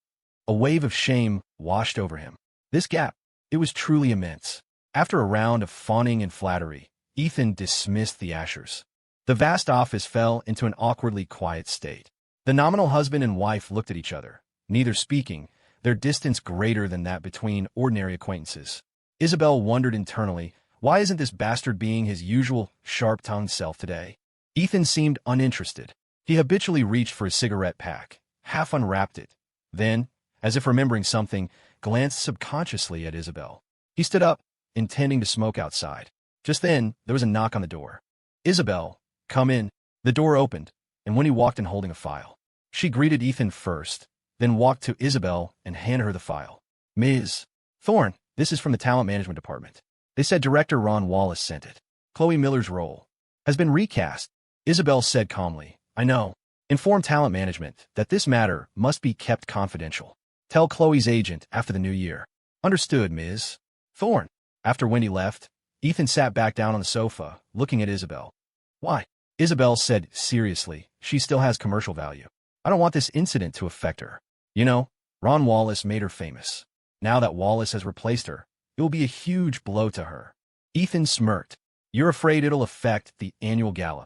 A wave of shame washed over him. This gap, it was truly immense. After a round of fawning and flattery, Ethan dismissed the Ashers. The vast office fell into an awkwardly quiet state. The nominal husband and wife looked at each other, neither speaking, their distance greater than that between ordinary acquaintances. Isabelle wondered internally, why isn't this bastard being his usual sharp-tongued self today? Ethan seemed uninterested. He habitually reached for his cigarette pack, half unwrapped it, then, as if remembering something, glanced subconsciously at Isabelle. He stood up, intending to smoke outside. Just then, there was a knock on the door. "Isabelle, come in." The door opened, and when he walked in holding a file, she greeted Ethan first, then walked to Isabelle and handed her the file. "Ms. Thorne, this is from the Talent Management Department. They said Director Wallace sent it. Khloe Miller's role has been recast," Isabelle said calmly. "I know. Inform Talent Management that this matter must be kept confidential. Tell Khloe's agent after the new year." "Understood, Ms. Thorne." After Wendy left, Ethan sat back down on the sofa, looking at Isabelle. "Why?" Isabelle said seriously, "She still has commercial value. I don't want this incident to affect her. You know, Ron Wallace made her famous. Now that Wallace has replaced her, it will be a huge blow to her." Ethan smirked. "You're afraid it'll affect the annual gala?"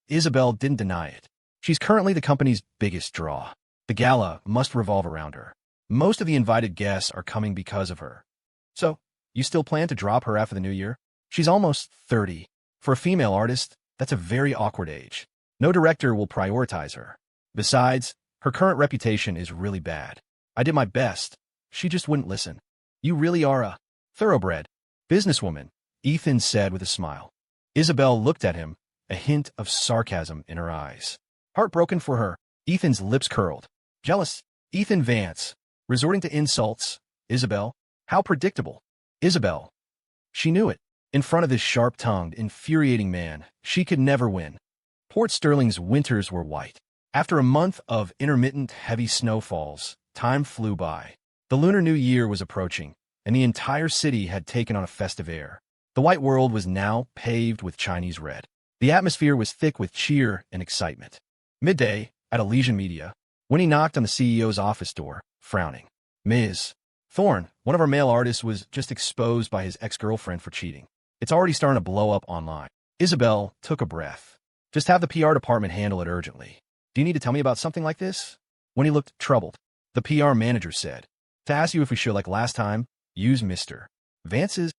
Isabelle didn't deny it. She's currently the company's biggest draw. The gala must revolve around her. Most of the invited guests are coming because of her. "So, you still plan to drop her after the new year?" "She's almost 30. For a female artist, that's a very awkward age. No director will prioritize her. Besides, her current reputation is really bad. I did my best. She just wouldn't listen." "You really are a thoroughbred businesswoman," Ethan said with a smile. Isabelle looked at him, a hint of sarcasm in her eyes. "Heartbroken for her." Ethan's lips curled. "Jealous." Ethan Vance, resorting to insults. Isabelle, how predictable. Isabelle. She knew it. In front of this sharp-tongued, infuriating man, she could never win. Port Sterling's winters were white. After a month of intermittent heavy snowfalls, time flew by. The Lunar New Year was approaching, and the entire city had taken on a festive air. The white world was now paved with Chinese red. The atmosphere was thick with cheer and excitement. Midday, at Elysian Media, when he knocked on the CEO's office door, frowning. "Ms. Thorne, one of our male artists was just exposed by his ex-girlfriend for cheating. It's already starting to blow up online." Isabelle took a breath. "Just have the PR department handle it urgently. Do you need to tell me about something like this?" When he looked troubled, the PR manager said, "To ask you if we should, like last time, use Mr. Vance's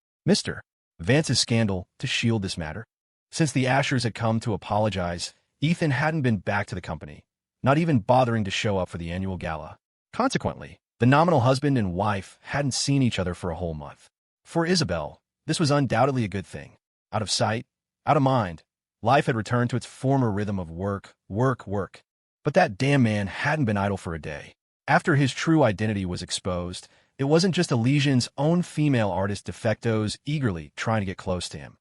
scandal to shield this matter." Since the Ashers had come to apologize, Ethan hadn't been back to the company, not even bothering to show up for the annual gala. Consequently, the nominal husband and wife hadn't seen each other for a whole month. For Isabelle, this was undoubtedly a good thing. Out of sight, out of mind, life had returned to its former rhythm of work. But that damn man hadn't been idle for a day. After his true identity was exposed, it wasn't just Elysian's own female artist de factos eagerly trying to get close to him.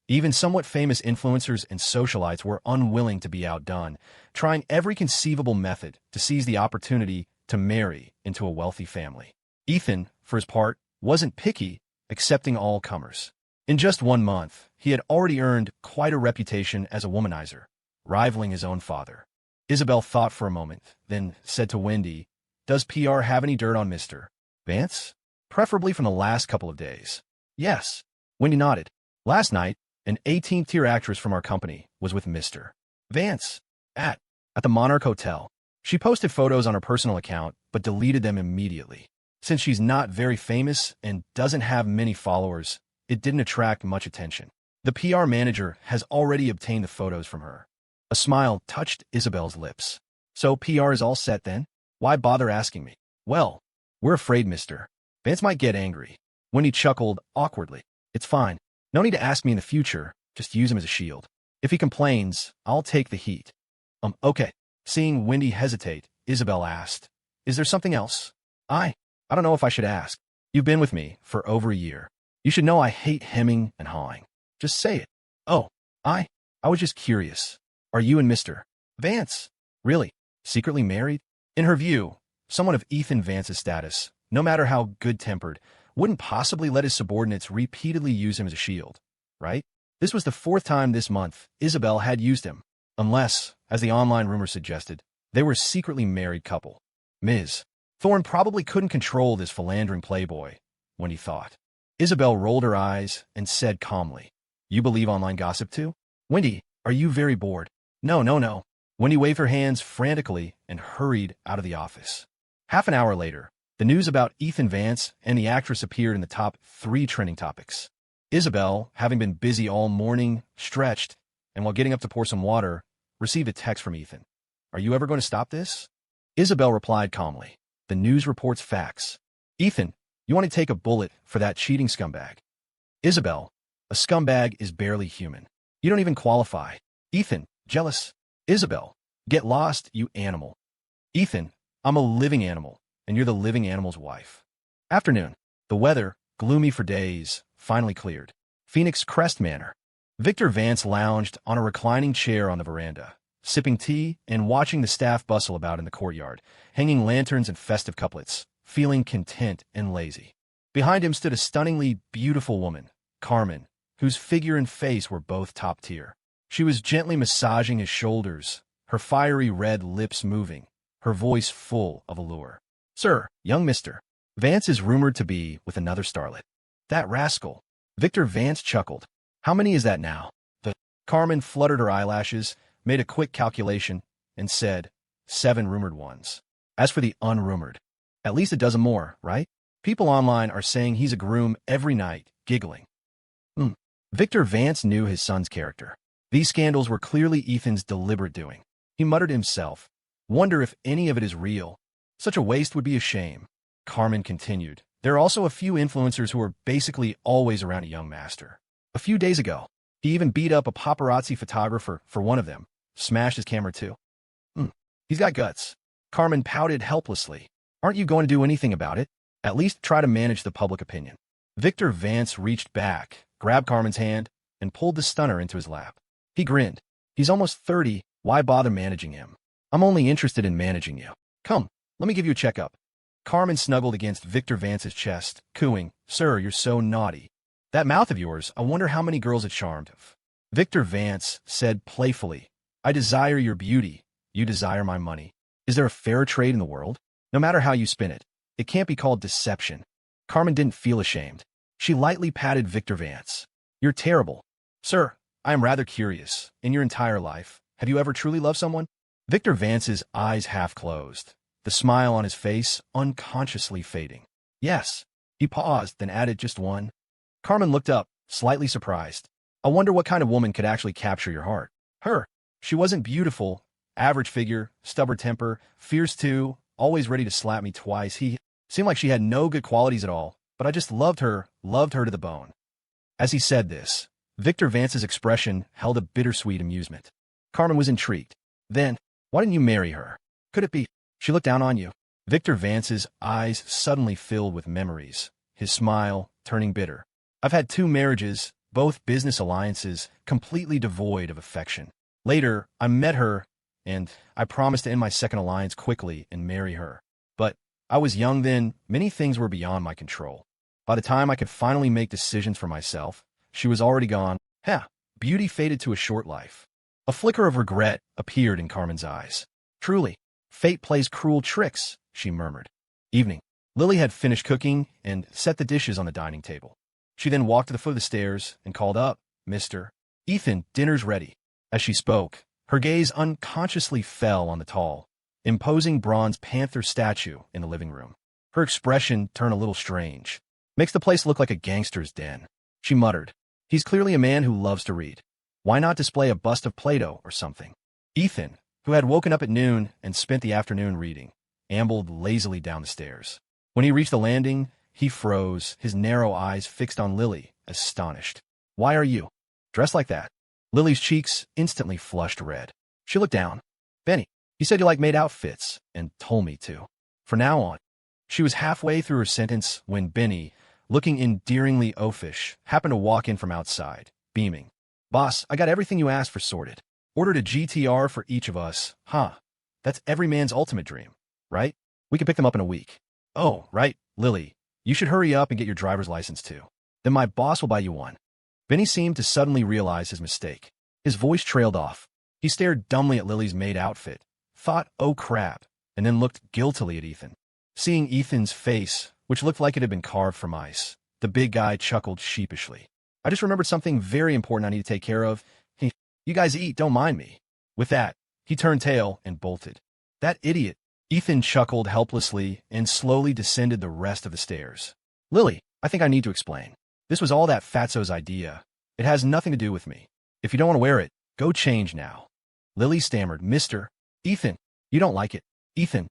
Even somewhat famous influencers and socialites were unwilling to be outdone, trying every conceivable method to seize the opportunity to marry into a wealthy family. Ethan, for his part, wasn't picky, accepting all comers. In just 1 month, he had already earned quite a reputation as a womanizer, rivaling his own father. Isabelle thought for a moment, then said to Wendy, "Does PR have any dirt on Mr. Vance? Preferably from the last couple of days." "Yes." Wendy nodded. "Last night, an 18th-tier actress from our company was with Mr. Vance at the Monarch Hotel. She posted photos on her personal account, but deleted them immediately. Since she's not very famous and doesn't have many followers, it didn't attract much attention. The PR manager has already obtained the photos from her. A smile touched Isabelle's lips. So PR is all set then? Why bother asking me? Well, we're afraid, mister. Vance might get angry. Wendy chuckled awkwardly. It's fine. No need to ask me in the future. Just use him as a shield. If he complains, I'll take the heat. Okay. Seeing Wendy hesitate, Isabelle asked, is there something else? I don't know if I should ask. You've been with me for over a year. You should know I hate hemming and hawing. Just say it. Oh, I was just curious. Are you and Mr. Vance really secretly married? In her view, someone of Ethan Vance's status, no matter how good-tempered, wouldn't possibly let his subordinates repeatedly use him as a shield, right? This was the 4th time this month Isabelle had used him, unless, as the online rumor suggested, they were a secretly married couple. Ms. Thorne probably couldn't control this philandering playboy, when he thought. Isabelle rolled her eyes and said calmly, you believe online gossip too? Wendy, are you very bored? No. Wendy waved her hands frantically and hurried out of the office. Half an hour later, the news about Ethan Vance and the actress appeared in the top 3 trending topics. Isabelle, having been busy all morning, stretched, and while getting up to pour some water, received a text from Ethan. Are you ever going to stop this? Isabelle replied calmly. The news reports facts. Ethan, you want to take a bullet for that cheating scumbag? Isabelle, a scumbag is barely human. You don't even qualify. Ethan, jealous. Isabelle, get lost, you animal. Ethan, I'm a living animal, and you're the living animal's wife. Afternoon. The weather, gloomy for days, finally cleared. Phoenix Crest Manor. Victor Vance lounged on a reclining chair on the veranda, sipping tea and watching the staff bustle about in the courtyard, hanging lanterns and festive couplets, feeling content and lazy. Behind him stood a stunningly beautiful woman, Carmen, whose figure and face were both top tier. She was gently massaging his shoulders, her fiery red lips moving, her voice full of allure. Sir, young mister, Vance is rumored to be with another starlet. That rascal. Victor Vance chuckled. How many is that now? Carmen fluttered her eyelashes, made a quick calculation, and said, 7 rumored ones. As for the unrumored, at least a dozen more, right? People online are saying he's a groom every night, giggling. Victor Vance knew his son's character. These scandals were clearly Ethan's deliberate doing. He muttered to himself, wonder if any of it is real. Such a waste would be a shame. Carmen continued. There are also a few influencers who are basically always around a young master. A few days ago, he even beat up a paparazzi photographer for one of them, smashed his camera too. He's got guts. Carmen pouted helplessly. Aren't you going to do anything about it? At least try to manage the public opinion. Victor Vance reached back, grabbed Carmen's hand, and pulled the stunner into his lap. He grinned. He's almost 30. Why bother managing him? I'm only interested in managing you. Come, let me give you a checkup. Carmen snuggled against Victor Vance's chest, cooing, Sir, you're so naughty. That mouth of yours, I wonder how many girls it charmed. Victor Vance said playfully, I desire your beauty. You desire my money. Is there a fairer trade in the world? No matter how you spin it, it can't be called deception. Carmen didn't feel ashamed. She lightly patted Victor Vance. You're terrible. Sir, I am rather curious. In your entire life, have you ever truly loved someone? Victor Vance's eyes half closed, the smile on his face unconsciously fading. Yes. He paused, then added just one. Carmen looked up, slightly surprised. I wonder what kind of woman could actually capture your heart. Her. She wasn't beautiful. Average figure, stubborn temper, fierce too, always ready to slap me twice. He seemed like she had no good qualities at all, but I just loved her to the bone. As he said this, Victor Vance's expression held a bittersweet amusement. Carmen was intrigued. Then, why didn't you marry her? Could it be she looked down on you? Victor Vance's eyes suddenly filled with memories, his smile turning bitter. I've had 2 marriages, both business alliances, completely devoid of affection. Later, I met her, and I promised to end my second alliance quickly and marry her. But I was young then, many things were beyond my control. By the time I could finally make decisions for myself, she was already gone. Beauty faded to a short life. A flicker of regret appeared in Carmen's eyes. Truly, fate plays cruel tricks, she murmured. Evening. Lily had finished cooking and set the dishes on the dining table. She then walked to the foot of the stairs and called up, Mr. Ethan, dinner's ready. As she spoke, her gaze unconsciously fell on the tall, imposing bronze panther statue in the living room. Her expression turned a little strange. Makes the place look like a gangster's den. She muttered. He's clearly a man who loves to read. Why not display a bust of Plato or something? Ethan, who had woken up at noon and spent the afternoon reading, ambled lazily down the stairs. When he reached the landing, he froze, his narrow eyes fixed on Lily, astonished. Why are you dressed like that? Lily's cheeks instantly flushed red. She looked down. Benny, you said you like maid outfits, and told me to. From now on. She was halfway through her sentence when Benny, looking endearingly oafish, happened to walk in from outside, beaming. Boss, I got everything you asked for sorted. Ordered a GTR for each of us. Huh. That's every man's ultimate dream, right? We can pick them up in a week. Oh, right, Lily. You should hurry up and get your driver's license too. Then my boss will buy you one. Benny seemed to suddenly realize his mistake. His voice trailed off. He stared dumbly at Lily's maid outfit, thought, oh crap, and then looked guiltily at Ethan. Seeing Ethan's face, which looked like it had been carved from ice, the big guy chuckled sheepishly. I just remembered something very important I need to take care of. Hey, you guys eat, don't mind me. With that, he turned tail and bolted. That idiot. Ethan chuckled helplessly and slowly descended the rest of the stairs. Lily, I think I need to explain. This was all that fatso's idea. It has nothing to do with me. If you don't want to wear it, go change now. Lily stammered, Mr. Ethan, you don't like it. Ethan,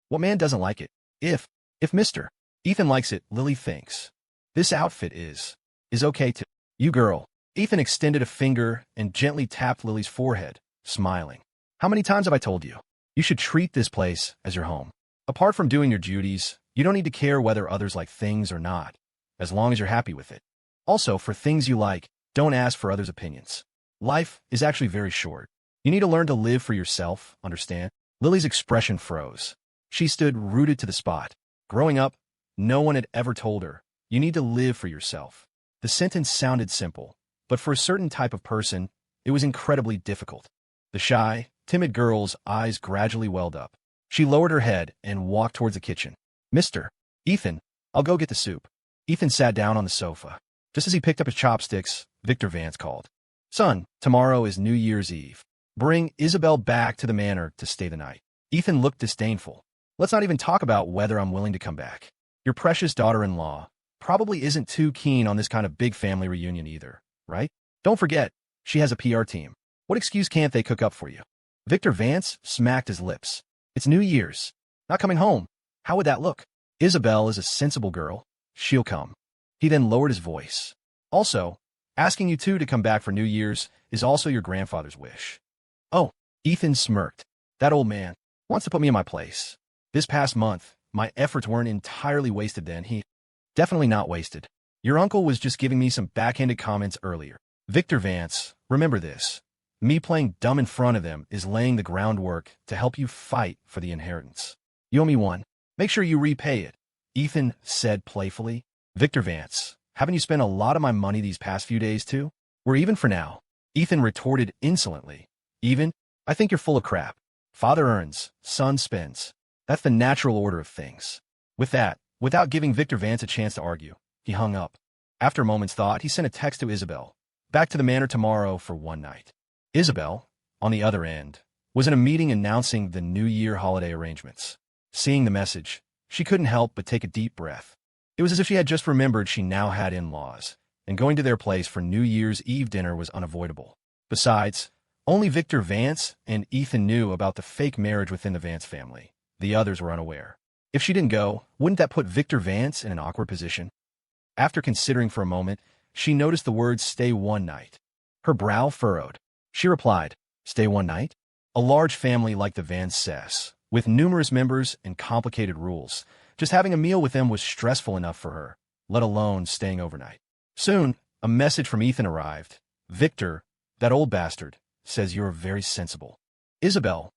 what man doesn't like it? If Mr. Ethan likes it, Lily thinks. This outfit is okay too. You girl. Ethan extended a finger and gently tapped Lily's forehead, smiling. How many times have I told you? You should treat this place as your home. Apart from doing your duties, you don't need to care whether others like things or not, as long as you're happy with it. Also, for things you like, don't ask for others' opinions. Life is actually very short. You need to learn to live for yourself, understand? Lily's expression froze. She stood rooted to the spot. Growing up, no one had ever told her, you need to live for yourself. The sentence sounded simple, but for a certain type of person, it was incredibly difficult. The shy, timid girl's eyes gradually welled up. She lowered her head and walked towards the kitchen. Mr. Ethan, I'll go get the soup. Ethan sat down on the sofa. Just as he picked up his chopsticks, Victor Vance called. Son, tomorrow is New Year's Eve. Bring Isabelle back to the manor to stay the night. Ethan looked disdainful. Let's not even talk about whether I'm willing to come back. Your precious daughter-in-law probably isn't too keen on this kind of big family reunion either, right? Don't forget, she has a PR team. What excuse can't they cook up for you? Victor Vance smacked his lips. It's New Year's. Not coming home. How would that look? Isabelle is a sensible girl. She'll come. He then lowered his voice. Also, asking you two to come back for New Year's is also your grandfather's wish. Oh, Ethan smirked. That old man wants to put me in my place. This past month, my efforts weren't entirely wasted then. Definitely not wasted. Your uncle was just giving me some backhanded comments earlier. Victor Vance, remember this. Me playing dumb in front of them is laying the groundwork to help you fight for the inheritance. You owe me one. Make sure you repay it, Ethan said playfully. Victor Vance, haven't you spent a lot of my money these past few days too? We're even for now. Ethan retorted insolently. Even? I think you're full of crap. Father earns, son spends. That's the natural order of things. With that, without giving Victor Vance a chance to argue, he hung up. After a moment's thought, he sent a text to Isabelle. Back to the manor tomorrow for one night. Isabelle, on the other end, was in a meeting announcing the New Year holiday arrangements. Seeing the message, she couldn't help but take a deep breath. It was as if she had just remembered she now had in-laws, and going to their place for New Year's Eve dinner was unavoidable. Besides, only Victor Vance and Ethan knew about the fake marriage within the Vance family. The others were unaware. If she didn't go, wouldn't that put Victor Vance in an awkward position? After considering for a moment, she noticed the words stay one night. Her brow furrowed. She replied, stay one night? A large family like the Vances, with numerous members and complicated rules. Just having a meal with them was stressful enough for her, let alone staying overnight. Soon, a message from Ethan arrived. Victor, that old bastard, says you're very sensible. Isabelle.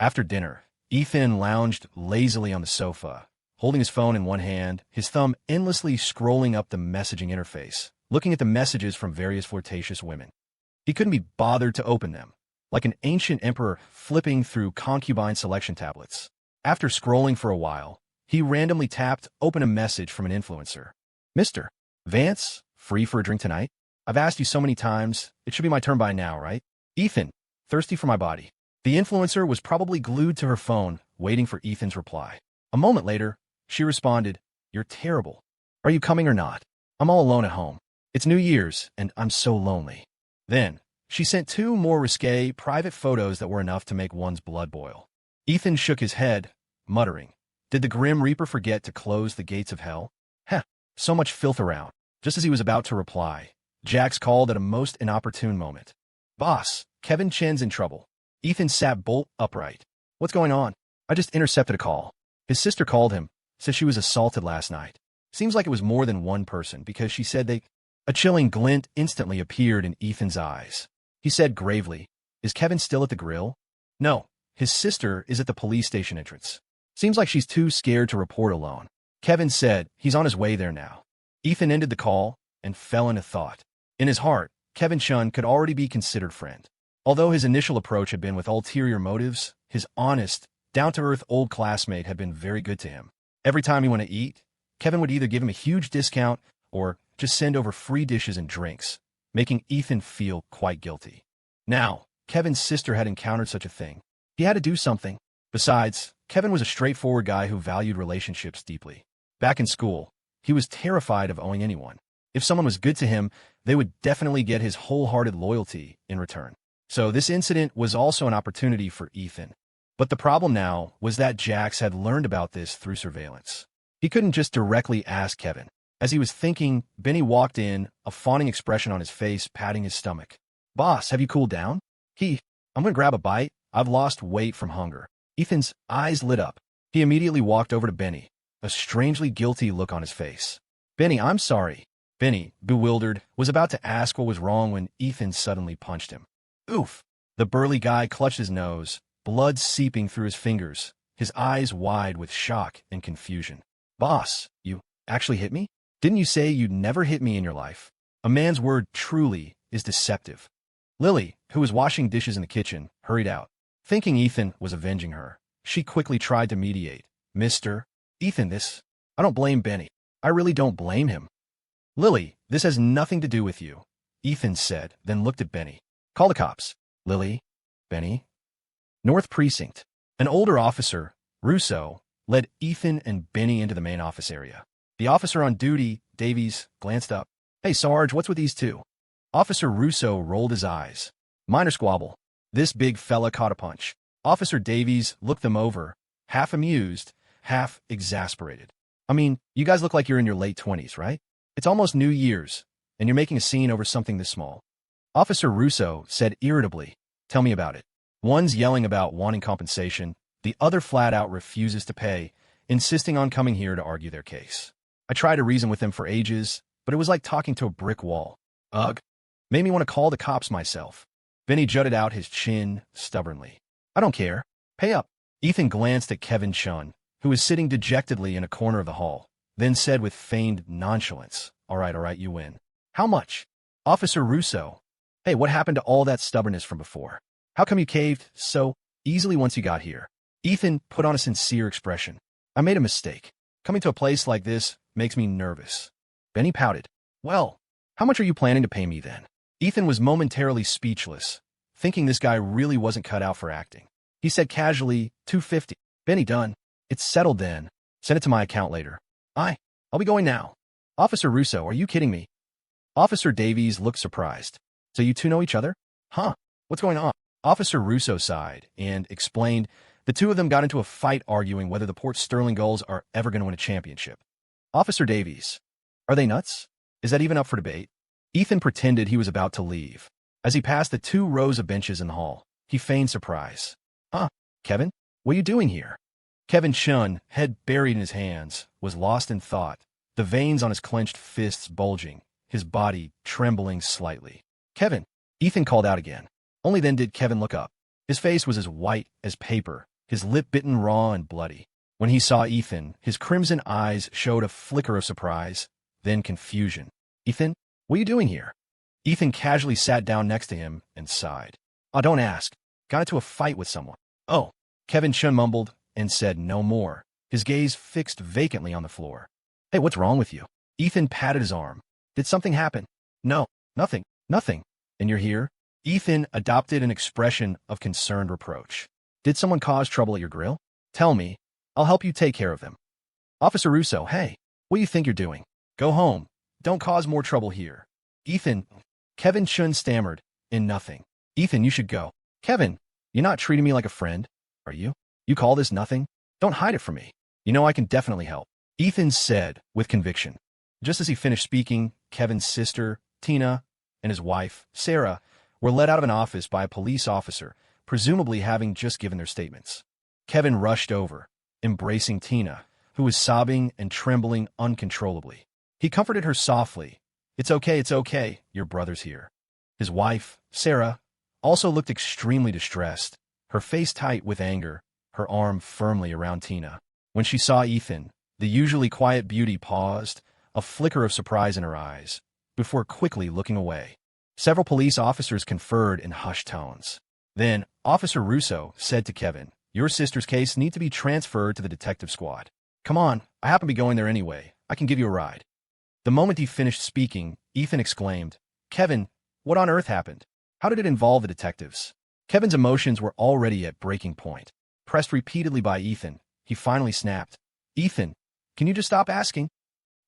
After dinner, Ethan lounged lazily on the sofa, holding his phone in one hand, his thumb endlessly scrolling up the messaging interface, looking at the messages from various flirtatious women. He couldn't be bothered to open them, like an ancient emperor flipping through concubine selection tablets. After scrolling for a while, he randomly tapped open a message from an influencer. Mr. Vance, free for a drink tonight? I've asked you so many times, it should be my turn by now, right? Ethan, thirsty for my body. The influencer was probably glued to her phone, waiting for Ethan's reply. A moment later, she responded, you're terrible. Are you coming or not? I'm all alone at home. It's New Year's, and I'm so lonely. Then, she sent 2 more risque, private photos that were enough to make one's blood boil. Ethan shook his head, muttering, "Did the Grim Reaper forget to close the gates of hell? Heh, so much filth around." Just as he was about to reply, Jax called at a most inopportune moment. "Boss, Kevin Chen's in trouble." Ethan sat bolt upright. "What's going on?" "I just intercepted a call. His sister called him, said she was assaulted last night. Seems like it was more than one person because she said they—" A chilling glint instantly appeared in Ethan's eyes. He said gravely, "Is Kevin still at the grill?" "No, his sister is at the police station entrance. Seems like she's too scared to report alone. Kevin said he's on his way there now." Ethan ended the call and fell into thought. In his heart, Kevin Chun could already be considered friend. Although his initial approach had been with ulterior motives, his honest, down-to-earth old classmate had been very good to him. Every time he went to eat, Kevin would either give him a huge discount or just send over free dishes and drinks, making Ethan feel quite guilty. Now, Kevin's sister had encountered such a thing. He had to do something. Besides, Kevin was a straightforward guy who valued relationships deeply. Back in school, he was terrified of owing anyone. If someone was good to him, they would definitely get his wholehearted loyalty in return. So this incident was also an opportunity for Ethan. But the problem now was that Jax had learned about this through surveillance. He couldn't just directly ask Kevin. As he was thinking, Benny walked in, a fawning expression on his face, patting his stomach. "Boss, have you cooled down?" "I'm gonna grab a bite. I've lost weight from hunger." Ethan's eyes lit up. He immediately walked over to Benny, a strangely guilty look on his face. "Benny, I'm sorry." Benny, bewildered, was about to ask what was wrong when Ethan suddenly punched him. Oof! The burly guy clutched his nose, blood seeping through his fingers, his eyes wide with shock and confusion. "Boss, you actually hit me? Didn't you say you'd never hit me in your life?" A man's word truly is deceptive. Lily, who was washing dishes in the kitchen, hurried out. Thinking Ethan was avenging her, she quickly tried to mediate. "Mr. Ethan, I don't blame Benny. I really don't blame him." "Lily, this has nothing to do with you," Ethan said, then looked at Benny. "Call the cops." "Lily? Benny?" North Precinct. An older officer, Russo, led Ethan and Benny into the main office area. The officer on duty, Davies, glanced up. "Hey, Sarge, what's with these two?" Officer Russo rolled his eyes. "Minor squabble." This big fella caught a punch. Officer Davies looked them over, half amused, half exasperated. "I mean, you guys look like you're in your late 20s, right? It's almost New Year's, and you're making a scene over something this small." Officer Russo said irritably, "Tell me about it." One's yelling about wanting compensation, the other flat out refuses to pay, insisting on coming here to argue their case. I tried to reason with them for ages, but it was like talking to a brick wall. Ugh. Made me want to call the cops myself. Benny jutted out his chin stubbornly. "I don't care. Pay up." Ethan glanced at Kevin Chun, who was sitting dejectedly in a corner of the hall, then said with feigned nonchalance, all right, you win." "How much?" Officer Russo. "Hey, what happened to all that stubbornness from before? How come you caved so easily once you got here?" Ethan put on a sincere expression. "I made a mistake. Coming to a place like this makes me nervous." Benny pouted. "Well, how much are you planning to pay me then?" Ethan was momentarily speechless, thinking this guy really wasn't cut out for acting. He said casually, "$250. Benny, done. It's settled then. Send it to my account later. I'll be going now." "Officer Russo, are you kidding me?" Officer Davies looked surprised. "So you two know each other?" "Huh? What's going on?" Officer Russo sighed and explained the two of them got into a fight arguing whether the Port Sterling Gulls are ever going to win a championship. Officer Davies. "Are they nuts? Is that even up for debate?" Ethan pretended he was about to leave. As he passed the 2 rows of benches in the hall, he feigned surprise. Kevin? What are you doing here?" Kevin Chun, head buried in his hands, was lost in thought, the veins on his clenched fists bulging, his body trembling slightly. "Kevin!" Ethan called out again. Only then did Kevin look up. His face was as white as paper, his lip bitten raw and bloody. When he saw Ethan, his crimson eyes showed a flicker of surprise, then confusion. "Ethan, what are you doing here?" Ethan casually sat down next to him and sighed. "Oh, don't ask. Got into a fight with someone." "Oh." Kevin Chun mumbled and said no more, his gaze fixed vacantly on the floor. "Hey, what's wrong with you?" Ethan patted his arm. "Did something happen?" "No, nothing. And you're here?" Ethan adopted an expression of concerned reproach. "Did someone cause trouble at your grill? Tell me. I'll help you take care of them." Officer Russo, "Hey, what do you think you're doing? Go home. Don't cause more trouble here." Ethan, Kevin Chun stammered, in nothing. Ethan, you should go. Kevin, you're not treating me like a friend, are you? You call this nothing? Don't hide it from me. You know I can definitely help. Ethan said with conviction. Just as he finished speaking, Kevin's sister, Tina, and his wife, Sarah, were led out of an office by a police officer, presumably having just given their statements. Kevin rushed over, embracing Tina, who was sobbing and trembling uncontrollably. He comforted her softly. It's okay, your brother's here. His wife, Sarah, also looked extremely distressed, her face tight with anger, her arm firmly around Tina. When she saw Ethan, the usually quiet beauty paused, a flicker of surprise in her eyes, before quickly looking away. Several police officers conferred in hushed tones. Then, Officer Russo said to Kevin, your sister's case needs to be transferred to the detective squad. Come on, I happen to be going there anyway. I can give you a ride. The moment he finished speaking, Ethan exclaimed, Kevin, what on earth happened? How did it involve the detectives? Kevin's emotions were already at breaking point. Pressed repeatedly by Ethan, he finally snapped. Ethan, can you just stop asking?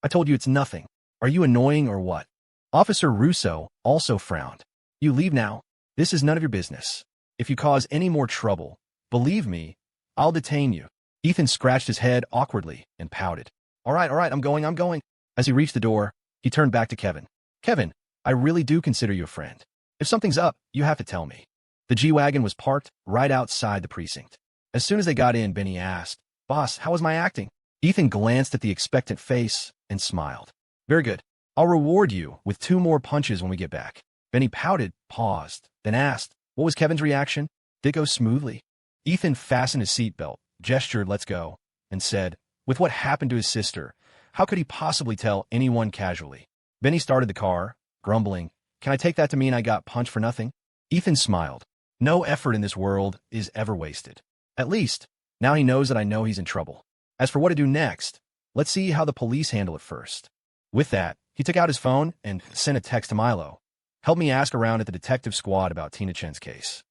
I told you it's nothing. Are you annoying or what? Officer Russo also frowned. You leave now. This is none of your business. If you cause any more trouble, believe me, I'll detain you. Ethan scratched his head awkwardly and pouted. All right, I'm going. As he reached the door, he turned back to Kevin. Kevin, I really do consider you a friend. If something's up, you have to tell me. The G-Wagon was parked right outside the precinct. As soon as they got in, Benny asked, Boss, how was my acting? Ethan glanced at the expectant face and smiled. Very good. I'll reward you with 2 more punches when we get back. Benny pouted, paused, then asked, what was Kevin's reaction? Did it go smoothly? Ethan fastened his seatbelt, gestured let's go, and said, with what happened to his sister, how could he possibly tell anyone casually? Benny started the car, grumbling, can I take that to mean I got punched for nothing? Ethan smiled. No effort in this world is ever wasted. At least, now he knows that I know he's in trouble. As for what to do next, let's see how the police handle it first. With that, he took out his phone and sent a text to Milo. Help me ask around at the detective squad about Tina Chen's case.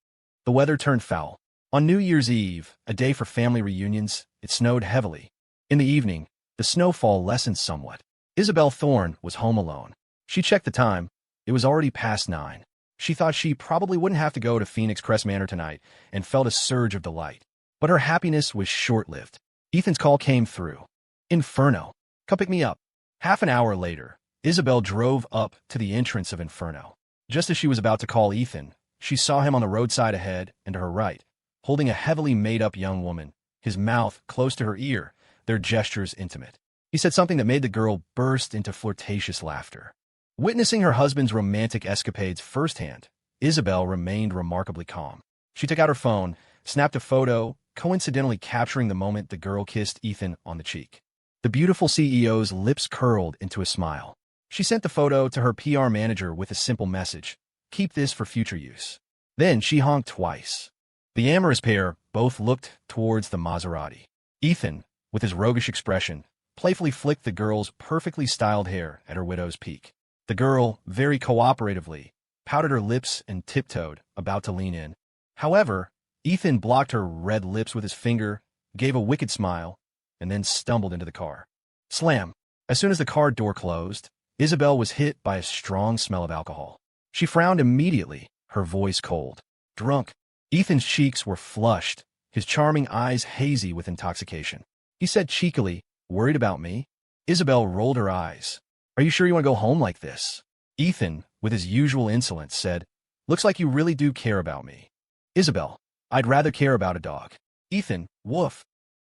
The weather turned foul. On New Year's Eve, a day for family reunions, it snowed heavily. In the evening, the snowfall lessened somewhat. Isabelle Thorne was home alone. She checked the time. It was already past 9. She thought she probably wouldn't have to go to Phoenix Crest Manor tonight and felt a surge of delight. But her happiness was short-lived. Ethan's call came through. Inferno. Come pick me up. Half an hour later, Isabelle drove up to the entrance of Inferno. Just as she was about to call Ethan, she saw him on the roadside ahead and to her right, holding a heavily made-up young woman, his mouth close to her ear, their gestures intimate. He said something that made the girl burst into flirtatious laughter. Witnessing her husband's romantic escapades firsthand, Isabelle remained remarkably calm. She took out her phone, snapped a photo, coincidentally capturing the moment the girl kissed Ethan on the cheek. The beautiful CEO's lips curled into a smile. She sent the photo to her PR manager with a simple message, keep this for future use. Then she honked twice. The amorous pair both looked towards the Maserati. Ethan, with his roguish expression, playfully flicked the girl's perfectly styled hair at her widow's peak. The girl, very cooperatively, pouted her lips and tiptoed, about to lean in. However, Ethan blocked her red lips with his finger, gave a wicked smile, and then stumbled into the car. Slam! As soon as the car door closed, Isabelle was hit by a strong smell of alcohol. She frowned immediately, her voice cold. Drunk. Ethan's cheeks were flushed, his charming eyes hazy with intoxication. He said cheekily, worried about me? Isabelle rolled her eyes. Are you sure you want to go home like this? Ethan, with his usual insolence, said, looks like you really do care about me. Isabelle, I'd rather care about a dog. Ethan, woof.